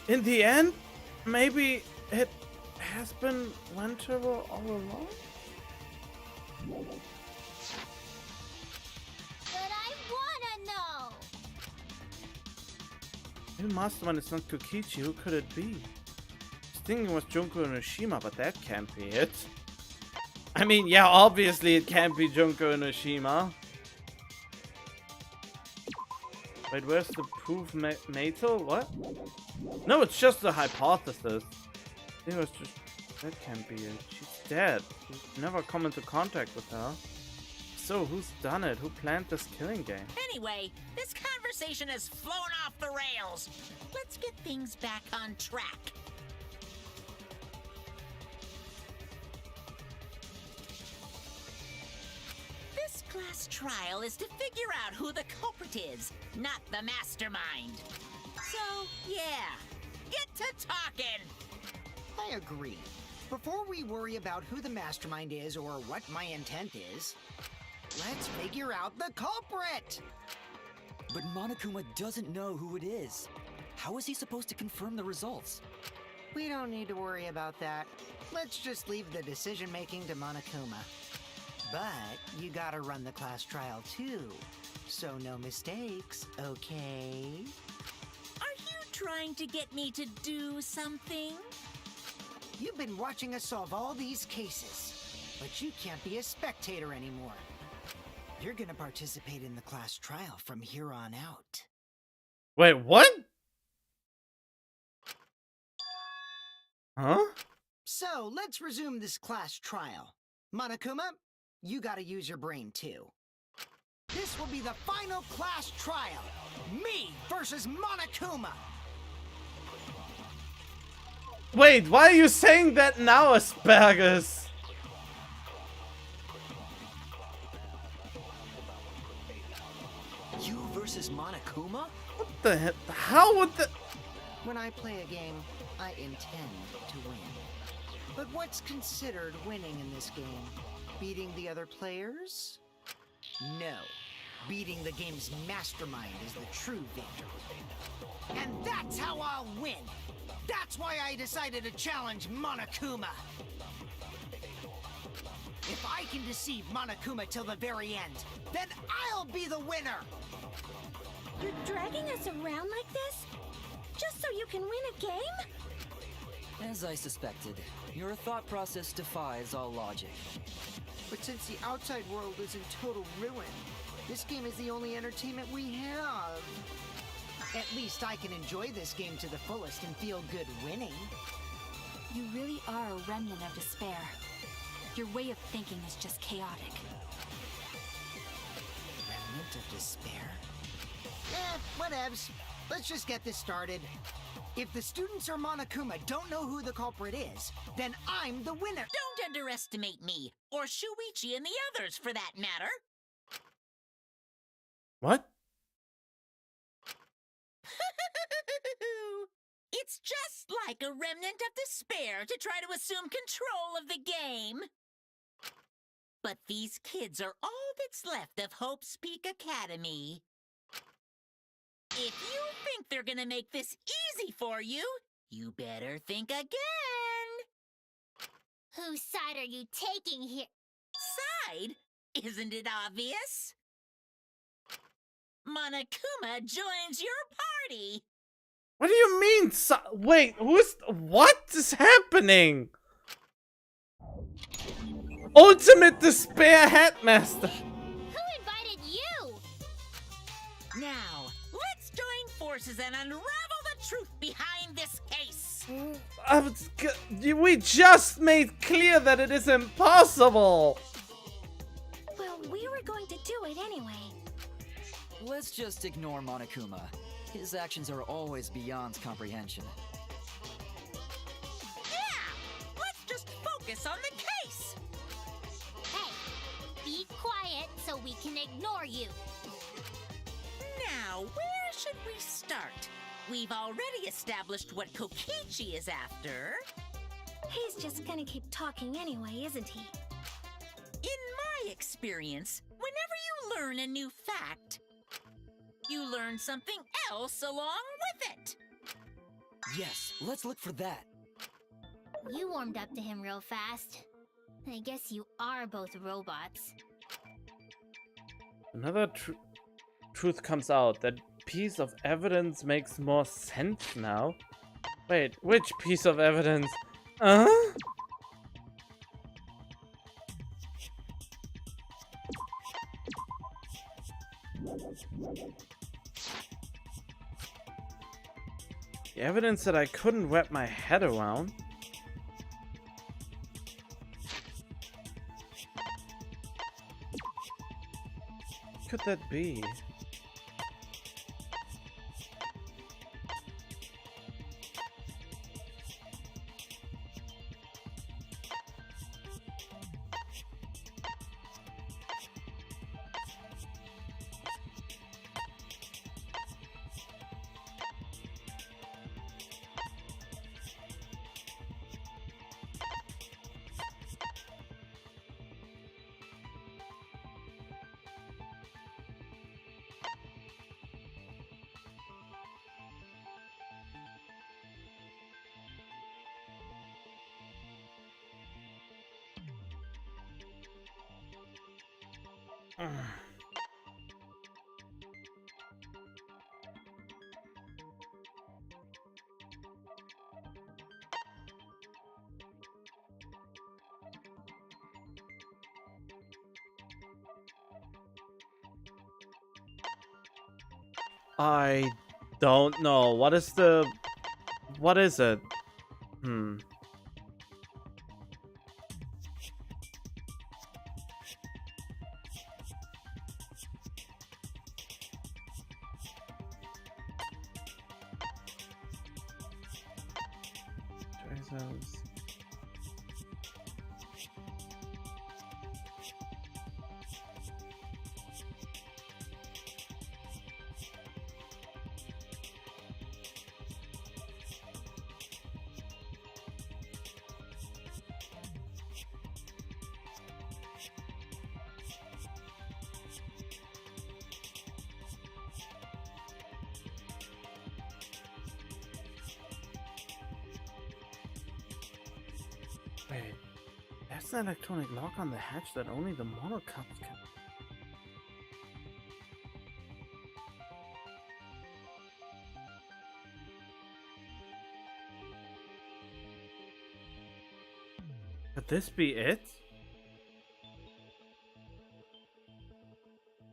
In the end, maybe it has been Wentaro all along? But I wanna know. Maybe Mastermind is not Kokichi, who could it be? I was thinking it was Junko Enoshima, but that can't be it. I mean, yeah, obviously it can't be Junko Enoshima. Wait, where's the proof metal? What? No, it's just a hypothesis. I think it was just... That can't be it. She's dead. We've never come into contact with her. So, who's done it? Who planned this killing game? Anyway, this conversation has flown off the rails. Let's get things back on track. This class trial is to figure out who the culprit is, not the mastermind. So, yeah, get to talking. I agree. Before we worry about who the mastermind is or what my intent is, let's figure out the culprit! But Monokuma doesn't know who it is. How is he supposed to confirm the results? We don't need to worry about that. Let's just leave the decision-making to Monokuma. But you gotta run the class trial too, so no mistakes, okay? Are you trying to get me to do something? You've been watching us solve all these cases, but you can't be a spectator anymore. You're gonna participate in the class trial from here on out. Wait, what? Huh? So, let's resume this class trial. Monokuma, you gotta use your brain too. This will be the final class trial. Me versus Monokuma. Wait, why are you saying that now, Asparagus? You versus Monokuma? What the heck? How would the... When I play a game, I intend to win. But what's considered winning in this game? Beating the other players? No. Beating the game's mastermind is the true victory. And that's how I'll win! That's why I decided to challenge Monokuma! If I can deceive Monokuma till the very end, then I'll be the winner! You're dragging us around like this? Just so you can win a game? As I suspected, your thought process defies all logic. But since the outside world is in total ruin, this game is the only entertainment we have. At least I can enjoy this game to the fullest and feel good winning. You really are a remnant of despair. Your way of thinking is just chaotic. Remnant of despair? Whatevs. Let's just get this started. If the students or Monokuma don't know who the culprit is, then I'm the winner. Don't underestimate me, or Shuichi and the others for that matter. What? It's just like a remnant of despair to try to assume control of the game. But these kids are all that's left of Hope's Peak Academy. If you think they're gonna make this easy for you, you better think again. Whose side are you taking here? Side? Isn't it obvious? Monokuma joins your party. What do you mean? Wait, what is happening? Ultimate Despair Headmaster. Who invited you? Now, let's join forces and unravel the truth behind this case. We just made clear that it is impossible. Well, we were going to do it anyway. Let's just ignore Monokuma. His actions are always beyond comprehension. Yeah! Let's just focus on the case! Hey, be quiet so we can ignore you. Now, where should we start? We've already established what Kokichi is after. He's just gonna keep talking anyway, isn't he? In my experience, whenever you learn a new fact, you learn something else along with it. Yes, let's look for that. You warmed up to him real fast. I guess you are both robots. Another truth comes out. That piece of evidence makes more sense now. Wait, which piece of evidence? The evidence that I couldn't wrap my head around. What could that be? I don't know. What is it? says. Wait, that's the electronic lock on the hatch that only the monocups can. Could this be it?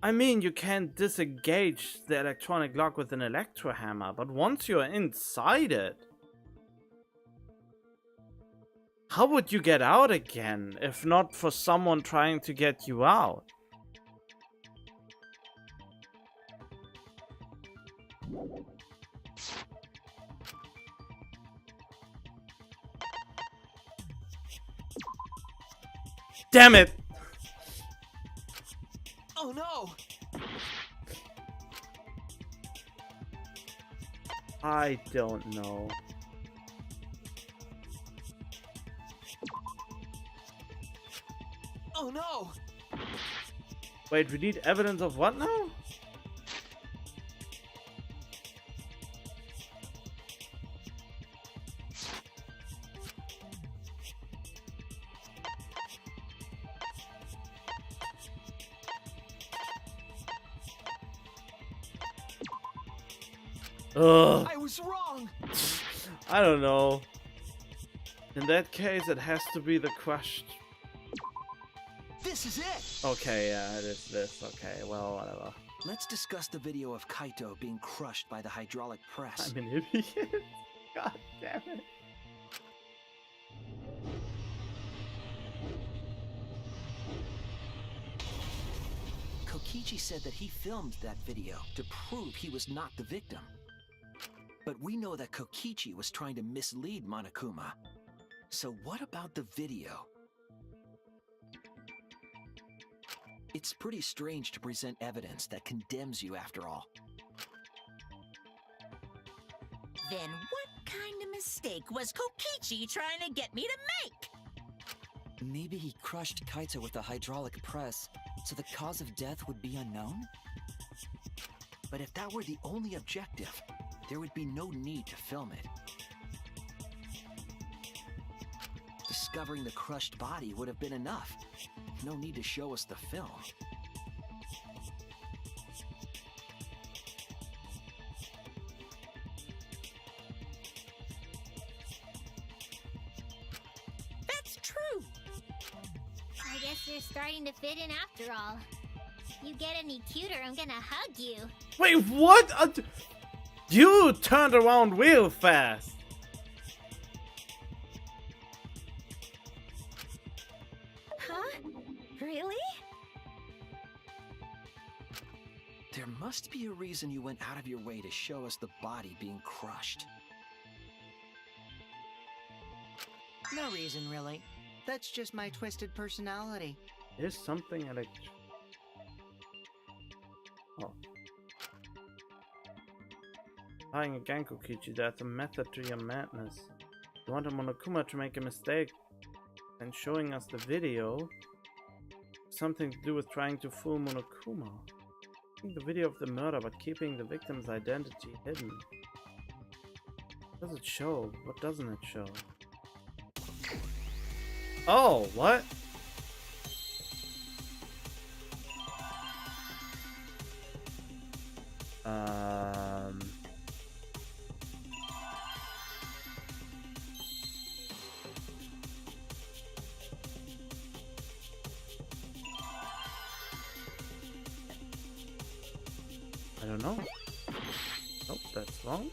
I mean, you can't disengage the electronic lock with an electro hammer, but once you're inside it, how would you get out again, if not for someone trying to get you out? Damn it! Oh no! I don't know. Oh no! Wait, we need evidence of what now? Ugh. I was wrong! I don't know. In that case, it has to be the crushed. This is it! Okay, yeah, it is this. Okay, well, whatever. Let's discuss the video of Kaito being crushed by the hydraulic press. I'm an idiot. God damn it. Kokichi said that he filmed that video to prove he was not the victim. But we know that Kokichi was trying to mislead Monokuma. So what about the video? It's pretty strange to present evidence that condemns you after all. Then what kind of mistake was Kokichi trying to get me to make? Maybe he crushed Kaito with the hydraulic press, so the cause of death would be unknown? But if that were the only objective, there would be no need to film it. Discovering the crushed body would have been enough. No need to show us the film. That's true. I guess you're starting to fit in after all. You get any cuter, I'm gonna hug you. Wait, what? You turned around real fast. Huh? Really? There must be a reason you went out of your way to show us the body being crushed. No reason, really. That's just my twisted personality. There's something Oh. Tying a Gankokichi, that's a method to your madness. You want a Monokuma to make a mistake and showing us the video. Something to do with trying to fool Monokuma. Taking the video of the murder but keeping the victim's identity hidden. What does it show? What doesn't it show? Oh, what? I don't know. Nope, that's wrong.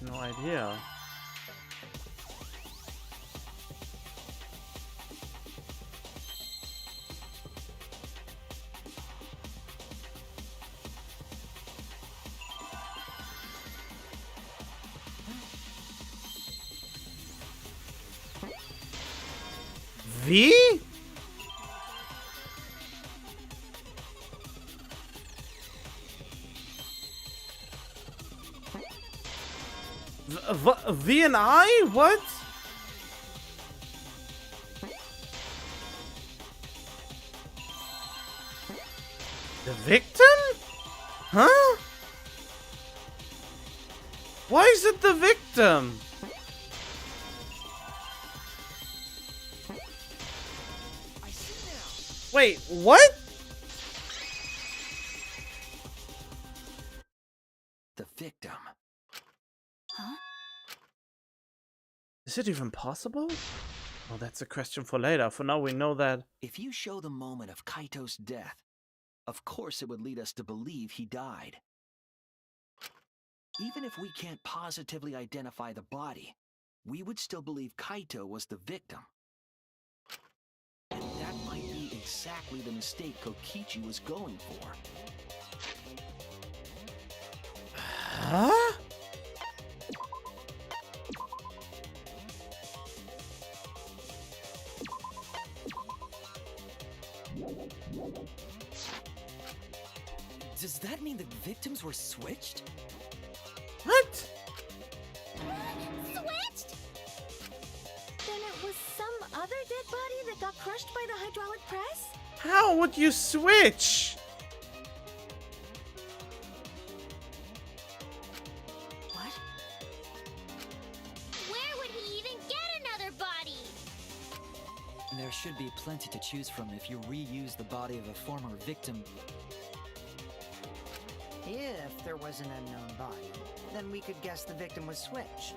have no idea. V? V and I? What? The victim? Huh? Why is it the victim? Wait, what? The victim. Huh? Is it even possible? Well, that's a question for later. For now, we know that. If you show the moment of Kaito's death, of course it would lead us to believe he died. Even if we can't positively identify the body, we would still believe Kaito was the victim. And that might be exactly the mistake Kokichi was going for. Huh? Does that mean the victims were switched? What? Switched? Then it was some other dead body that got crushed by the hydraulic press? How would you switch? What? Where would he even get another body? There should be plenty to choose from if you reuse the body of a former victim. If there was an unknown body, then we could guess the victim was switched.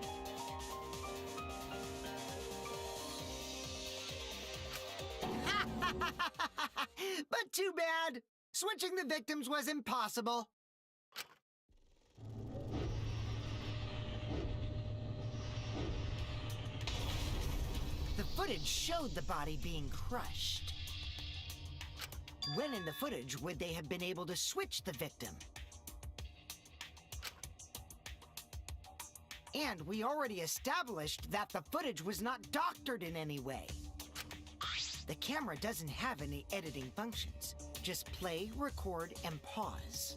But too bad! Switching the victims was impossible. The footage showed the body being crushed. When in the footage would they have been able to switch the victim? And we already established that the footage was not doctored in any way. The camera doesn't have any editing functions. Just play, record, and pause.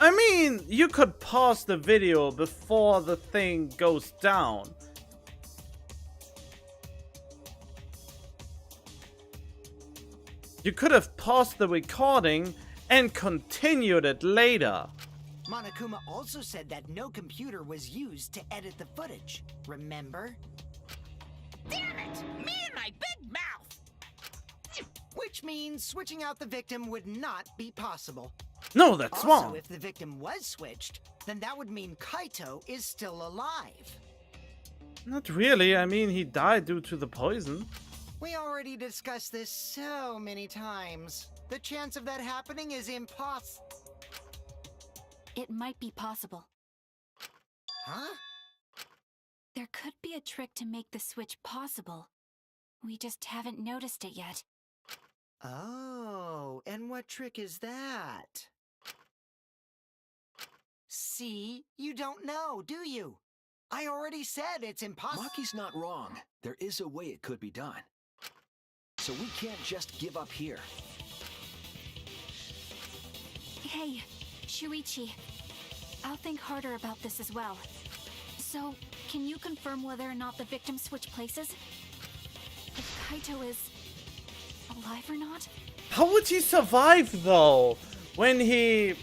I mean, you could pause the video before the thing goes down. You could have paused the recording and continued it later. Monokuma also said that no computer was used to edit the footage. Remember? Damn it! Me and my big mouth! Which means switching out the victim would not be possible. No, that's Also, wrong. if the victim was switched, then that would mean Kaito is still alive. Not really. I mean, he died due to the poison. We already discussed this so many times. The chance of that happening is impossible. It might be possible. Huh? There could be a trick to make the switch possible. We just haven't noticed it yet. Oh, and what trick is that? See, you don't know, do you? I already said it's impossible. Maki's not wrong. There is a way it could be done. So we can't just give up here. Hey, Shuichi. I'll think harder about this as well. So, can you confirm whether or not the victims switch places? If Kaito is alive or not? How would he survive though? When he,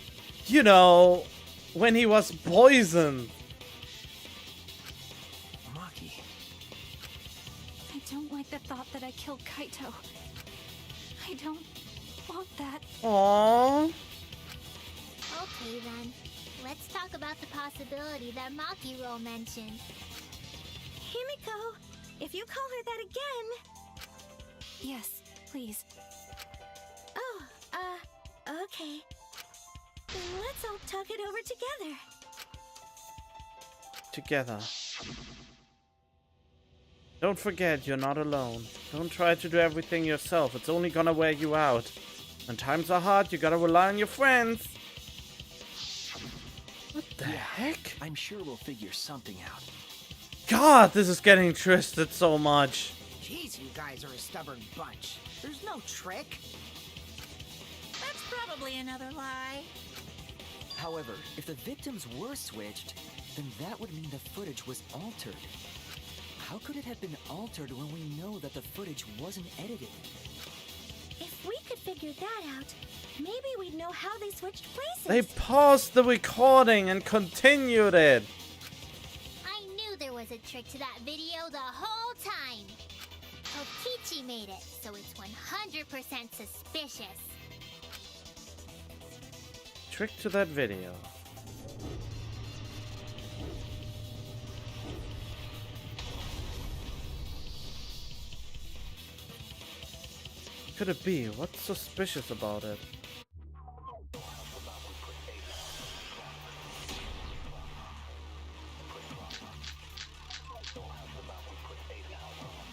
you know, when he was poisoned. Maki. I don't like the thought that I killed Kaito. I don't want that. Aww. Okay then, let's talk about the possibility that Makiro mentioned. Himiko, if you call her that again... Yes, please. Oh, okay. Then let's all talk it over together. together. Don't forget, you're not alone. Don't try to do everything yourself. It's only gonna wear you out. When times are hard, you gotta rely on your friends. What the heck? I'm sure we'll figure something out. God, this is getting twisted so much. Jeez, you guys are a stubborn bunch. There's no trick. That's probably another lie. However, if the victims were switched, then that would mean the footage was altered. How could it have been altered when we know that the footage wasn't edited? If we could figure that out, maybe we'd know how they switched places. They paused the recording and continued it. I knew there was a trick to that video the whole time. Kokichi made it, so it's 100% suspicious. Trick to that video. Could it be? What's suspicious about it?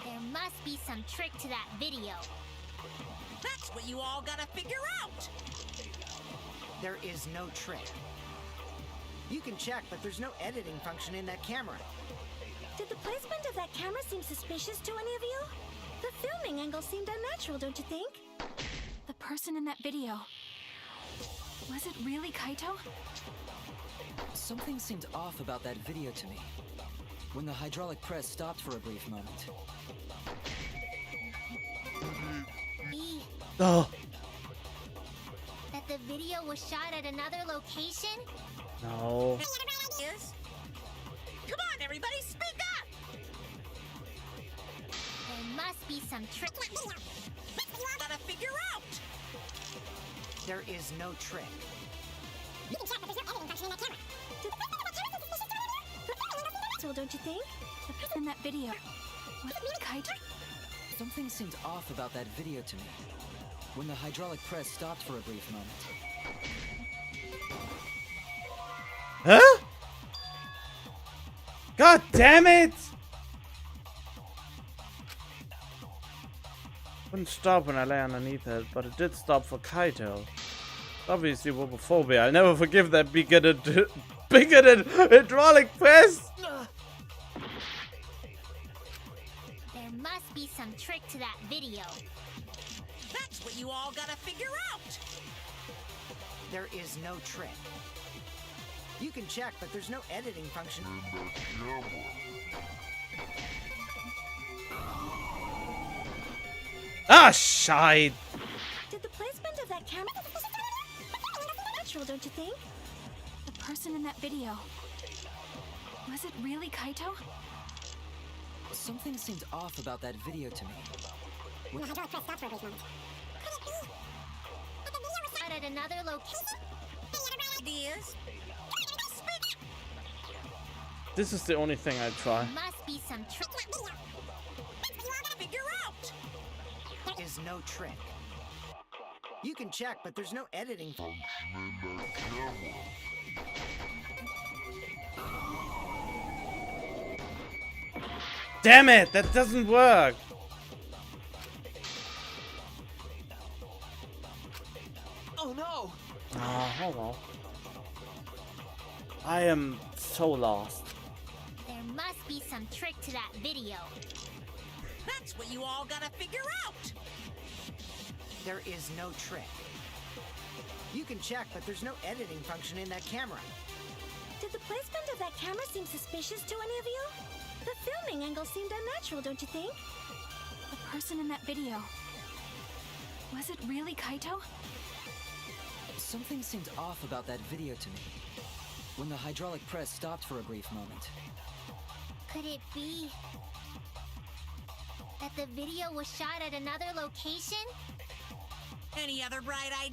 There must be some trick to that video. That's what you all gotta figure out. There is no trick. You can check, but there's no editing function in that camera. Did the placement of that camera seem suspicious to any of you? The filming angle seemed unnatural, don't you think? The person in that video. Was it really Kaito? Something seemed off about that video to me. When the hydraulic press stopped for a brief moment. B, Oh, that the video was shot at another location? no. Yes? Come on, everybody, speak up! There must be some trick. Gotta figure out! There is no trick. You can check, but there's no editing function in that camera. Did the placement of that camera seem suspicious to any of you? The filming angle seemed unnatural, don't you think? The person in that video. Was it Kaito? Something seemed off about that video to me. When the hydraulic press stopped for a brief moment. Huh? God damn it! Wouldn't stop when I lay underneath it, but it did stop for Kaito. Obviously, wobophobia. I'll never forgive that bigoted hydraulic press. There must be some trick to that video. That's what you all gotta figure out! There is no trick. You can check, but there's no editing function. Ah, shite. Did the placement of that camera seem suspicious to any of you? The filming angle seemed unnatural, don't you think? The person in that video. Was it really Kaito? Something seemed off about that video to me. When the hydraulic press stopped for a brief moment. Could it be that the video was Shot at another location? Ideas? Speak! This is the only thing I try. There must be some trick. Figure out! There is no trick. You can check, but there's no editing function. Damn it, that doesn't work. Oh no! Hold on. I am so lost. There must be some trick to that video. That's what you all gotta figure out! There is no trick. You can check, but there's no editing function in that camera. Did the placement of that camera seem suspicious to any of you? The filming angle seemed unnatural, don't you think? The person in that video. Was it really Kaito? Something seemed off about that video to me. When the hydraulic press stopped for a brief moment. Could it be that the video was shot at another location? Any other bright eyed?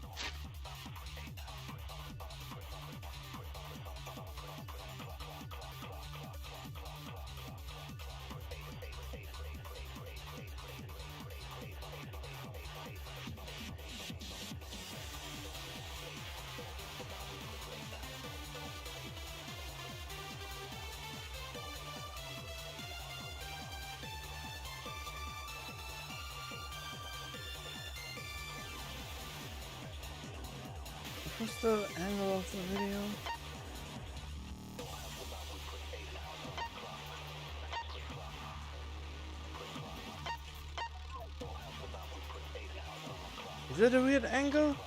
was the angle of the video? Is it a weird angle?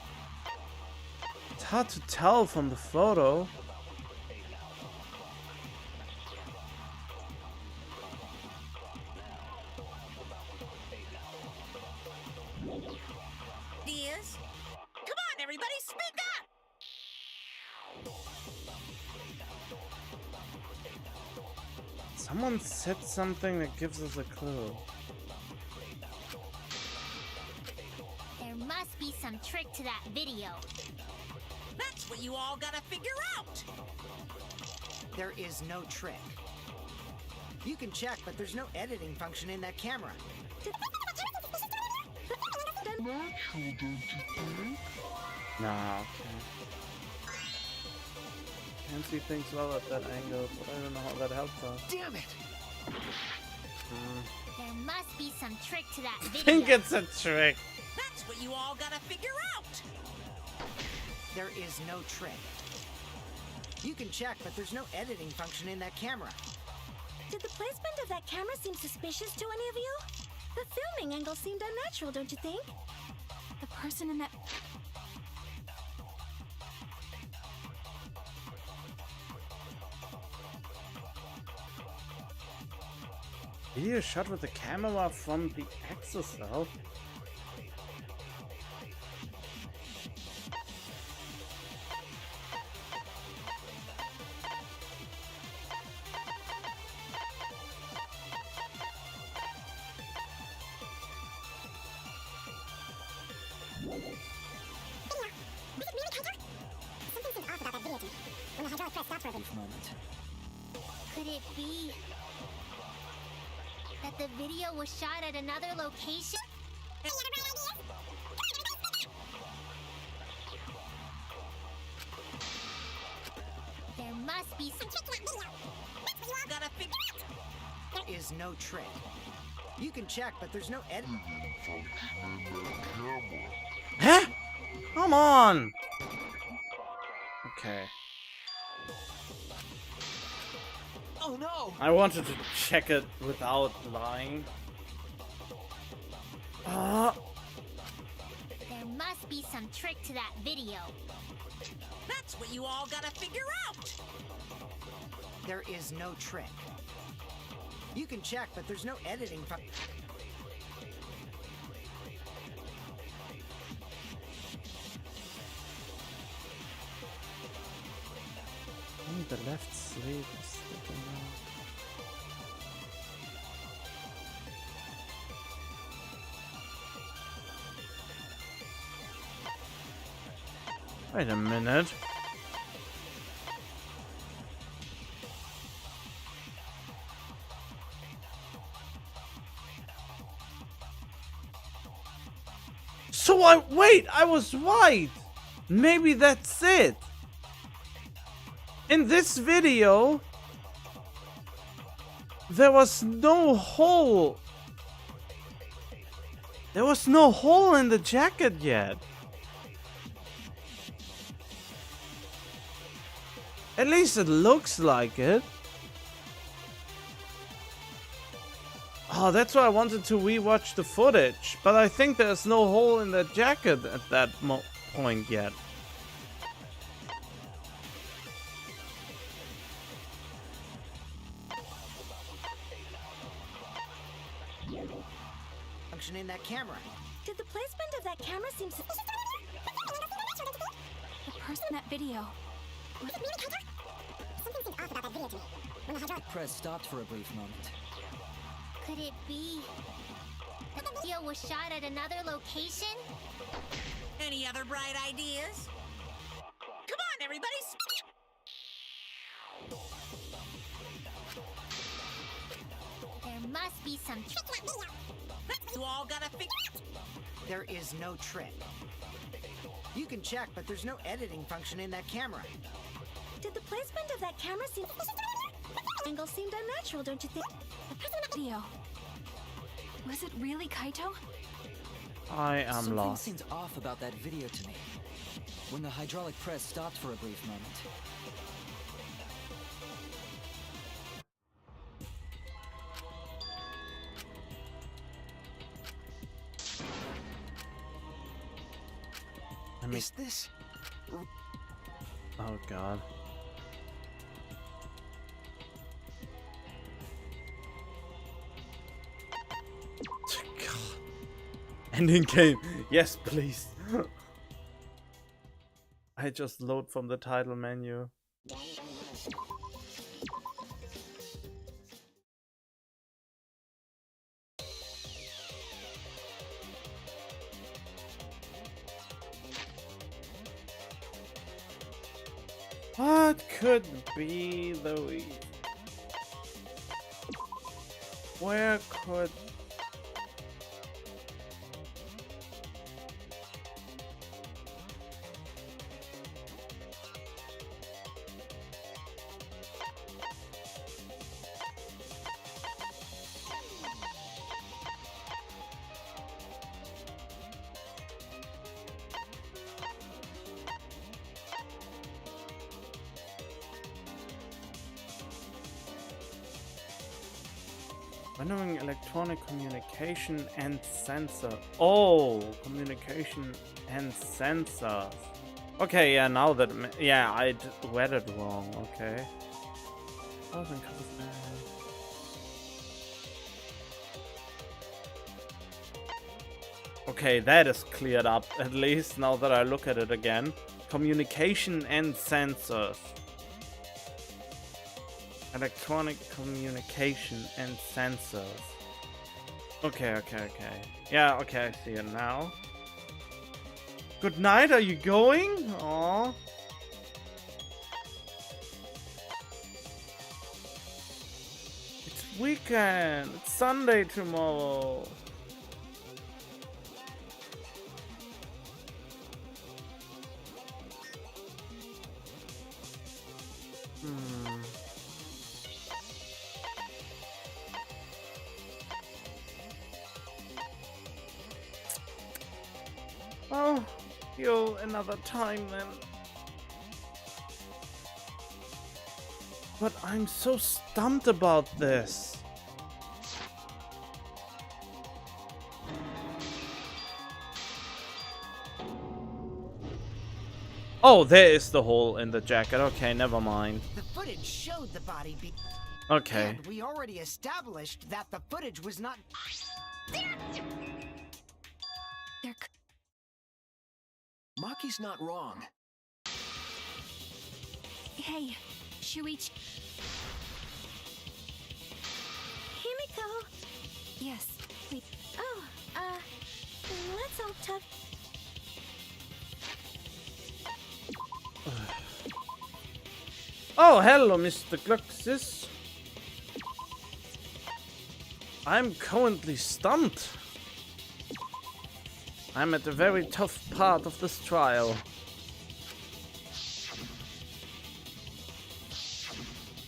It's hard to tell from the photo. Ideas? Come on, everybody, speak up! Someone said something that gives us a clue. There must be some trick to that video. That's what you all gotta figure out! There is no trick. You can check, but there's no editing function in that camera. Nah, okay. Can't see things well at that angle, but I don't know how that helps us. Damn it! There must be some trick to that I video. think it's a trick. That's what you all gotta figure out! There is no trick. You can check, but there's no editing function in that camera. Did the placement of that camera seem suspicious to any of you? The filming angle seemed unnatural, don't you think? The person in that... Video shot with the camera from the exoskeleton. Moment. Could it be that the video was shot at another location? There must be some trick to that video. Gotta figure out! There is no trick. You can check, but there's no editing. Huh? Come on! Okay. Oh no! I wanted to check it without lying. There must be some trick to that video. That's what you all gotta figure out! There is no trick. You can check, but there's no editing function. The left sleeve is sticking out. Wait a minute. So I was right! Maybe that's it! In this video, there was no hole. There was no hole in the jacket yet. At least it looks like it. Oh, that's why I wanted to rewatch the footage. But I think there's no hole in the jacket at that point yet. Function in that camera. Did the placement of that camera seem suspicious? The person in that video... Something seemed off about that video to me. When the hydraulic... The press stopped for a brief moment. Could it be that the video was shot at another location? Any other bright ideas? Come on, everybody! There must be some trick to that video. You all gotta figure out! There is no trick. You can check, but there's no editing function in that camera. Did the placement of that camera seem suspicious? The angle seemed unnatural, don't you think? The person in that video... Was it really Kaito? I am Something lost. seems off about that video to me. when the hydraulic press stopped for a brief moment. I mean, Is this... oh god. God. Ending game. Yes, please. I just load from the title menu. What could be the reason? Where could... Rendering electronic communication and sensor. Oh, communication and sensors. Okay, yeah, now that... Yeah, I read it wrong, okay. Okay, that is cleared up, at least, now that I look at it again. Communication and sensors. Electronic communication and sensors. Okay. Yeah, okay, I see it now. Good night, are you going? Aww. It's weekend. It's Sunday tomorrow. Oh, yo, another time then. But I'm so stumped about this. Oh, there is the hole in the jacket. Okay, never mind. The footage showed the body be... Okay. And we already established that the footage was not... Maki's not wrong. Hey, Shuichi. Himiko! Yes, wait. Oh, let's all talk. Oh, hello, Mr. Gluxis. I'm currently stumped. I'm at a very tough part of this trial.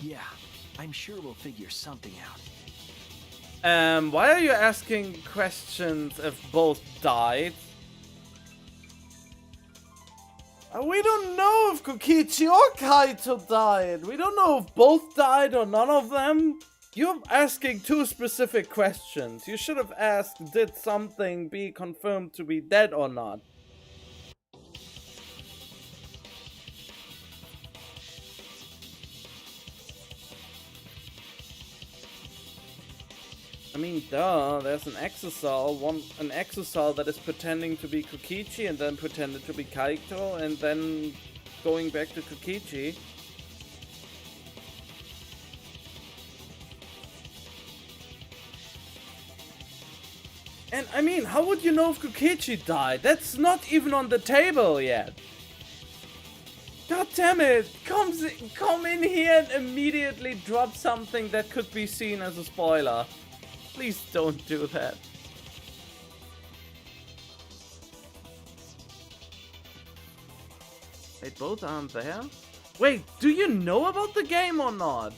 Yeah, I'm sure we'll figure something out. Why are you asking questions if both died? We don't know if Kokichi or Kaito died. We don't know if both died or none of them. You're asking two specific questions. You should have asked, did something be confirmed to be dead or not? I mean, duh, there's an exocell, an exocell that is pretending to be Kokichi and then pretended to be Kaito and then going back to Kokichi. And I mean, how would you know if Kokichi died? That's not even on the table yet. God damn it! Come in here and immediately drop something that could be seen as a spoiler. Please don't do that. They both aren't there? Wait, do you know about the game or not?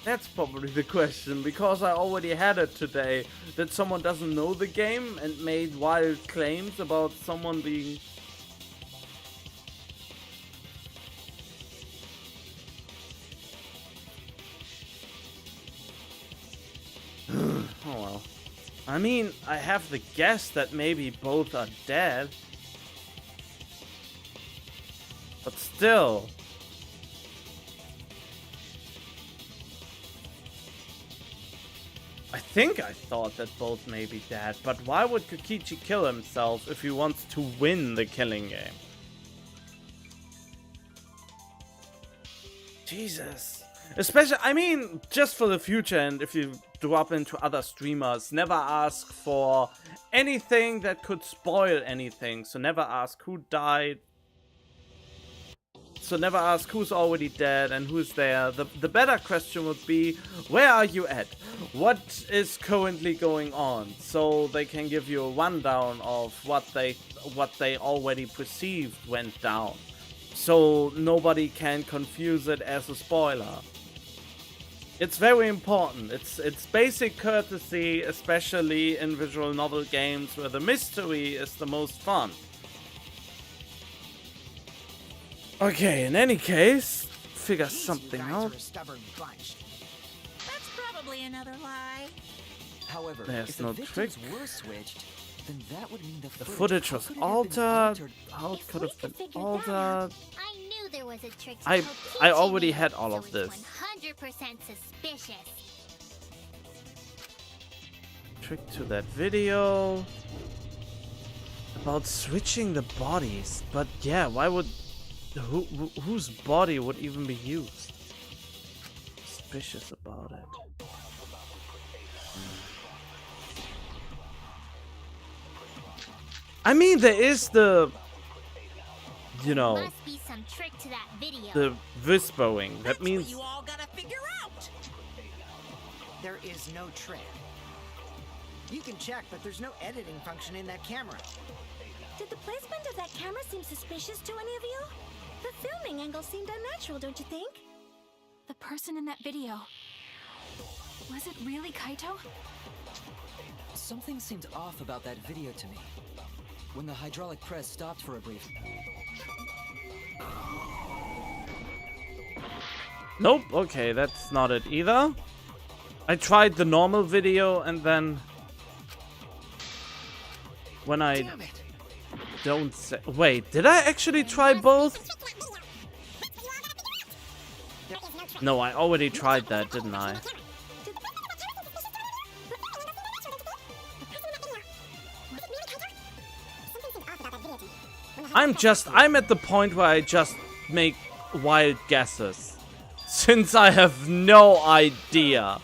That's probably the question, because I already had it today, that someone doesn't know the game and made wild claims about someone being... Oh well. I mean, I have the guess that maybe both are dead. But still. I think I thought that both may be dead, but why would Kokichi kill himself if he wants to win the killing game? Jesus. Especially, I mean, just for the future, and if you drop into other streamers, never ask for anything that could spoil anything. So never ask who died. So never ask who's already dead and who's there. The better question would be, where are you at? What is currently going on? So they can give you a rundown of what they already perceived went down. So nobody can confuse it as a spoiler. It's very important. It's basic courtesy, especially in visual novel games where the mystery is the most fun. Okay, in any case, figure something out. That's probably another lie. However, There's if the no victims trick. were switched, then that would mean The footage was altered. How it If could we have been could figure that altered. out, I knew there was a trick to I Kokichi already made, had all so of this. it's 100% suspicious. Trick to that video about switching the bodies, but yeah, why would whose body would even be used? Suspicious about it. I mean, there is the, you know, Must be some trick to that video. the whispering. That That's means what you all gotta figure out. There is no trick. You can check, but there's no editing function in that camera. Did the placement of that camera seem suspicious to any of you? The filming angle seemed unnatural, don't you think? The person in that video. Was it really Kaito? Something seemed off about that video to me. When the hydraulic press stopped for a brief... nope. Okay, that's not it either. I tried the normal video and then when I Damn it! don't say, wait, did I actually try both? No, I already tried that, didn't I? I'm at the point where I just make wild guesses. Since I have no idea.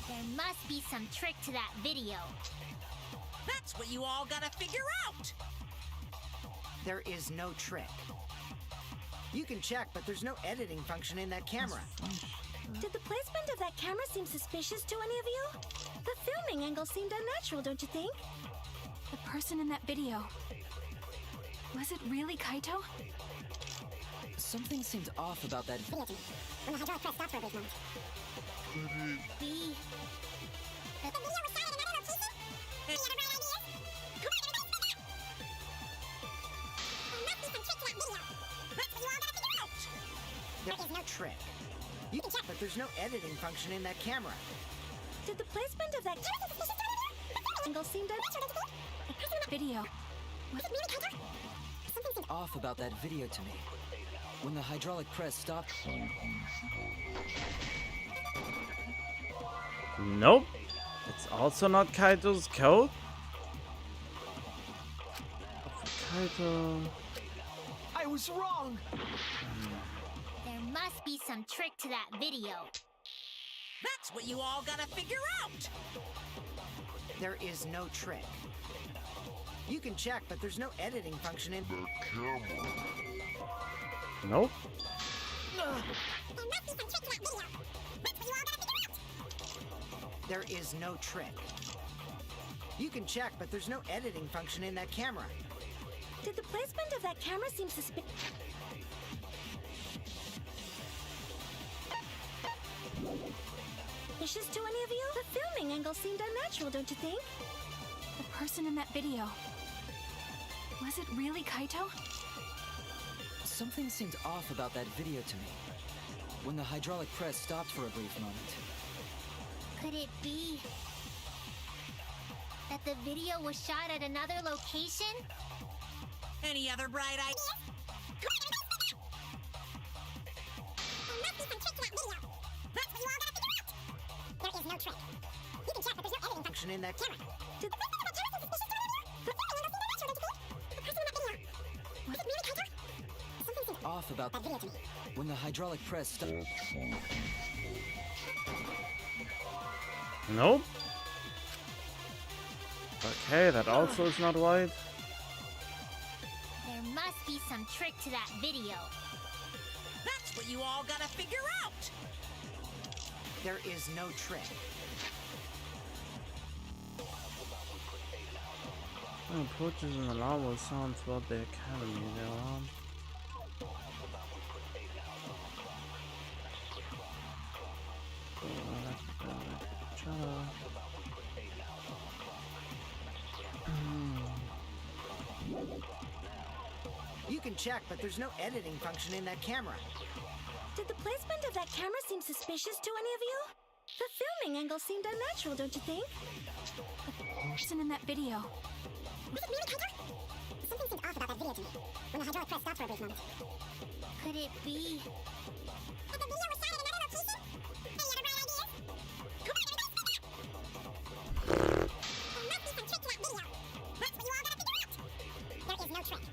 There must be some trick to that video. That's what you all gotta figure out. There is no trick. You can check, but there's no editing function in that camera. Did the placement of that camera seem suspicious to any of you? The filming angle seemed unnatural, don't you think? The person in that video. Was it really Kaito? Something seemed off about that video. When the hydraulic press stopped for a brief moment. The video was shot in another location? Any other bright ideas? Come on, everybody, speak up! There must be some trick to that video. That's what you all gotta figure out. There is no trick. You can check, but there's no editing function in that camera. Did the placement of that camera seem suspicious to any of you? The angle seemed unnatural, don't you think? The person in that Video. was it really Kaito? Something seemed Off about that video to me. When the hydraulic press stopped... Nope. It's also not Kaito's code. Kaito. I was wrong! There must be some trick to that video. That's what you all gotta figure out. There is no trick. You can check, but there's no editing function in... Nope. There must be some trick to that video. That's what you all gotta figure out. There is no trick. You can check, but there's no editing function in that camera. Did the placement of that camera seem suspicious? Suspicious to any of you? The filming angle seemed unnatural, don't you think? The person in that video. Was it really Kaito? Something seemed off about that video to me. When the hydraulic press stopped for a brief moment. Could it be that the video was shot at another location? Any other bright ideas? There must be some trick to that video. That's what you all gotta figure out. There is no trick. You can check, but there's no editing function in the camera. Did the person in that camera seem suspicious to any of you? The filming angle seemed unnatural, don't you think? The person in that video. Was it really Kaito? Something seemed Off about that video to me. when the hydraulic press stopped. Nope. Okay, that also is not right. There must be some trick to that video. That's what you all gotta figure out. There is no trick. Approaches an alarm will sound throughout the academy. The alarm. You can check, but there's no editing function in that camera. Did the placement of that camera seem suspicious to any of you? The filming angle seemed unnatural, don't you think? The person in that video. Was it really Kaito? Something seemed off about that video to me. When the hydraulic press stopped for a brief moment. Could it be That the video was shot at another location? Any other bright ideas? Come on, everybody, speak up! There must be some trick to that video. That's what you all gotta figure out. There is no trick.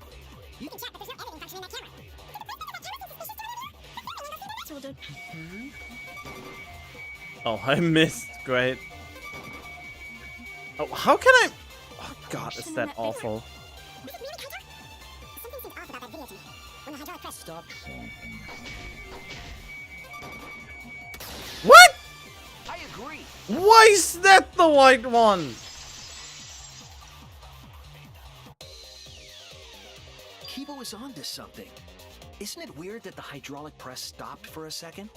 You can check, but there's no editing function in that camera. Did the placement of that camera seem suspicious to any of you? The filming angle seemed unnatural, don't you? Oh, I missed. Great. Oh, how can I? Oh God, is that awful? Was it really Kaito? Something seemed off about that video to me. When the hydraulic press Stopped. What? I agree. Why is that the white one? Kibo is onto something. Isn't it weird that the hydraulic press stopped for a second?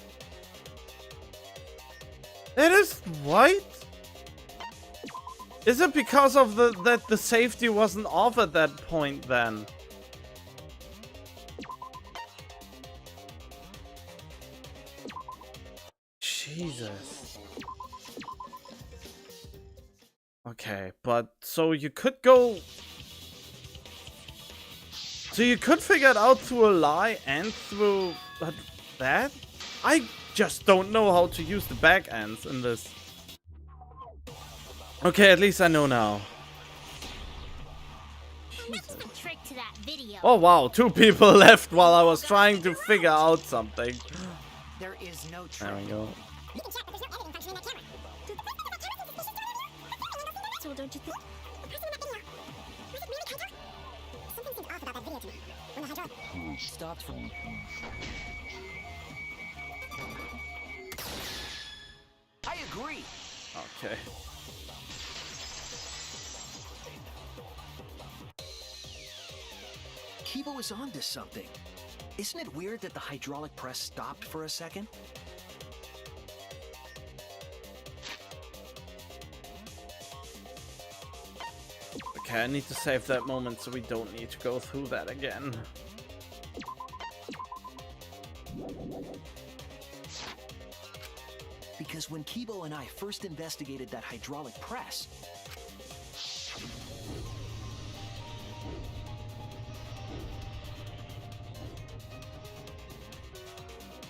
It is white? Is it because of that the safety wasn't off at that point then? Jesus. Okay, but so you could go. So you could figure it out through a lie and through that? I just don't know how to use the back ends in this. Okay, at least I know now. there must be some trick to that video? Oh wow, 2 people left while I was trying to figure out something. There is no trick. There we go. You can check, but there's no editing function in that camera. Did the placement of that camera seem suspicious to any of you? The filming angle seemed unnatural, don't you think? The person in that video. Was it really Kaito? Something seemed off about that video to me. When the hydraulic Stopped for. I agree. Okay. Kibo is onto something. Isn't it weird that the hydraulic press stopped for a second? Okay, I need to save that moment so we don't need to go through that again. Because when Kibo and I first investigated that hydraulic press,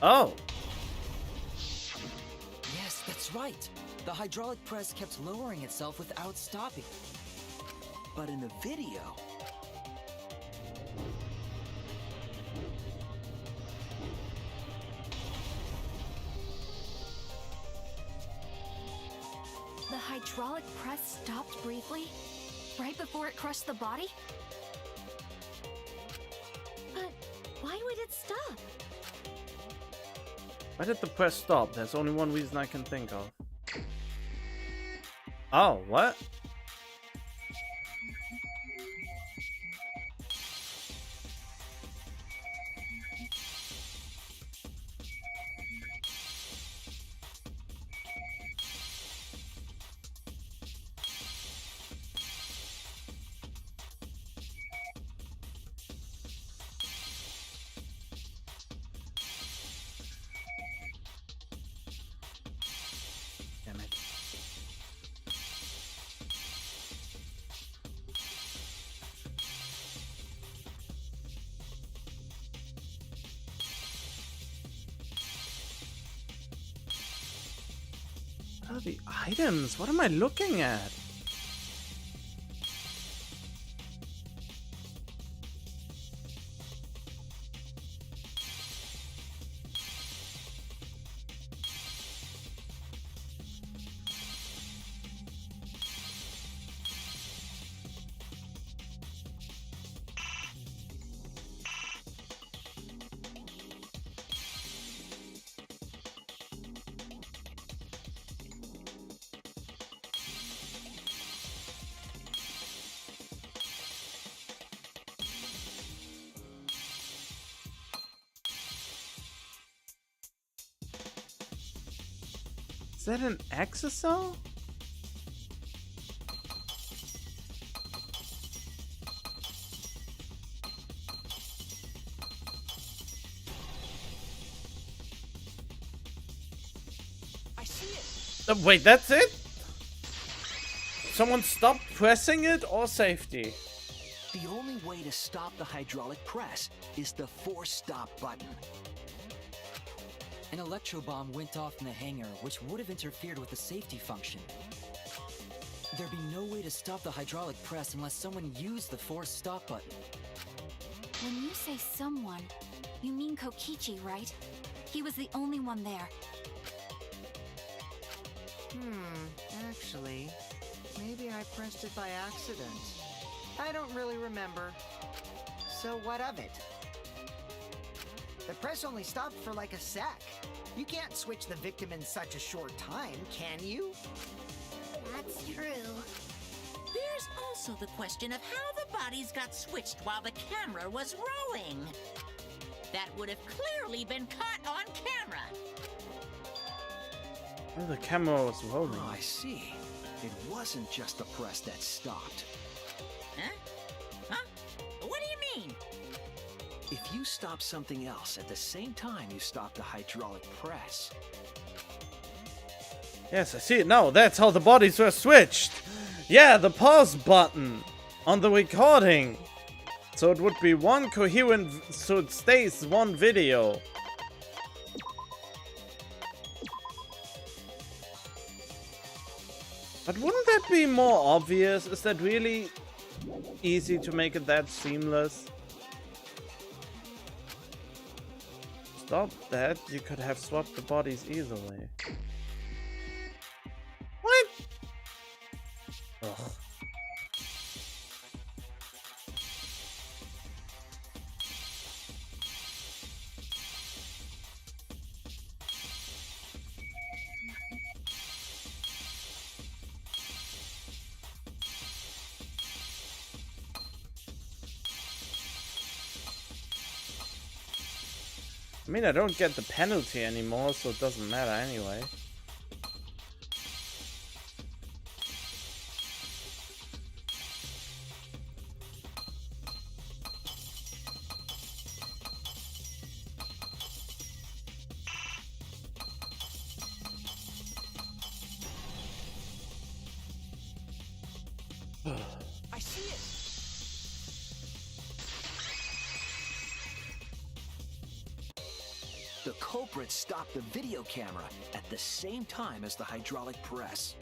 Oh, Yes, that's right. The hydraulic press kept lowering itself without stopping. but in the video, The hydraulic press stopped briefly, right before it crushed the body? But why would it stop? why did the press stop? There's only one reason I can think of. Oh, what? What are the items? What am I looking at? Is that an exosome? I see it. Wait, that's it? Someone stop pressing it or safety? The only way to stop the hydraulic press is the force stop button. An electro bomb went off in the hangar, which would have interfered with the safety function. There'd be no way to stop the hydraulic press unless someone used the force stop button. When you say someone, you mean Kokichi, right? He was the only one there. Actually, maybe I pressed it by accident. I don't really remember. So what of it? The press only stopped for like a sec. You can't switch the victim in such a short time, can you? That's true. There's also the question of how the bodies got switched while the camera was rolling. That would have clearly been caught on camera. Oh, the camera was rolling. Oh, I see. It wasn't just the press that stopped. Huh? Huh? What do you mean? If you stop something else at the same time you stop the hydraulic press. Yes, I see it now. That's how the bodies were switched. Yeah, the pause button on the recording. So it would be one coherent, so it stays one video. But wouldn't that be more obvious? Is that really easy to make it that seamless? Stop that. You could have swapped the bodies easily. What? Ugh. I mean, I don't get the penalty anymore, so it doesn't matter anyway. I see it. The culprit stopped the video camera at the same time as the hydraulic press.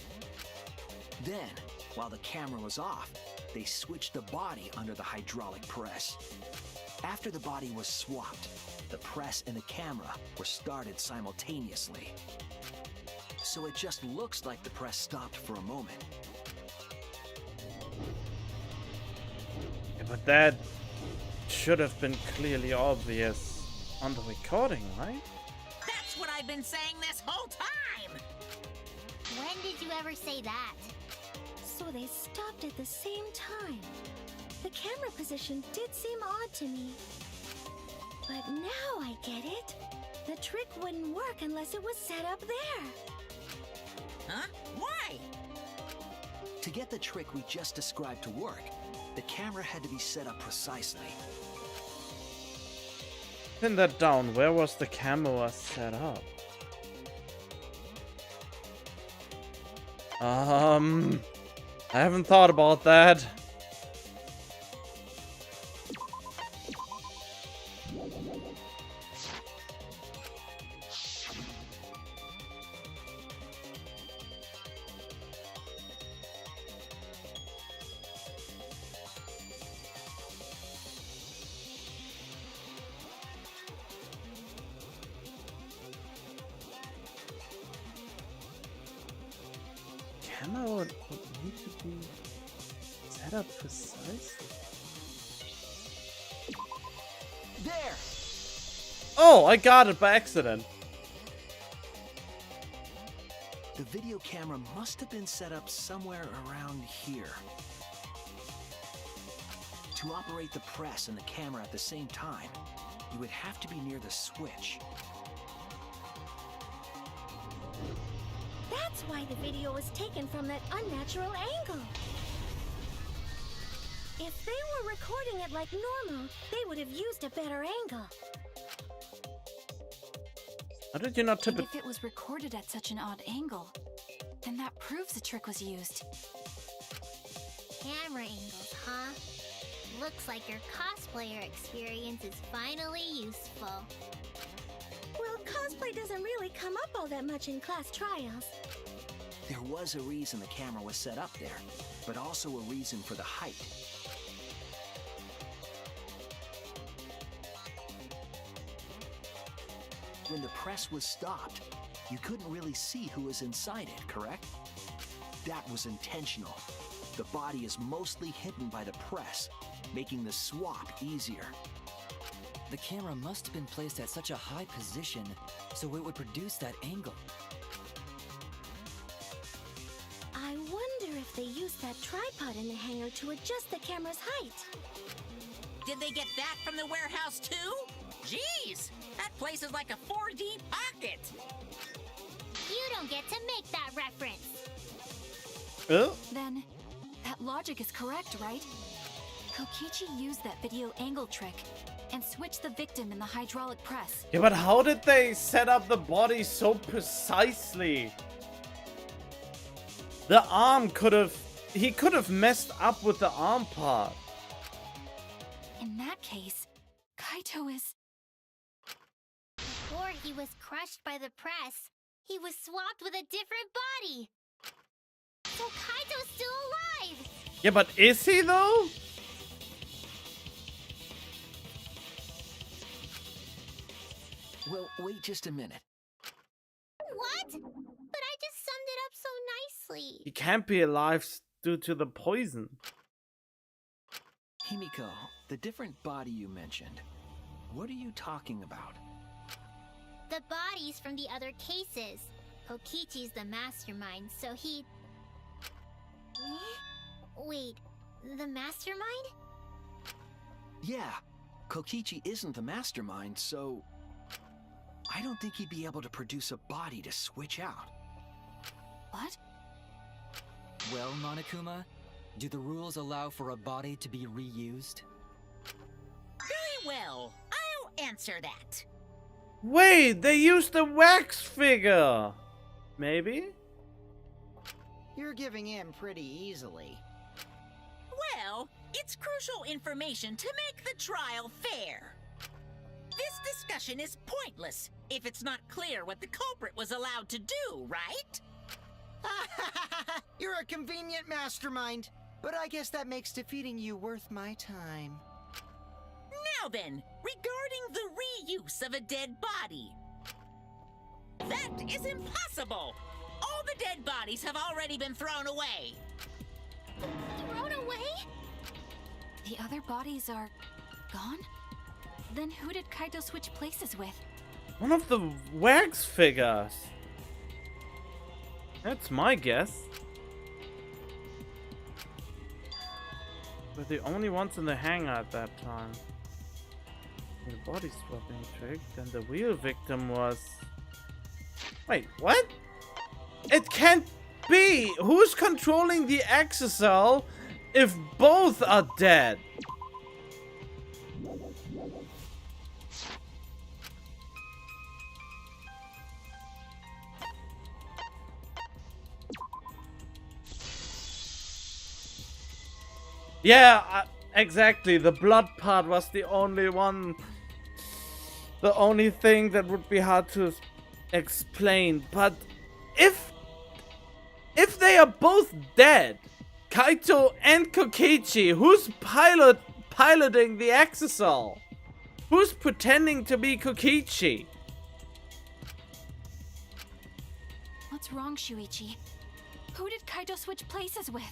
Then, while the camera was off, they switched the body under the hydraulic press. After the body was swapped, the press and the camera were started simultaneously. So it just looks like the press stopped for a moment. Yeah, but that should have been clearly obvious on the recording, right? That's what I've been saying this whole time! When did you ever say that? So they stopped at the same time. The camera position did seem odd to me. But now I get it. The trick wouldn't work unless it was set up there. Huh? Why? To get the trick we just described to work, the camera had to be set up precisely. Pin that down. Where was the camera set up? I haven't thought about that. camera would need to be set up precisely. There! Oh, I got it by accident. The video camera must have been set up somewhere around here. To operate the press and the camera at the same time, you would have to be near the switch. That's why the video was taken from that unnatural angle. If they were recording it like normal, they would have used a better angle. How did you not tip And it? if it was recorded at such an odd angle, then that proves the trick was used. Camera angles, huh? Looks like your cosplayer experience is finally useful. Well, cosplay doesn't really come up all that much in class trials. There was a reason the camera was set up there, but also a reason for the height. When the press was stopped, you couldn't really see who was inside it, correct? That was intentional. The body is mostly hidden by the press, making the swap easier. The camera must have been placed at such a high position so it would produce that angle. I wonder if they used that tripod in the hangar to adjust the camera's height. Did they get that from the warehouse too? Jeez, that place is like a 4D pocket. You don't get to make that reference. Oh? Then, that logic is correct, right? Kokichi used that video angle trick and switched the victim in the hydraulic press. Yeah, but how did they set up the body so precisely? The arm could have... He could have messed up with the arm part. In that case, Kaito is... Before he was crushed by the press, he was swapped with a different body. So Kaito's still alive! Yeah, but is he though? Well, wait just a minute. What? But I just summed it up so nicely. He can't be alive due to the poison. Himiko, the different body you mentioned, what are you talking about? The bodies from the other cases. Kokichi's the mastermind, so he... Wait, the mastermind? Yeah, Kokichi isn't the mastermind, so... I don't think he'd be able to produce a body to switch out. What? Well, Monokuma, do the rules allow for a body to be reused? Very well, I'll answer that. Wait, they used the wax figure. Maybe? You're giving in pretty easily. Well, it's crucial information to make the trial fair. This discussion is pointless if it's not clear what the culprit was allowed to do, right? You're a convenient mastermind, but I guess that makes defeating you worth my time. Now then, regarding the reuse of a dead body. That is impossible! All the dead bodies have already been thrown away. Thrown away? The other bodies are... gone? Then who did Kaito switch places with? One of the wax figures. That's my guess. We're the only ones in the hangar at that time. The body swapping trick, then the real victim was... Wait, what? It can't be! Who's controlling the exocell if both are dead? Yeah, exactly. The blood part was the only one. The only thing that would be hard to explain. But if they are both dead, Kaito and Kokichi, who's piloting the exocell? Who's pretending to be Kokichi? What's wrong, Shuichi? Who did Kaito switch places with?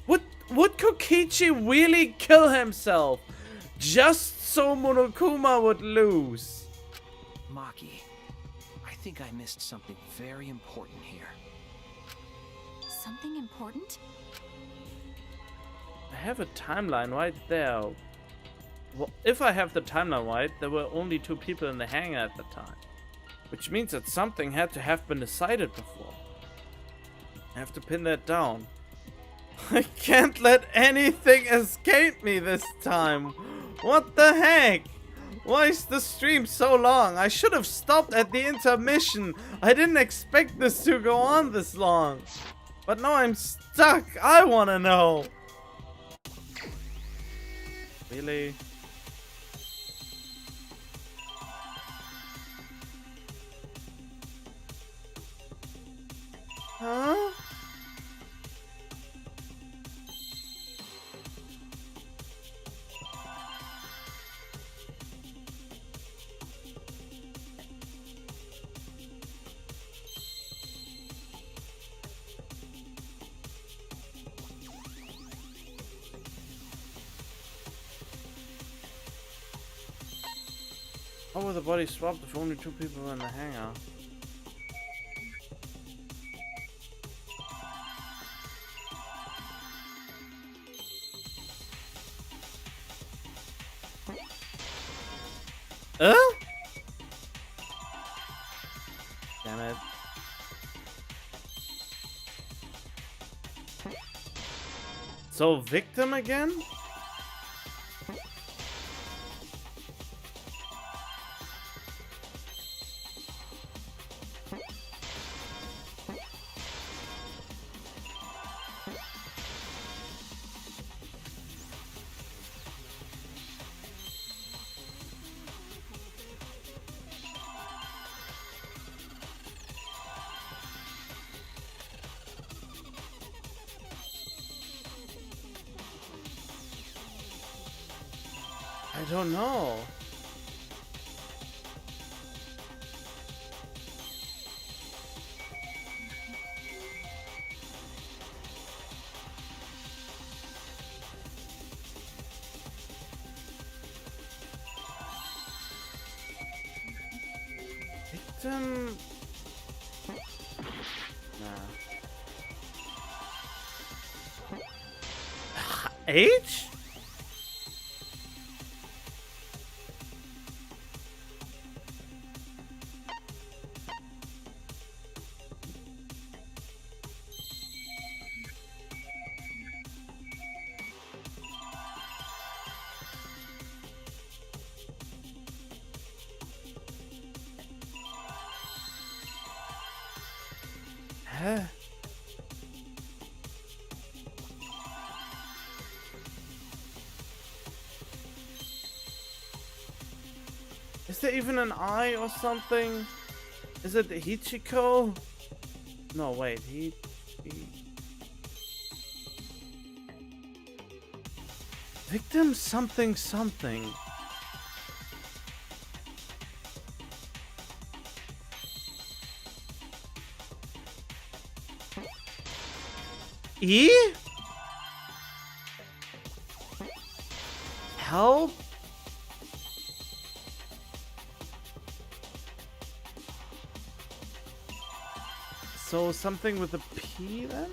Would Kokichi really kill himself just so Monokuma would lose? Maki, I think I missed something very important here. Something important? I have a timeline right there. Well, if I have the timeline right, there were only 2 people in the hangar at the time. Which means that something had to have been decided before. I have to pin that down. I can't let anything escape me this time. What the heck? Why is the stream so long? I should have stopped at the intermission. I didn't expect this to go on this long. But now I'm stuck. I wanna know. Really? Huh? How were the bodies swapped if only 2 people were in the hangar? Damn it. So, victim again? I don't know. Victim. Nah. H? Huh? Is there even an eye or something? Is it Hichiko? No, wait, Victim something something. E? Help? So something with a P then?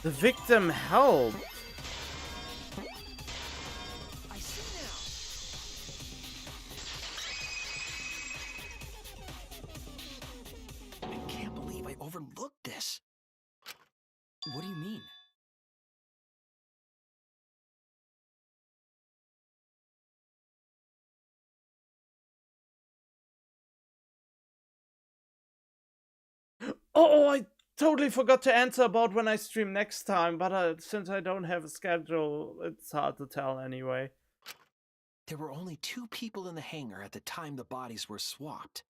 The victim helped. I see now. I can't believe I overlooked this. What do you mean? Oh, I totally forgot to answer about when I stream next time, but since I don't have a schedule, it's hard to tell anyway. There were only 2 people in the hangar at the time the bodies were swapped.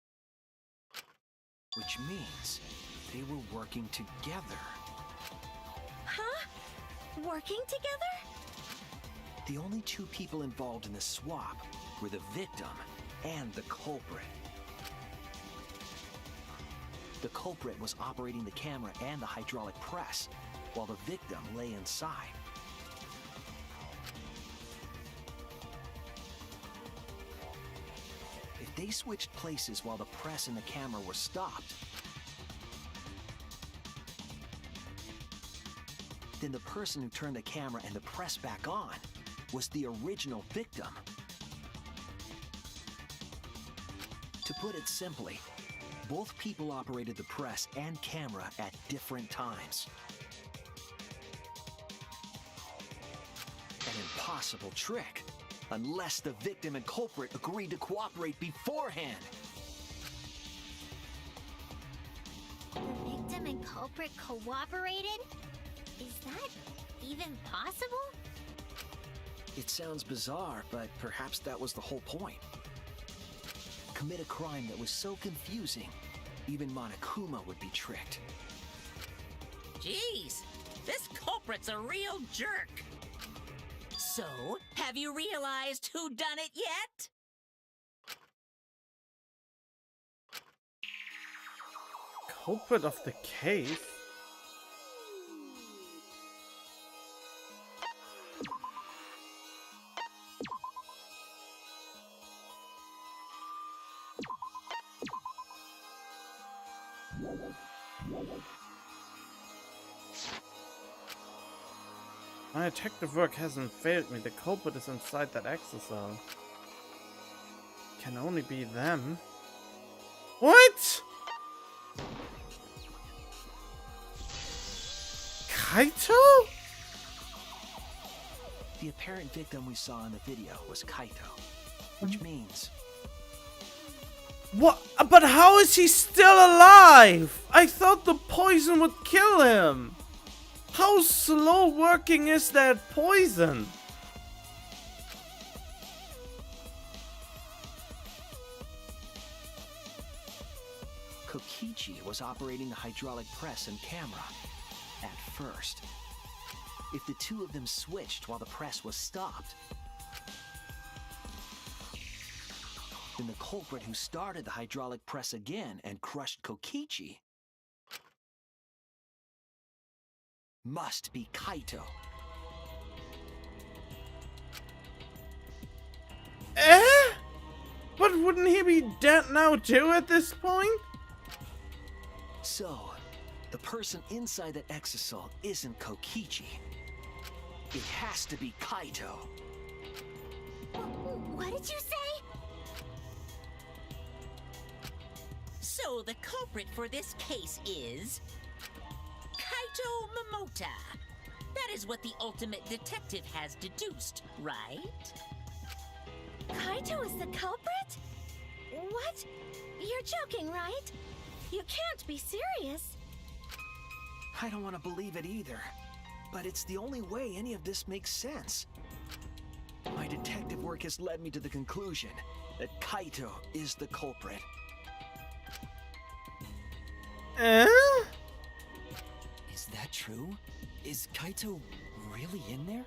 Which means they were working together. Huh? Working together? The only 2 people involved in the swap were the victim and the culprit. The culprit was operating the camera and the hydraulic press, while the victim lay inside. If they switched places while the press and the camera were stopped, then the person who turned the camera and the press back on was the original victim. To put it simply, both people operated the press and camera at different times. An impossible trick, unless the victim and culprit agreed to cooperate beforehand. The victim and culprit cooperated? Is that even possible? It sounds bizarre, but perhaps that was the whole point. Commit a crime that was so confusing, even Monokuma would be tricked. Jeez, this culprit's a real jerk. So, have you realized who done it yet? Culprit of the case? My detective work hasn't failed me. The culprit is inside that exocell. Can only be them. What? Kaito? The apparent victim we saw in the video was Kaito, which means What? But how is he still alive? I thought the poison would kill him. How slow working is that poison? Kokichi was operating the hydraulic press and camera at first. If the two of them switched while the press was stopped, then the culprit who started the hydraulic press again and crushed Kokichi must be Kaito. Eh? But wouldn't he be dead now too at this point? So, the person inside that exocell isn't Kokichi. It has to be Kaito. What did you say? So the culprit for this case is Kaito Momota. That is what the ultimate detective has deduced, right? Kaito is the culprit? What? You're joking, right? You can't be serious. I don't want to believe it either, but it's the only way any of this makes sense. My detective work has led me to the conclusion that Kaito is the culprit. Eh? Is that true? Is Kaito really in there?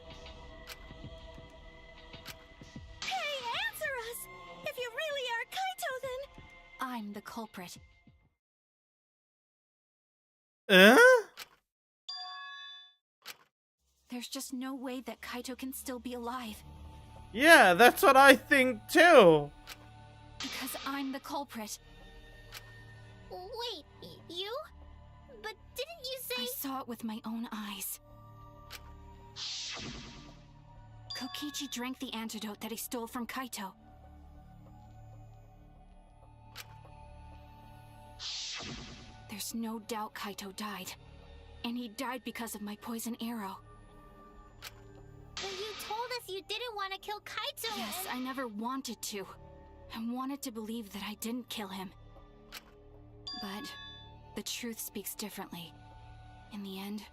Hey, answer us! If you really are Kaito, then... I'm the culprit. Eh? There's just no way that Kaito can still be alive. Yeah, that's what I think too. Because I'm the culprit. Wait, you? But didn't you say... I saw it with my own eyes. Kokichi drank the antidote that he stole from Kaito. There's no doubt Kaito died. And he died because of my poison arrow. But you told us you didn't want to kill Kaito. Yes, I never wanted to. I wanted to believe that I didn't kill him. But the truth speaks differently. In the end,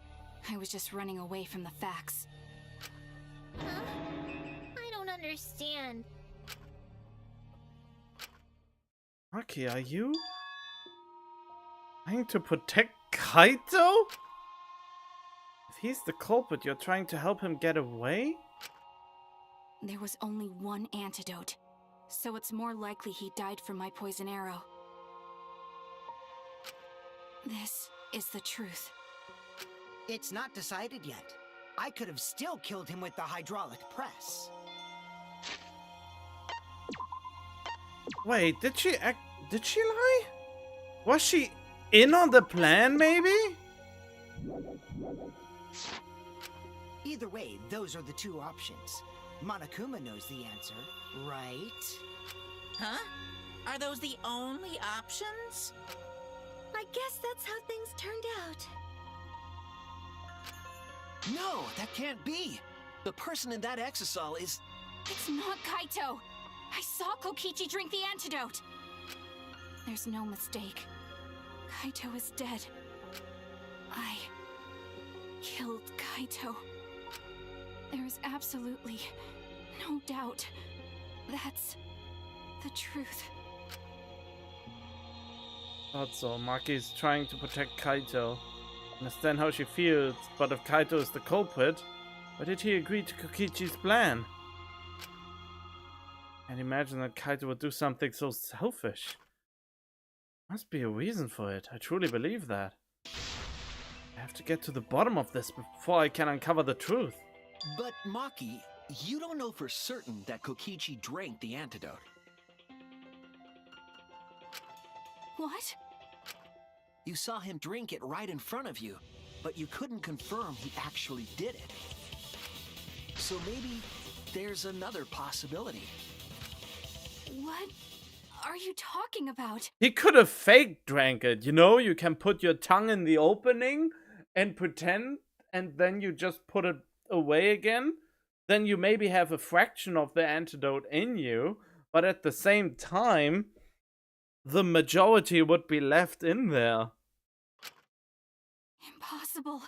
I was just running away from the facts. Huh? I don't understand. Maki, are you trying to protect Kaito? If he's the culprit, you're trying to help him get away? There was only one antidote. So it's more likely he died from my poison arrow. This is the truth. It's not decided yet. I could have still killed him with the hydraulic press. Wait, did she lie? Was she in on the plan, maybe? Either way, those are the two options. Monokuma knows the answer, right? Huh? Are those the only options? I guess that's how things turned out. No, that can't be. The person in that exisal is... It's not Kaito! I saw Kokichi drink the antidote! There's no mistake. Kaito is dead. I killed Kaito. There is absolutely no doubt. That's the truth. Thought so. Maki is trying to protect Kaito. Understand how she feels, but if Kaito is the culprit, why did he agree to Kokichi's plan? Can't imagine that Kaito would do something so selfish. Must be a reason for it. I truly believe that. I have to get to the bottom of this before I can uncover the truth. But Maki, you don't know for certain that Kokichi drank the antidote. What? You saw him drink it right in front of you, but you couldn't confirm he actually did it. So maybe there's another possibility. What are you talking about? He could have fake drank it, you know? You can put your tongue in the opening and pretend, and then you just put it away again. Then you maybe have a fraction of the antidote in you, but at the same time, the majority would be left in there. Impossible.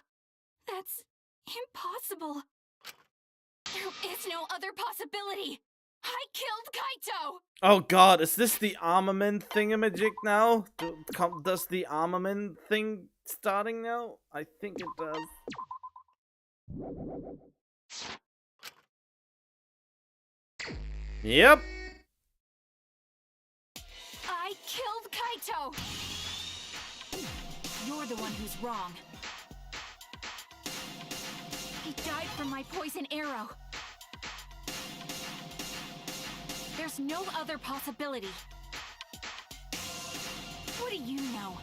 That's impossible. There is no other possibility. I killed Kaito! Oh god, is this the armament thingamajig now? Does the armament thing starting now? I think it does. Yep. I killed Kaito! You're the one who's wrong. He died from my poison arrow. There's no other possibility. What do you know?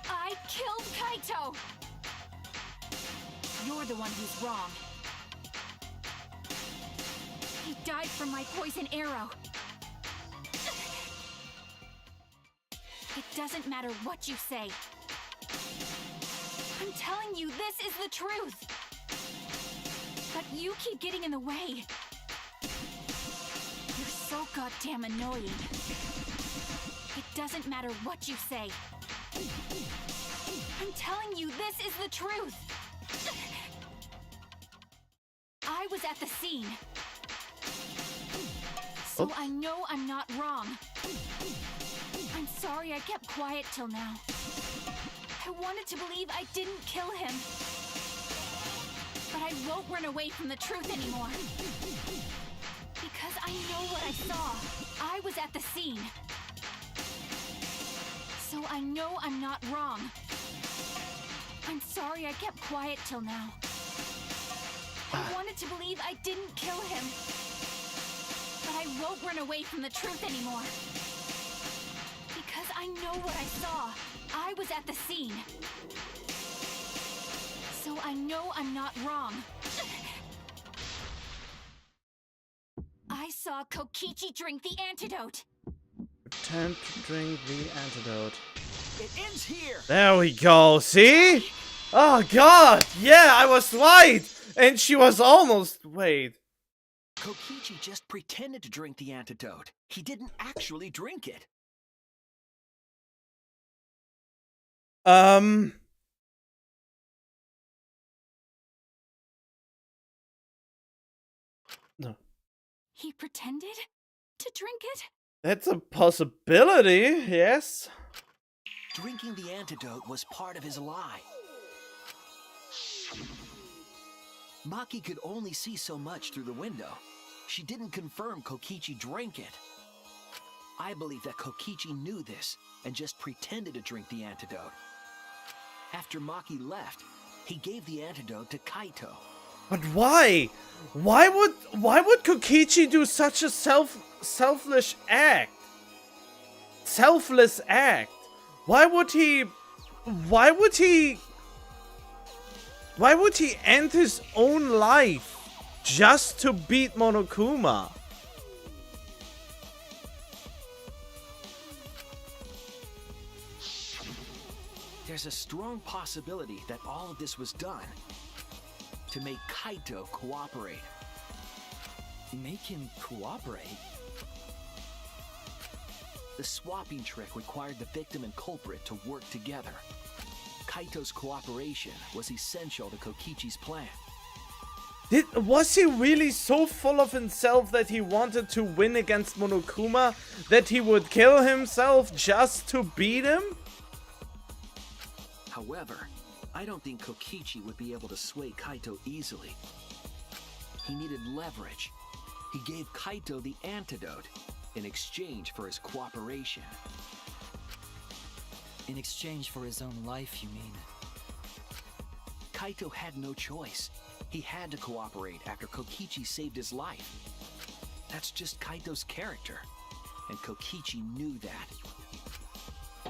I killed Kaito! You're the one who's wrong. He died from my poison arrow. It doesn't matter what you say. I'm telling you, this is the truth. But you keep getting in the way. You're so goddamn annoying. It doesn't matter what you say. I'm telling you, this is the truth. I was at the scene. So I know I'm not wrong. I'm sorry I kept quiet till now. I wanted to believe I didn't kill him. But I won't run away from the truth anymore. Because I know what I saw. I was at the scene. So I know I'm not wrong. I'm sorry I kept quiet till now. I wanted to believe I didn't kill him. But I won't run away from the truth anymore. Because I know what I saw. I was at the scene. So I know I'm not wrong. I saw Kokichi drink the antidote. Pretend to drink the antidote. It ends here! There we go, see? Oh god, yeah, I was right! And she was almost... Wait. Kokichi just pretended to drink the antidote. He didn't actually drink it. No. He pretended to drink it? That's a possibility, yes. Drinking the antidote was part of his lie. Maki could only see so much through the window. She didn't confirm Kokichi drank it. I believe that Kokichi knew this and just pretended to drink the antidote. After Maki left, he gave the antidote to Kaito. But why? Why would Kokichi do such a selfless act? Selfless act. Why would he end his own life just to beat Monokuma? There's a strong possibility that all of this was done to make Kaito cooperate. Make him cooperate? The swapping trick required the victim and culprit to work together. Kaito's cooperation was essential to Kokichi's plan. Was he really so full of himself that he wanted to win against Monokuma that he would kill himself just to beat him? However, I don't think Kokichi would be able to sway Kaito easily. He needed leverage. He gave Kaito the antidote in exchange for his cooperation. In exchange for his own life, you mean? Kaito had no choice. He had to cooperate after Kokichi saved his life. That's just Kaito's character, and Kokichi knew that.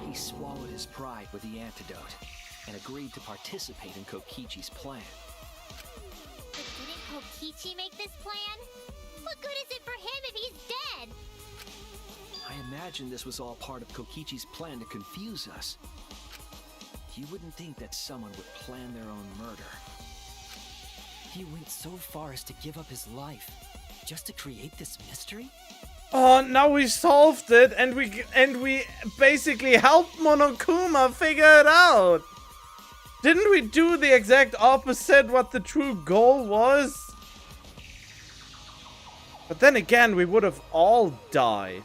He swallowed his pride with the antidote and agreed to participate in Kokichi's plan. But didn't Kokichi make this plan? What good is it for him if he's dead? I imagine this was all part of Kokichi's plan to confuse us. You wouldn't think that someone would plan their own murder. He went so far as to give up his life just to create this mystery? Oh, now we solved it, and we basically helped Monokuma figure it out. Didn't we do the exact opposite what the true goal was? But then again, we would have all died.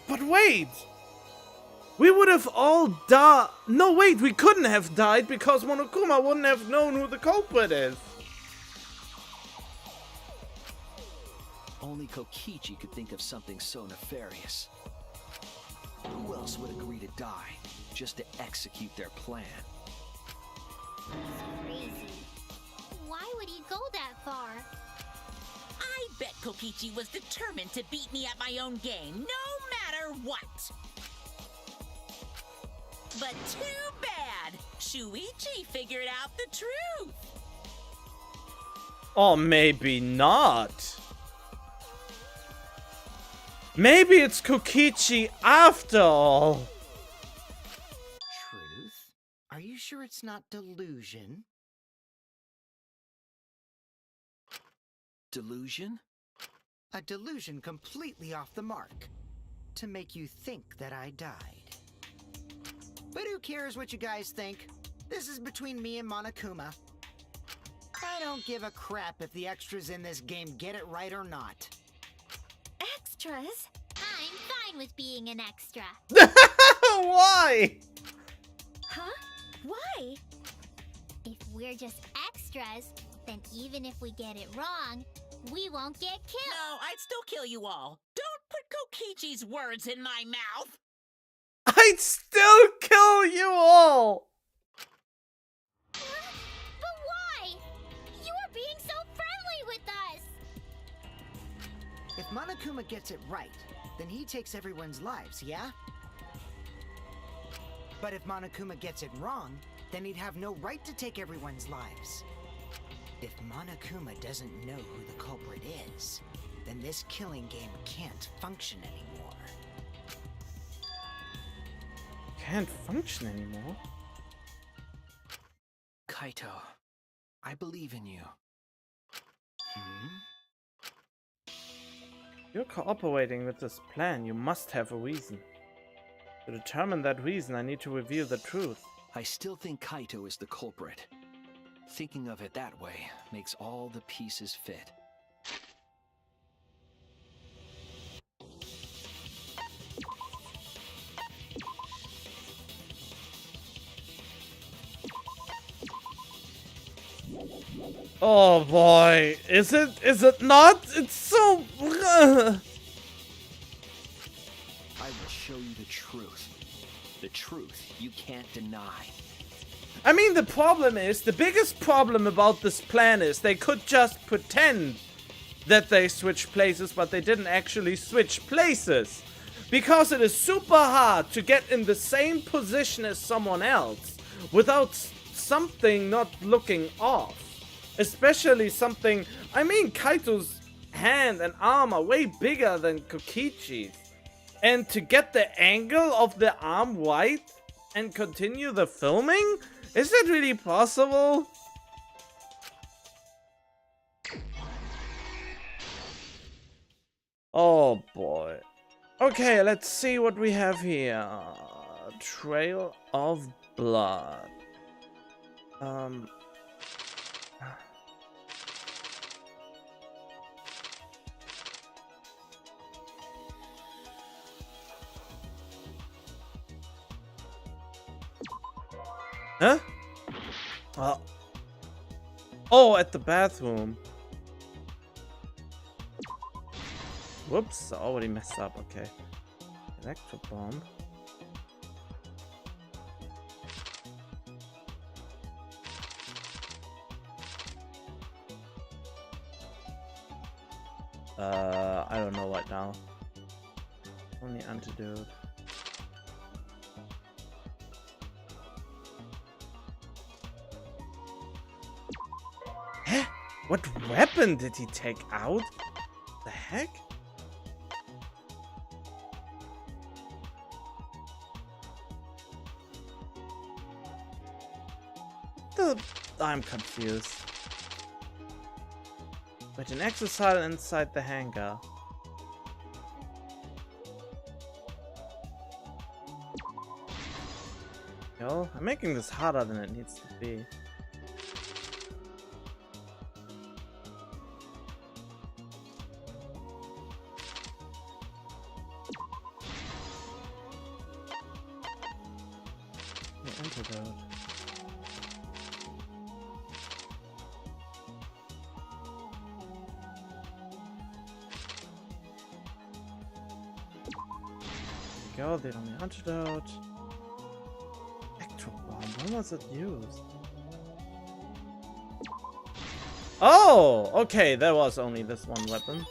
But wait! We would have all died. No, wait, we couldn't have died because Monokuma wouldn't have known who the culprit is. Only Kokichi could think of something so nefarious. Who else would agree to die just to execute their plan? That's crazy. Why would he go that far? I bet Kokichi was determined to beat me at my own game, no matter what. But too bad! Shuichi figured out the truth! Or maybe not. Maybe it's Kokichi after all. Truth? Are you sure it's not delusion? Delusion? A delusion completely off the mark. To make you think that I died. But who cares what you guys think? This is between me and Monokuma. I don't give a crap if the extras in this game get it right or not. Extras? I'm fine with being an extra. Why? Huh? Why? If we're just extras, then even if we get it wrong, we won't get killed. No, I'd still kill you all. Don't put Kokichi's words in my mouth. I'd still kill you all. But why? You are being so friendly with us. If Monokuma gets it right, then he takes everyone's lives, yeah? But if Monokuma gets it wrong, then he'd have no right to take everyone's lives. If Monokuma doesn't know who the culprit is, then this killing game can't function anymore. Can't function anymore? Kaito, I believe in you. You're cooperating with this plan. You must have a reason. To determine that reason, I need to reveal the truth. I still think Kaito is the culprit. Thinking of it that way makes all the pieces fit. Oh boy, is it? Is it not? It's so... I will show you the truth. The truth you can't deny. I mean, the problem is, the biggest problem about this plan is they could just pretend that they switched places, but they didn't actually switch places. Because it is super hard to get in the same position as someone else without something not looking off. Especially something... I mean, Kaito's hand and arm are way bigger than Kokichi's. And to get the angle of the arm right and continue the filming? Is it really possible? Oh boy. Okay, let's see what we have here. Trail of blood. Huh? Oh, at the bathroom. Whoops, I already messed up. Okay. Electro bomb. I don't know right now. Only antidote. Huh? What weapon did he take out? The heck? I'm confused. Wait, an exercise inside the hangar. Yo, I'm making this harder than it needs to be. The antidote. Go, the only antidote. Electro bomb, when was it used? Oh, okay, there was only this one weapon.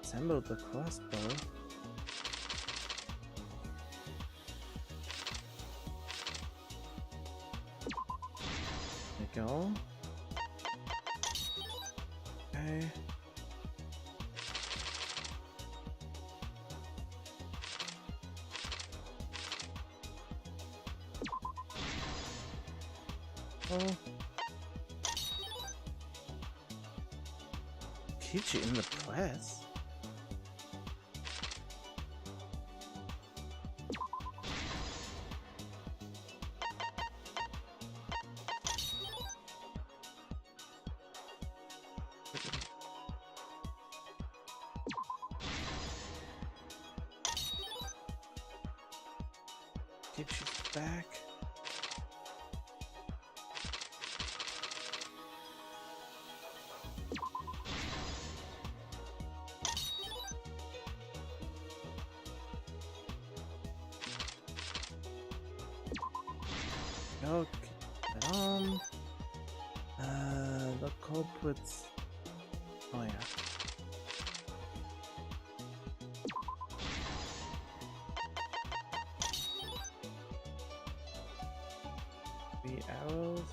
Assemble the crossbow. There we go. Okay. Oh. Kichi in the press? Kichi's back. Go, keep that on. The culprits. Oh yeah. Three arrows.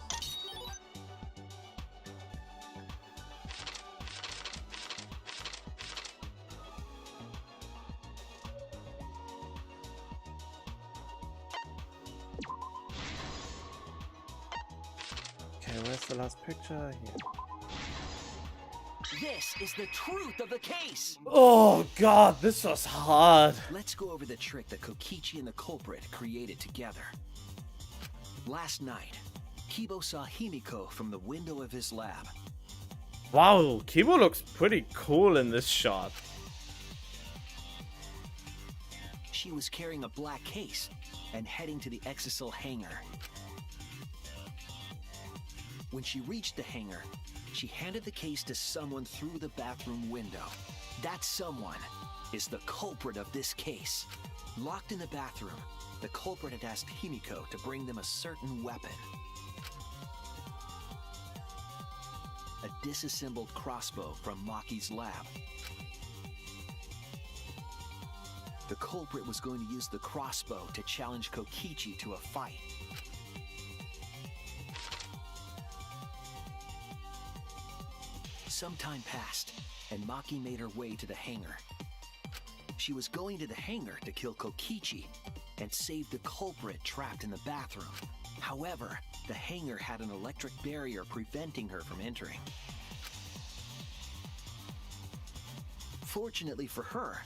Okay, where's the last picture? Here. This is the truth of the case. Oh god, this was hard. Let's go over the trick that Kokichi and the culprit created together. Last night, Kibo saw Himiko from the window of his lab. Wow, Kibo looks pretty cool in this shot. She was carrying a black case and heading to the Exisal hangar. When she reached the hangar, she handed the case to someone through the bathroom window. That someone is the culprit of this case. Locked in the bathroom, the culprit had asked Himiko to bring them a certain weapon. A disassembled crossbow from Maki's lab. The culprit was going to use the crossbow to challenge Kokichi to a fight. Some time passed, and Maki made her way to the hangar. She was going to the hangar to kill Kokichi and save the culprit trapped in the bathroom. However, the hangar had an electric barrier preventing her from entering. Fortunately for her,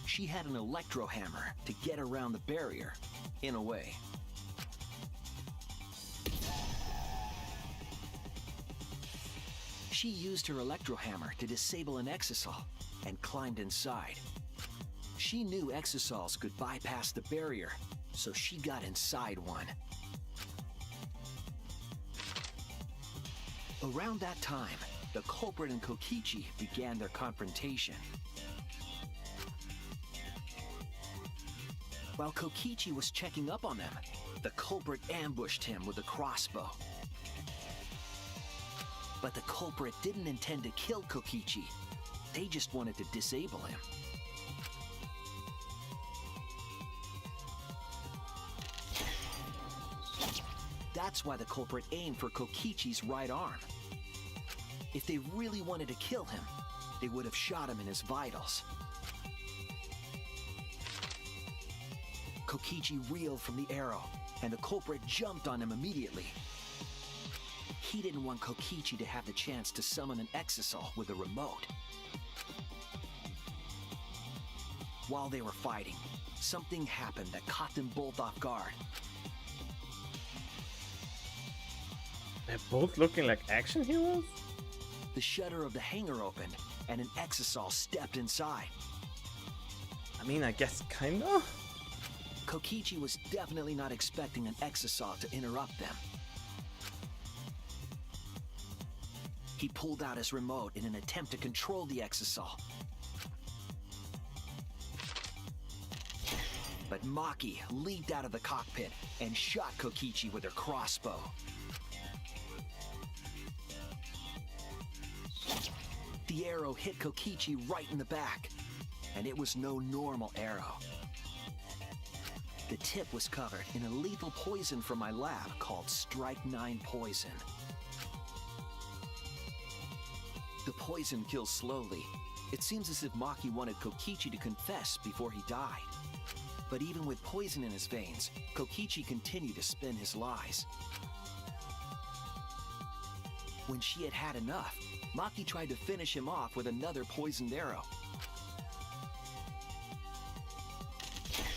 she had an electro hammer to get around the barrier, in a way. She used her electro hammer to disable an exisal and climbed inside. She knew exisals could bypass the barrier, so she got inside one. Around that time, the culprit and Kokichi began their confrontation. While Kokichi was checking up on them, the culprit ambushed him with a crossbow. But the culprit didn't intend to kill Kokichi. They just wanted to disable him. That's why the culprit aimed for Kokichi's right arm. If they really wanted to kill him, they would have shot him in his vitals. Kokichi reeled from the arrow, and the culprit jumped on him immediately. He didn't want Kokichi to have the chance to summon an exisal with a remote. While they were fighting, something happened that caught them both off guard. They're both looking like action heroes? The shutter of the hangar opened, and an exisal stepped inside. I mean, I guess kinda? Kokichi was definitely not expecting an exisal to interrupt them. He pulled out his remote in an attempt to control the exisal. But Maki leaped out of the cockpit and shot Kokichi with her crossbow. The arrow hit Kokichi right in the back, and it was no normal arrow. The tip was covered in a lethal poison from my lab called Strike 9 poison. The poison kills slowly. It seems as if Maki wanted Kokichi to confess before he died. But even with poison in his veins, Kokichi continued to spin his lies. When she had had enough, Maki tried to finish him off with another poisoned arrow.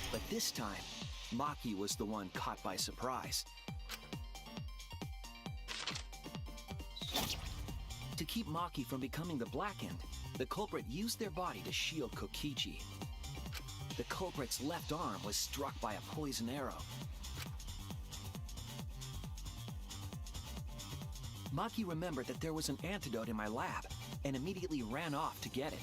But this time, Maki was the one caught by surprise. To keep Maki from becoming the Blackened, the culprit used their body to shield Kokichi. The culprit's left arm was struck by a poison arrow. Maki remembered that there was an antidote in my lab and immediately ran off to get it.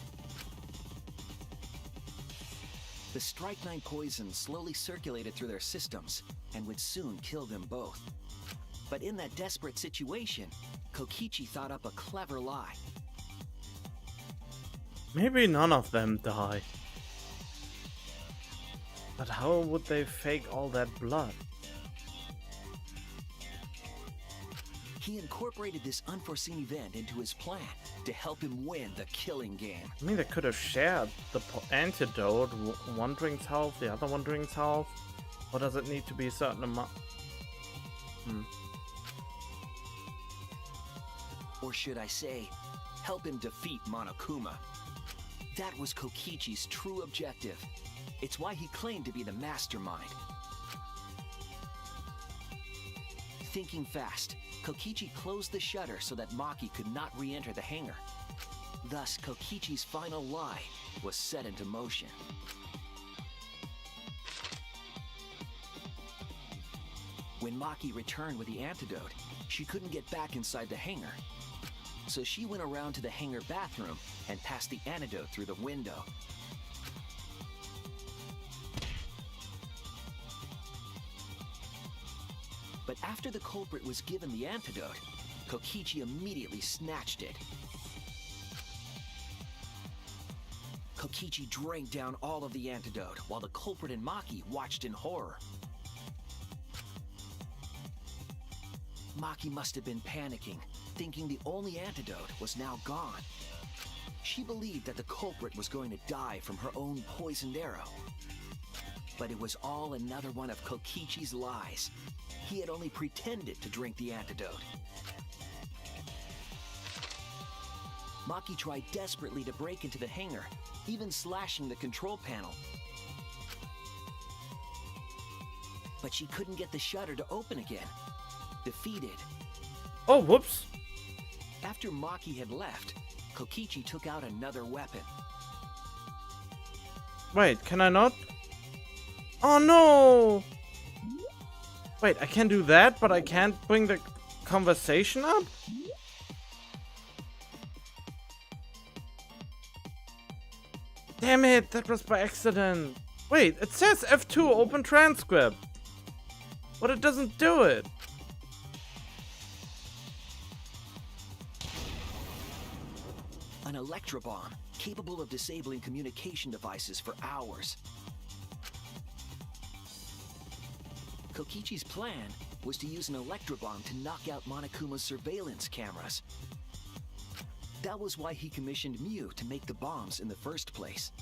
The Strike 9 poison slowly circulated through their systems and would soon kill them both. But in that desperate situation, Kokichi thought up a clever lie. Maybe none of them die. But how would they fake all that blood? He incorporated this unforeseen event into his plan to help him win the killing game. I mean, they could have shared the antidote. One drinks half, the other one drinks half. Or does it need to be a certain amount? Or should I say, help him defeat Monokuma. That was Kokichi's true objective. It's why he claimed to be the mastermind. Thinking fast, Kokichi closed the shutter so that Maki could not re-enter the hangar. Thus, Kokichi's final lie was set into motion. When Maki returned with the antidote, she couldn't get back inside the hangar. So she went around to the hangar bathroom and passed the antidote through the window. But after the culprit was given the antidote, Kokichi immediately snatched it. Kokichi drank down all of the antidote while the culprit and Maki watched in horror. Maki must have been panicking, thinking the only antidote was now gone. She believed that the culprit was going to die from her own poisoned arrow. But it was all another one of Kokichi's lies. He had only pretended to drink the antidote. Maki tried desperately to break into the hangar, even slashing the control panel. But she couldn't get the shutter to open again. Defeated. Oh, whoops. After Maki had left, Kokichi took out another weapon. Wait, can I not? Oh no! Wait, I can do that, but I can't bring the conversation up? Damn it, that was by accident. Wait, it says F2 open transcript. But it doesn't do it. An electrobomb, capable of disabling communication devices for hours. Kokichi's plan was to use an electrobomb to knock out Monokuma's surveillance cameras. That was why he commissioned Mew to make the bombs in the first place.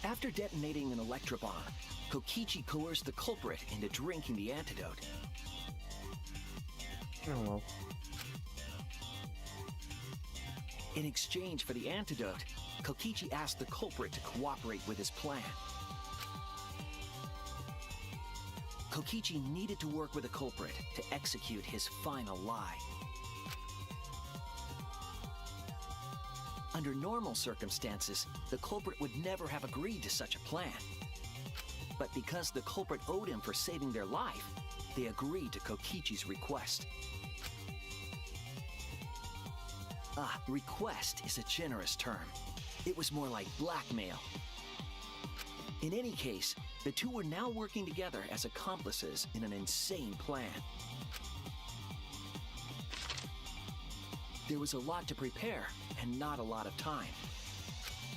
After detonating an electrobomb, Kokichi coerced the culprit into drinking the antidote. Oh well. In exchange for the antidote, Kokichi asked the culprit to cooperate with his plan. Kokichi needed to work with the culprit to execute his final lie. Under normal circumstances, the culprit would never have agreed to such a plan. But because the culprit owed him for saving their life, they agreed to Kokichi's request. Request is a generous term. It was more like blackmail. In any case, the two were now working together as accomplices in an insane plan. There was a lot to prepare and not a lot of time.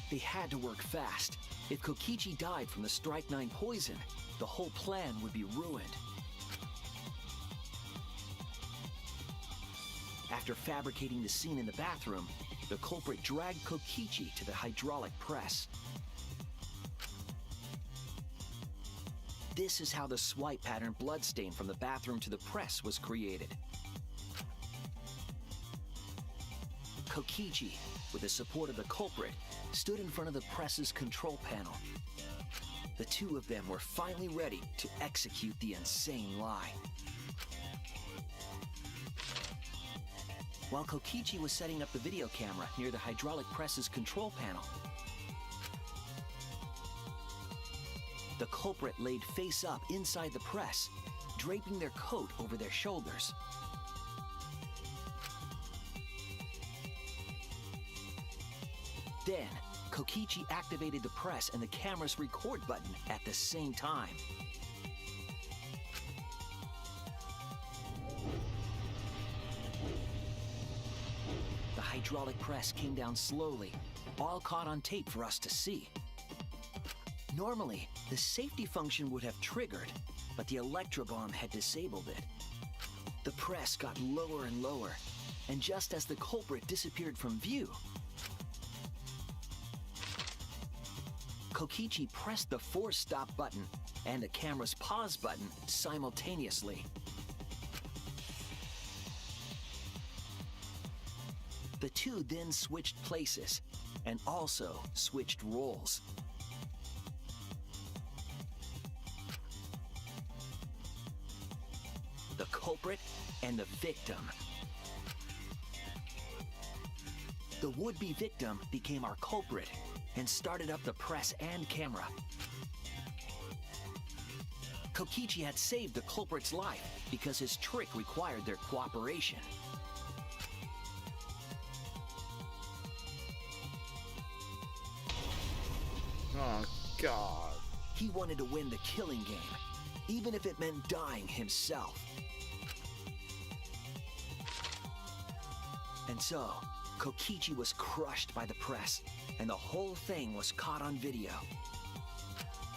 They had to work fast. If Kokichi died from the Strike 9 poison, the whole plan would be ruined. After fabricating the scene in the bathroom, the culprit dragged Kokichi to the hydraulic press. This is how the swipe pattern bloodstain from the bathroom to the press was created. Kokichi, with the support of the culprit, stood in front of the press's control panel. The two of them were finally ready to execute the insane lie. While Kokichi was setting up the video camera near the hydraulic press's control panel, the culprit laid face up inside the press, draping their coat over their shoulders. Then, Kokichi activated the press and the camera's record button at the same time. The hydraulic press came down slowly, all caught on tape for us to see. Normally, the safety function would have triggered, but the electrobomb had disabled it. The press got lower and lower, and just as the culprit disappeared from view, Kokichi pressed the force stop button and the camera's pause button simultaneously. The two then switched places and also switched roles. The culprit and the victim. The would-be victim became our culprit, and started up the press and camera. Kokichi had saved the culprit's life because his trick required their cooperation. Oh, God. He wanted to win the killing game, even if it meant dying himself. And so, Kokichi was crushed by the press, and the whole thing was caught on video.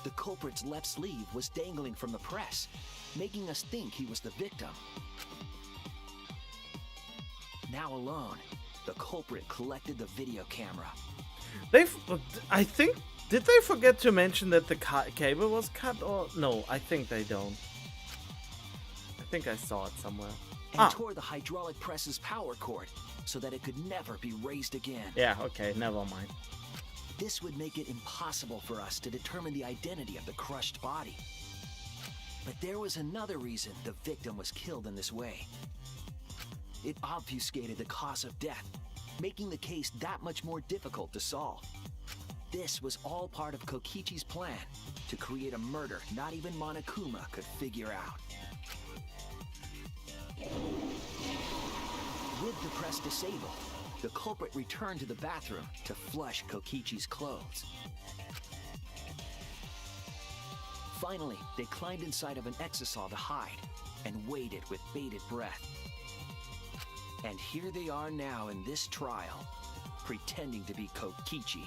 The culprit's left sleeve was dangling from the press, making us think he was the victim. Now alone, the culprit collected the video camera. I think, did they forget to mention that the cable was cut, or no? I think they don't. I think I saw it somewhere. And tore the hydraulic press's power cord so that it could never be raised again. Yeah, okay, never mind. This would make it impossible for us to determine the identity of the crushed body. But there was another reason the victim was killed in this way. It obfuscated the cause of death, making the case that much more difficult to solve. This was all part of Kokichi's plan to create a murder not even Monokuma could figure out. With the press disabled, the culprit returned to the bathroom to flush Kokichi's clothes. Finally, they climbed inside of an exisal to hide and waited with bated breath. And here they are now in this trial, pretending to be Kokichi.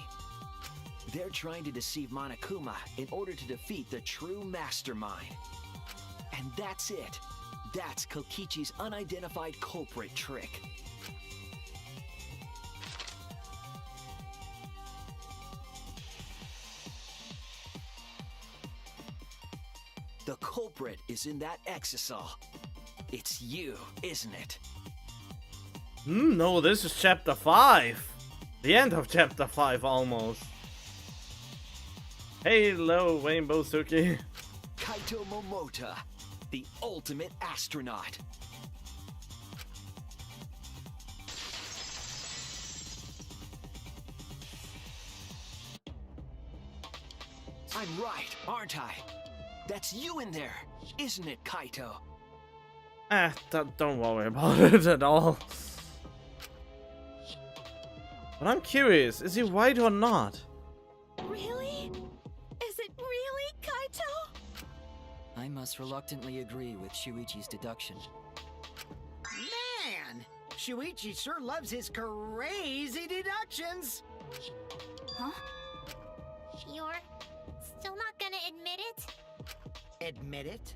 They're trying to deceive Monokuma in order to defeat the true mastermind. And that's it. That's Kokichi's unidentified culprit trick. The culprit is in that exisal. It's you, isn't it? No, this is chapter 5. The end of chapter 5 almost. Hello, Rainbow Suki. Kaito Momota, the ultimate astronaut. I'm right, aren't I? That's you in there, isn't it, Kaito? Don't worry about it at all. But I'm curious, is he right or not? Really? Is it really Kaito? I must reluctantly agree with Shuichi's deduction. Man, Shuichi sure loves his crazy deductions. Huh? You're still not gonna admit it? Admit it,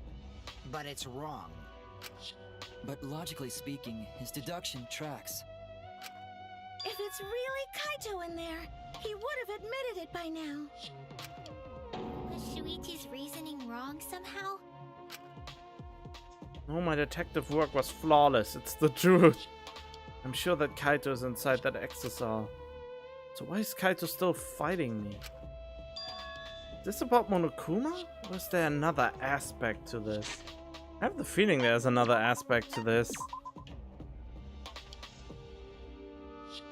but it's wrong. But logically speaking, his deduction tracks. If it's really Kaito in there, he would have admitted it by now. Was Shuichi's reasoning wrong somehow? No, my detective work was flawless. It's the truth. I'm sure that Kaito is inside that exisal. So why is Kaito still fighting me? Is this about Monokuma? Or is there another aspect to this? I have the feeling there's another aspect to this.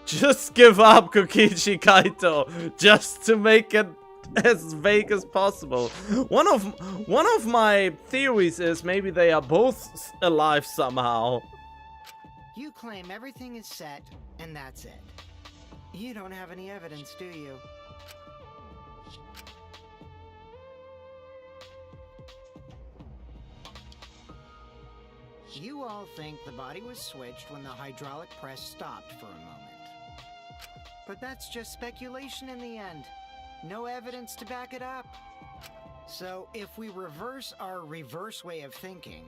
Just give up, Kokichi Kaito, just to make it as vague as possible. One of my theories is maybe they are both alive somehow. You claim everything is set, and that's it. You don't have any evidence, do you? You all think the body was switched when the hydraulic press stopped for a moment. But that's just speculation in the end. No evidence to back it up. So if we reverse our reverse way of thinking,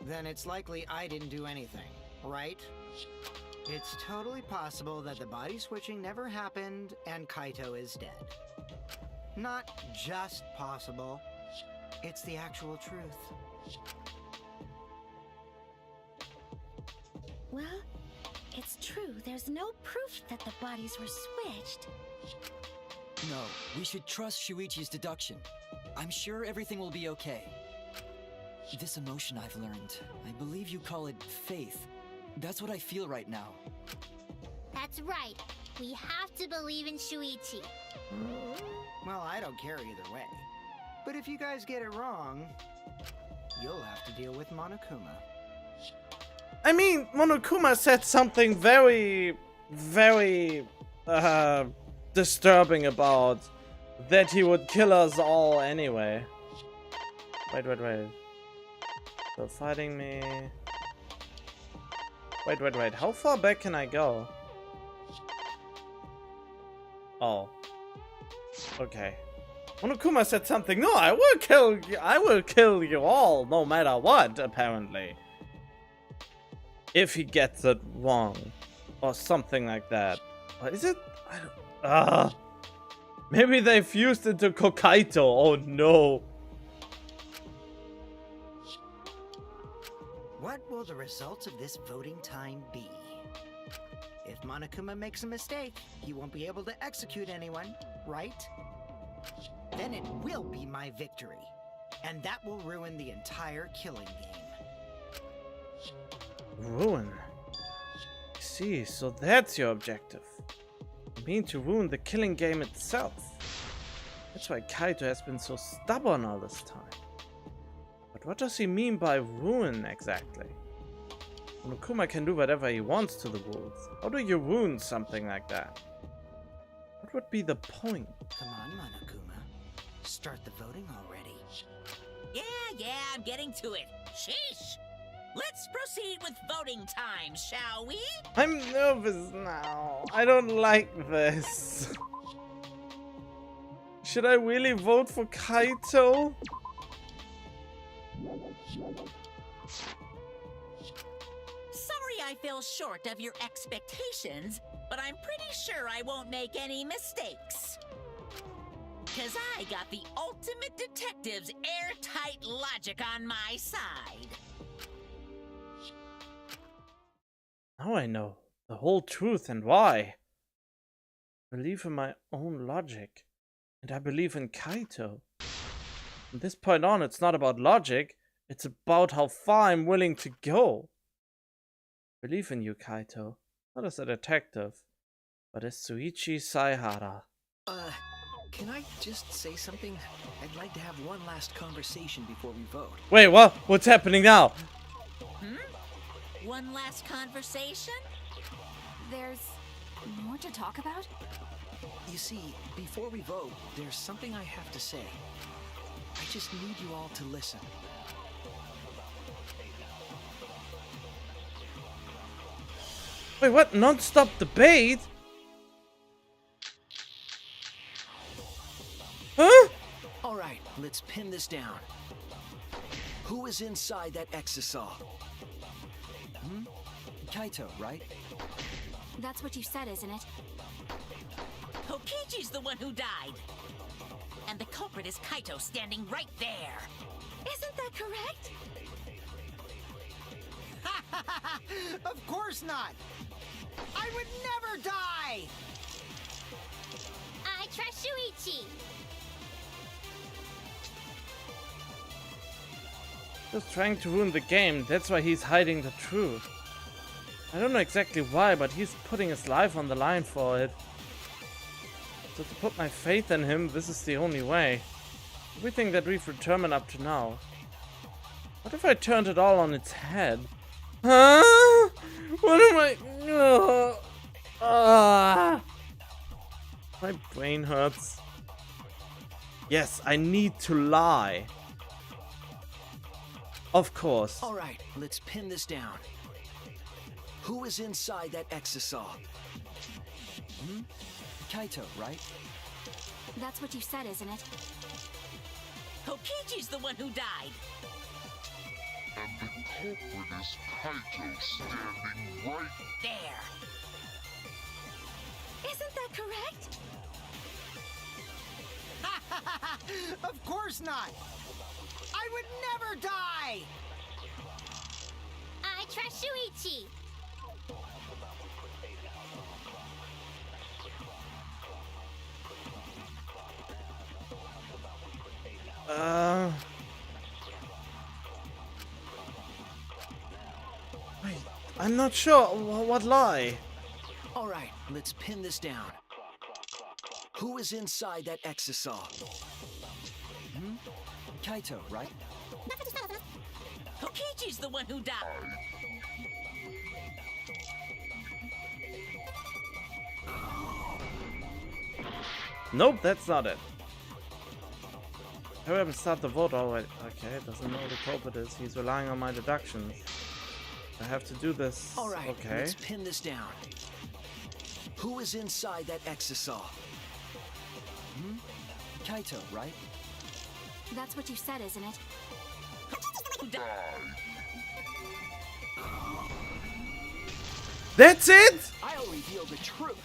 then it's likely I didn't do anything, right? It's totally possible that the body switching never happened and Kaito is dead. Not just possible, it's the actual truth. Well, it's true. There's no proof that the bodies were switched. No, we should trust Shuichi's deduction. I'm sure everything will be okay. This emotion I've learned, I believe you call it faith. That's what I feel right now. That's right. We have to believe in Shuichi. Well, I don't care either way. But if you guys get it wrong, you'll have to deal with Monokuma. I mean, Monokuma said something very, very disturbing about that he would kill us all anyway. Wait. They're fighting me. Wait. How far back can I go? Oh. Okay. Monokuma said something. No, I will kill you all, no matter what, apparently. If he gets it wrong. Or something like that. Or is it? I don't... Maybe they fused into Kokaito. Oh no. What will the results of this voting time be? If Monokuma makes a mistake, he won't be able to execute anyone, right? Then it will be my victory. And that will ruin the entire killing game. Ruin? I see, so that's your objective. You mean to ruin the killing game itself. That's why Kaito has been so stubborn all this time. But what does he mean by ruin exactly? Monokuma can do whatever he wants to the rules. How do you ruin something like that? What would be the point? Come on, Monokuma. Start the voting already. Yeah, I'm getting to it. Sheesh! Let's proceed with voting time, shall we? I'm nervous now. I don't like this. Should I really vote for Kaito? Sorry I fell short of your expectations, but I'm pretty sure I won't make any mistakes. 'Cause I got the ultimate detective's airtight logic on my side. Now I know the whole truth and why. I believe in my own logic, and I believe in Kaito. From this point on, it's not about logic, it's about how far I'm willing to go. I believe in you, Kaito, not as a detective, but as Shuichi Saihara. Can I just say something? I'd like to have one last conversation before we vote. Wait, what? What's happening now? One last conversation? There's more to talk about? You see, before we vote, there's something I have to say. I just need you all to listen. Wait, what? Non-stop debate? Huh? All right, let's pin this down. Who is inside that exisal? Kaito, right? That's what you said, isn't it? Kokichi's the one who died. And the culprit is Kaito standing right there. Isn't that correct? Of course not! I would never die! I trust Shuichi. Just trying to ruin the game, that's why he's hiding the truth. I don't know exactly why, but he's putting his life on the line for it. So to put my faith in him, this is the only way. Everything that we've determined up to now. What if I turned it all on its head? Huh? What am I... My brain hurts. Yes, I need to lie. Of course. All right, let's pin this down. Who is inside that exisal? Kaito, right? That's what you said, isn't it? Kokichi's the one who died. And the culprit is Kaito standing right There. Isn't that correct? Of course not! I would never die! I trust Shuichi. Wait, I'm not sure. What lie? All right, let's pin this down. Who is inside that exisal? Kaito, right? Kokichi's the one who died. Nope, that's not it. Hurry up and start the vote already. Okay, doesn't know who the culprit is. He's relying on my deductions. I have to do this. All right, Okay. let's pin this down. Who is inside that exisal? Kaito, right? That's what you said, isn't it? Who died? That's it? I'll reveal the truth.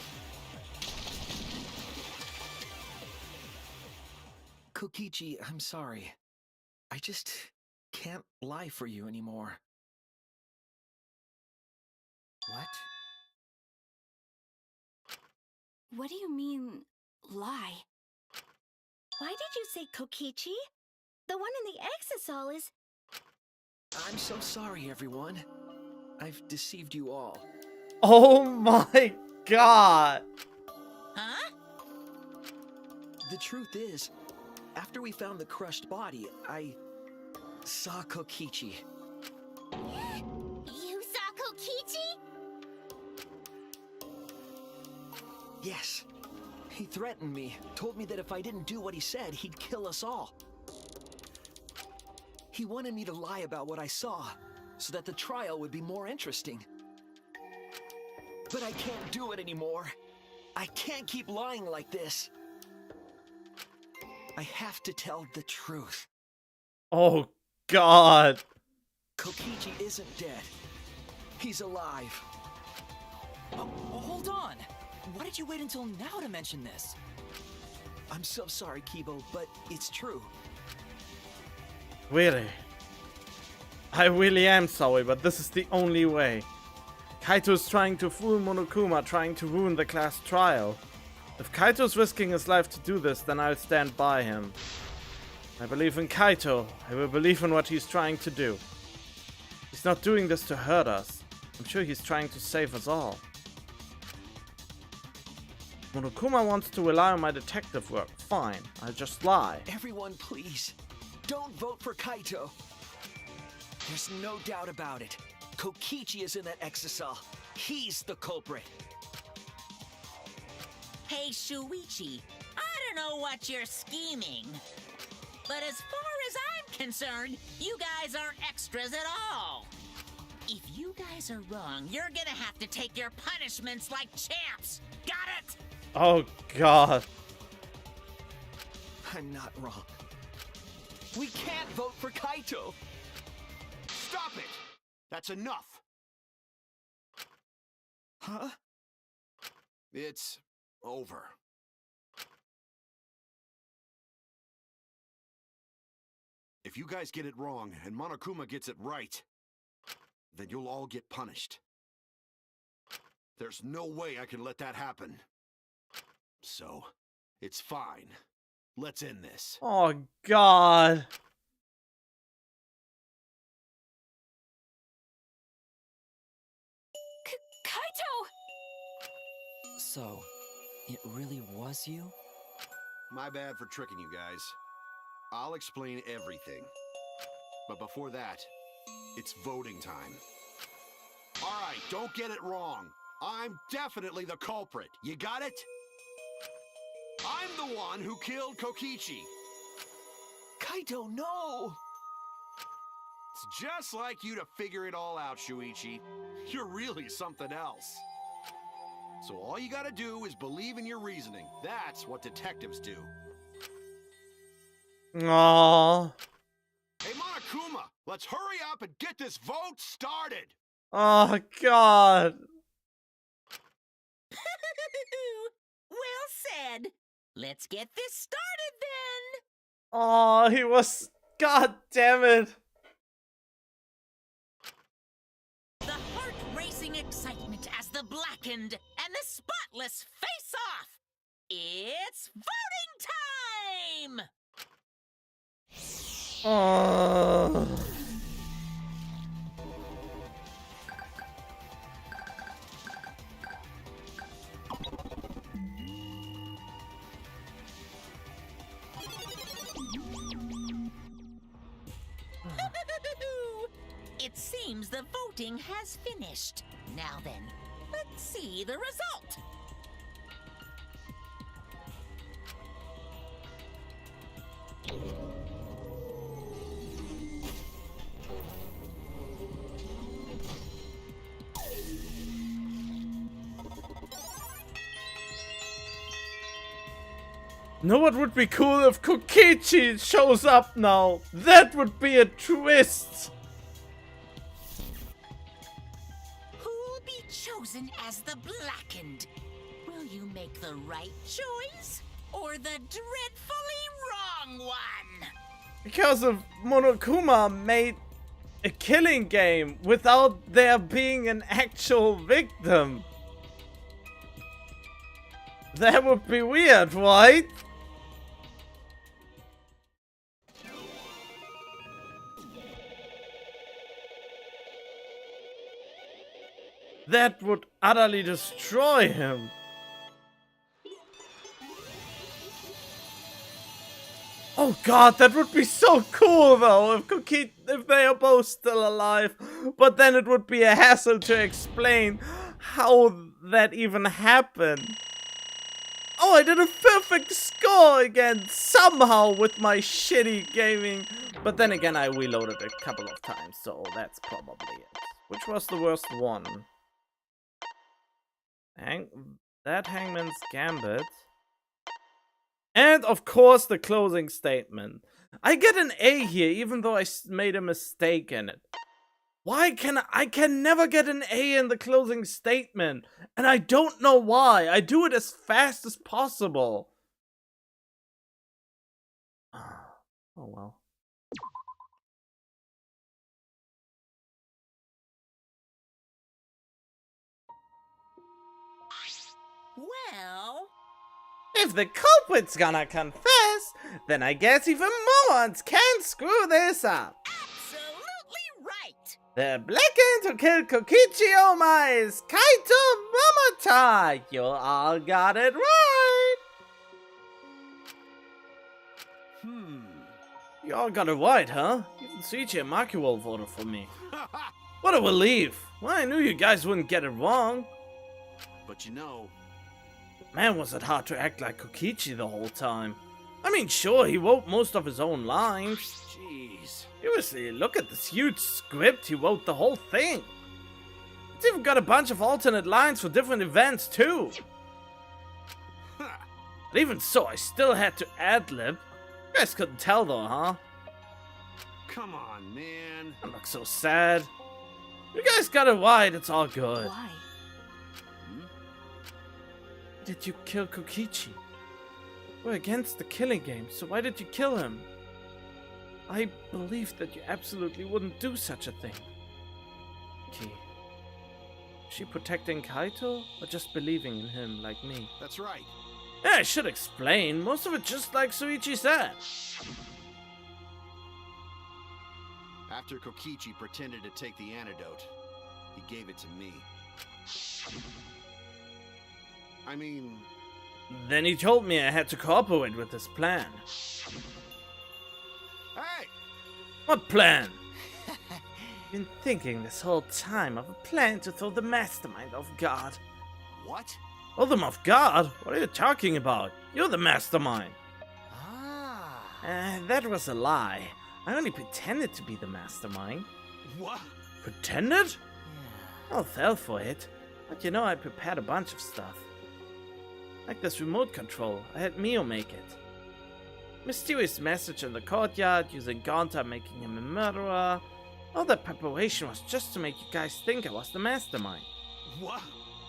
Kokichi, I'm sorry. I just can't lie for you anymore. What? What do you mean, lie? Why did you say Kokichi? The one in the exisal is... I'm so sorry, everyone. I've deceived you all. Oh my god. Huh? The truth is, after we found the crushed body, I saw Kokichi. You saw Kokichi? Yes. He threatened me, told me that if I didn't do what he said, he'd kill us all. He wanted me to lie about what I saw, so that the trial would be more interesting. But I can't do it anymore. I can't keep lying like this. I have to tell the truth. Oh god. Kokichi isn't dead. He's alive. Oh, hold on! Why did you wait until now to mention this? I'm so sorry, Kibo, but it's true. Really? I really am sorry, but this is the only way. Kaito is trying to fool Monokuma, trying to ruin the class trial. If Kaito's risking his life to do this, then I'll stand by him. I believe in Kaito. I will believe in what he's trying to do. He's not doing this to hurt us. I'm sure he's trying to save us all. Monokuma wants to rely on my detective work. Fine, I'll just lie. Everyone, please, don't vote for Kaito. There's no doubt about it. Kokichi is in that exisal. He's the culprit. Hey, Shuichi, I don't know what you're scheming, but as far as I'm concerned, you guys aren't extras at all. If you guys are wrong, you're gonna have to take your punishments like champs. Got it? Oh god. I'm not wrong. We can't vote for Kaito. Stop it! That's enough! Huh? It's over. If you guys get it wrong and Monokuma gets it right, then you'll all get punished. There's no way I can let that happen. So, it's fine. Let's end this. Oh god. Kaito! So, it really was you? My bad for tricking you guys. I'll explain everything. But before that, it's voting time. Alright, don't get it wrong. I'm definitely the culprit. You got it? I'm the one who killed Kokichi. Kaito, no! It's just like you to figure it all out, Shuichi. You're really something else. So all you gotta do is believe in your reasoning. That's what detectives do. Aww. Hey, Monokuma, let's hurry up and get this vote started! Oh god. Well said. Let's get this started then. Oh, he was. God damn it. The heart-racing excitement as the blackened and the spotless face off. It's voting time! Oh. It seems the voting has finished. Now then, let's see the result. Know what would be cool if Kokichi shows up now? That would be a twist! Who'll be chosen as the Blackened? Will you make the right choice or the dreadfully wrong one? Because of Monokuma made a killing game without there being an actual victim. That would be weird, right? That would utterly destroy him. Oh god, that would be so cool though if they are both still alive. But then it would be a hassle to explain how that even happened. Oh, I did a perfect score again, somehow, with my shitty gaming. But then again, I reloaded a couple of times, so that's probably it. Which was the worst one? That Hangman's Gambit. And, of course, the closing statement. I get an A here, even though I made a mistake in it. Why can I can never get an A in the closing statement? And I don't know why. I do it as fast as possible. Oh well. Well, If the culprit's gonna confess, then I guess even morons can't screw this up. absolutely right. The Blackened who killed Kokichi Oma is Kaito Momota. You all got it right. You all got it right, huh? Even Suichi and Makiwell voted for me. What a relief. Well, I knew you guys wouldn't get it wrong. But you know, Man, was it hard to act like Kokichi the whole time. I mean, sure, he wrote most of his own lines. jeez. Seriously, look at this huge script, he wrote the whole thing. It's even got a bunch of alternate lines for different events, too. But even so, I still had to ad-lib. You guys couldn't tell though, huh? Come on, man. I look so sad. You guys got it right, it's all good. Why? Did you kill Kokichi? We're against the killing game, so why did you kill him? I believed that you absolutely wouldn't do such a thing. Ki. Is she protecting Kaito, or just believing in him like me? That's right. Yeah, I should explain. Most of it just like Suichi said. After Kokichi pretended to take the antidote, he gave it to me. I mean, Then he told me I had to cooperate with his plan. hey! What plan? Been thinking this whole time of a plan to throw the mastermind off guard. What? Throw them off guard? What are you talking about? You're the mastermind. Ah. That was a lie. I only pretended to be the mastermind. What? Pretended? I'll fell for it. But you know, I prepared a bunch of stuff. Like this remote control, I had Mio make it. Mysterious message in the courtyard, using Gonta making him a murderer. All that preparation was just to make you guys think I was the mastermind. What?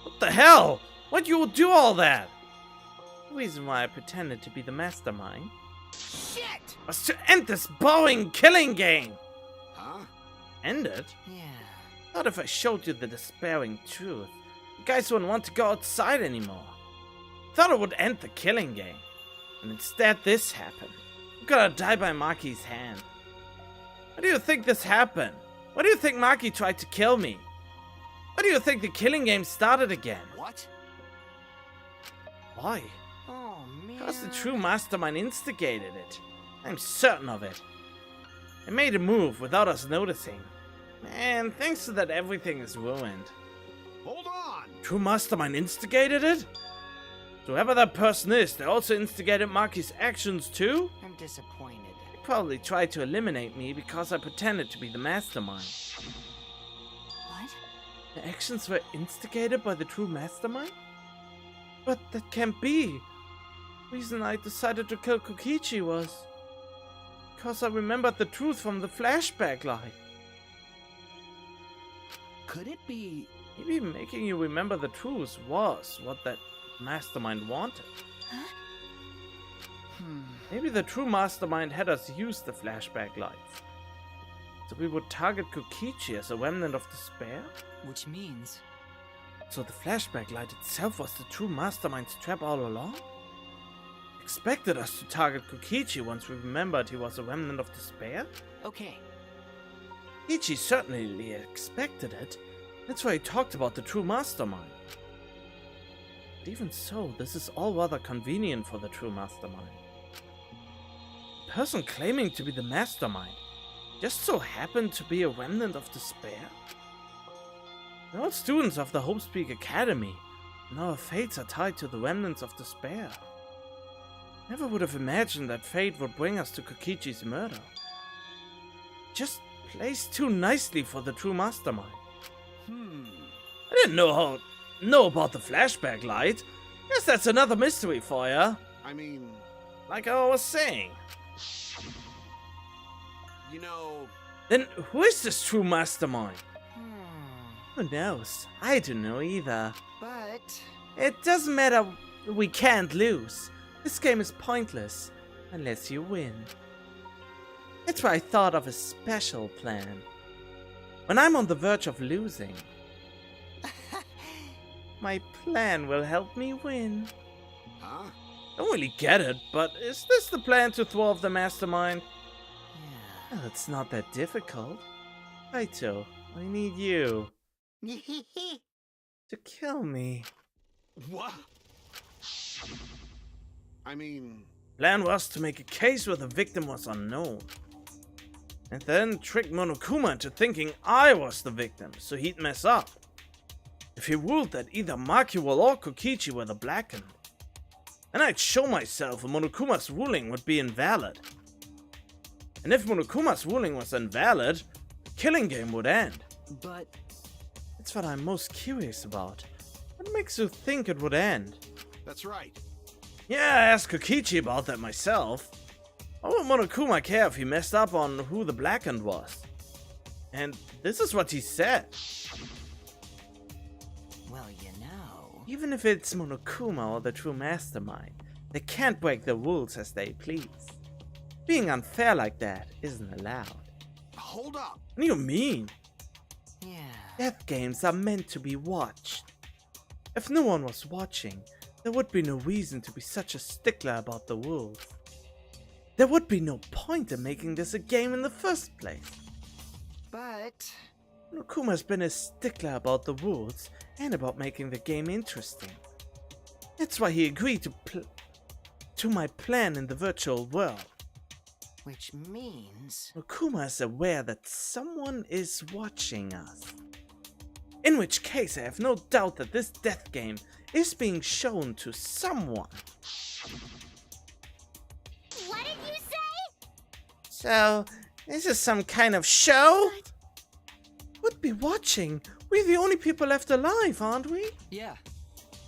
What the hell? Why'd you do all that? The reason why I pretended to be the mastermind Shit! was to end this boring killing game. Huh? End it? Yeah. Thought if I showed you the despairing truth, you guys wouldn't want to go outside anymore. Thought it would end the killing game. And instead this happened. I'm gonna die by Maki's hand. Why do you think this happened? Why do you think Maki tried to kill me? Why do you think the killing game started again? What? Why? Oh, man. Because the true mastermind instigated it. I'm certain of it. It made a move without us noticing. Man, thanks to that, everything is ruined. Hold on! True Mastermind instigated it? So whoever that person is, they also instigated Maki's actions too? I'm disappointed. They probably tried to eliminate me because I pretended to be the mastermind. What? The actions were instigated by the true mastermind? But that can't be. The reason I decided to kill Kokichi was because I remembered the truth from the flashback light. Could it be... Maybe making you remember the truth was what that mastermind wanted. Huh? Maybe the true mastermind had us use the flashback lights, so we would target Kokichi as a remnant of despair? Which means... So the flashback light itself was the true mastermind's trap all along? Expected us to target Kokichi once we remembered he was a remnant of despair? Okay, Kokichi certainly expected it. That's why he talked about the true mastermind. But even so, this is all rather convenient for the true mastermind. The person claiming to be the mastermind just so happened to be a remnant of despair? We're all students of the Hopespeak Academy, and our fates are tied to the remnants of despair. Never would have imagined that fate would bring us to Kokichi's murder. Just plays too nicely for the true mastermind. I didn't know about the flashback light. Guess that's another mystery for ya. I mean, Like I was saying. you know... Then who is this true mastermind? Who knows? I don't know either. but... It doesn't matter. We can't lose. This game is pointless unless you win. That's why I thought of a special plan. When I'm on the verge of losing, my plan will help me win. Huh? Don't really get it, but is this the plan to throw off the mastermind? Well, it's not that difficult. Kaito, I need you to kill me. What? I mean... Plan was to make a case where the victim was unknown. And then trick Monokuma into thinking I was the victim, so he'd mess up. If he ruled that either Makiwell or Kokichi were the blackened, then I'd show myself and Monokuma's ruling would be invalid. And if Monokuma's ruling was invalid, the killing game would end. But... That's what I'm most curious about. What makes you think it would end? That's right. Yeah, I asked Kokichi about that myself. Why would Monokuma care if he messed up on who the blackened was? And this is what he said. Well, you know... Even if it's Monokuma or the true mastermind, they can't break the rules as they please. Being unfair like that isn't allowed. Hold up. What do you mean? Yeah... Death games are meant to be watched. If no one was watching, there would be no reason to be such a stickler about the rules. There would be no point in making this a game in the first place. but... Nokuma's been a stickler about the rules and about making the game interesting. That's why he agreed to my plan in the virtual world. which means... Nokuma is aware that someone is watching us. In which case, I have no doubt that this death game is being shown to someone. What did you say? So, this is some kind of show? Would be watching. We're the only people left alive, aren't we? Yeah.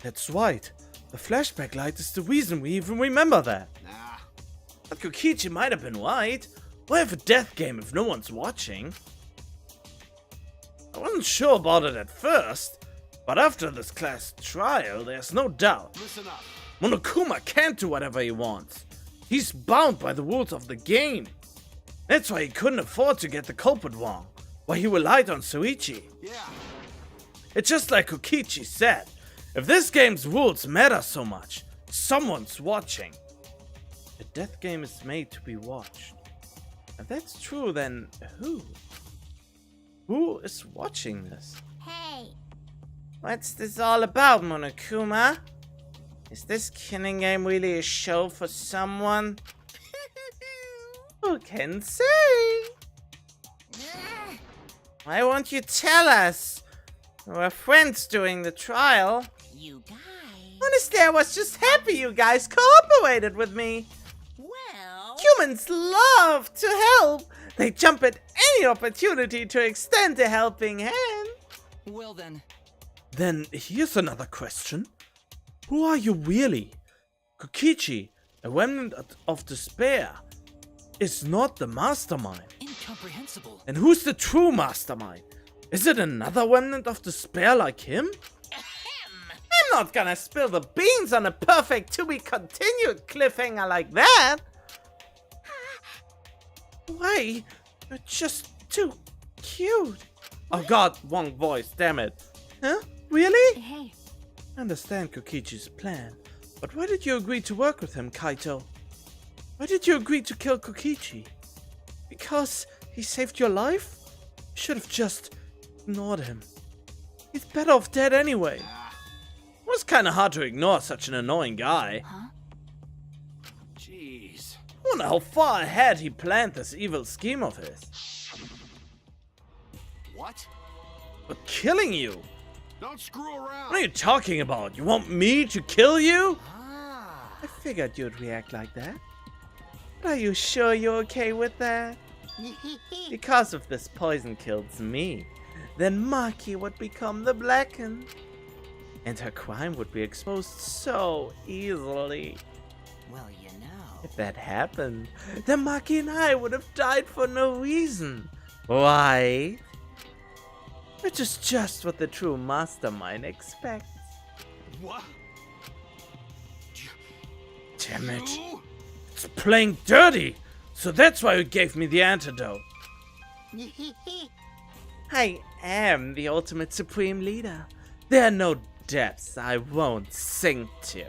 That's right. The flashback light is the reason we even remember that. Nah. But Kokichi might have been right. Why have a death game if no one's watching? I wasn't sure about it at first, but after this class trial, there's no doubt. Listen up. Monokuma can't do whatever he wants. He's bound by the rules of the game. That's why he couldn't afford to get the culprit wrong, why he relied on Soichi. Yeah. It's just like Kokichi said, if this game's rules matter so much, someone's watching. A death game is made to be watched. If that's true, then who? Who is watching this? Hey, What's this all about, Monokuma? Is this killing game really a show for someone? Who can say? Why won't you tell us? We're friends during the trial. You guys. Honestly, I was just happy you guys cooperated with me. Well. Humans love to help. They jump at any opportunity to extend a helping hand. Well then. Then here's another question. Who are you really? Kokichi, a remnant of despair, is not the mastermind. Incomprehensible. And who's the true mastermind? Is it another remnant of despair like him? I'm not gonna spill the beans on a perfect to be continued cliffhanger like that. Why? You're just too cute. Oh god, wrong voice, damn it. Huh? Really? Hey, I understand Kokichi's plan, but why did you agree to work with him, Kaito? Why did you agree to kill Kokichi? Because he saved your life? You should have just ignored him. He's better off dead anyway. It was kinda hard to ignore such an annoying guy. huh? Jeez. I wonder how far ahead he planned this evil scheme of his. What? But killing you? Don't screw around. What are you talking about? You want me to kill you? Ah. I figured you'd react like that. But are you sure you're okay with that? Because if this poison kills me, then Maki would become the Blackened. And her crime would be exposed so easily. Well, you know. If that happened, then Maki and I would have died for no reason. Right? Which is just what the true mastermind expects. What? Damn it. You? It's playing dirty! So that's why you gave me the antidote. I am the ultimate supreme leader. There are no depths I won't sink to.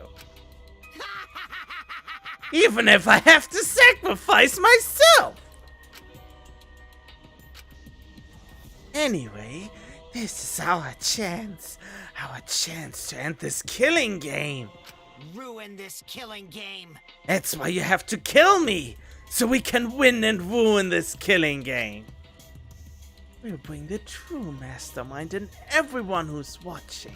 Even if I have to sacrifice myself! Anyway, this is our chance to end this killing game. Ruin this killing game. That's why you have to kill me, so we can win and ruin this killing game. We'll bring the true mastermind and everyone who's watching.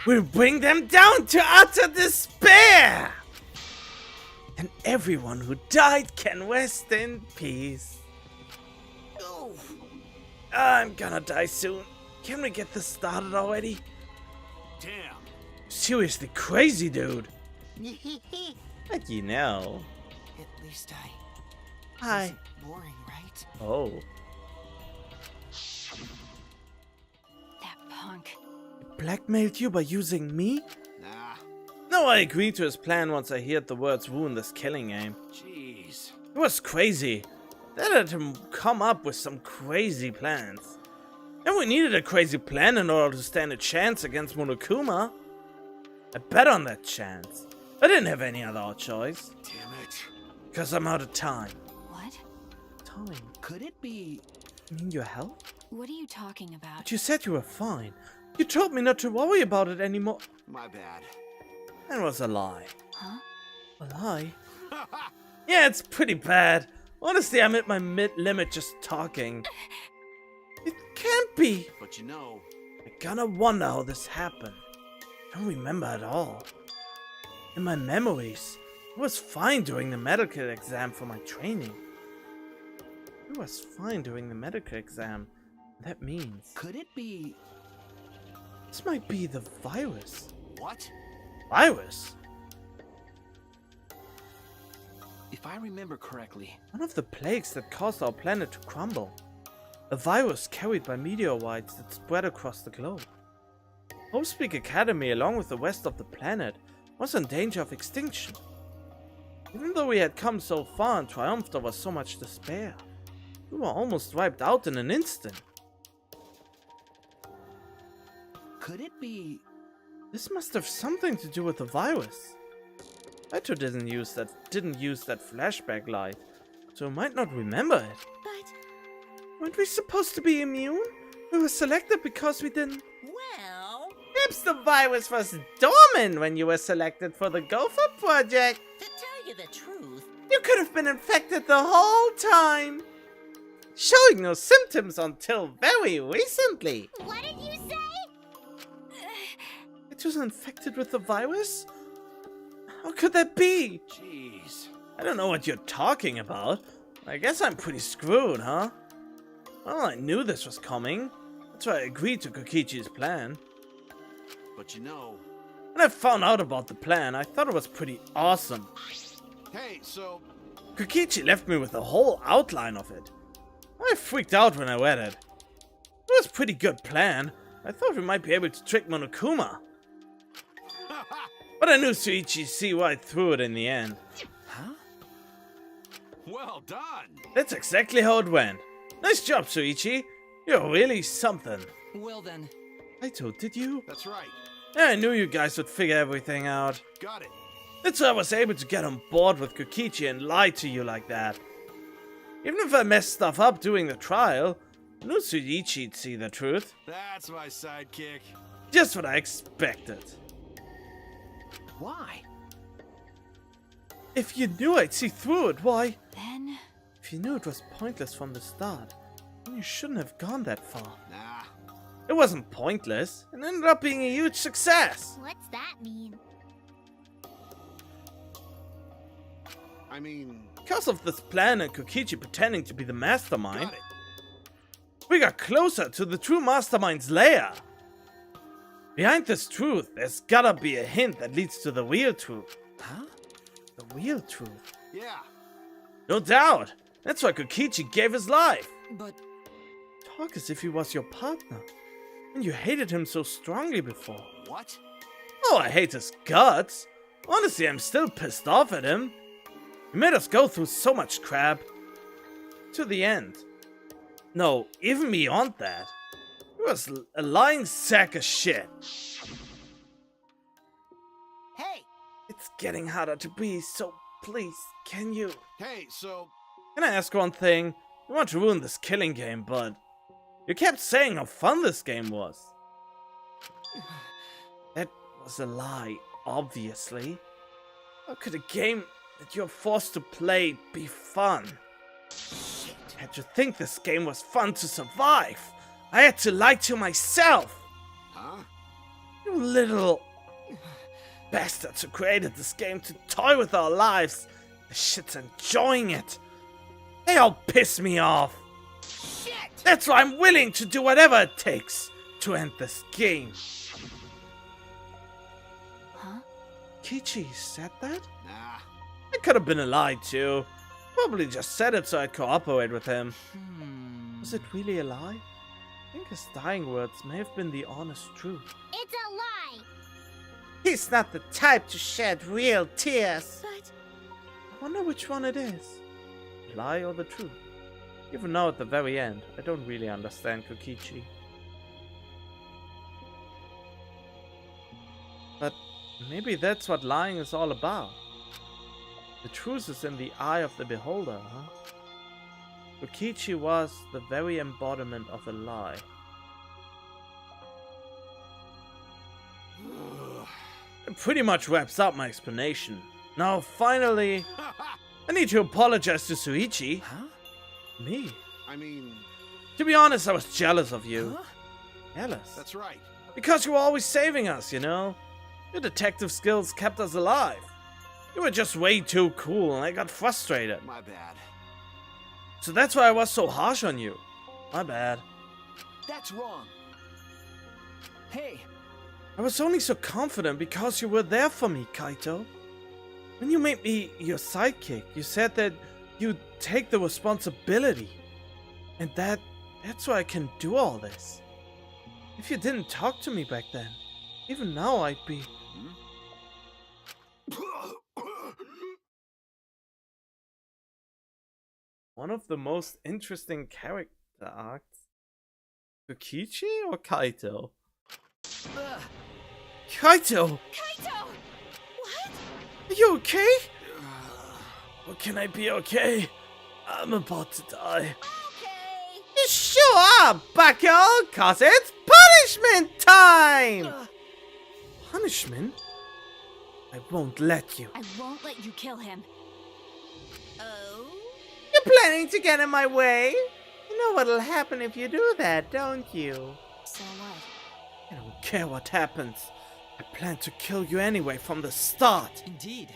We'll bring them down to utter despair! And everyone who died can rest in peace. I'm gonna die soon. Can we get this started already? Damn. Seriously crazy, dude. But you know. At least I Hi. wasn't boring, right? Oh. That punk. Blackmailed you by using me? Nah. No, I agreed to his plan once I heard the words ruin this killing game. Jeez. It was crazy. They let him come up with some crazy plans. And we needed a crazy plan in order to stand a chance against Monokuma. I bet on that chance. I didn't have any other choice. Damn it. Because I'm out of time. What? Time? Could it be... You mean your health? What are you talking about? But you said you were fine. You told me not to worry about it anymore. My bad. That was a lie. Huh? A lie? Yeah, it's pretty bad. Honestly, I'm at my mid-limit just talking. It can't be. But you know. I kinda wonder how this happened. I don't remember at all. In my memories, I was fine during the medical exam for my training. I was fine during the medical exam. That means Could it be... this might be the virus. What? Virus? If I remember correctly... One of the plagues that caused our planet to crumble. A virus carried by meteorites that spread across the globe. Hopepeak Academy, along with the rest of the planet, was in danger of extinction. Even though we had come so far and triumphed over so much despair, we were almost wiped out in an instant. Could it be... This must have something to do with the virus. Kaito didn't use that flashback light, so we might not remember it. But... Weren't we supposed to be immune? We were selected because we didn't... Well, Perhaps the virus was dormant when you were selected for the Gopher project. to tell you the truth, You could have been infected the whole time. showing no symptoms until very recently. What did you say? It was infected with the virus? How could that be? Jeez. I don't know what you're talking about. I guess I'm pretty screwed, huh? Well, I knew this was coming. That's why I agreed to Kokichi's plan. But you know... When I found out about the plan, I thought it was pretty awesome. Hey, so... Kokichi left me with the whole outline of it. I freaked out when I read it. It was a pretty good plan. I thought we might be able to trick Monokuma. But I knew Shuichi'd see right through it in the end. Huh? Well done! That's exactly how it went. Nice job, Shuichi. You're really something. Well then, Kaito, did you? That's right. Yeah, I knew you guys would figure everything out. Got it. That's why I was able to get on board with Kokichi and lie to you like that. Even if I messed stuff up during the trial, I knew Shuichi'd see the truth. That's my sidekick. Just what I expected. why? If you knew I'd see through it, why? Then... If you knew it was pointless from the start, then you shouldn't have gone that far. Nah. It wasn't pointless. It ended up being a huge success. What's that mean? I mean... Because of this plan and Kokichi pretending to be the mastermind, Got it. we got closer to the true mastermind's lair. Behind this truth, there's gotta be a hint that leads to the real truth. Huh? The real truth. Yeah. No doubt. That's why Kokichi gave his life. But Talk as if he was your partner. And you hated him so strongly before. What? Oh, I hate his guts. Honestly, I'm still pissed off at him. He made us go through so much crap. To the end. No, even beyond that. He was a lying sack of shit. Hey! It's getting harder to breathe, so please, can you? Hey, so... Can I ask one thing? You want to ruin this killing game, but... You kept saying how fun this game was. That was a lie, obviously. How could a game that you're forced to play be fun? Shit. I had to think this game was fun to survive. I had to lie to myself. Huh? You little bastards who created this game to toy with our lives. The shit's enjoying it. They all piss me off. Shit! That's why I'm willing to do whatever it takes to end this game. Huh? Kichi said that? Nah. It could have been a lie too. Probably just said it so I'd cooperate with him. Was it really a lie? I think his dying words may have been the honest truth. It's a lie! He's not the type to shed real tears. But... I wonder which one it is. The lie or the truth? Even now at the very end, I don't really understand Kokichi. But maybe that's what lying is all about. The truth is in the eye of the beholder, huh? Kokichi was the very embodiment of a lie. It pretty much wraps up my explanation. Now, finally, I need to apologize to Shuichi. Huh? Me? I mean... To be honest, I was jealous of you. Huh? Jealous? That's right. Because you were always saving us, you know? Your detective skills kept us alive. You were just way too cool and I got frustrated. My bad. So that's why I was so harsh on you. My bad. That's wrong. Hey, I was only so confident because you were there for me, Kaito. When you made me your sidekick, you said that you'd take the responsibility. And that's why I can do all this. If you didn't talk to me back then, even now I'd be... One of the most interesting character arcs. Kokichi or Kaito? Kaito! Kaito! What? Are you okay? Or can I be okay? I'm about to die. Okay! You sure are, bucko, cause it's punishment time! Punishment? I won't let you. I won't let you kill him. Oh? You're planning to get in my way? know what'll happen if you do that, don't you? So what? I don't care what happens. I plan to kill you anyway from the start. Indeed.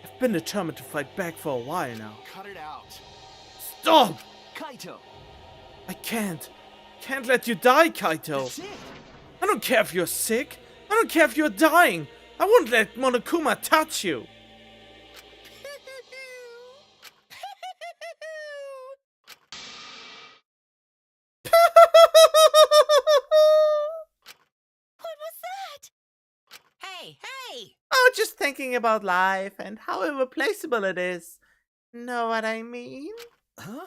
I've been determined to fight back for a while now. Cut it out. Stop! Kaito! I can't. Can't let you die, Kaito. That's it! I don't care if you're sick. I don't care if you're dying. I won't let Monokuma touch you. What was that? Hey, hey! Oh, just thinking about life and how irreplaceable it is. Know what I mean? Huh?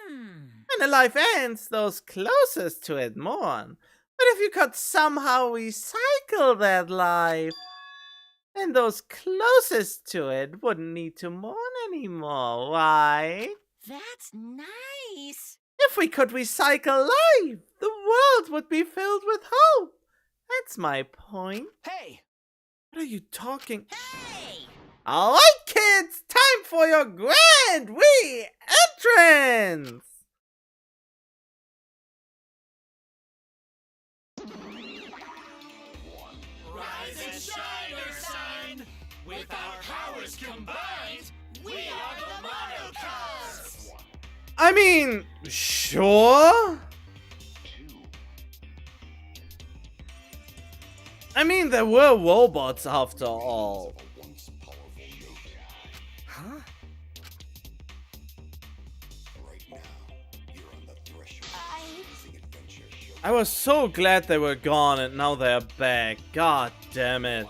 When a life ends, those closest to it mourn. But if you could somehow recycle that life, then those closest to it wouldn't need to mourn anymore. Why? That's nice. If we could recycle life, the world would be filled with hope. That's my point. Hey! What are you talking? Hey! All right, kids, time for your grand re-entrance! Rise and shine, Earthsign! With our powers combined, we are the Monocubs! I mean, sure. I mean, there were robots after all. Huh? I was so glad they were gone and now they're back. God damn it.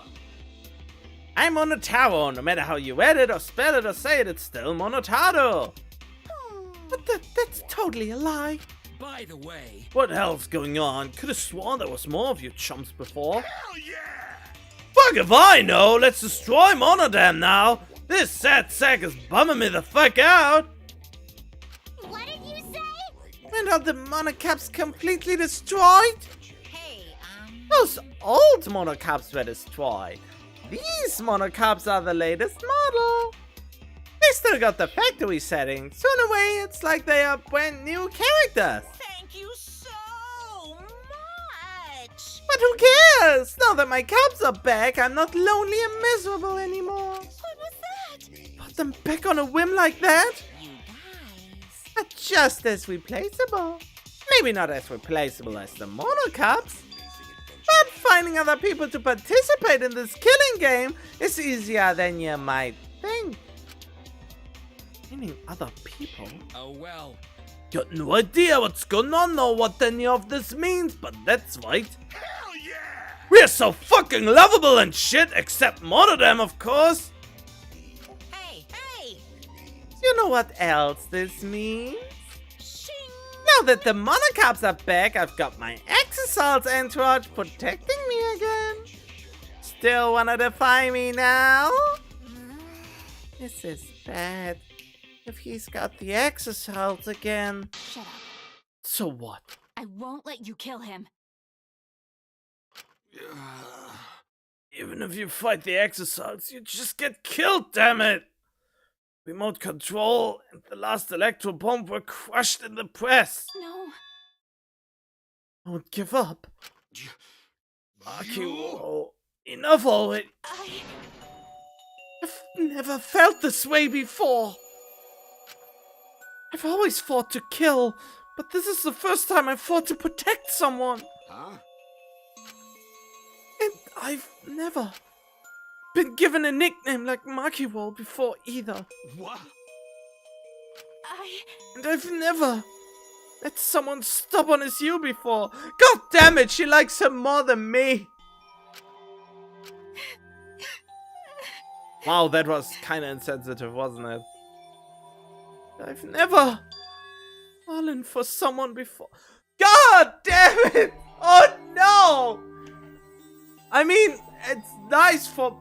I'm Monotaro. No matter how you edit or spell it or say it, it's still Monotaro. But that's totally a lie. By the way, What the hell's going on? Could have sworn there was more of you chumps before. Hell yeah! Fuck if I know. Let's destroy Monodam now. This sad sack is bumming me the fuck out. What did you say? And are the monocaps completely destroyed? Hey, Those old monocaps were destroyed. These monocaps are the latest model. They still got the factory settings, so in a way it's like they are brand new characters. thank you so much. But who cares? Now that my caps are back, I'm not lonely and miserable anymore. What was that? Put them back on a whim like that? You guys. Are just as replaceable. Maybe not as replaceable as the monocaps. But finding other people to participate in this killing game is easier than you might think. Finding other people? oh well. Got no idea what's going on or what any of this means, but that's right. Hell yeah! We're so fucking lovable and shit, except Monodam, of course. Hey, hey! You know what else this means? Shing! Now that the monocaps are back, I've got my Exosalt's entourage protecting me again. Still wanna defy me now? This is bad. If he's got the Exosalt again. Shut up. So what? I won't let you kill him. Even if you fight the exosalts, you just get killed, damn it! Remote control and the last electro bomb were crushed in the press. No. Don't give up. Akio, enough already. I've never felt this way before. I've always fought to kill, but this is the first time I've fought to protect someone. Huh? And I've never been given a nickname like Makiwall before either. What? And I've never let someone stubborn as you before. God damn it, she likes him more than me. Wow, that was kinda insensitive, wasn't it? I've never fallen for someone before. God damn it! Oh no! I mean, it's nice for...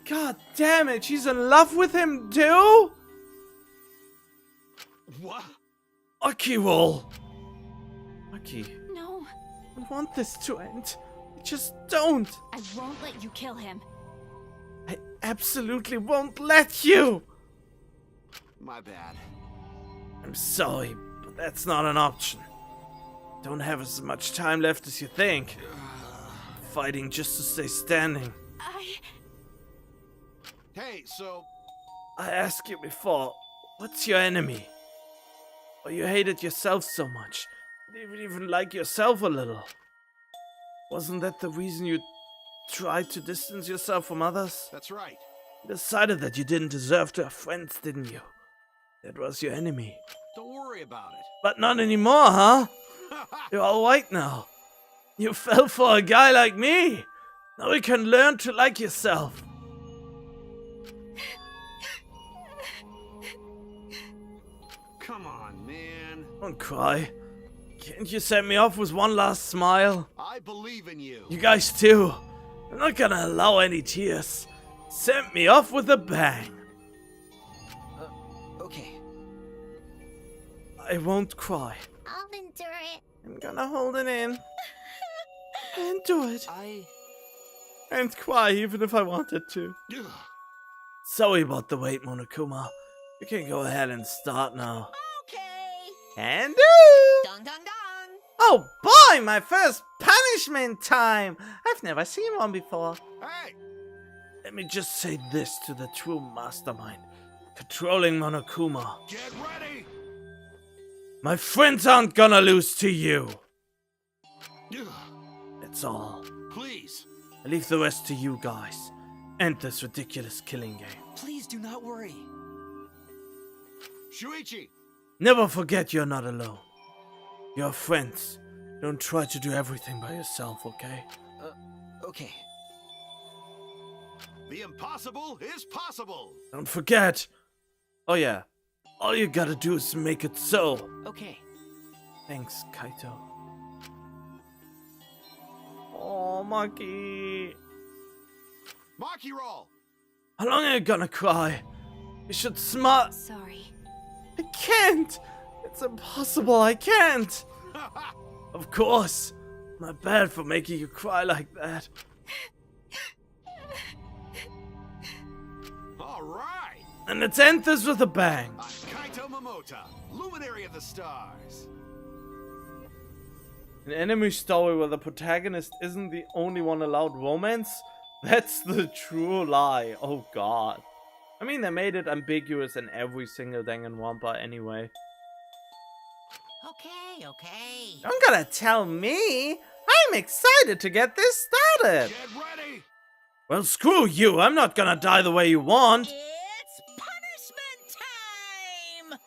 God damn it, she's in love with him too? What? Akiwall. Aki, No. I want this to end. I just don't. I won't let you kill him. I absolutely won't let you. My bad. I'm sorry, That's not an option. Don't have as much time left as you think. Fighting just to stay standing. Hey, so I asked you before, what's your enemy? Or you hated yourself so much, you didn't even like yourself a little. Wasn't that the reason you tried to distance yourself from others? that's right. You decided that you didn't deserve to have friends, didn't you? That was your enemy. Don't worry about it. But not anymore, huh? You're all white now. You fell for a guy like me. Now you can learn to like yourself. Come on, man. Don't cry. Can't you send me off with one last smile? I believe in you. You guys too. I'm not gonna allow any tears. Send me off with a bang. Okay. I won't cry. I'll endure it. I'm gonna hold it in. And do it. I... And cry even if I wanted to. Ugh. Sorry about the wait, Monokuma. You can go ahead and start now. Okay. And do! Dong dong dong. Oh boy, my first punishment time! I've never seen one before. Hey, Let me just say this to the true mastermind, controlling Monokuma. get ready. My friends aren't gonna lose to you. Ugh. That's all. Please. I leave the rest to you guys. End this ridiculous killing game. Please do not worry. Shuichi. Never forget you're not alone. You're friends. Don't try to do everything by yourself, okay? Okay. The impossible is possible. Don't forget. Oh yeah. All you gotta do is make it so. Okay. Thanks, Kaito. Oh, Maki. Maki roll. How long are you gonna cry? You should smart. Sorry. I can't. It's impossible. I can't. Of course. My bad for making you cry like that. All right. And let's end this with a bang. I'm Kaito Momota, luminary of the stars. An anime story where the protagonist isn't the only one allowed romance? That's the true lie. Oh god. I mean, they made it ambiguous in every single Danganronpa anyway. Okay. Don't gotta tell me. I'm excited to get this started. Get ready. Well, screw you. I'm not gonna die the way you want. It's punishment time.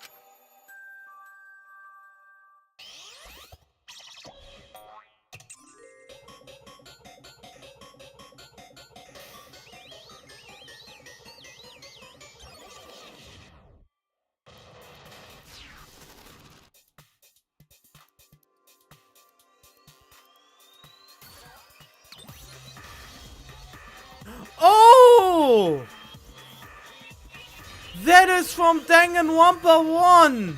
Oh! That is from Danganronpa 1!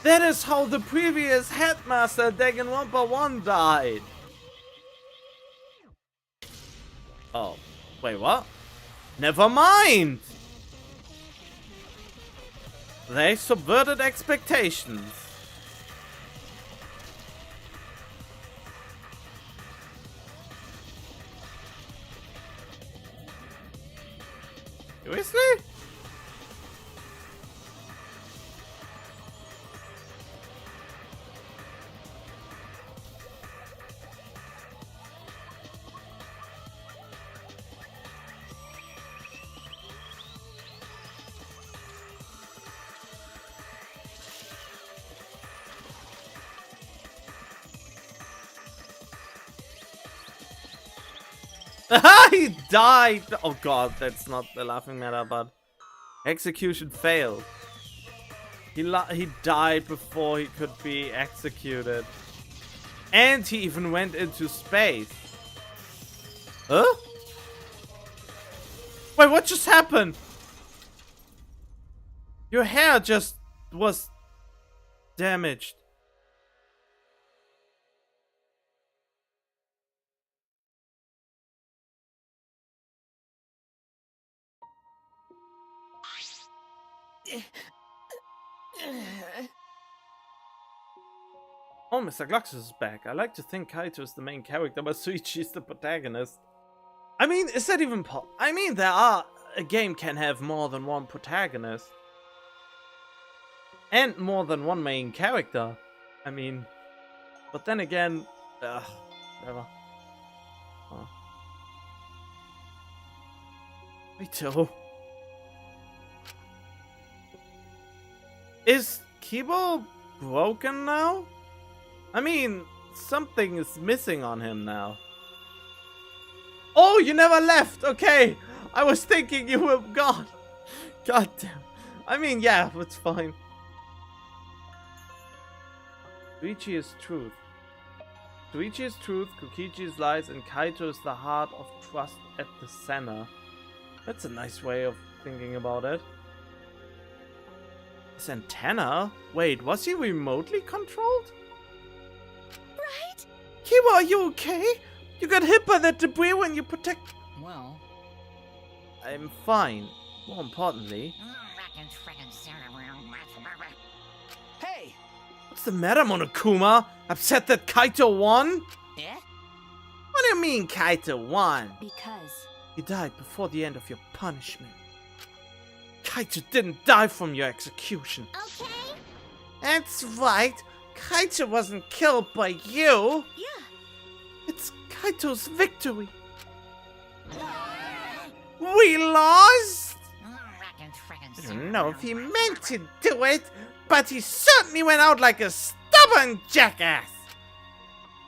That is how the previous headmaster Danganronpa 1 died! Oh, wait, what? Never mind! They subverted expectations. Seriously? He died! Oh god, that's not the laughing matter, but... Execution failed. He died before he could be executed. And he even went into space. Huh? Wait, what just happened? Your hair just was damaged. Oh, Mr. Gluxus is back. I like to think Kaito is the main character, but Suichi is the protagonist. I mean, is that even I mean, a game can have more than one protagonist. And more than one main character. I mean, but then again, whatever. Oh. Kaito. Is Kibo broken now? I mean, something is missing on him now. Oh, you never left! Okay! I was thinking you were gone. God damn. I mean, yeah, it's fine. Suichi is truth. Suichi is truth, Kokichi is lies, and Kaito is the heart of trust at the center. That's a nice way of thinking about it. His antenna? Wait, was he remotely controlled? Right? Kiba, are you okay? You got hit by that debris when you protect... Well, I'm fine. More importantly... Hey! What's the matter, Monokuma? Upset that Kaito won? Eh? What do you mean Kaito won? Because You died before the end of your punishment. Kaito didn't die from your execution. Okay. That's right. Kaito wasn't killed by you. yeah, It's Kaito's victory. We lost? I don't know if he meant to do it, but he certainly went out like a stubborn jackass.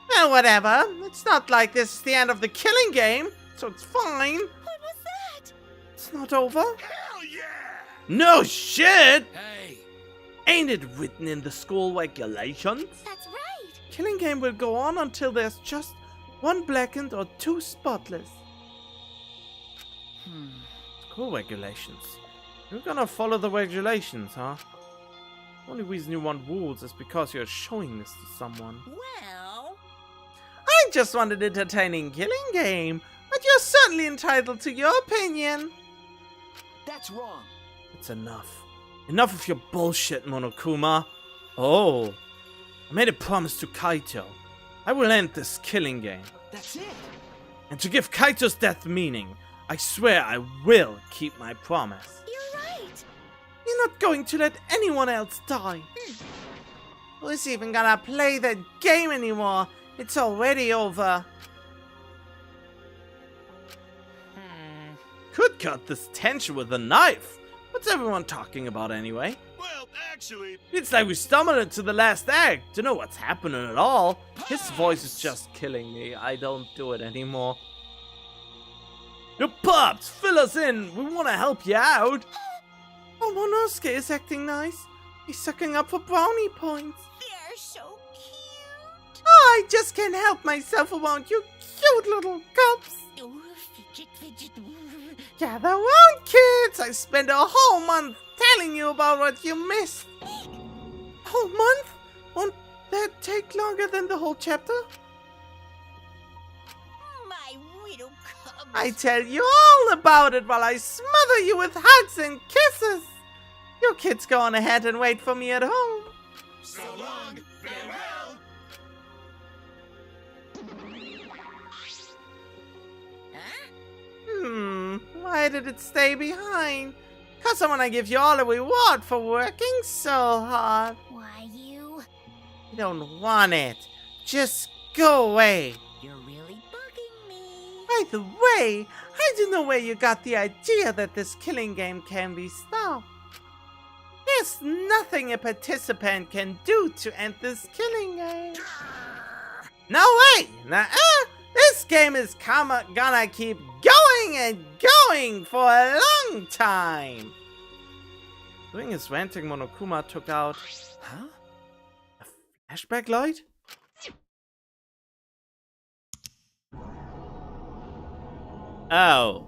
Well, whatever. It's not like this is the end of the killing game, so it's fine. what was that? It's not over. Hell yeah! No shit! Hey! Ain't it written in the school regulations? That's right. Killing game will go on until there's just one blackened or two spotless. School regulations. You're gonna follow the regulations, huh? Only reason you want rules is because you're showing this to someone. Well, I just want an entertaining killing game, but you're certainly entitled to your opinion. That's wrong. It's enough. Enough of your bullshit, Monokuma. Oh, I made a promise to Kaito. I will end this killing game. That's it. And to give Kaito's death meaning, I swear I will keep my promise. You're right. You're not going to let anyone else die. Who's even gonna play that game anymore? It's already over. Could cut this tension with a knife. What's everyone talking about anyway? Well, actually, It's like we stumbled into the last act. Don't know what's happening at all. His voice is just killing me. I don't do it anymore. You pups, fill us in. We want to help you out. Oh, Monosuke is acting nice. He's sucking up for brownie points. they're so cute. Oh, I just can't help myself around you cute little cubs. Ooh, fidget, fidget. Gather round, kids. I spent a whole month telling you about what you missed. Whole month? Won't that take longer than the whole chapter? My widow cubs. I tell you all about it while I smother you with hugs and kisses. You kids go on ahead and wait for me at home. so long, farewell! Why did it stay behind? 'Cause I want to give you all a reward for working so hard. Why you? You don't want it. Just go away. You're really bugging me. By the way, I don't know where you got the idea that this killing game can be stopped. There's nothing a participant can do to end this killing game. No way! This game is gonna keep going and going for a long time. During his ranting, Monokuma took out... Huh? a flashback light? Oh.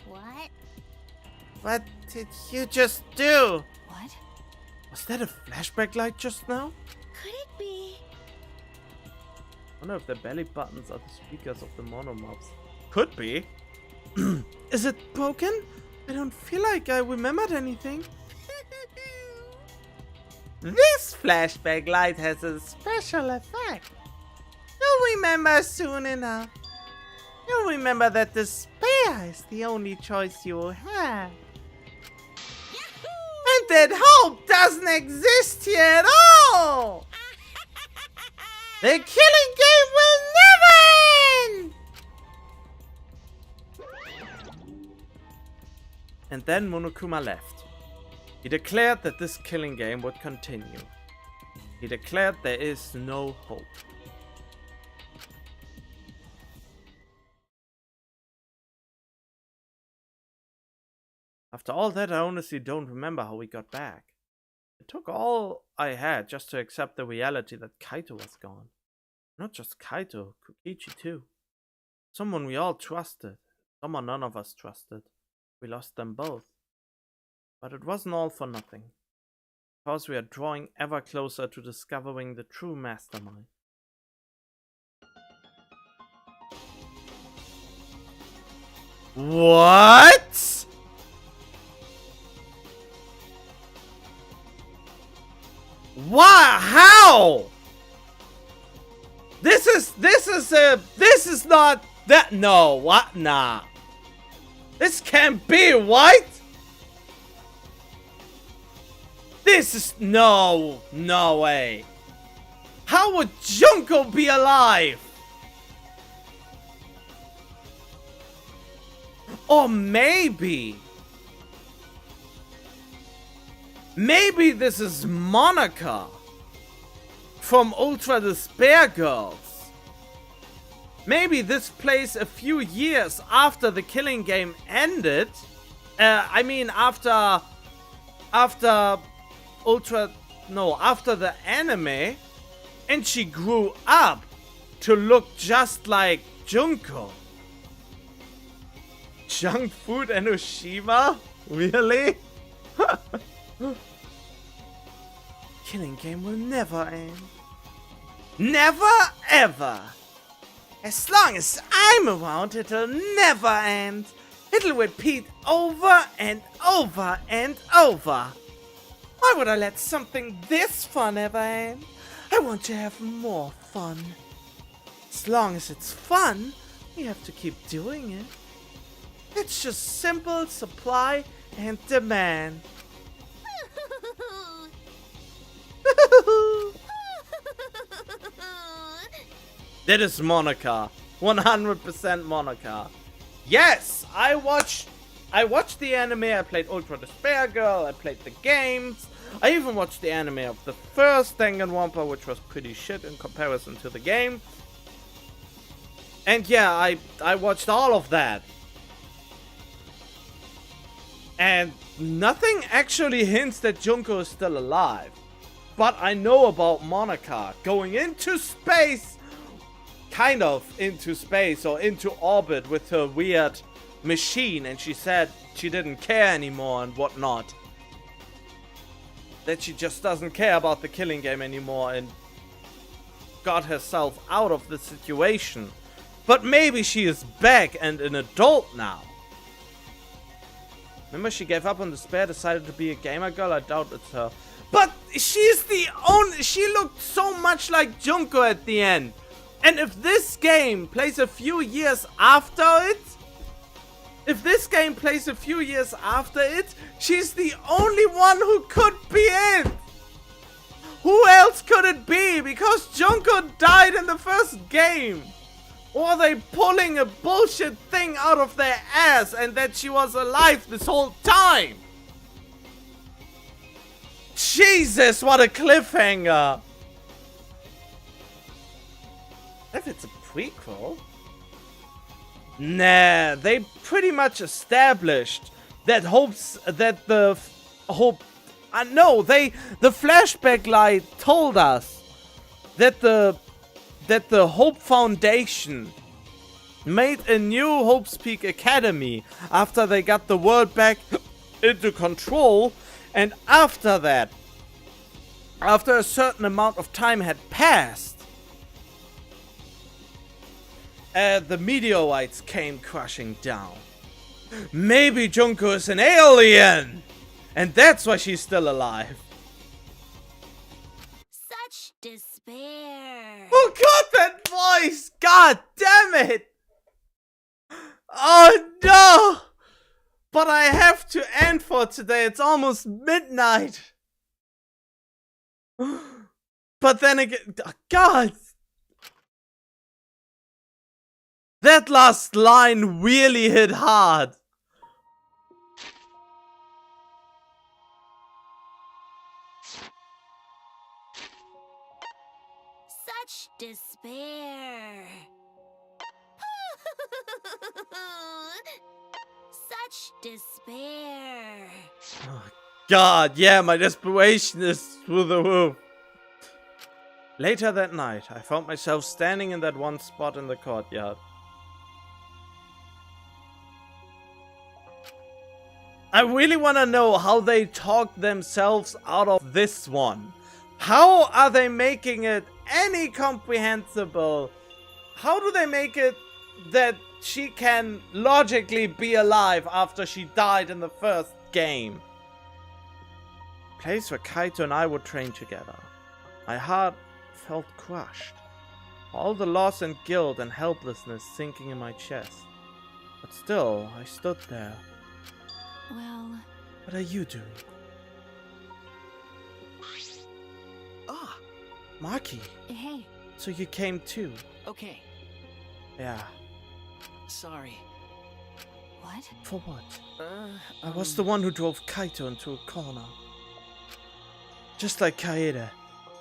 What? What did you just do? What? Was that a flashback light just now? Could it be? I wonder if the belly buttons are the speakers of the monomobs. Could be. Is it broken? I don't feel like I remembered anything. This flashback light has a special effect. You'll remember soon enough. You'll remember that despair is the only choice you will have. And that hope doesn't exist here at all! The killing game will never end! And then Monokuma left. He declared that this killing game would continue. He declared there is no hope. After all that, I honestly don't remember how we got back. It took all I had just to accept the reality that Kaito was gone. Not just Kaito, Kokichi too. Someone we all trusted, someone none of us trusted. We lost them both. But it wasn't all for nothing. Because we are drawing ever closer to discovering the true mastermind. What? What? How? This is not that. No, what? Nah. This can't be, what? This is no way. How would Junko be alive? Or maybe this is Monica from Ultra Despair Girls. Maybe this plays a few years after the killing game ended. I mean after the anime, and she grew up to look just like Junko. Junk food and Oshima? Really? Killing game will never end. Never ever. As long as I'm around, it'll never end. It'll repeat over and over and over. Why would I let something this fun ever end? I want to have more fun. As long as it's fun, we have to keep doing it. It's just simple supply and demand. That is Monica. 100% Monica. Yes, I watched the anime, I played Ultra Despair Girl, I played the games. I even watched the anime of the first Danganronpa, which was pretty shit in comparison to the game. And yeah, I watched all of that. And nothing actually hints that Junko is still alive. But I know about Monica going into space, kind of into space or into orbit with her weird machine, and she said she didn't care anymore and whatnot. That she just doesn't care about the killing game anymore and got herself out of the situation. But maybe she is back and an adult now. Remember, she gave up on despair, decided to be a gamer girl? I doubt it's her. But she's the only... She looked so much like Junko at the end. And if this game plays a few years after it... she's the only one who could be it. Who else could it be? Because Junko died in the first game. Or are they pulling a bullshit thing out of their ass and that she was alive this whole time? Jesus, what a cliffhanger! If it's a prequel? Nah, they pretty much established that the flashback light told us that the Hope Foundation made a new Hope's Peak Academy after they got the world back into control, and after that, after a certain amount of time had passed, the meteorites came crashing down. Maybe Junko is an alien! And that's why she's still alive. Such despair. Oh god, that voice! God damn it! Oh no! But I have to end for today. It's almost midnight. But then again, God! That last line really hit hard. Such despair. Such despair. Oh, God, yeah, my desperation is through the roof. Later that night, I found myself standing in that one spot in the courtyard. I really want to know how they talked themselves out of this one. How are they making it any comprehensible? How do they make it that she can logically be alive after she died in the first game? Place where Kaito and I would train together. My heart felt crushed. All the loss and guilt and helplessness sinking in my chest. But still, I stood there. Well... What are you doing? Ah, Maki, Hey, so you came too? okay. Yeah. Sorry. what? For what? I was the one who drove Kaito into a corner. Just like Kaede,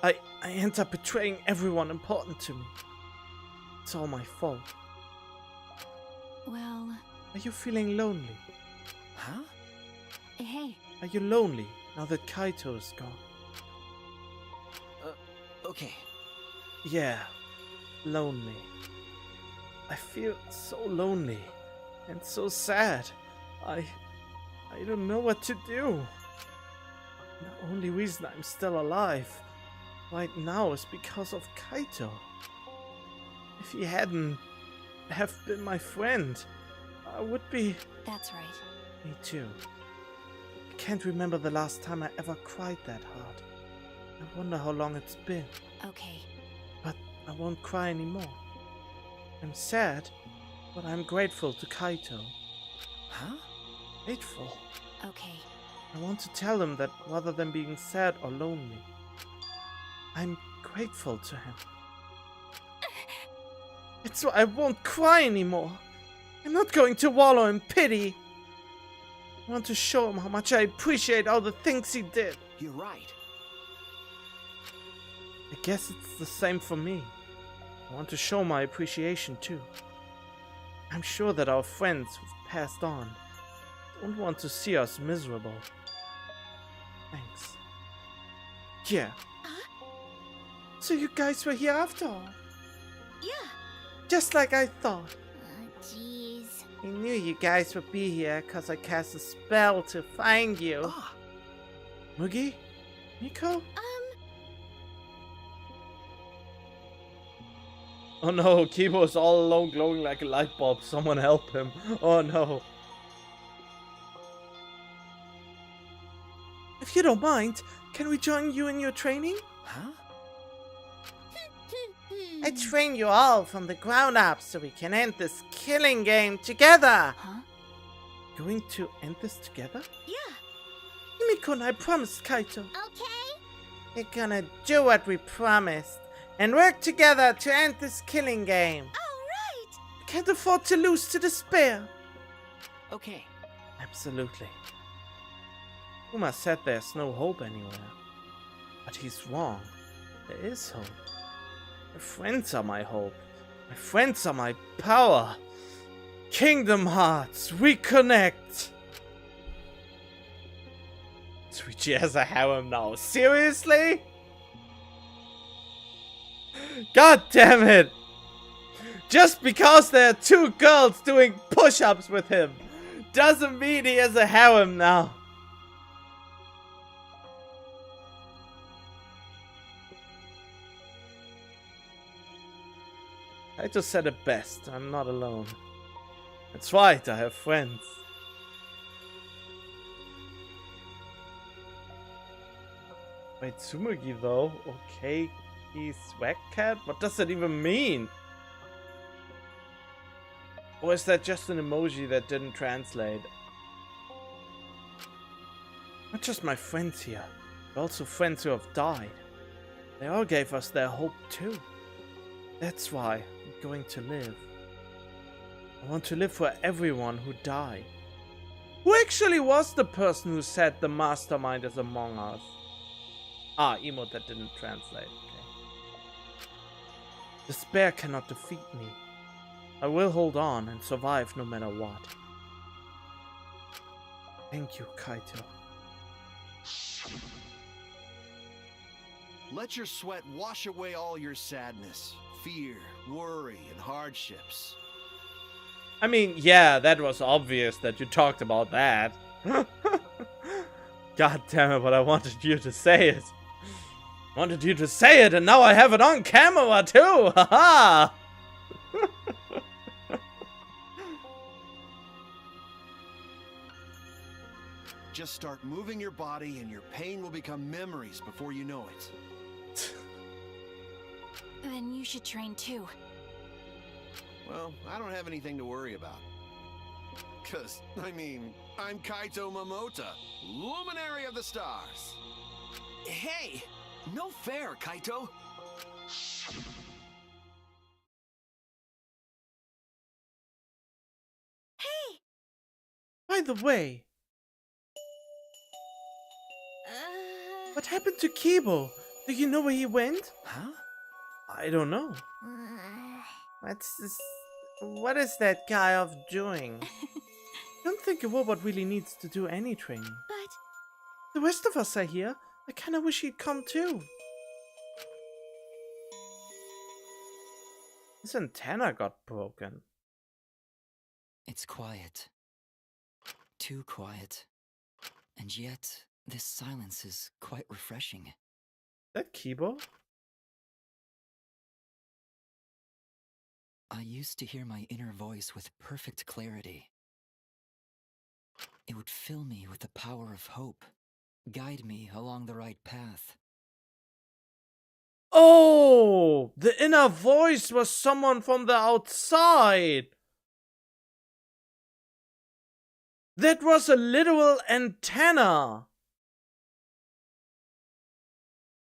I end up betraying everyone important to me. It's all my fault. Well... Are you feeling lonely? Huh? Hey, Are you lonely now that Kaito is gone? Okay. Yeah, lonely. I feel so lonely and so sad. I don't know what to do. The only reason I'm still alive right now is because of Kaito. If he hadn't have been my friend, I would be... that's right. Me too. I can't remember the last time I ever cried that hard. I wonder how long it's been. Okay. But I won't cry anymore. I'm sad, but I'm grateful to Kaito. Huh? Grateful. Okay. I want to tell him that rather than being sad or lonely, I'm grateful to him. It's why I won't cry anymore. I'm not going to wallow in pity. I want to show him how much I appreciate all the things he did. You're right. I guess it's the same for me. I want to show my appreciation too. I'm sure that our friends who've passed on don't want to see us miserable. Thanks. Yeah. So you guys were here after all? Yeah. Just like I thought. Jeez. I knew you guys would be here because I cast a spell to find you. Ah, Mugi? Miko? Oh no, Kibo's all alone glowing like a light bulb. Someone help him. Oh no. If you don't mind, can we join you in your training? huh? I train you all from the ground up so we can end this killing game together. Huh? Going to end this together? Yeah. Miko and I promised Kaito. Okay. We're gonna do what we promised and work together to end this killing game. All right. We can't afford to lose to despair. Okay. Absolutely. Uma said there's no hope anywhere. But he's wrong. There is hope. My friends are my hope. My friends are my power. Kingdom Hearts, reconnect! Suichi has a harem now. Seriously? God damn it! Just because there are two girls doing push-ups with him doesn't mean he has a harem now. I just said it best. I'm not alone. That's right, I have friends. Wait, Tsumugi though? Okay, he's swag cat? What does that even mean? Or is that just an emoji that didn't translate? Not just my friends here, but also friends who have died. They all gave us their hope too. That's why I'm going to live. I want to live for everyone who died. Who actually was the person who said the mastermind is among us? Ah, emote that didn't translate. Okay. Despair cannot defeat me. I will hold on and survive no matter what. Thank you, Kaito. Let your sweat wash away all your sadness, fear, worry, and hardships. I mean, yeah, that was obvious that you talked about that. God damn it, but I wanted you to say it. I wanted you to say it, and now I have it on camera too! Haha! Just start moving your body and your pain will become memories before you know it. Then you should train too. Well, I don't have anything to worry about. Cause, I mean, I'm Kaito Momota, Luminary of the Stars. Hey! No fair, Kaito! Hey! By the way, what happened to Kibo? Do you know where he went? Huh? I don't know. What's this? What is that guy off doing? I don't think a robot really needs to do any training. But The rest of us are here. I kinda wish he'd come too. His antenna got broken. It's quiet. Too quiet. And yet, this silence is quite refreshing. Is that Kibo? I used to hear my inner voice with perfect clarity. It would fill me with the power of hope, guide me along the right path. Oh! The inner voice was someone from the outside! That was a literal antenna!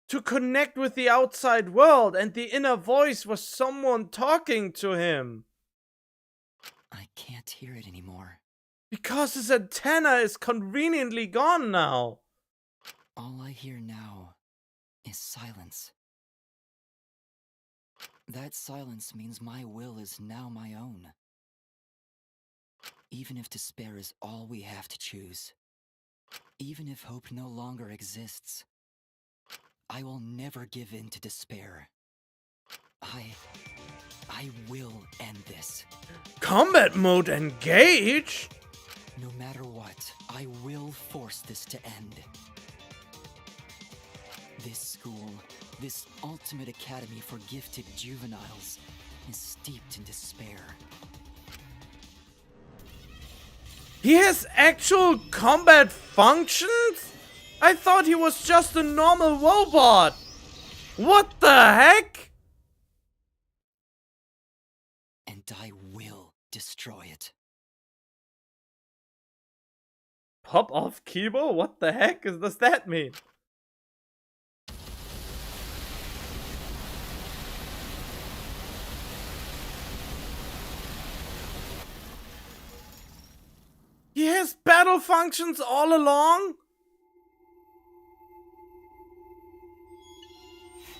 To connect with the outside world, and the inner voice was someone talking to him. I can't hear it anymore. Because his antenna is conveniently gone now. All I hear now is silence. That silence means my will is now my own. Even if despair is all we have to choose, even if hope no longer exists, I will never give in to despair. I will end this. Combat mode engage? No matter what, I will force this to end. This school, this ultimate academy for gifted juveniles, is steeped in despair. He has actual combat functions? I thought he was just a normal robot. What the heck? And I will destroy it. Pop off Kibo? What the heck does that mean? He has battle functions all along?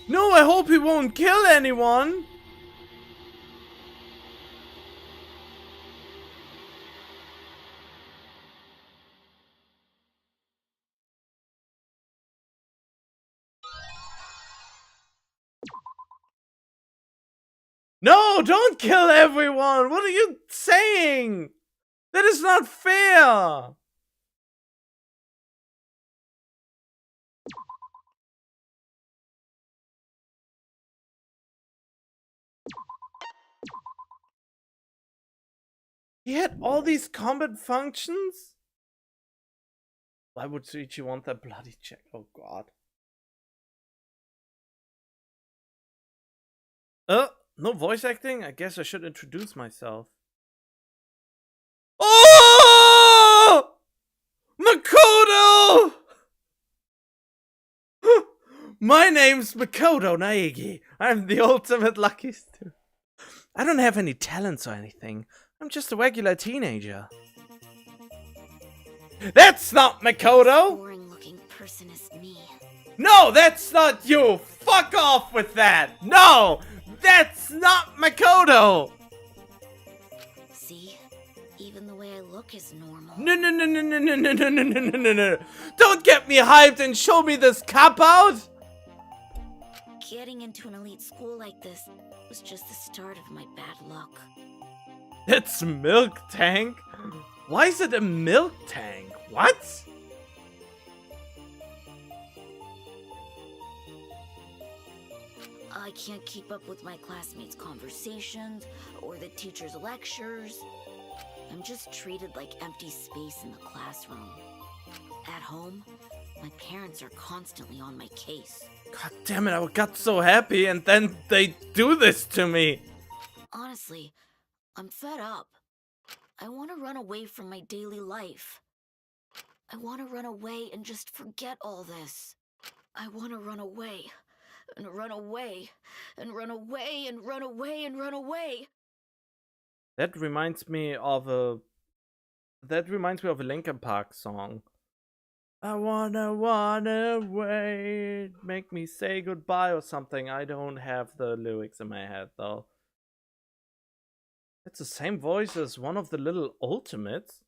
No, I hope he won't kill anyone. No, don't kill everyone! What are you saying? That is not fair! He had all these combat functions? Why would Suichi want that bloody check? Oh god. No voice acting? I guess I should introduce myself. Oh! Makoto! My name's Makoto Naegi. I'm the ultimate lucky student. I don't have any talents or anything. I'm just a regular teenager. That's not Makoto! Boring looking person is me. No, that's not you! Fuck off with that! No! That's not Makoto! See? Even the way I look is normal. No. Don't get me hyped and show me this cop out! Getting into an elite school like this was just the start of my bad luck. It's milk tank? Why is it a milk tank? What? I can't keep up with my classmates' conversations or the teacher's lectures. I'm just treated like empty space in the classroom. At home, my parents are constantly on my case. God damn it, I got so happy and then they do this to me. Honestly, I'm fed up. I want to run away from my daily life. I want to run away and just forget all this. I want to run away and run away and run away and run away and run away. That reminds me of a Linkin Park song. I wanna run away, make me say goodbye or something. I don't have the lyrics in my head though. It's the same voice as one of the little ultimates.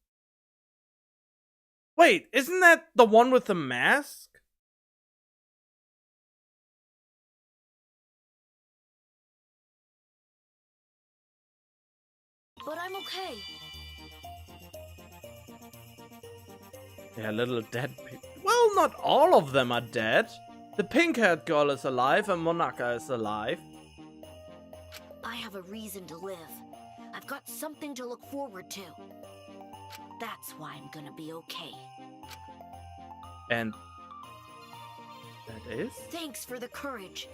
Wait, isn't that the one with the mask? But I'm okay. Yeah, little dead people. Well, not all of them are dead. The pink-haired girl is alive and Monaka is alive. I have a reason to live. I've got something to look forward to. That's why I'm gonna be okay. And that is? Thanks for the courage.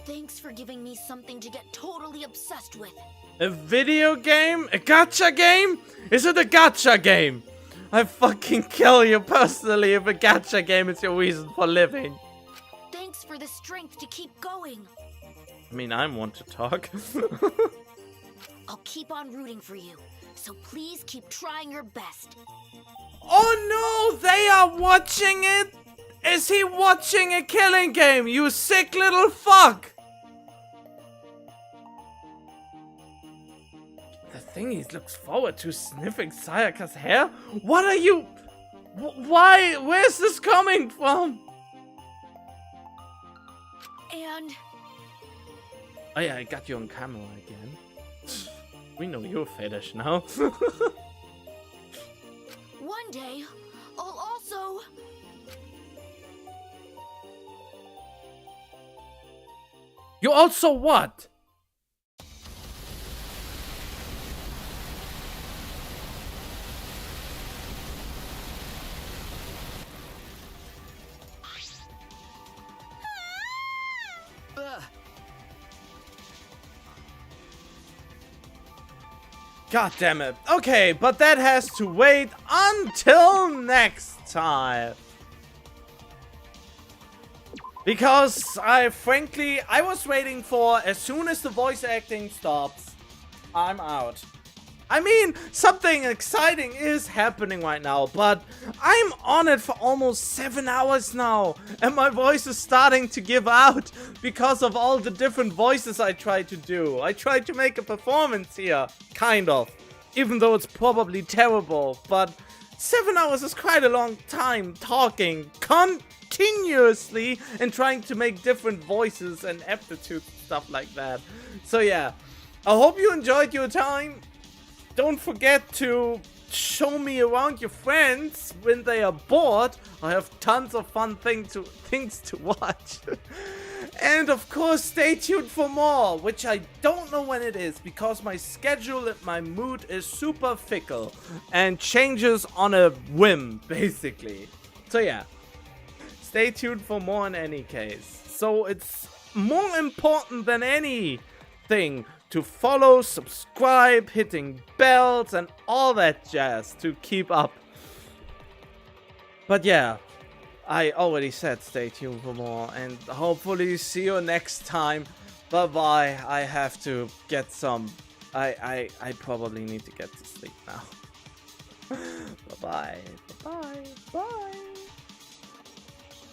Thanks for giving me something to get totally obsessed with. A video game? A gacha game? Is it a gacha game? I fucking kill you personally if a gacha game is your reason for living. Thanks for the strength to keep going. I mean, I want to talk. I'll keep on rooting for you, so please keep trying your best. Oh no, they are watching it? Is he watching a killing game, you sick little fuck? The thing he looks forward to sniffing Sayaka's hair? What are you... Why? Where's this coming from? And... Oh yeah, I got you on camera again. We know your fetish now. one day, I'll also... You also what? God damn it. Okay, but that has to wait until next time. Because I was waiting for as soon as the voice acting stops, I'm out. I mean, something exciting is happening right now, but I'm on it for almost 7 hours now, and my voice is starting to give out because of all the different voices I tried to do. I tried to make a performance here, kind of, even though it's probably terrible, but 7 hours is quite a long time talking continuously and trying to make different voices and aptitude stuff like that. So yeah, I hope you enjoyed your time. Don't forget to show me around your friends when they are bored. I have tons of fun things to watch. And of course, stay tuned for more, which I don't know when it is because my schedule and my mood is super fickle and changes on a whim, basically. So yeah, stay tuned for more in any case. So it's more important than anything to follow, subscribe, hitting bells, and all that jazz to keep up. But yeah, I already said stay tuned for more, and hopefully see you next time. Bye bye. I have to get some. I probably need to get to sleep now. Bye bye. Bye bye. Bye.